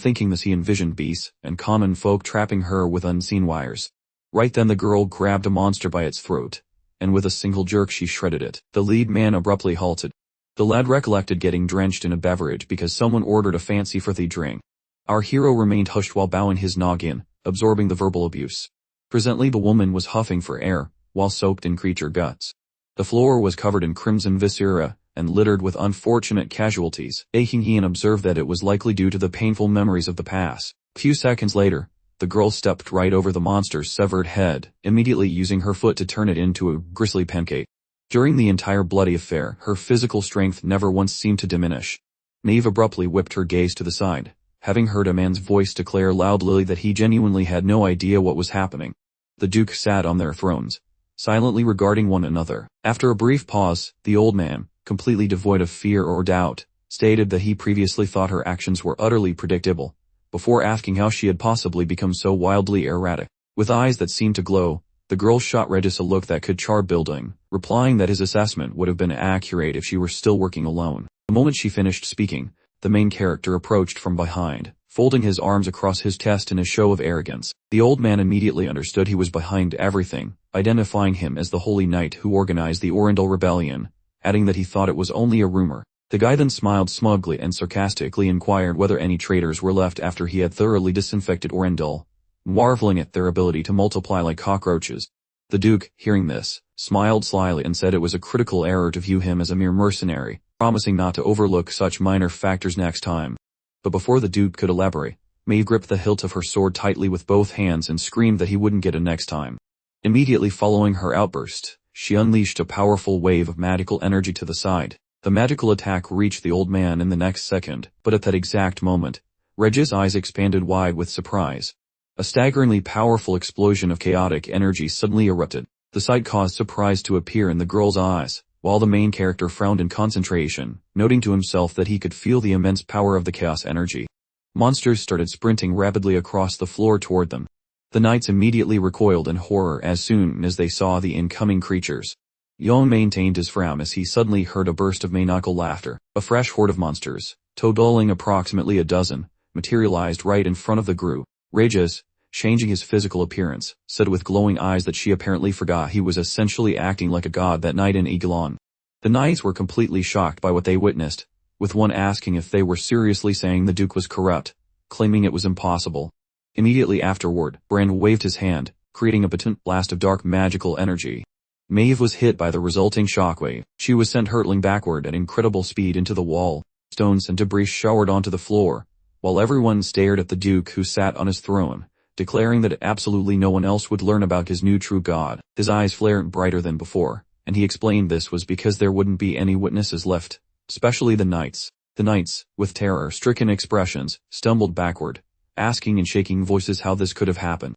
thinking this he envisioned beasts and common folk trapping her with unseen wires. Right then the girl grabbed a monster by its throat, and with a single jerk she shredded it. The lead man abruptly halted. The lad recollected getting drenched in a beverage because someone ordered a fancy frothy drink. Our hero remained hushed while bowing his noggin, absorbing the verbal abuse. Presently the woman was huffing for air, while soaked in creature guts. The floor was covered in crimson viscera, and littered with unfortunate casualties. Ian observed that it was likely due to the painful memories of the past. A few seconds later, the girl stepped right over the monster's severed head, immediately using her foot to turn it into a grisly pancake. During the entire bloody affair, her physical strength never once seemed to diminish. Maeve abruptly whipped her gaze to the side, having heard a man's voice declare loudly that he genuinely had no idea what was happening. The Duke sat on their thrones, silently regarding one another. After a brief pause, the old man, completely devoid of fear or doubt, stated that he previously thought her actions were utterly predictable, before asking how she had possibly become so wildly erratic. With eyes that seemed to glow, the girl shot Regis a look that could char building, replying that his assessment would have been accurate if she were still working alone. The moment she finished speaking, the main character approached from behind, folding his arms across his chest in a show of arrogance. The old man immediately understood he was behind everything, identifying him as the Holy Knight who organized the Orendal Rebellion, adding that he thought it was only a rumor. The guy then smiled smugly and sarcastically inquired whether any traitors were left after he had thoroughly disinfected Orendal, marveling at their ability to multiply like cockroaches. The Duke, hearing this, smiled slyly and said it was a critical error to view him as a mere mercenary, promising not to overlook such minor factors next time. But before the Duke could elaborate, Maeve gripped the hilt of her sword tightly with both hands and screamed that he wouldn't get it next time. Immediately following her outburst, she unleashed a powerful wave of magical energy to the side. The magical attack reached the old man in the next second, but at that exact moment, Reg's eyes expanded wide with surprise. A staggeringly powerful explosion of chaotic energy suddenly erupted. The sight caused surprise to appear in the girl's eyes, while the main character frowned in concentration, noting to himself that he could feel the immense power of the chaos energy. Monsters started sprinting rapidly across the floor toward them. The knights immediately recoiled in horror as soon as they saw the incoming creatures. Yon maintained his frown as he suddenly heard a burst of maniacal laughter. A fresh horde of monsters, totaling approximately a dozen, materialized right in front of the group. Regis, changing his physical appearance, said with glowing eyes that she apparently forgot he was essentially acting like a god that night in Eglon. The knights were completely shocked by what they witnessed, with one asking if they were seriously saying the Duke was corrupt, claiming it was impossible. Immediately afterward, Bran waved his hand, creating a potent blast of dark magical energy. Maeve was hit by the resulting shockwave. She was sent hurtling backward at incredible speed into the wall. Stones and debris showered onto the floor, while everyone stared at the Duke who sat on his throne, declaring that absolutely no one else would learn about his new true god. His eyes flared brighter than before, and he explained this was because there wouldn't be any witnesses left, especially the knights. The knights, with terror-stricken expressions, stumbled backward, asking in shaking voices how this could have happened.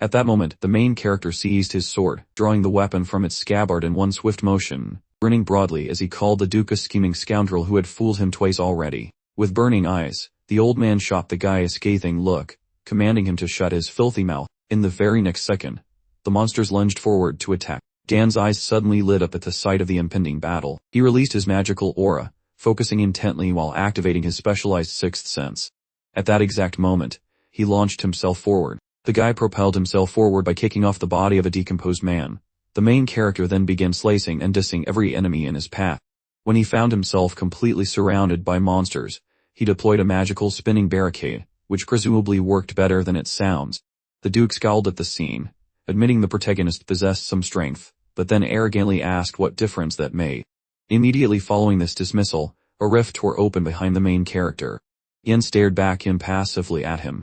At that moment, the main character seized his sword, drawing the weapon from its scabbard in one swift motion, grinning broadly as he called the Duke a scheming scoundrel who had fooled him twice already. With burning eyes, the old man shot the guy a scathing look, commanding him to shut his filthy mouth. In the very next second, the monsters lunged forward to attack. Dan's eyes suddenly lit up at the sight of the impending battle. He released his magical aura, focusing intently while activating his specialized sixth sense. At that exact moment, he launched himself forward. The guy propelled himself forward by kicking off the body of a decomposed man. The main character then began slicing and dissing every enemy in his path. When he found himself completely surrounded by monsters, he deployed a magical spinning barricade, which presumably worked better than it sounds. The Duke scowled at the scene, admitting the protagonist possessed some strength, but then arrogantly asked what difference that made. Immediately following this dismissal, a rift tore open behind the main character. Yen stared back impassively at him.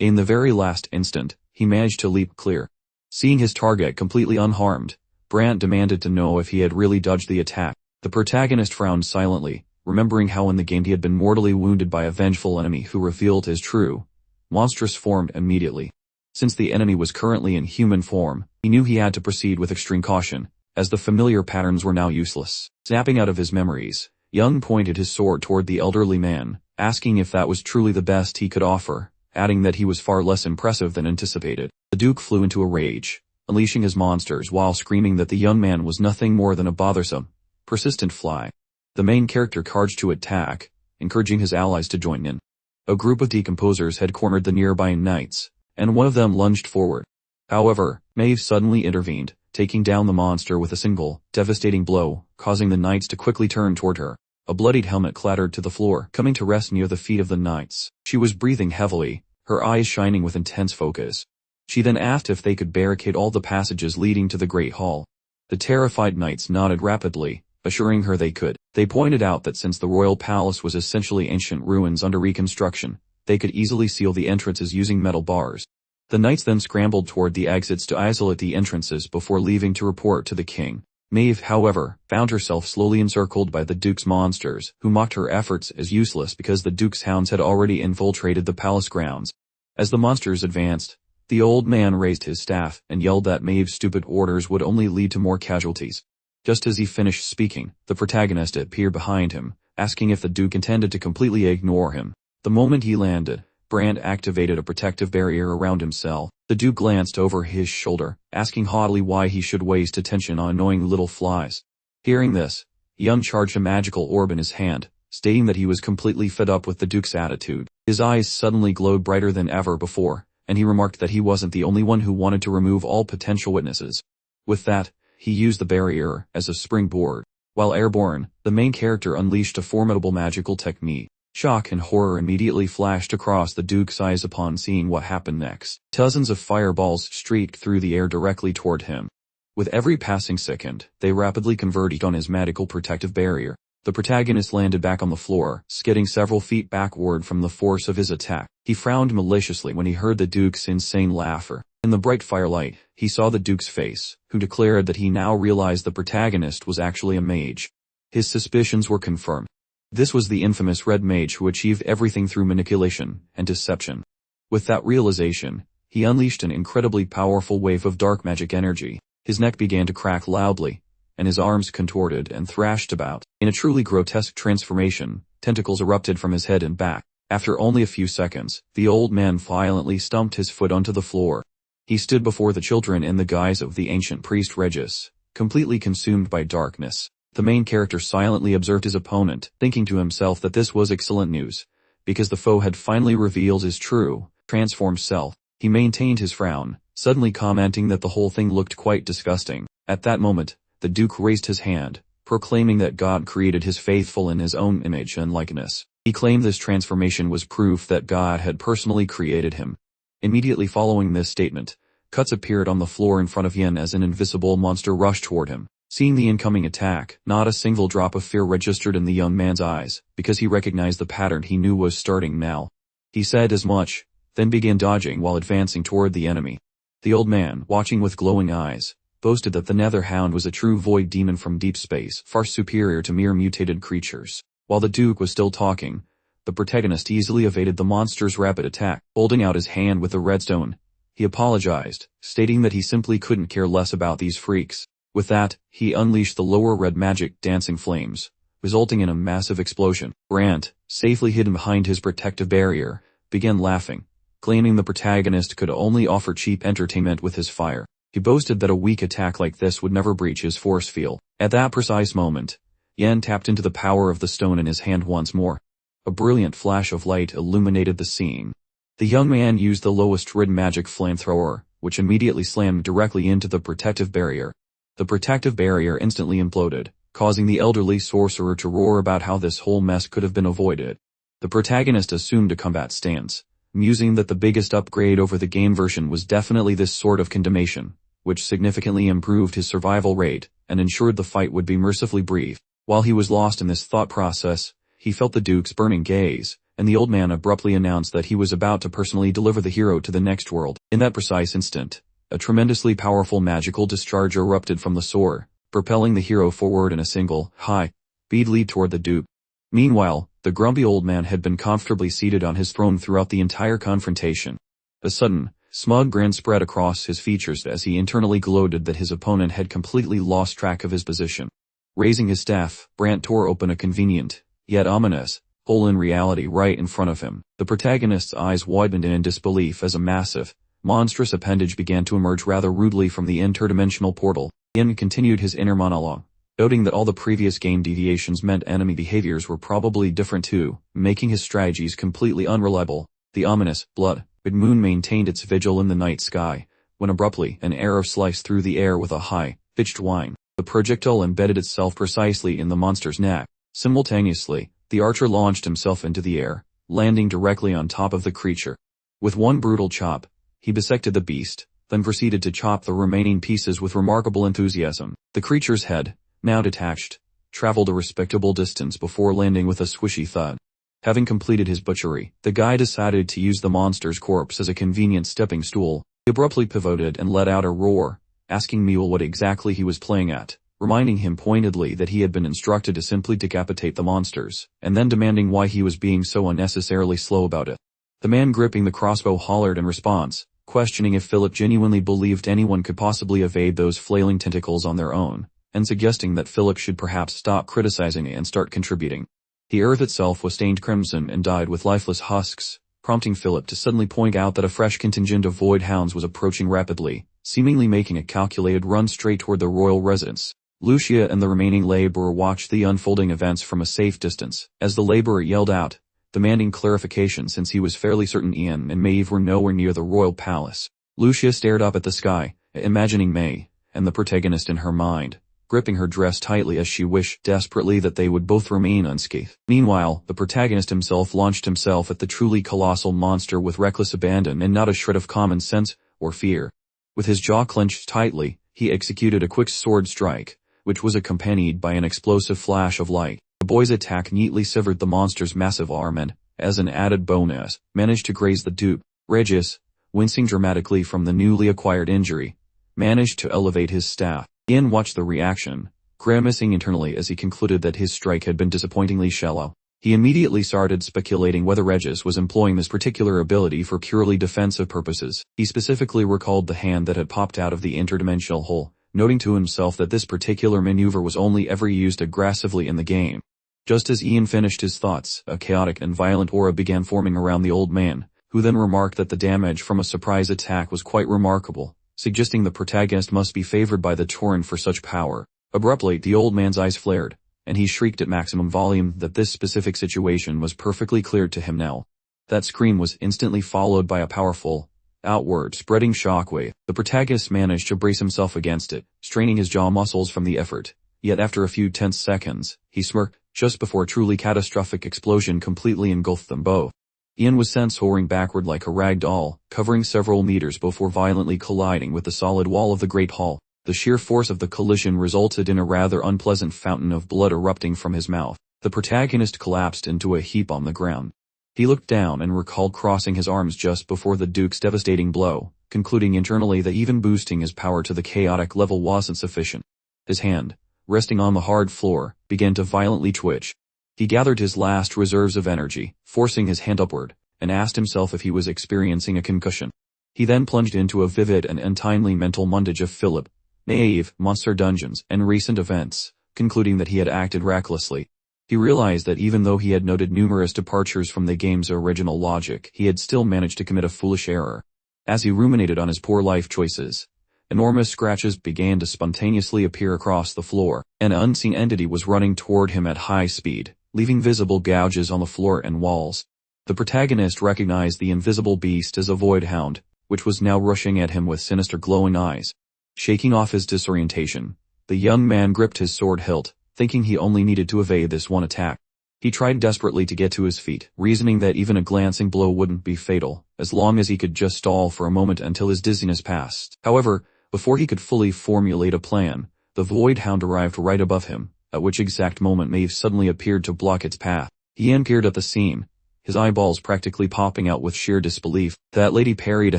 In the very last instant, he managed to leap clear. Seeing his target completely unharmed, Brandt demanded to know if he had really dodged the attack. The protagonist frowned silently, remembering how in the game he had been mortally wounded by a vengeful enemy who revealed his true, monstrous form immediately. Since the enemy was currently in human form, he knew he had to proceed with extreme caution, as the familiar patterns were now useless. Snapping out of his memories, Young pointed his sword toward the elderly man, asking if that was truly the best he could offer, adding that he was far less impressive than anticipated. The Duke flew into a rage, unleashing his monsters while screaming that the young man was nothing more than a bothersome, persistent fly. The main character charged to attack, encouraging his allies to join in. A group of decomposers had cornered the nearby knights, and one of them lunged forward. However, Maeve suddenly intervened, taking down the monster with a single, devastating blow, causing the knights to quickly turn toward her. A bloodied helmet clattered to the floor, coming to rest near the feet of the knights. She was breathing heavily, her eyes shining with intense focus. She then asked if they could barricade all the passages leading to the Great Hall. The terrified knights nodded rapidly, assuring her they could. They pointed out that since the royal palace was essentially ancient ruins under reconstruction, they could easily seal the entrances using metal bars. The knights then scrambled toward the exits to isolate the entrances before leaving to report to the king. Maeve, however, found herself slowly encircled by the Duke's monsters, who mocked her efforts as useless because the Duke's hounds had already infiltrated the palace grounds. As the monsters advanced, the old man raised his staff and yelled that Maeve's stupid orders would only lead to more casualties. Just as he finished speaking, the protagonist appeared behind him, asking if the Duke intended to completely ignore him. The moment he landed, Brandt activated a protective barrier around himself. The Duke glanced over his shoulder, asking haughtily why he should waste attention on annoying little flies. Hearing this, Young charged a magical orb in his hand, stating that he was completely fed up with the Duke's attitude. His eyes suddenly glowed brighter than ever before, and he remarked that he wasn't the only one who wanted to remove all potential witnesses. With that, he used the barrier as a springboard. While airborne, the main character unleashed a formidable magical technique. Shock and horror immediately flashed across the Duke's eyes upon seeing what happened next. Dozens of fireballs streaked through the air directly toward him. With every passing second, they rapidly converged on his magical protective barrier. The protagonist landed back on the floor, skidding several feet backward from the force of his attack. He frowned maliciously when he heard the Duke's insane laughter. In the bright firelight, he saw the Duke's face, who declared that he now realized the protagonist was actually a mage. His suspicions were confirmed. This was the infamous Red Mage who achieved everything through manipulation and deception. With that realization, he unleashed an incredibly powerful wave of dark magic energy. His neck began to crack loudly, and his arms contorted and thrashed about. In a truly grotesque transformation, tentacles erupted from his head and back. After only a few seconds, the old man violently stumped his foot onto the floor. He stood before the children in the guise of the ancient priest Regis, completely consumed by darkness. The main character silently observed his opponent, thinking to himself that this was excellent news, because the foe had finally revealed his true, transformed self. He maintained his frown, suddenly commenting that the whole thing looked quite disgusting. At that moment, the Duke raised his hand, proclaiming that God created his faithful in his own image and likeness. He claimed this transformation was proof that God had personally created him. Immediately following this statement, cuts appeared on the floor in front of Yen as an invisible monster rushed toward him. Seeing the incoming attack, not a single drop of fear registered in the young man's eyes, because he recognized the pattern he knew was starting now. He said as much, then began dodging while advancing toward the enemy. The old man, watching with glowing eyes, boasted that the Nether Hound was a true void demon from deep space, far superior to mere mutated creatures. While the Duke was still talking, the protagonist easily evaded the monster's rapid attack. Holding out his hand with the redstone, he apologized, stating that he simply couldn't care less about these freaks. With that, he unleashed the lower red magic dancing flames, resulting in a massive explosion. Brant, safely hidden behind his protective barrier, began laughing, claiming the protagonist could only offer cheap entertainment with his fire. He boasted that a weak attack like this would never breach his force field. At that precise moment, Yen tapped into the power of the stone in his hand once more. A brilliant flash of light illuminated the scene. The young man used the lowest red magic flamethrower, which immediately slammed directly into the protective barrier. The protective barrier instantly imploded, causing the elderly sorcerer to roar about how this whole mess could have been avoided. The protagonist assumed a combat stance, musing that the biggest upgrade over the game version was definitely this sort of condemnation, which significantly improved his survival rate and ensured the fight would be mercifully brief. While he was lost in this thought process, he felt the Duke's burning gaze, and the old man abruptly announced that he was about to personally deliver the hero to the next world. In that precise instant, a tremendously powerful magical discharge erupted from the sword, propelling the hero forward in a single, high-speed leap toward the Duke. Meanwhile, the grumpy old man had been comfortably seated on his throne throughout the entire confrontation. A sudden, smug grin spread across his features as he internally gloated that his opponent had completely lost track of his position. Raising his staff, Brant tore open a convenient, yet ominous, hole in reality right in front of him. The protagonist's eyes widened in disbelief as a massive, monstrous appendage began to emerge rather rudely from the interdimensional portal. Yin continued his inner monologue, noting that all the previous game deviations meant enemy behaviors were probably different too, making his strategies completely unreliable. The ominous, blood-red moon maintained its vigil in the night sky, when abruptly an arrow sliced through the air with a high-pitched whine. The projectile embedded itself precisely in the monster's neck. Simultaneously, the archer launched himself into the air, landing directly on top of the creature. With one brutal chop, he bisected the beast, then proceeded to chop the remaining pieces with remarkable enthusiasm. The creature's head, now detached, traveled a respectable distance before landing with a swishy thud. Having completed his butchery, the guy decided to use the monster's corpse as a convenient stepping stool. He abruptly pivoted and let out a roar, asking Mule what exactly he was playing at, reminding him pointedly that he had been instructed to simply decapitate the monsters, and then demanding why he was being so unnecessarily slow about it. The man gripping the crossbow hollered in response, questioning if Philip genuinely believed anyone could possibly evade those flailing tentacles on their own, and suggesting that Philip should perhaps stop criticizing and start contributing. The earth itself was stained crimson and dyed with lifeless husks, prompting Philip to suddenly point out that a fresh contingent of void hounds was approaching rapidly, seemingly making a calculated run straight toward the royal residence. Lucia and the remaining laborer watched the unfolding events from a safe distance, as the laborer yelled out, demanding clarification since he was fairly certain Ian and Maeve were nowhere near the royal palace. Lucia stared up at the sky, imagining May, and the protagonist in her mind, gripping her dress tightly as she wished desperately that they would both remain unscathed. Meanwhile, the protagonist himself launched himself at the truly colossal monster with reckless abandon and not a shred of common sense or fear. With his jaw clenched tightly, he executed a quick sword strike, which was accompanied by an explosive flash of light. The boy's attack neatly severed the monster's massive arm and, as an added bonus, managed to graze the dupe. Regis, wincing dramatically from the newly acquired injury, managed to elevate his staff. Ian watched the reaction, grimacing internally as he concluded that his strike had been disappointingly shallow. He immediately started speculating whether Regis was employing this particular ability for purely defensive purposes. He specifically recalled the hand that had popped out of the interdimensional hole, noting to himself that this particular maneuver was only ever used aggressively in the game. Just as Ian finished his thoughts, a chaotic and violent aura began forming around the old man, who then remarked that the damage from a surprise attack was quite remarkable, suggesting the protagonist must be favored by the Tauren for such power. Abruptly, the old man's eyes flared, and he shrieked at maximum volume that this specific situation was perfectly clear to him now. That scream was instantly followed by a powerful, outward spreading shockwave. The protagonist managed to brace himself against it, straining his jaw muscles from the effort. Yet after a few tense seconds, he smirked, just before a truly catastrophic explosion completely engulfed them both. Ian was sent soaring backward like a rag doll, covering several meters before violently colliding with the solid wall of the Great Hall. The sheer force of the collision resulted in a rather unpleasant fountain of blood erupting from his mouth. The protagonist collapsed into a heap on the ground. He looked down and recalled crossing his arms just before the Duke's devastating blow, concluding internally that even boosting his power to the chaotic level wasn't sufficient. His hand, resting on the hard floor, began to violently twitch. He gathered his last reserves of energy, forcing his hand upward, and asked himself if he was experiencing a concussion. He then plunged into a vivid and untimely mental montage of Philip, Naive, monster dungeons, and recent events, concluding that he had acted recklessly. He realized that even though he had noted numerous departures from the game's original logic, he had still managed to commit a foolish error. As he ruminated on his poor life choices, enormous scratches began to spontaneously appear across the floor. An unseen entity was running toward him at high speed, leaving visible gouges on the floor and walls. The protagonist recognized the invisible beast as a void hound, which was now rushing at him with sinister glowing eyes. Shaking off his disorientation, the young man gripped his sword hilt, thinking he only needed to evade this one attack. He tried desperately to get to his feet, reasoning that even a glancing blow wouldn't be fatal, as long as he could just stall for a moment until his dizziness passed. However, before he could fully formulate a plan, the void hound arrived right above him, at which exact moment Maeve suddenly appeared to block its path. He peered at the scene, his eyeballs practically popping out with sheer disbelief. That lady parried a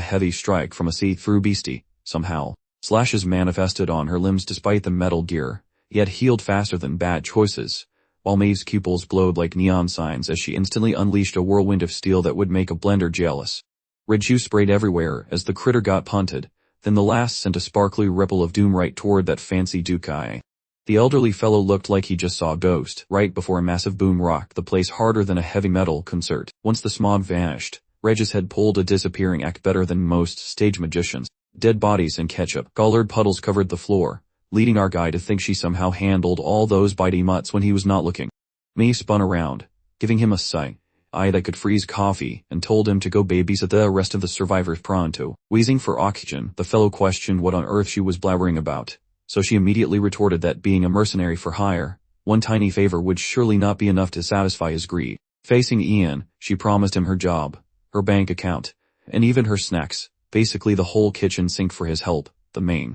heavy strike from a see-through beastie, somehow. Slashes manifested on her limbs despite the metal gear, yet healed faster than bad choices, while Maeve's pupils glowed like neon signs as she instantly unleashed a whirlwind of steel that would make a blender jealous. Red juice sprayed everywhere as the critter got punted, then the last sent a sparkly ripple of doom right toward that fancy Dukai. The elderly fellow looked like he just saw a ghost, right before a massive boom rocked the place harder than a heavy metal concert. Once the smog vanished, Regis had pulled a disappearing act better than most stage magicians. Dead bodies and ketchup-colored puddles covered the floor, leading our guy to think she somehow handled all those bitey mutts when he was not looking. Maeve spun around, giving him a sigh that could freeze coffee, and told him to go babysit the rest of the survivors pronto. Wheezing for oxygen, the fellow questioned what on earth she was blabbering about, so she immediately retorted that being a mercenary for hire, one tiny favor would surely not be enough to satisfy his greed. Facing Ian, she promised him her job, her bank account, and even her snacks. Basically the whole kitchen sink for his help. The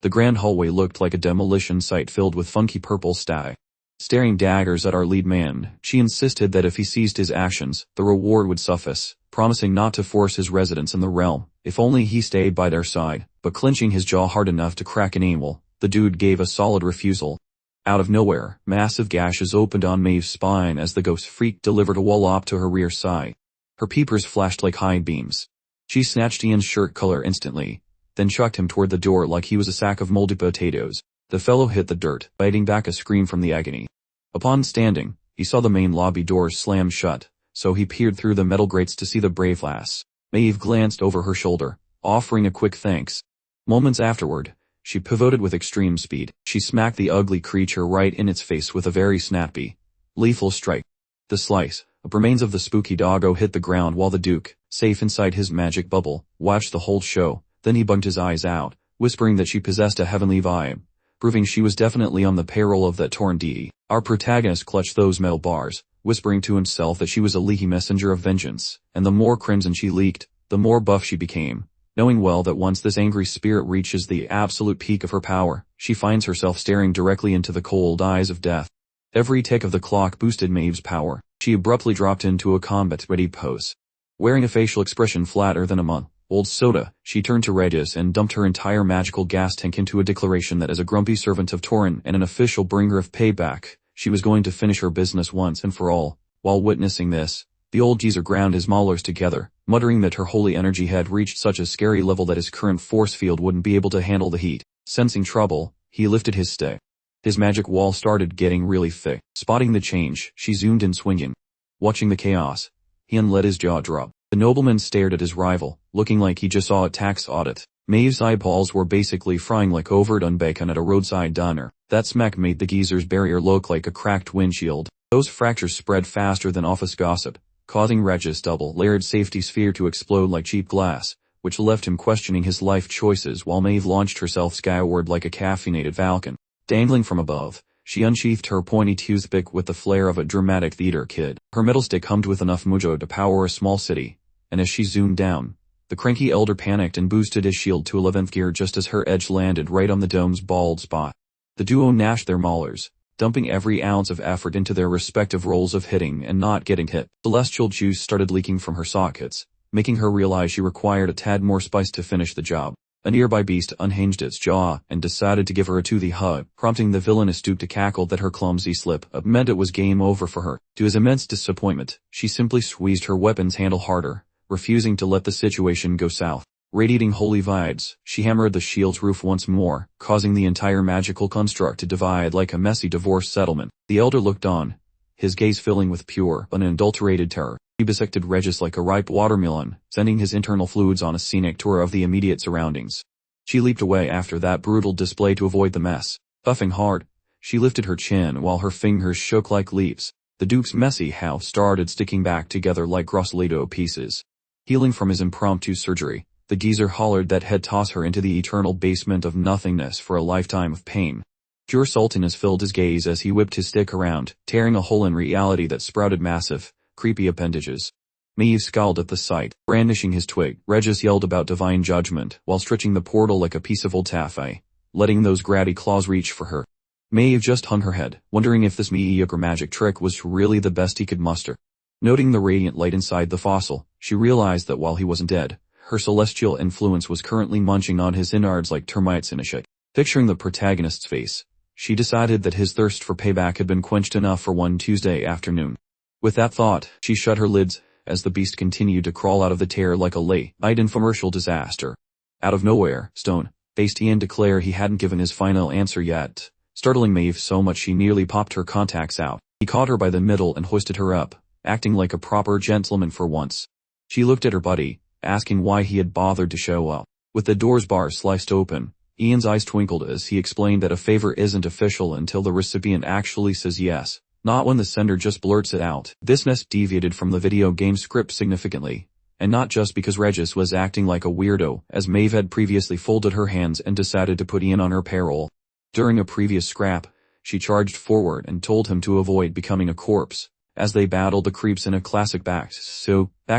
grand hallway looked like a demolition site filled with funky purple sty. Staring daggers at our lead man, she insisted that if he ceased his actions, the reward would suffice, promising not to force his residence in the realm, if only he stayed by their side, but clenching his jaw hard enough to crack an anvil, the dude gave a solid refusal. Out of nowhere, massive gashes opened on Maeve's spine as the ghost freak delivered a wallop to her rear side. Her peepers flashed like high beams. She snatched Ian's shirt collar instantly, then chucked him toward the door like he was a sack of moldy potatoes. The fellow hit the dirt, biting back a scream from the agony. Upon standing, he saw the main lobby doors slam shut, so he peered through the metal grates to see the brave lass. Maeve glanced over her shoulder, offering a quick thanks. Moments afterward, she pivoted with extreme speed. She smacked the ugly creature right in its face with a very snappy, lethal strike. The slice of remains of the spooky doggo hit the ground while the Duke, safe inside his magic bubble, watched the whole show. Then he bugged his eyes out, whispering that she possessed a heavenly vibe, proving she was definitely on the payroll of that torn deity. Our protagonist clutched those metal bars, whispering to himself that she was a leaky messenger of vengeance, and the more crimson she leaked, the more buff she became, knowing well that once this angry spirit reaches the absolute peak of her power, she finds herself staring directly into the cold eyes of death. Every tick of the clock boosted Maeve's power. She abruptly dropped into a combat-ready pose. Wearing a facial expression flatter than a month-old soda, she turned to Regis and dumped her entire magical gas tank into a declaration that as a grumpy servant of Torin and an official bringer of payback, she was going to finish her business once and for all. While witnessing this, the old geezer ground his maulers together, muttering that her holy energy had reached such a scary level that his current force field wouldn't be able to handle the heat. Sensing trouble, he lifted his stick. His magic wall started getting really thick. Spotting the change, she zoomed in swinging. Watching the chaos, Ian let his jaw drop. The nobleman stared at his rival, looking like he just saw a tax audit. Maeve's eyeballs were basically frying like overdone bacon at a roadside diner. That smack made the geezer's barrier look like a cracked windshield. Those fractures spread faster than office gossip, causing Regis' double-layered safety sphere to explode like cheap glass, which left him questioning his life choices while Maeve launched herself skyward like a caffeinated falcon. Dangling from above, she unsheathed her pointy toothpick with the flair of a dramatic theater kid. Her metal stick hummed with enough mojo to power a small city, and as she zoomed down, the cranky elder panicked and boosted his shield to 11th gear just as her edge landed right on the dome's bald spot. The duo gnashed their maulers, dumping every ounce of effort into their respective roles of hitting and not getting hit. Celestial juice started leaking from her sockets, making her realize she required a tad more spice to finish the job. A nearby beast unhinged its jaw and decided to give her a toothy hug, prompting the villainous Duke to cackle that her clumsy slip-up meant it was game over for her. To his immense disappointment, she simply squeezed her weapon's handle harder, refusing to let the situation go south. Radiating holy vibes, she hammered the shield's roof once more, causing the entire magical construct to divide like a messy divorce settlement. The elder looked on, his gaze filling with pure, unadulterated terror. He bisected Regis like a ripe watermelon, sending his internal fluids on a scenic tour of the immediate surroundings. She leaped away after that brutal display to avoid the mess. Puffing hard, she lifted her chin while her fingers shook like leaves. The Duke's messy house started sticking back together like gross Lego pieces. Healing from his impromptu surgery, the geezer hollered that he'd toss her into the eternal basement of nothingness for a lifetime of pain. Pure saltiness filled his gaze as he whipped his stick around, tearing a hole in reality that sprouted massive, creepy appendages. Maeve scowled at the sight, brandishing his twig. Regis yelled about divine judgment, while stretching the portal like a piece of old taffy, letting those grabby claws reach for her. Maeve just hung her head, wondering if this mediocre magic trick was really the best he could muster. Noting the radiant light inside the fossil, she realized that while he wasn't dead, her celestial influence was currently munching on his innards like termites in a shit. Picturing the protagonist's face, she decided that his thirst for payback had been quenched enough for one Tuesday afternoon. With that thought, she shut her lids, as the beast continued to crawl out of the tear like a late-night infomercial disaster. Out of nowhere, stone-faced Ian declared he hadn't given his final answer yet, startling Maeve so much she nearly popped her contacts out. He caught her by the middle and hoisted her up, acting like a proper gentleman for once. She looked at her buddy, asking why he had bothered to show up. With the door's bars sliced open, Ian's eyes twinkled as he explained that a favor isn't official until the recipient actually says yes, not when the sender just blurts it out. This nest deviated from the video game script significantly, and not just because Regis was acting like a weirdo, as Maeve had previously folded her hands and decided to put Ian on her payroll. During a previous scrap, she charged forward and told him to avoid becoming a corpse, as they battled the creeps in a classic back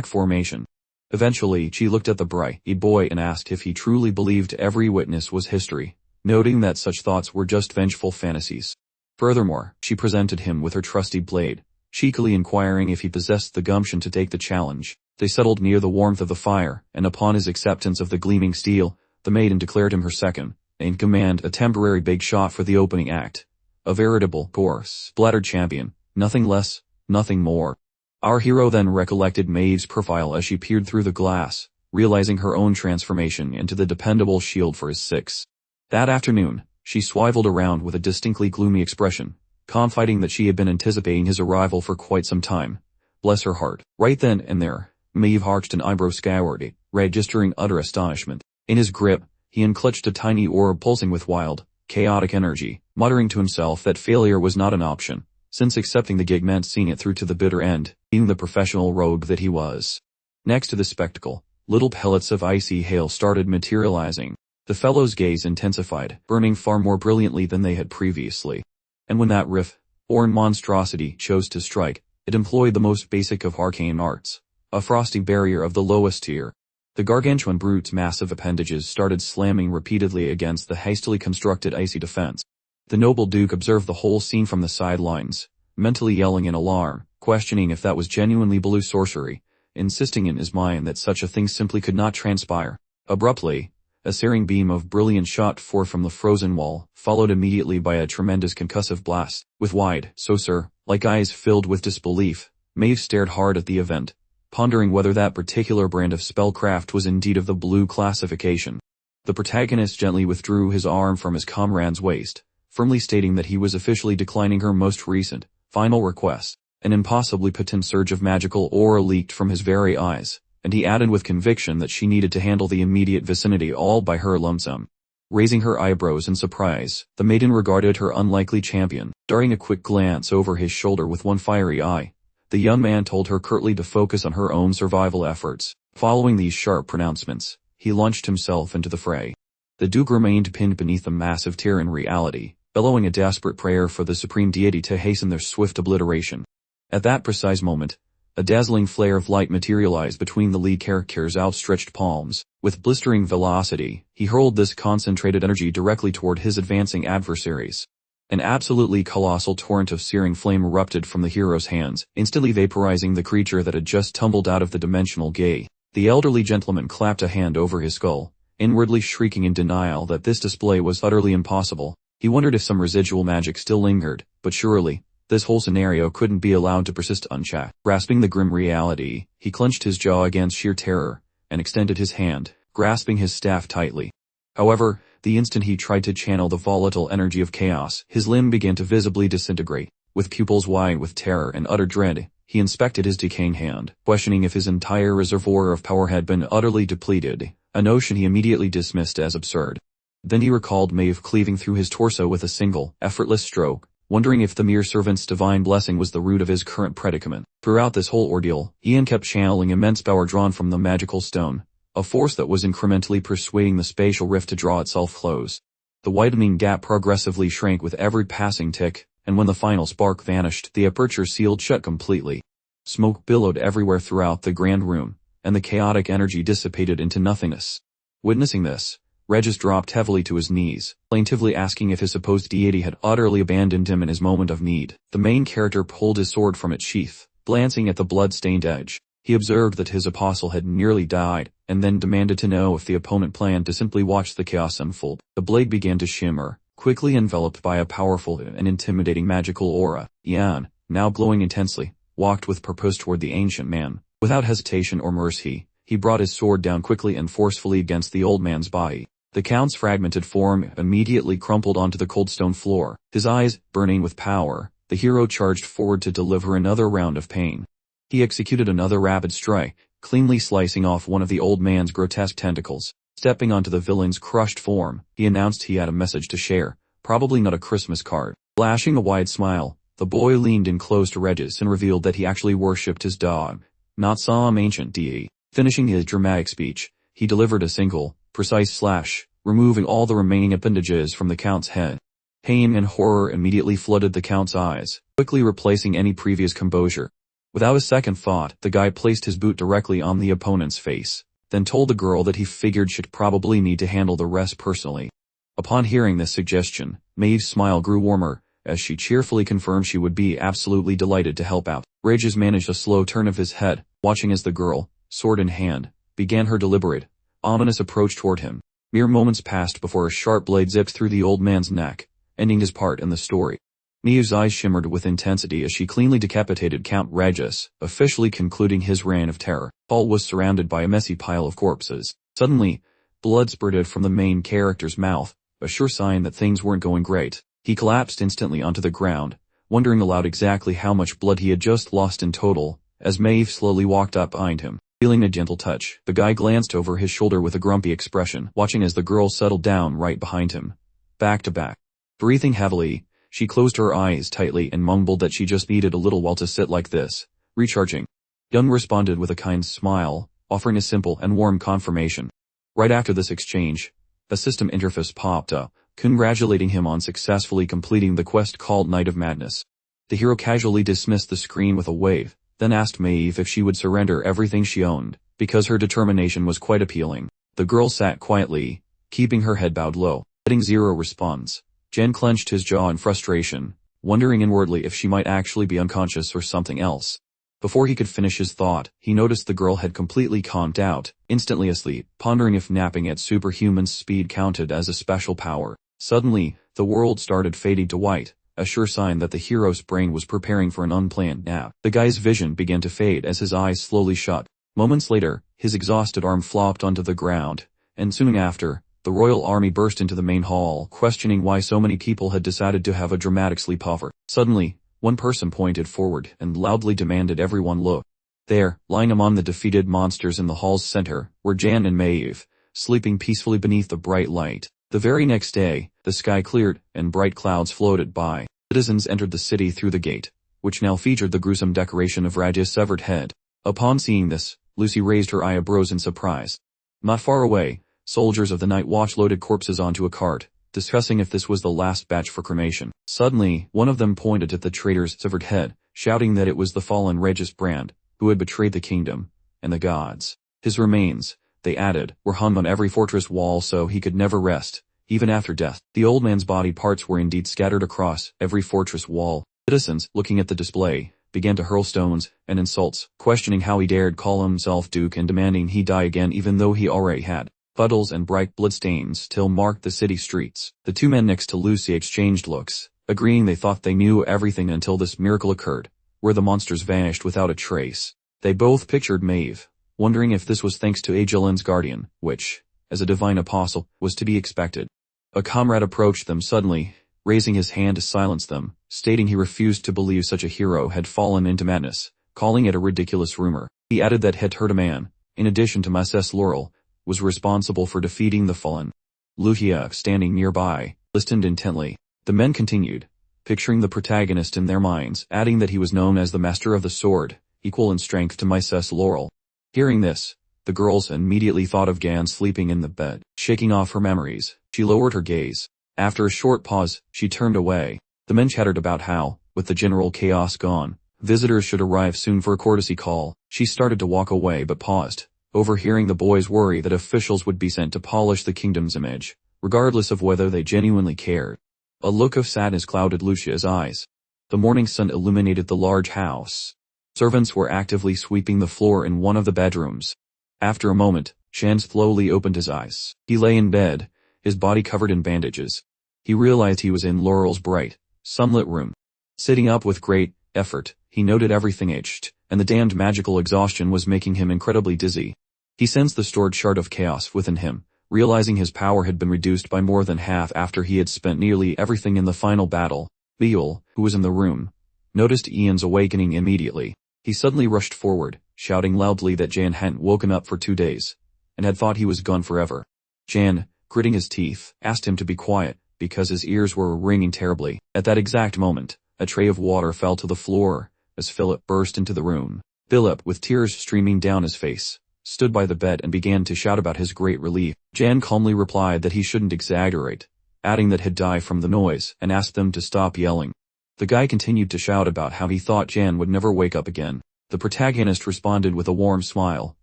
formation. Eventually, she looked at the bright-eyed boy and asked if he truly believed every witness was history, noting that such thoughts were just vengeful fantasies. Furthermore, she presented him with her trusty blade, cheekily inquiring if he possessed the gumption to take the challenge. They settled near the warmth of the fire, and upon his acceptance of the gleaming steel, the maiden declared him her second-in-command, a temporary big shot for the opening act. A veritable, splattered champion, nothing less, nothing more. Our hero then recollected Maeve's profile as she peered through the glass, realizing her own transformation into the dependable shield for his six. That afternoon, she swiveled around with a distinctly gloomy expression, confiding that she had been anticipating his arrival for quite some time. Bless her heart. Right then and there, Maeve arched an eyebrow scoured, registering utter astonishment. In his grip, he unclutched a tiny orb pulsing with wild, chaotic energy, muttering to himself that failure was not an option, since accepting the gig meant seeing it through to the bitter end, being the professional rogue that he was. Next to the spectacle, little pellets of icy hail started materializing. The fellow's gaze intensified, burning far more brilliantly than they had previously. And when that rift-born monstrosity chose to strike, it employed the most basic of arcane arts, a frosty barrier of the lowest tier. The gargantuan brute's massive appendages started slamming repeatedly against the hastily constructed icy defense. The noble Duke observed the whole scene from the sidelines, mentally yelling in alarm, questioning if that was genuinely blue sorcery, insisting in his mind that such a thing simply could not transpire. Abruptly, a searing beam of brilliance shot forth from the frozen wall, followed immediately by a tremendous concussive blast. With wide, saucer-like eyes filled with disbelief, Maeve stared hard at the event, pondering whether that particular brand of spellcraft was indeed of the blue classification. The protagonist gently withdrew his arm from his comrade's waist, firmly stating that he was officially declining her most recent, final request. An impossibly potent surge of magical aura leaked from his very eyes, and he added with conviction that she needed to handle the immediate vicinity all by her lonesome. Raising her eyebrows in surprise, the maiden regarded her unlikely champion, darting a quick glance over his shoulder with one fiery eye. The young man told her curtly to focus on her own survival efforts. Following these sharp pronouncements, he launched himself into the fray. The Duke remained pinned beneath the massive tear in reality, bellowing a desperate prayer for the supreme deity to hasten their swift obliteration. At that precise moment, a dazzling flare of light materialized between the lead character's outstretched palms. With blistering velocity, he hurled this concentrated energy directly toward his advancing adversaries. An absolutely colossal torrent of searing flame erupted from the hero's hands, instantly vaporizing the creature that had just tumbled out of the dimensional gate. The elderly gentleman clapped a hand over his skull, inwardly shrieking in denial that this display was utterly impossible. He wondered if some residual magic still lingered, but surely, this whole scenario couldn't be allowed to persist unchecked. Grasping the grim reality, he clenched his jaw against sheer terror, and extended his hand, grasping his staff tightly. However, the instant he tried to channel the volatile energy of chaos, his limb began to visibly disintegrate. With pupils wide with terror and utter dread, he inspected his decaying hand, questioning if his entire reservoir of power had been utterly depleted, a notion he immediately dismissed as absurd. Then he recalled Maeve cleaving through his torso with a single, effortless stroke, wondering if the mere servant's divine blessing was the root of his current predicament. Throughout this whole ordeal, Ian kept channeling immense power drawn from the magical stone, a force that was incrementally persuading the spatial rift to draw itself close. The widening gap progressively shrank with every passing tick, and when the final spark vanished, the aperture sealed shut completely. Smoke billowed everywhere throughout the grand room, and the chaotic energy dissipated into nothingness. Witnessing this, Regis dropped heavily to his knees, plaintively asking if his supposed deity had utterly abandoned him in his moment of need. The main character pulled his sword from its sheath, glancing at the blood-stained edge. He observed that his apostle had nearly died, and then demanded to know if the opponent planned to simply watch the chaos unfold. The blade began to shimmer, quickly enveloped by a powerful and intimidating magical aura. Ian, now glowing intensely, walked with purpose toward the ancient man. Without hesitation or mercy, he brought his sword down quickly and forcefully against the old man's body. The Count's fragmented form immediately crumpled onto the cold stone floor. His eyes burning with power, the hero charged forward to deliver another round of pain. He executed another rapid strike, cleanly slicing off one of the old man's grotesque tentacles. Stepping onto the villain's crushed form, he announced he had a message to share, probably not a Christmas card. Flashing a wide smile, the boy leaned in close to Regis and revealed that he actually worshipped his dog, not some ancient deity. Finishing his dramatic speech, he delivered a single, precise slash, removing all the remaining appendages from the Count's head. Pain and horror immediately flooded the Count's eyes, quickly replacing any previous composure. Without a second thought, the guy placed his boot directly on the opponent's face, then told the girl that he figured she'd probably need to handle the rest personally. Upon hearing this suggestion, Maeve's smile grew warmer, as she cheerfully confirmed she would be absolutely delighted to help out. Regis managed a slow turn of his head, watching as the girl, sword in hand, began her deliberate, ominous approach toward him. Mere moments passed before a sharp blade zipped through the old man's neck, ending his part in the story. Maeve's eyes shimmered with intensity as she cleanly decapitated Count Regis, officially concluding his reign of terror. Paul was surrounded by a messy pile of corpses. Suddenly, blood spurted from the main character's mouth, a sure sign that things weren't going great. He collapsed instantly onto the ground, wondering aloud exactly how much blood he had just lost in total, as Maeve slowly walked up behind him. Feeling a gentle touch, the guy glanced over his shoulder with a grumpy expression, watching as the girl settled down right behind him. Back to back. Breathing heavily, she closed her eyes tightly and mumbled that she just needed a little while to sit like this, recharging. Young responded with a kind smile, offering a simple and warm confirmation. Right after this exchange, a system interface popped up, congratulating him on successfully completing the quest called Night of Madness. The hero casually dismissed the screen with a wave, then asked Maeve if she would surrender everything she owned, because her determination was quite appealing. The girl sat quietly, keeping her head bowed low. Getting zero response, Jen clenched his jaw in frustration, wondering inwardly if she might actually be unconscious or something else. Before he could finish his thought, he noticed the girl had completely calmed out, instantly asleep, pondering if napping at superhuman speed counted as a special power. Suddenly, the world started fading to white, a sure sign that the hero's brain was preparing for an unplanned nap. The guy's vision began to fade as his eyes slowly shut. Moments later, his exhausted arm flopped onto the ground, and soon after, the royal army burst into the main hall, questioning why so many people had decided to have a dramatic sleepover. Suddenly, one person pointed forward and loudly demanded everyone look. There, lying among the defeated monsters in the hall's center, were Jan and Maeve, sleeping peacefully beneath the bright light. The very next day, the sky cleared, and bright clouds floated by. Citizens entered the city through the gate, which now featured the gruesome decoration of Radya's severed head. Upon seeing this, Lucy raised her eyebrows in surprise. Not far away, soldiers of the Night Watch loaded corpses onto a cart, discussing if this was the last batch for cremation. Suddenly, one of them pointed at the traitor's severed head, shouting that it was the fallen Regis Brand, who had betrayed the kingdom and the gods. His remains, they added, were hung on every fortress wall so he could never rest, even after death. The old man's body parts were indeed scattered across every fortress wall. Citizens, looking at the display, began to hurl stones and insults, questioning how he dared call himself Duke and demanding he die again even though he already had. Puddles and bright bloodstains still marked the city streets. The two men next to Lucy exchanged looks, agreeing they thought they knew everything until this miracle occurred, where the monsters vanished without a trace. They both pictured Maeve, wondering if this was thanks to Aegelin's guardian, which, as a divine apostle, was to be expected. A comrade approached them suddenly, raising his hand to silence them, stating he refused to believe such a hero had fallen into madness, calling it a ridiculous rumor. He added that had heard a man, in addition to Mrs. Laurel, was responsible for defeating the fallen. Lucia, standing nearby, listened intently. The men continued, picturing the protagonist in their minds, adding that he was known as the Master of the Sword, equal in strength to Mrs. Laurel. Hearing this, the girls immediately thought of Gan sleeping in the bed. Shaking off her memories, she lowered her gaze. After a short pause, she turned away. The men chattered about how, with the general chaos gone, visitors should arrive soon for a courtesy call. She started to walk away but paused, overhearing the boys worry that officials would be sent to polish the kingdom's image, regardless of whether they genuinely cared. A look of sadness clouded Lucia's eyes. The morning sun illuminated the large house. Servants were actively sweeping the floor in one of the bedrooms. After a moment, Shan slowly opened his eyes. He lay in bed, his body covered in bandages. He realized he was in Laurel's bright, sunlit room. Sitting up with great effort, he noted everything itched, and the damned magical exhaustion was making him incredibly dizzy. He sensed the stored shard of chaos within him, realizing his power had been reduced by more than half after he had spent nearly everything in the final battle. Beale, who was in the room, noticed Ian's awakening immediately. He suddenly rushed forward, shouting loudly that Jan hadn't woken up for 2 days, and had thought he was gone forever. Jan, gritting his teeth, asked him to be quiet, because his ears were ringing terribly. At that exact moment, a tray of water fell to the floor, as Philip burst into the room. Philip, with tears streaming down his face, stood by the bed and began to shout about his great relief. Jan calmly replied that he shouldn't exaggerate, adding that he'd die from the noise, and asked them to stop yelling. The guy continued to shout about how he thought Jan would never wake up again. The protagonist responded with a warm smile,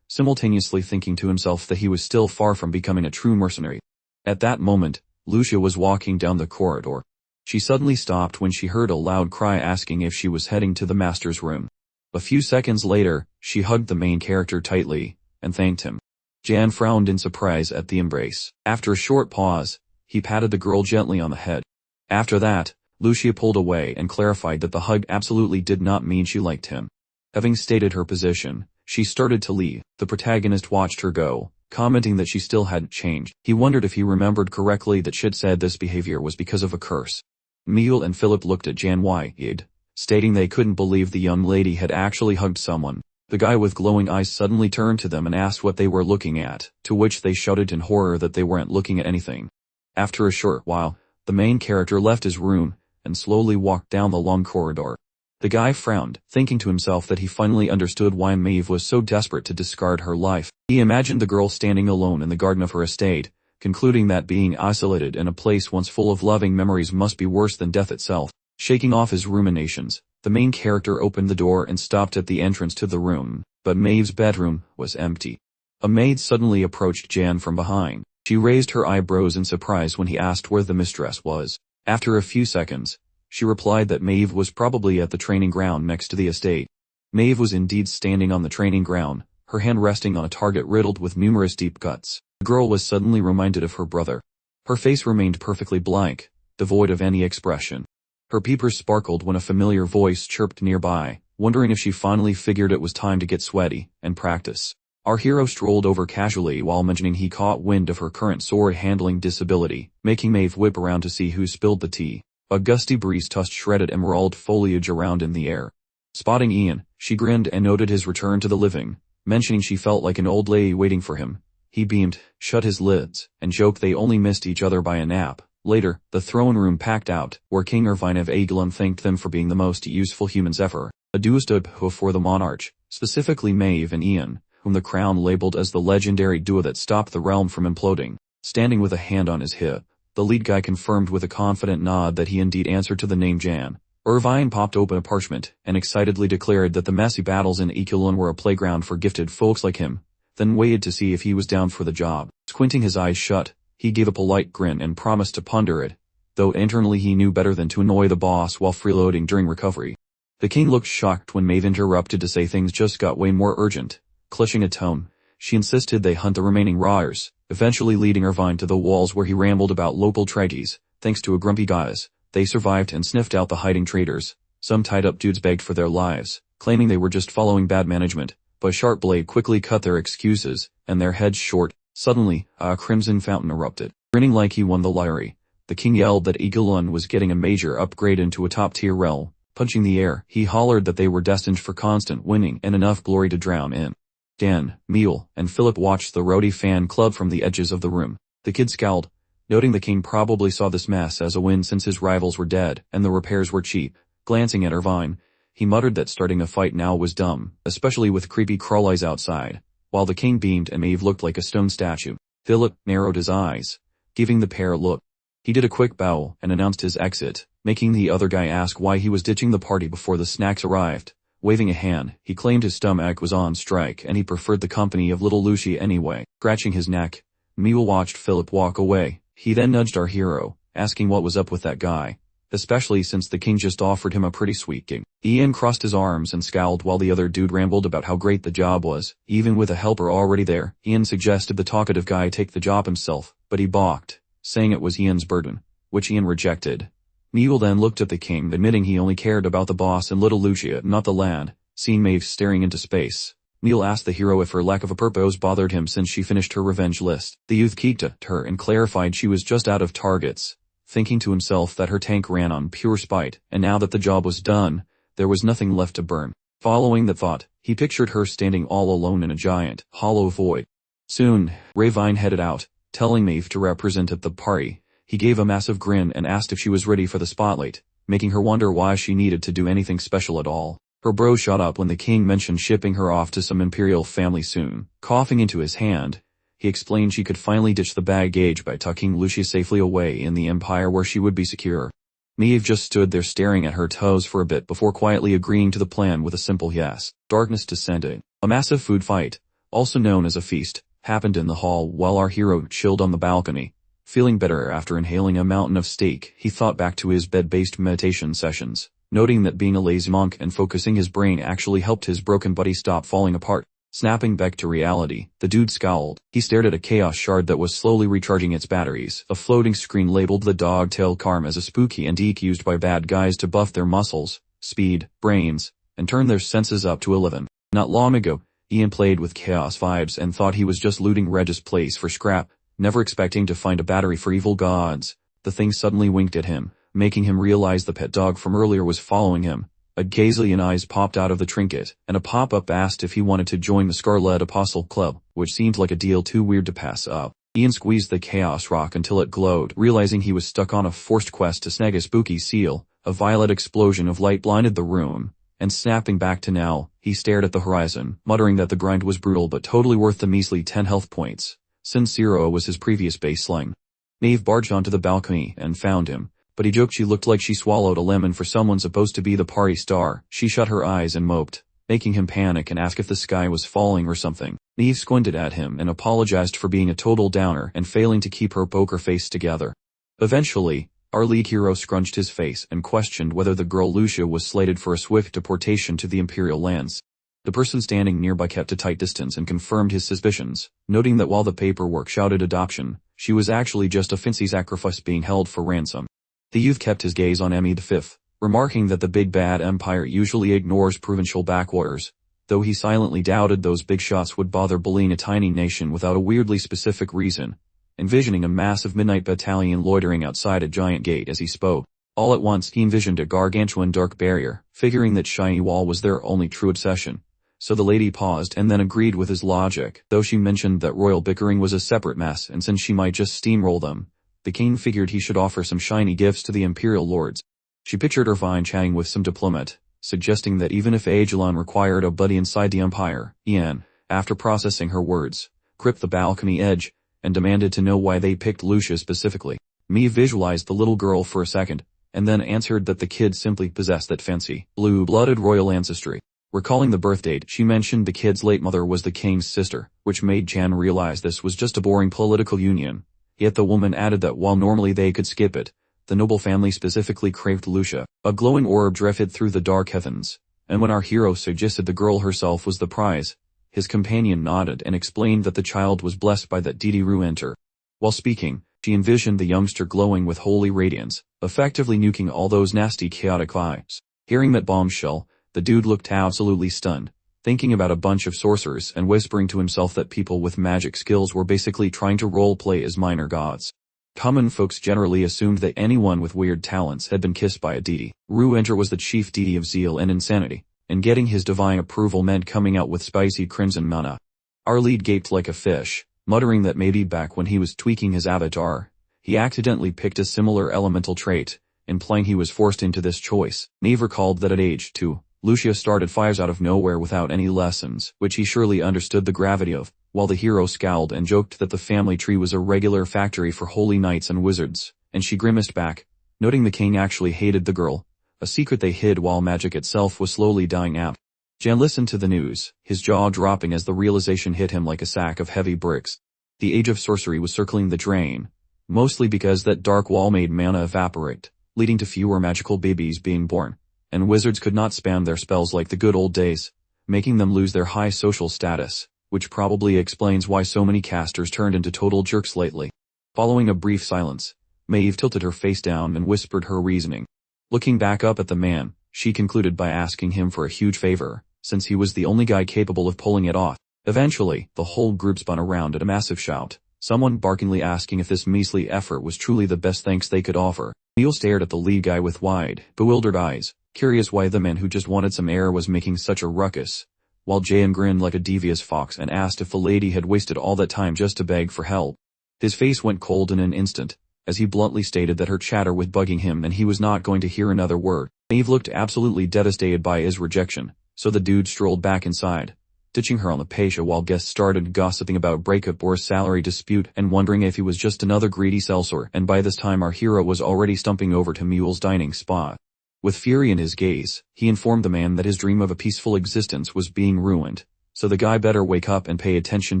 simultaneously thinking to himself that he was still far from becoming a true mercenary. At that moment, Lucia was walking down the corridor. She suddenly stopped when she heard a loud cry asking if she was heading to the master's room. A few seconds later, she hugged the main character tightly, and thanked him. Jan frowned in surprise at the embrace. After a short pause, he patted the girl gently on the head. After that, Lucia pulled away and clarified that the hug absolutely did not mean she liked him. Having stated her position, she started to leave. The protagonist watched her go, commenting that she still hadn't changed. He wondered if he remembered correctly that she'd said this behavior was because of a curse. Emil and Philip looked at Jan wide-eyed, stating they couldn't believe the young lady had actually hugged someone. The guy with glowing eyes suddenly turned to them and asked what they were looking at, to which they shouted in horror that they weren't looking at anything. After a short while, the main character left his room, and slowly walked down the long corridor. The guy frowned, thinking to himself that he finally understood why Maeve was so desperate to discard her life. He imagined the girl standing alone in the garden of her estate, concluding that being isolated in a place once full of loving memories must be worse than death itself. Shaking off his ruminations, the main character opened the door and stopped at the entrance to the room, but Maeve's bedroom was empty. A maid suddenly approached Jan from behind. She raised her eyebrows in surprise when he asked where the mistress was. After a few seconds, she replied that Maeve was probably at the training ground next to the estate. Maeve was indeed standing on the training ground, her hand resting on a target riddled with numerous deep cuts. The girl was suddenly reminded of her brother. Her face remained perfectly blank, devoid of any expression. Her peepers sparkled when a familiar voice chirped nearby, wondering if she finally figured it was time to get sweaty and practice. Our hero strolled over casually while mentioning he caught wind of her current sword-handling disability, making Maeve whip around to see who spilled the tea. A gusty breeze tossed shredded emerald foliage around in the air. Spotting Ian, she grinned and noted his return to the living, mentioning she felt like an old lady waiting for him. He beamed, shut his lids, and joked they only missed each other by a nap. Later, the throne room packed out, where King Irvine of Aeglon thanked them for being the most useful humans ever. A duo stood before the monarch, specifically Maeve and Ian, whom the crown labeled as the legendary duo that stopped the realm from imploding. Standing with a hand on his hip, the lead guy confirmed with a confident nod that he indeed answered to the name Jan. Irvine popped open a parchment and excitedly declared that the messy battles in Aeglon were a playground for gifted folks like him, then waited to see if he was down for the job. Squinting his eyes shut, he gave a polite grin and promised to ponder it, though internally he knew better than to annoy the boss while freeloading during recovery. The king looked shocked when Maeve interrupted to say things just got way more urgent. Clutching a tone, she insisted they hunt the remaining Rawers, eventually leading Irvine to the walls where he rambled about local tragedies. Thanks to a grumpy guys, they survived and sniffed out the hiding traitors. Some tied-up dudes begged for their lives, claiming they were just following bad management, but a sharp blade quickly cut their excuses, and their heads short. Suddenly, a crimson fountain erupted. Grinning like he won the lottery, the king yelled that Eaglelun was getting a major upgrade into a top-tier realm. Punching the air, he hollered that they were destined for constant winning and enough glory to drown in. Dan, Mule, and Philip watched the roadie fan club from the edges of the room. The kid scowled, noting the king probably saw this mess as a win since his rivals were dead and the repairs were cheap. Glancing at Irvine, he muttered that starting a fight now was dumb, especially with creepy crawl eyes outside, while the king beamed and Maeve looked like a stone statue. Philip narrowed his eyes, giving the pair a look. He did a quick bow and announced his exit, making the other guy ask why he was ditching the party before the snacks arrived. Waving a hand, he claimed his stomach was on strike and he preferred the company of little Lucy anyway. Scratching his neck, Mule watched Philip walk away. He then nudged our hero, asking what was up with that guy, especially since the king just offered him a pretty sweet gig. Ian crossed his arms and scowled while the other dude rambled about how great the job was. Even with a helper already there, Ian suggested the talkative guy take the job himself, but he balked, saying it was Ian's burden, which Ian rejected. Mule then looked at the king, admitting he only cared about the boss and little Lucia, not the lad. Seeing Maeve staring into space, Mule asked the hero if her lack of a purpose bothered him since she finished her revenge list. The youth kicked at her and clarified she was just out of targets, thinking to himself that her tank ran on pure spite, and now that the job was done, there was nothing left to burn. Following that thought, he pictured her standing all alone in a giant, hollow void. Soon, Ravine headed out, telling Maeve to represent at the party. He gave a massive grin and asked if she was ready for the spotlight, making her wonder why she needed to do anything special at all. Her brow shot up when the king mentioned shipping her off to some imperial family soon. Coughing into his hand, he explained she could finally ditch the baggage by tucking Lucia safely away in the empire where she would be secure. Maeve just stood there staring at her toes for a bit before quietly agreeing to the plan with a simple yes. Darkness descended. A massive food fight, also known as a feast, happened in the hall while our hero chilled on the balcony. Feeling better after inhaling a mountain of steak, he thought back to his bed-based meditation sessions, noting that being a lazy monk and focusing his brain actually helped his broken body stop falling apart. Snapping back to reality, the dude scowled. He stared at a chaos shard that was slowly recharging its batteries. A floating screen labeled the dog-tail charm as a spooky antique used by bad guys to buff their muscles, speed, brains, and turn their senses up to 11. Not long ago, Ian played with chaos vibes and thought he was just looting Regis' place for scrap, never expecting to find a battery for evil gods. The thing suddenly winked at him, making him realize the pet dog from earlier was following him. A gazillion eyes popped out of the trinket, and a pop-up asked if he wanted to join the Scarlet Apostle Club, which seemed like a deal too weird to pass up. Ian squeezed the chaos rock until it glowed, realizing he was stuck on a forced quest to snag a spooky seal. A violet explosion of light blinded the room, and snapping back to now, he stared at the horizon, muttering that the grind was brutal but totally worth the measly 10 health points, since 0 was his previous baseline. Maeve barged onto the balcony and found him, but he joked she looked like she swallowed a lemon for someone supposed to be the party star. She shut her eyes and moped, making him panic and ask if the sky was falling or something. Maeve squinted at him and apologized for being a total downer and failing to keep her poker face together. Eventually, our lead hero scrunched his face and questioned whether the girl Lucia was slated for a swift deportation to the Imperial lands. The person standing nearby kept a tight distance and confirmed his suspicions, noting that while the paperwork shouted adoption, she was actually just a fancy sacrifice being held for ransom. The youth kept his gaze on Emmy V, remarking that the big bad empire usually ignores provincial backwaters, though he silently doubted those big shots would bother bullying a tiny nation without a weirdly specific reason, envisioning a massive midnight battalion loitering outside a giant gate as he spoke. All at once he envisioned a gargantuan dark barrier, figuring that shiny wall was their only true obsession. So the lady paused and then agreed with his logic, though she mentioned that royal bickering was a separate mess and since she might just steamroll them, the king figured he should offer some shiny gifts to the imperial lords. She pictured Irvine chatting with some diplomat, suggesting that even if Aegelon required a buddy inside the empire, Ian, after processing her words, gripped the balcony edge, and demanded to know why they picked Lucia specifically. Maeve visualized the little girl for a second, and then answered that the kid simply possessed that fancy, blue-blooded royal ancestry. Recalling the birth date, she mentioned the kid's late mother was the king's sister, which made Jan realize this was just a boring political union. Yet the woman added that while normally they could skip it, the noble family specifically craved Lucia. A glowing orb drifted through the dark heavens, and when our hero suggested the girl herself was the prize, his companion nodded and explained that the child was blessed by that deity Ruenter. While speaking, she envisioned the youngster glowing with holy radiance, effectively nuking all those nasty chaotic vibes. Hearing that bombshell, the dude looked absolutely stunned, thinking about a bunch of sorcerers and whispering to himself that people with magic skills were basically trying to role-play as minor gods. Common folks generally assumed that anyone with weird talents had been kissed by a deity. Reincarnator was the chief deity of zeal and insanity, and getting his divine approval meant coming out with spicy crimson mana. Our lead gaped like a fish, muttering that maybe back when he was tweaking his avatar, he accidentally picked a similar elemental trait, implying he was forced into this choice. Maeve recalled that at age 2, Lucia started fires out of nowhere without any lessons, which he surely understood the gravity of, while the hero scowled and joked that the family tree was a regular factory for holy knights and wizards, and she grimaced back, noting the king actually hated the girl, a secret they hid while magic itself was slowly dying out. Jan listened to the news, his jaw dropping as the realization hit him like a sack of heavy bricks. The age of sorcery was circling the drain, mostly because that dark wall made mana evaporate, leading to fewer magical babies being born, and wizards could not spam their spells like the good old days, making them lose their high social status, which probably explains why so many casters turned into total jerks lately. Following a brief silence, Maeve tilted her face down and whispered her reasoning. Looking back up at the man, she concluded by asking him for a huge favor, since he was the only guy capable of pulling it off. Eventually, the whole group spun around at a massive shout, someone barkingly asking if this measly effort was truly the best thanks they could offer. Neil stared at the lead guy with wide, bewildered eyes, curious why the man who just wanted some air was making such a ruckus, while Jan grinned like a devious fox and asked if the lady had wasted all that time just to beg for help. His face went cold in an instant, as he bluntly stated that her chatter was bugging him and he was not going to hear another word. Maeve looked absolutely devastated by his rejection, so the dude strolled back inside, ditching her on the patio while guests started gossiping about breakup or salary dispute and wondering if he was just another greedy sellsword. And by this time our hero was already stumping over to Mule's dining spot. With fury in his gaze, he informed the man that his dream of a peaceful existence was being ruined, so the guy better wake up and pay attention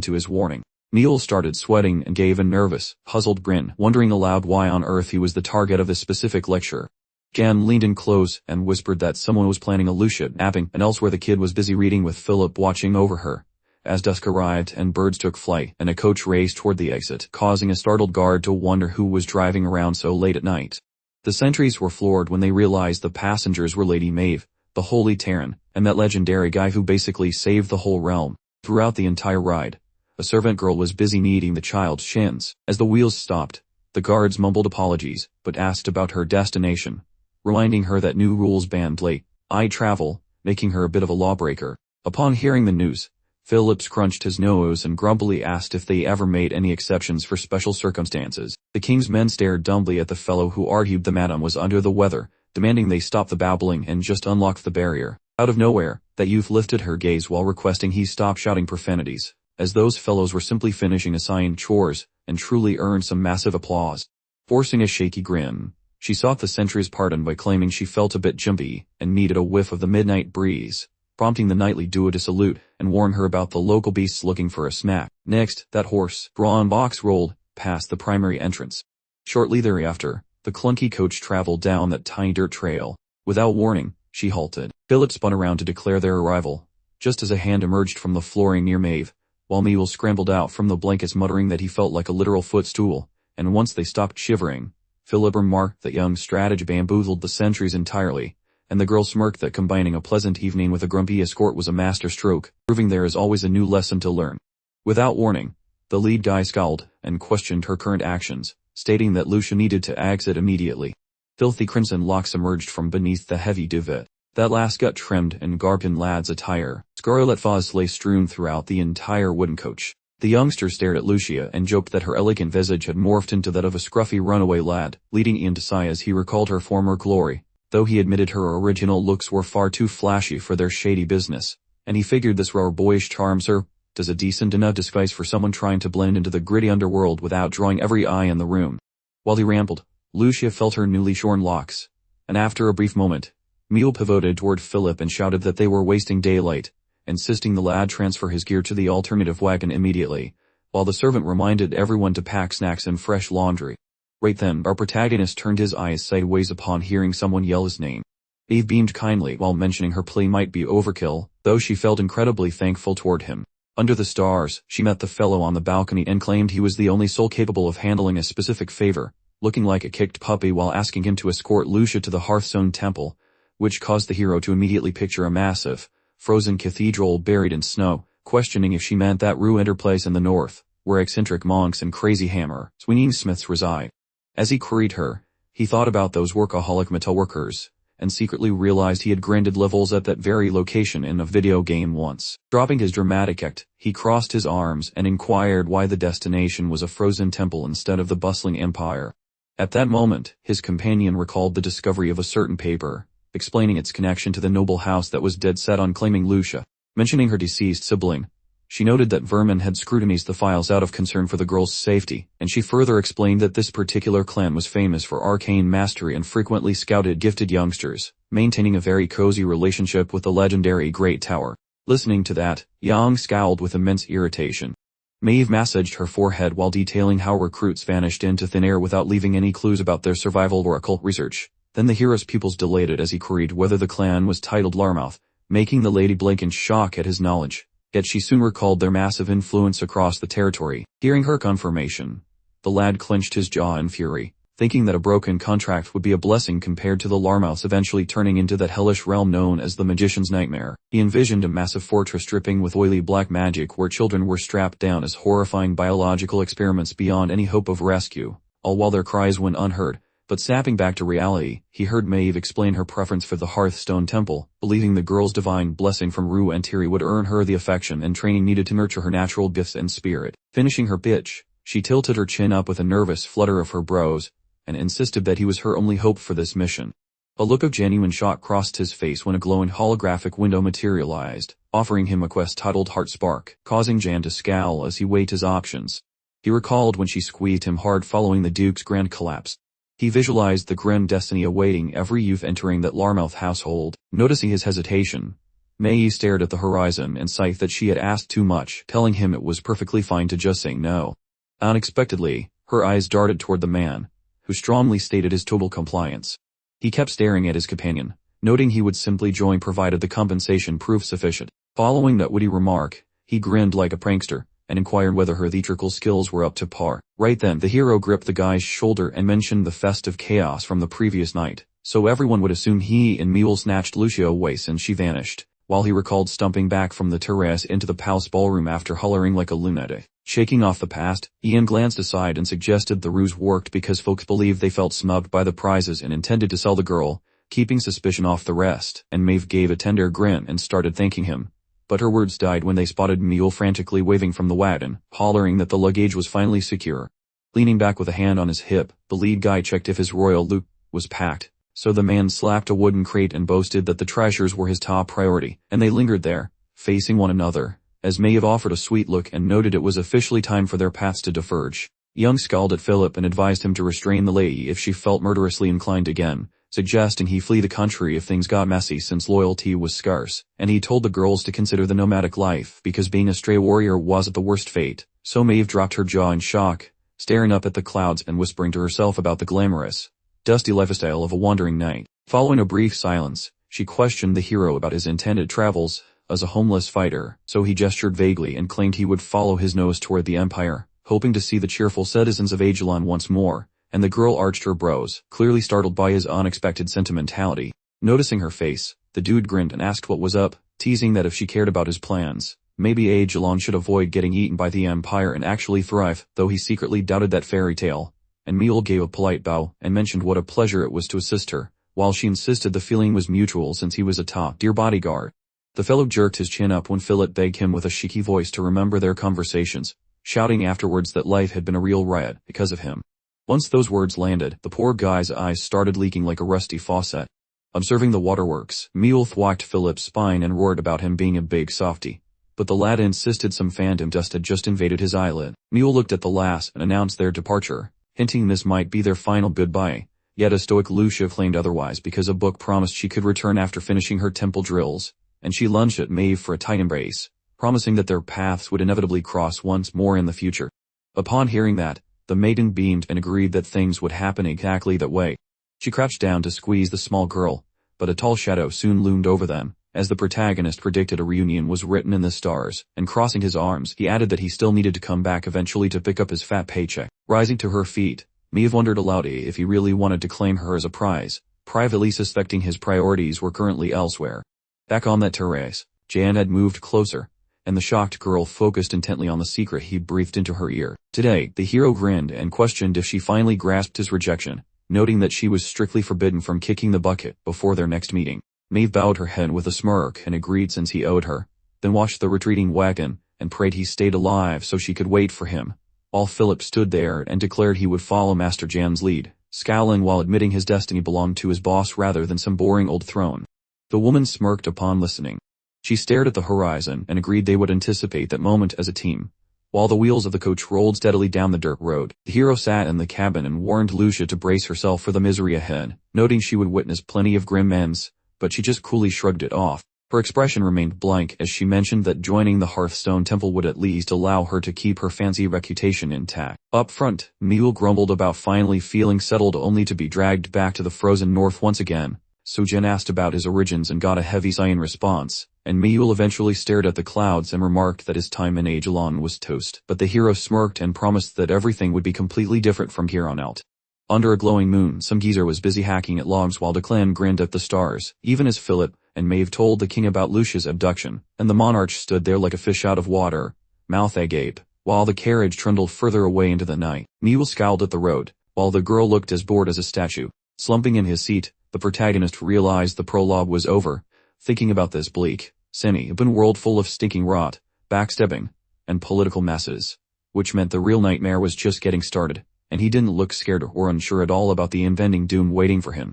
to his warning. Mule started sweating and gave a nervous, puzzled grin, wondering aloud why on earth he was the target of this specific lecture. Jan leaned in close and whispered that someone was planning a Lucia napping, and elsewhere the kid was busy reading with Philip watching over her. As dusk arrived and birds took flight and a coach raced toward the exit, causing a startled guard to wonder who was driving around so late at night. The sentries were floored when they realized the passengers were Lady Maeve, the Holy Terran, and that legendary guy who basically saved the whole realm. Throughout the entire ride, a servant girl was busy kneading the child's shins. As the wheels stopped, the guards mumbled apologies, but asked about her destination, reminding her that new rules banned late-night travel, making her a bit of a lawbreaker. Upon hearing the news, Philip scrunched his nose and grumpily asked if they ever made any exceptions for special circumstances. The king's men stared dumbly at the fellow who argued the madam was under the weather, demanding they stop the babbling and just unlock the barrier. Out of nowhere, that youth lifted her gaze while requesting he stop shouting profanities, as those fellows were simply finishing assigned chores, and truly earned some massive applause. Forcing a shaky grin, she sought the sentry's pardon by claiming she felt a bit jumpy and needed a whiff of the midnight breeze, prompting the nightly duo to salute and warn her about the local beasts looking for a snack. Next, that horse-drawn box rolled past the primary entrance. Shortly thereafter, the clunky coach traveled down that tiny dirt trail. Without warning, she halted. Philip spun around to declare their arrival, just as a hand emerged from the flooring near Maeve, while Mule scrambled out from the blankets muttering that he felt like a literal footstool, and once they stopped shivering, Philip remarked that young strategy bamboozled the sentries entirely, and the girl smirked that combining a pleasant evening with a grumpy escort was a masterstroke, proving there is always a new lesson to learn. Without warning, the lead guy scowled and questioned her current actions, stating that Lucia needed to exit immediately. Filthy crimson locks emerged from beneath the heavy duvet. That last got trimmed and garbed in lad's attire. Scarlet fuzz lay strewn throughout the entire wooden coach. The youngster stared at Lucia and joked that her elegant visage had morphed into that of a scruffy runaway lad, leading Ian to sigh as he recalled her former glory, though he admitted her original looks were far too flashy for their shady business, and he figured this rare boyish charm served as a decent enough disguise for someone trying to blend into the gritty underworld without drawing every eye in the room. While he rambled, Lucia felt her newly shorn locks, and after a brief moment, Mule pivoted toward Philip and shouted that they were wasting daylight, insisting the lad transfer his gear to the alternative wagon immediately, while the servant reminded everyone to pack snacks and fresh laundry. Right then, our protagonist turned his eyes sideways upon hearing someone yell his name. Eve beamed kindly while mentioning her plea might be overkill, though she felt incredibly thankful toward him. Under the stars, she met the fellow on the balcony and claimed he was the only soul capable of handling a specific favor, looking like a kicked puppy while asking him to escort Lucia to the Hearthstone Temple, which caused the hero to immediately picture a massive, frozen cathedral buried in snow, questioning if she meant that ruined place in the north, where eccentric monks and crazy hammer-swinging smiths reside. As he queried her, he thought about those workaholic metalworkers, and secretly realized he had grinded levels at that very location in a video game once. Dropping his dramatic act, he crossed his arms and inquired why the destination was a frozen temple instead of the bustling empire. At that moment, his companion recalled the discovery of a certain paper, explaining its connection to the noble house that was dead set on claiming Lucia. Mentioning her deceased sibling, she noted that Vermin had scrutinized the files out of concern for the girl's safety, and she further explained that this particular clan was famous for arcane mastery and frequently scouted gifted youngsters, maintaining a very cozy relationship with the legendary Great Tower. Listening to that, Yang scowled with immense irritation. Maeve massaged her forehead while detailing how recruits vanished into thin air without leaving any clues about their survival or occult research. Then the hero's pupils dilated as he queried whether the clan was titled Larmouth, making the lady blink in shock at his knowledge. Yet she soon recalled their massive influence across the territory. Hearing her confirmation, the lad clenched his jaw in fury, thinking that a broken contract would be a blessing compared to the Larmouths eventually turning into that hellish realm known as the Magician's Nightmare. He envisioned a massive fortress dripping with oily black magic where children were strapped down as horrifying biological experiments beyond any hope of rescue, all while their cries went unheard. But snapping back to reality, he heard Maeve explain her preference for the Hearthstone Temple, believing the girl's divine blessing from Rue and Tiri would earn her the affection and training needed to nurture her natural gifts and spirit. Finishing her pitch, she tilted her chin up with a nervous flutter of her brows, and insisted that he was her only hope for this mission. A look of genuine shock crossed his face when a glowing holographic window materialized, offering him a quest titled Heartspark, causing Jan to scowl as he weighed his options. He recalled when she squeezed him hard following the Duke's grand collapse. He visualized the grim destiny awaiting every youth entering that Larmouth household. Noticing his hesitation, Mei stared at the horizon and sighed that she had asked too much, telling him it was perfectly fine to just say no. Unexpectedly, her eyes darted toward the man, who strongly stated his total compliance. He kept staring at his companion, noting he would simply join provided the compensation proved sufficient. Following that witty remark, he grinned like a prankster, and inquired whether her theatrical skills were up to par. Right then the hero gripped the guy's shoulder and mentioned the festive chaos from the previous night, so everyone would assume he and Mule snatched Lucia away since she vanished, while he recalled stumping back from the terrace into the palace ballroom after hollering like a lunatic. Shaking off the past, Ian glanced aside and suggested the ruse worked because folks believed they felt snubbed by the prizes and intended to sell the girl, keeping suspicion off the rest, and Maeve gave a tender grin and started thanking him. But her words died when they spotted Mule frantically waving from the wagon, hollering that the luggage was finally secure. Leaning back with a hand on his hip, the lead guy checked if his royal loot was packed, so the man slapped a wooden crate and boasted that the treasures were his top priority, and they lingered there, facing one another, as Maeve offered a sweet look and noted it was officially time for their paths to diverge. Young scowled at Philip and advised him to restrain the lady if she felt murderously inclined again, suggesting he flee the country if things got messy since loyalty was scarce, and he told the girls to consider the nomadic life because being a stray warrior wasn't the worst fate. So Maeve dropped her jaw in shock, staring up at the clouds and whispering to herself about the glamorous, dusty lifestyle of a wandering knight. Following a brief silence, she questioned the hero about his intended travels as a homeless fighter, so he gestured vaguely and claimed he would follow his nose toward the Empire, hoping to see the cheerful citizens of Agelon once more. And the girl arched her brows, clearly startled by his unexpected sentimentality. Noticing her face, the dude grinned and asked what was up, teasing that if she cared about his plans, maybe Agelon should avoid getting eaten by the Empire and actually thrive, though he secretly doubted that fairy tale. And Mule gave a polite bow and mentioned what a pleasure it was to assist her, while she insisted the feeling was mutual since he was a top-tier bodyguard. The fellow jerked his chin up when Philip begged him with a cheeky voice to remember their conversations, shouting afterwards that life had been a real riot because of him. Once those words landed, the poor guy's eyes started leaking like a rusty faucet. Observing the waterworks, Mule thwacked Philip's spine and roared about him being a big softy. But the lad insisted some phantom dust had just invaded his eyelid. Mule looked at the lass and announced their departure, hinting this might be their final goodbye. Yet a stoic Lucia claimed otherwise because a book promised she could return after finishing her temple drills, and she lunged at Maeve for a tight embrace, promising that their paths would inevitably cross once more in the future. Upon hearing that, the maiden beamed and agreed that things would happen exactly that way. She crouched down to squeeze the small girl, but a tall shadow soon loomed over them, as the protagonist predicted a reunion was written in the stars, and crossing his arms, he added that he still needed to come back eventually to pick up his fat paycheck. Rising to her feet, Maeve wondered aloud if he really wanted to claim her as a prize, privately suspecting his priorities were currently elsewhere. Back on that terrace, Jan had moved closer, and the shocked girl focused intently on the secret he breathed into her ear. Today, the hero grinned and questioned if she finally grasped his rejection, noting that she was strictly forbidden from kicking the bucket before their next meeting. Maeve bowed her head with a smirk and agreed since he owed her, then watched the retreating wagon and prayed he stayed alive so she could wait for him. While Philip stood there and declared he would follow Master Jan's lead, scowling while admitting his destiny belonged to his boss rather than some boring old throne. The woman smirked upon listening. She stared at the horizon and agreed they would anticipate that moment as a team. While the wheels of the coach rolled steadily down the dirt road, the hero sat in the cabin and warned Lucia to brace herself for the misery ahead, noting she would witness plenty of grim ends, but she just coolly shrugged it off. Her expression remained blank as she mentioned that joining the Hearthstone Temple would at least allow her to keep her fancy reputation intact. Up front, Mule grumbled about finally feeling settled only to be dragged back to the frozen north once again, so Jen asked about his origins and got a heavy sigh in response, and Mule eventually stared at the clouds and remarked that his time in Ajalon was toast. But the hero smirked and promised that everything would be completely different from here on out. Under a glowing moon, some geezer was busy hacking at logs while Declan grinned at the stars, even as Philip and Maeve told the king about Lucia's abduction, and the monarch stood there like a fish out of water, mouth agape, while the carriage trundled further away into the night. Mule scowled at the road, while the girl looked as bored as a statue. Slumping in his seat, the protagonist realized the prologue was over, thinking about this bleak, semi-open world full of stinking rot, backstabbing, and political messes, which meant the real nightmare was just getting started, and he didn't look scared or unsure at all about the impending doom waiting for him.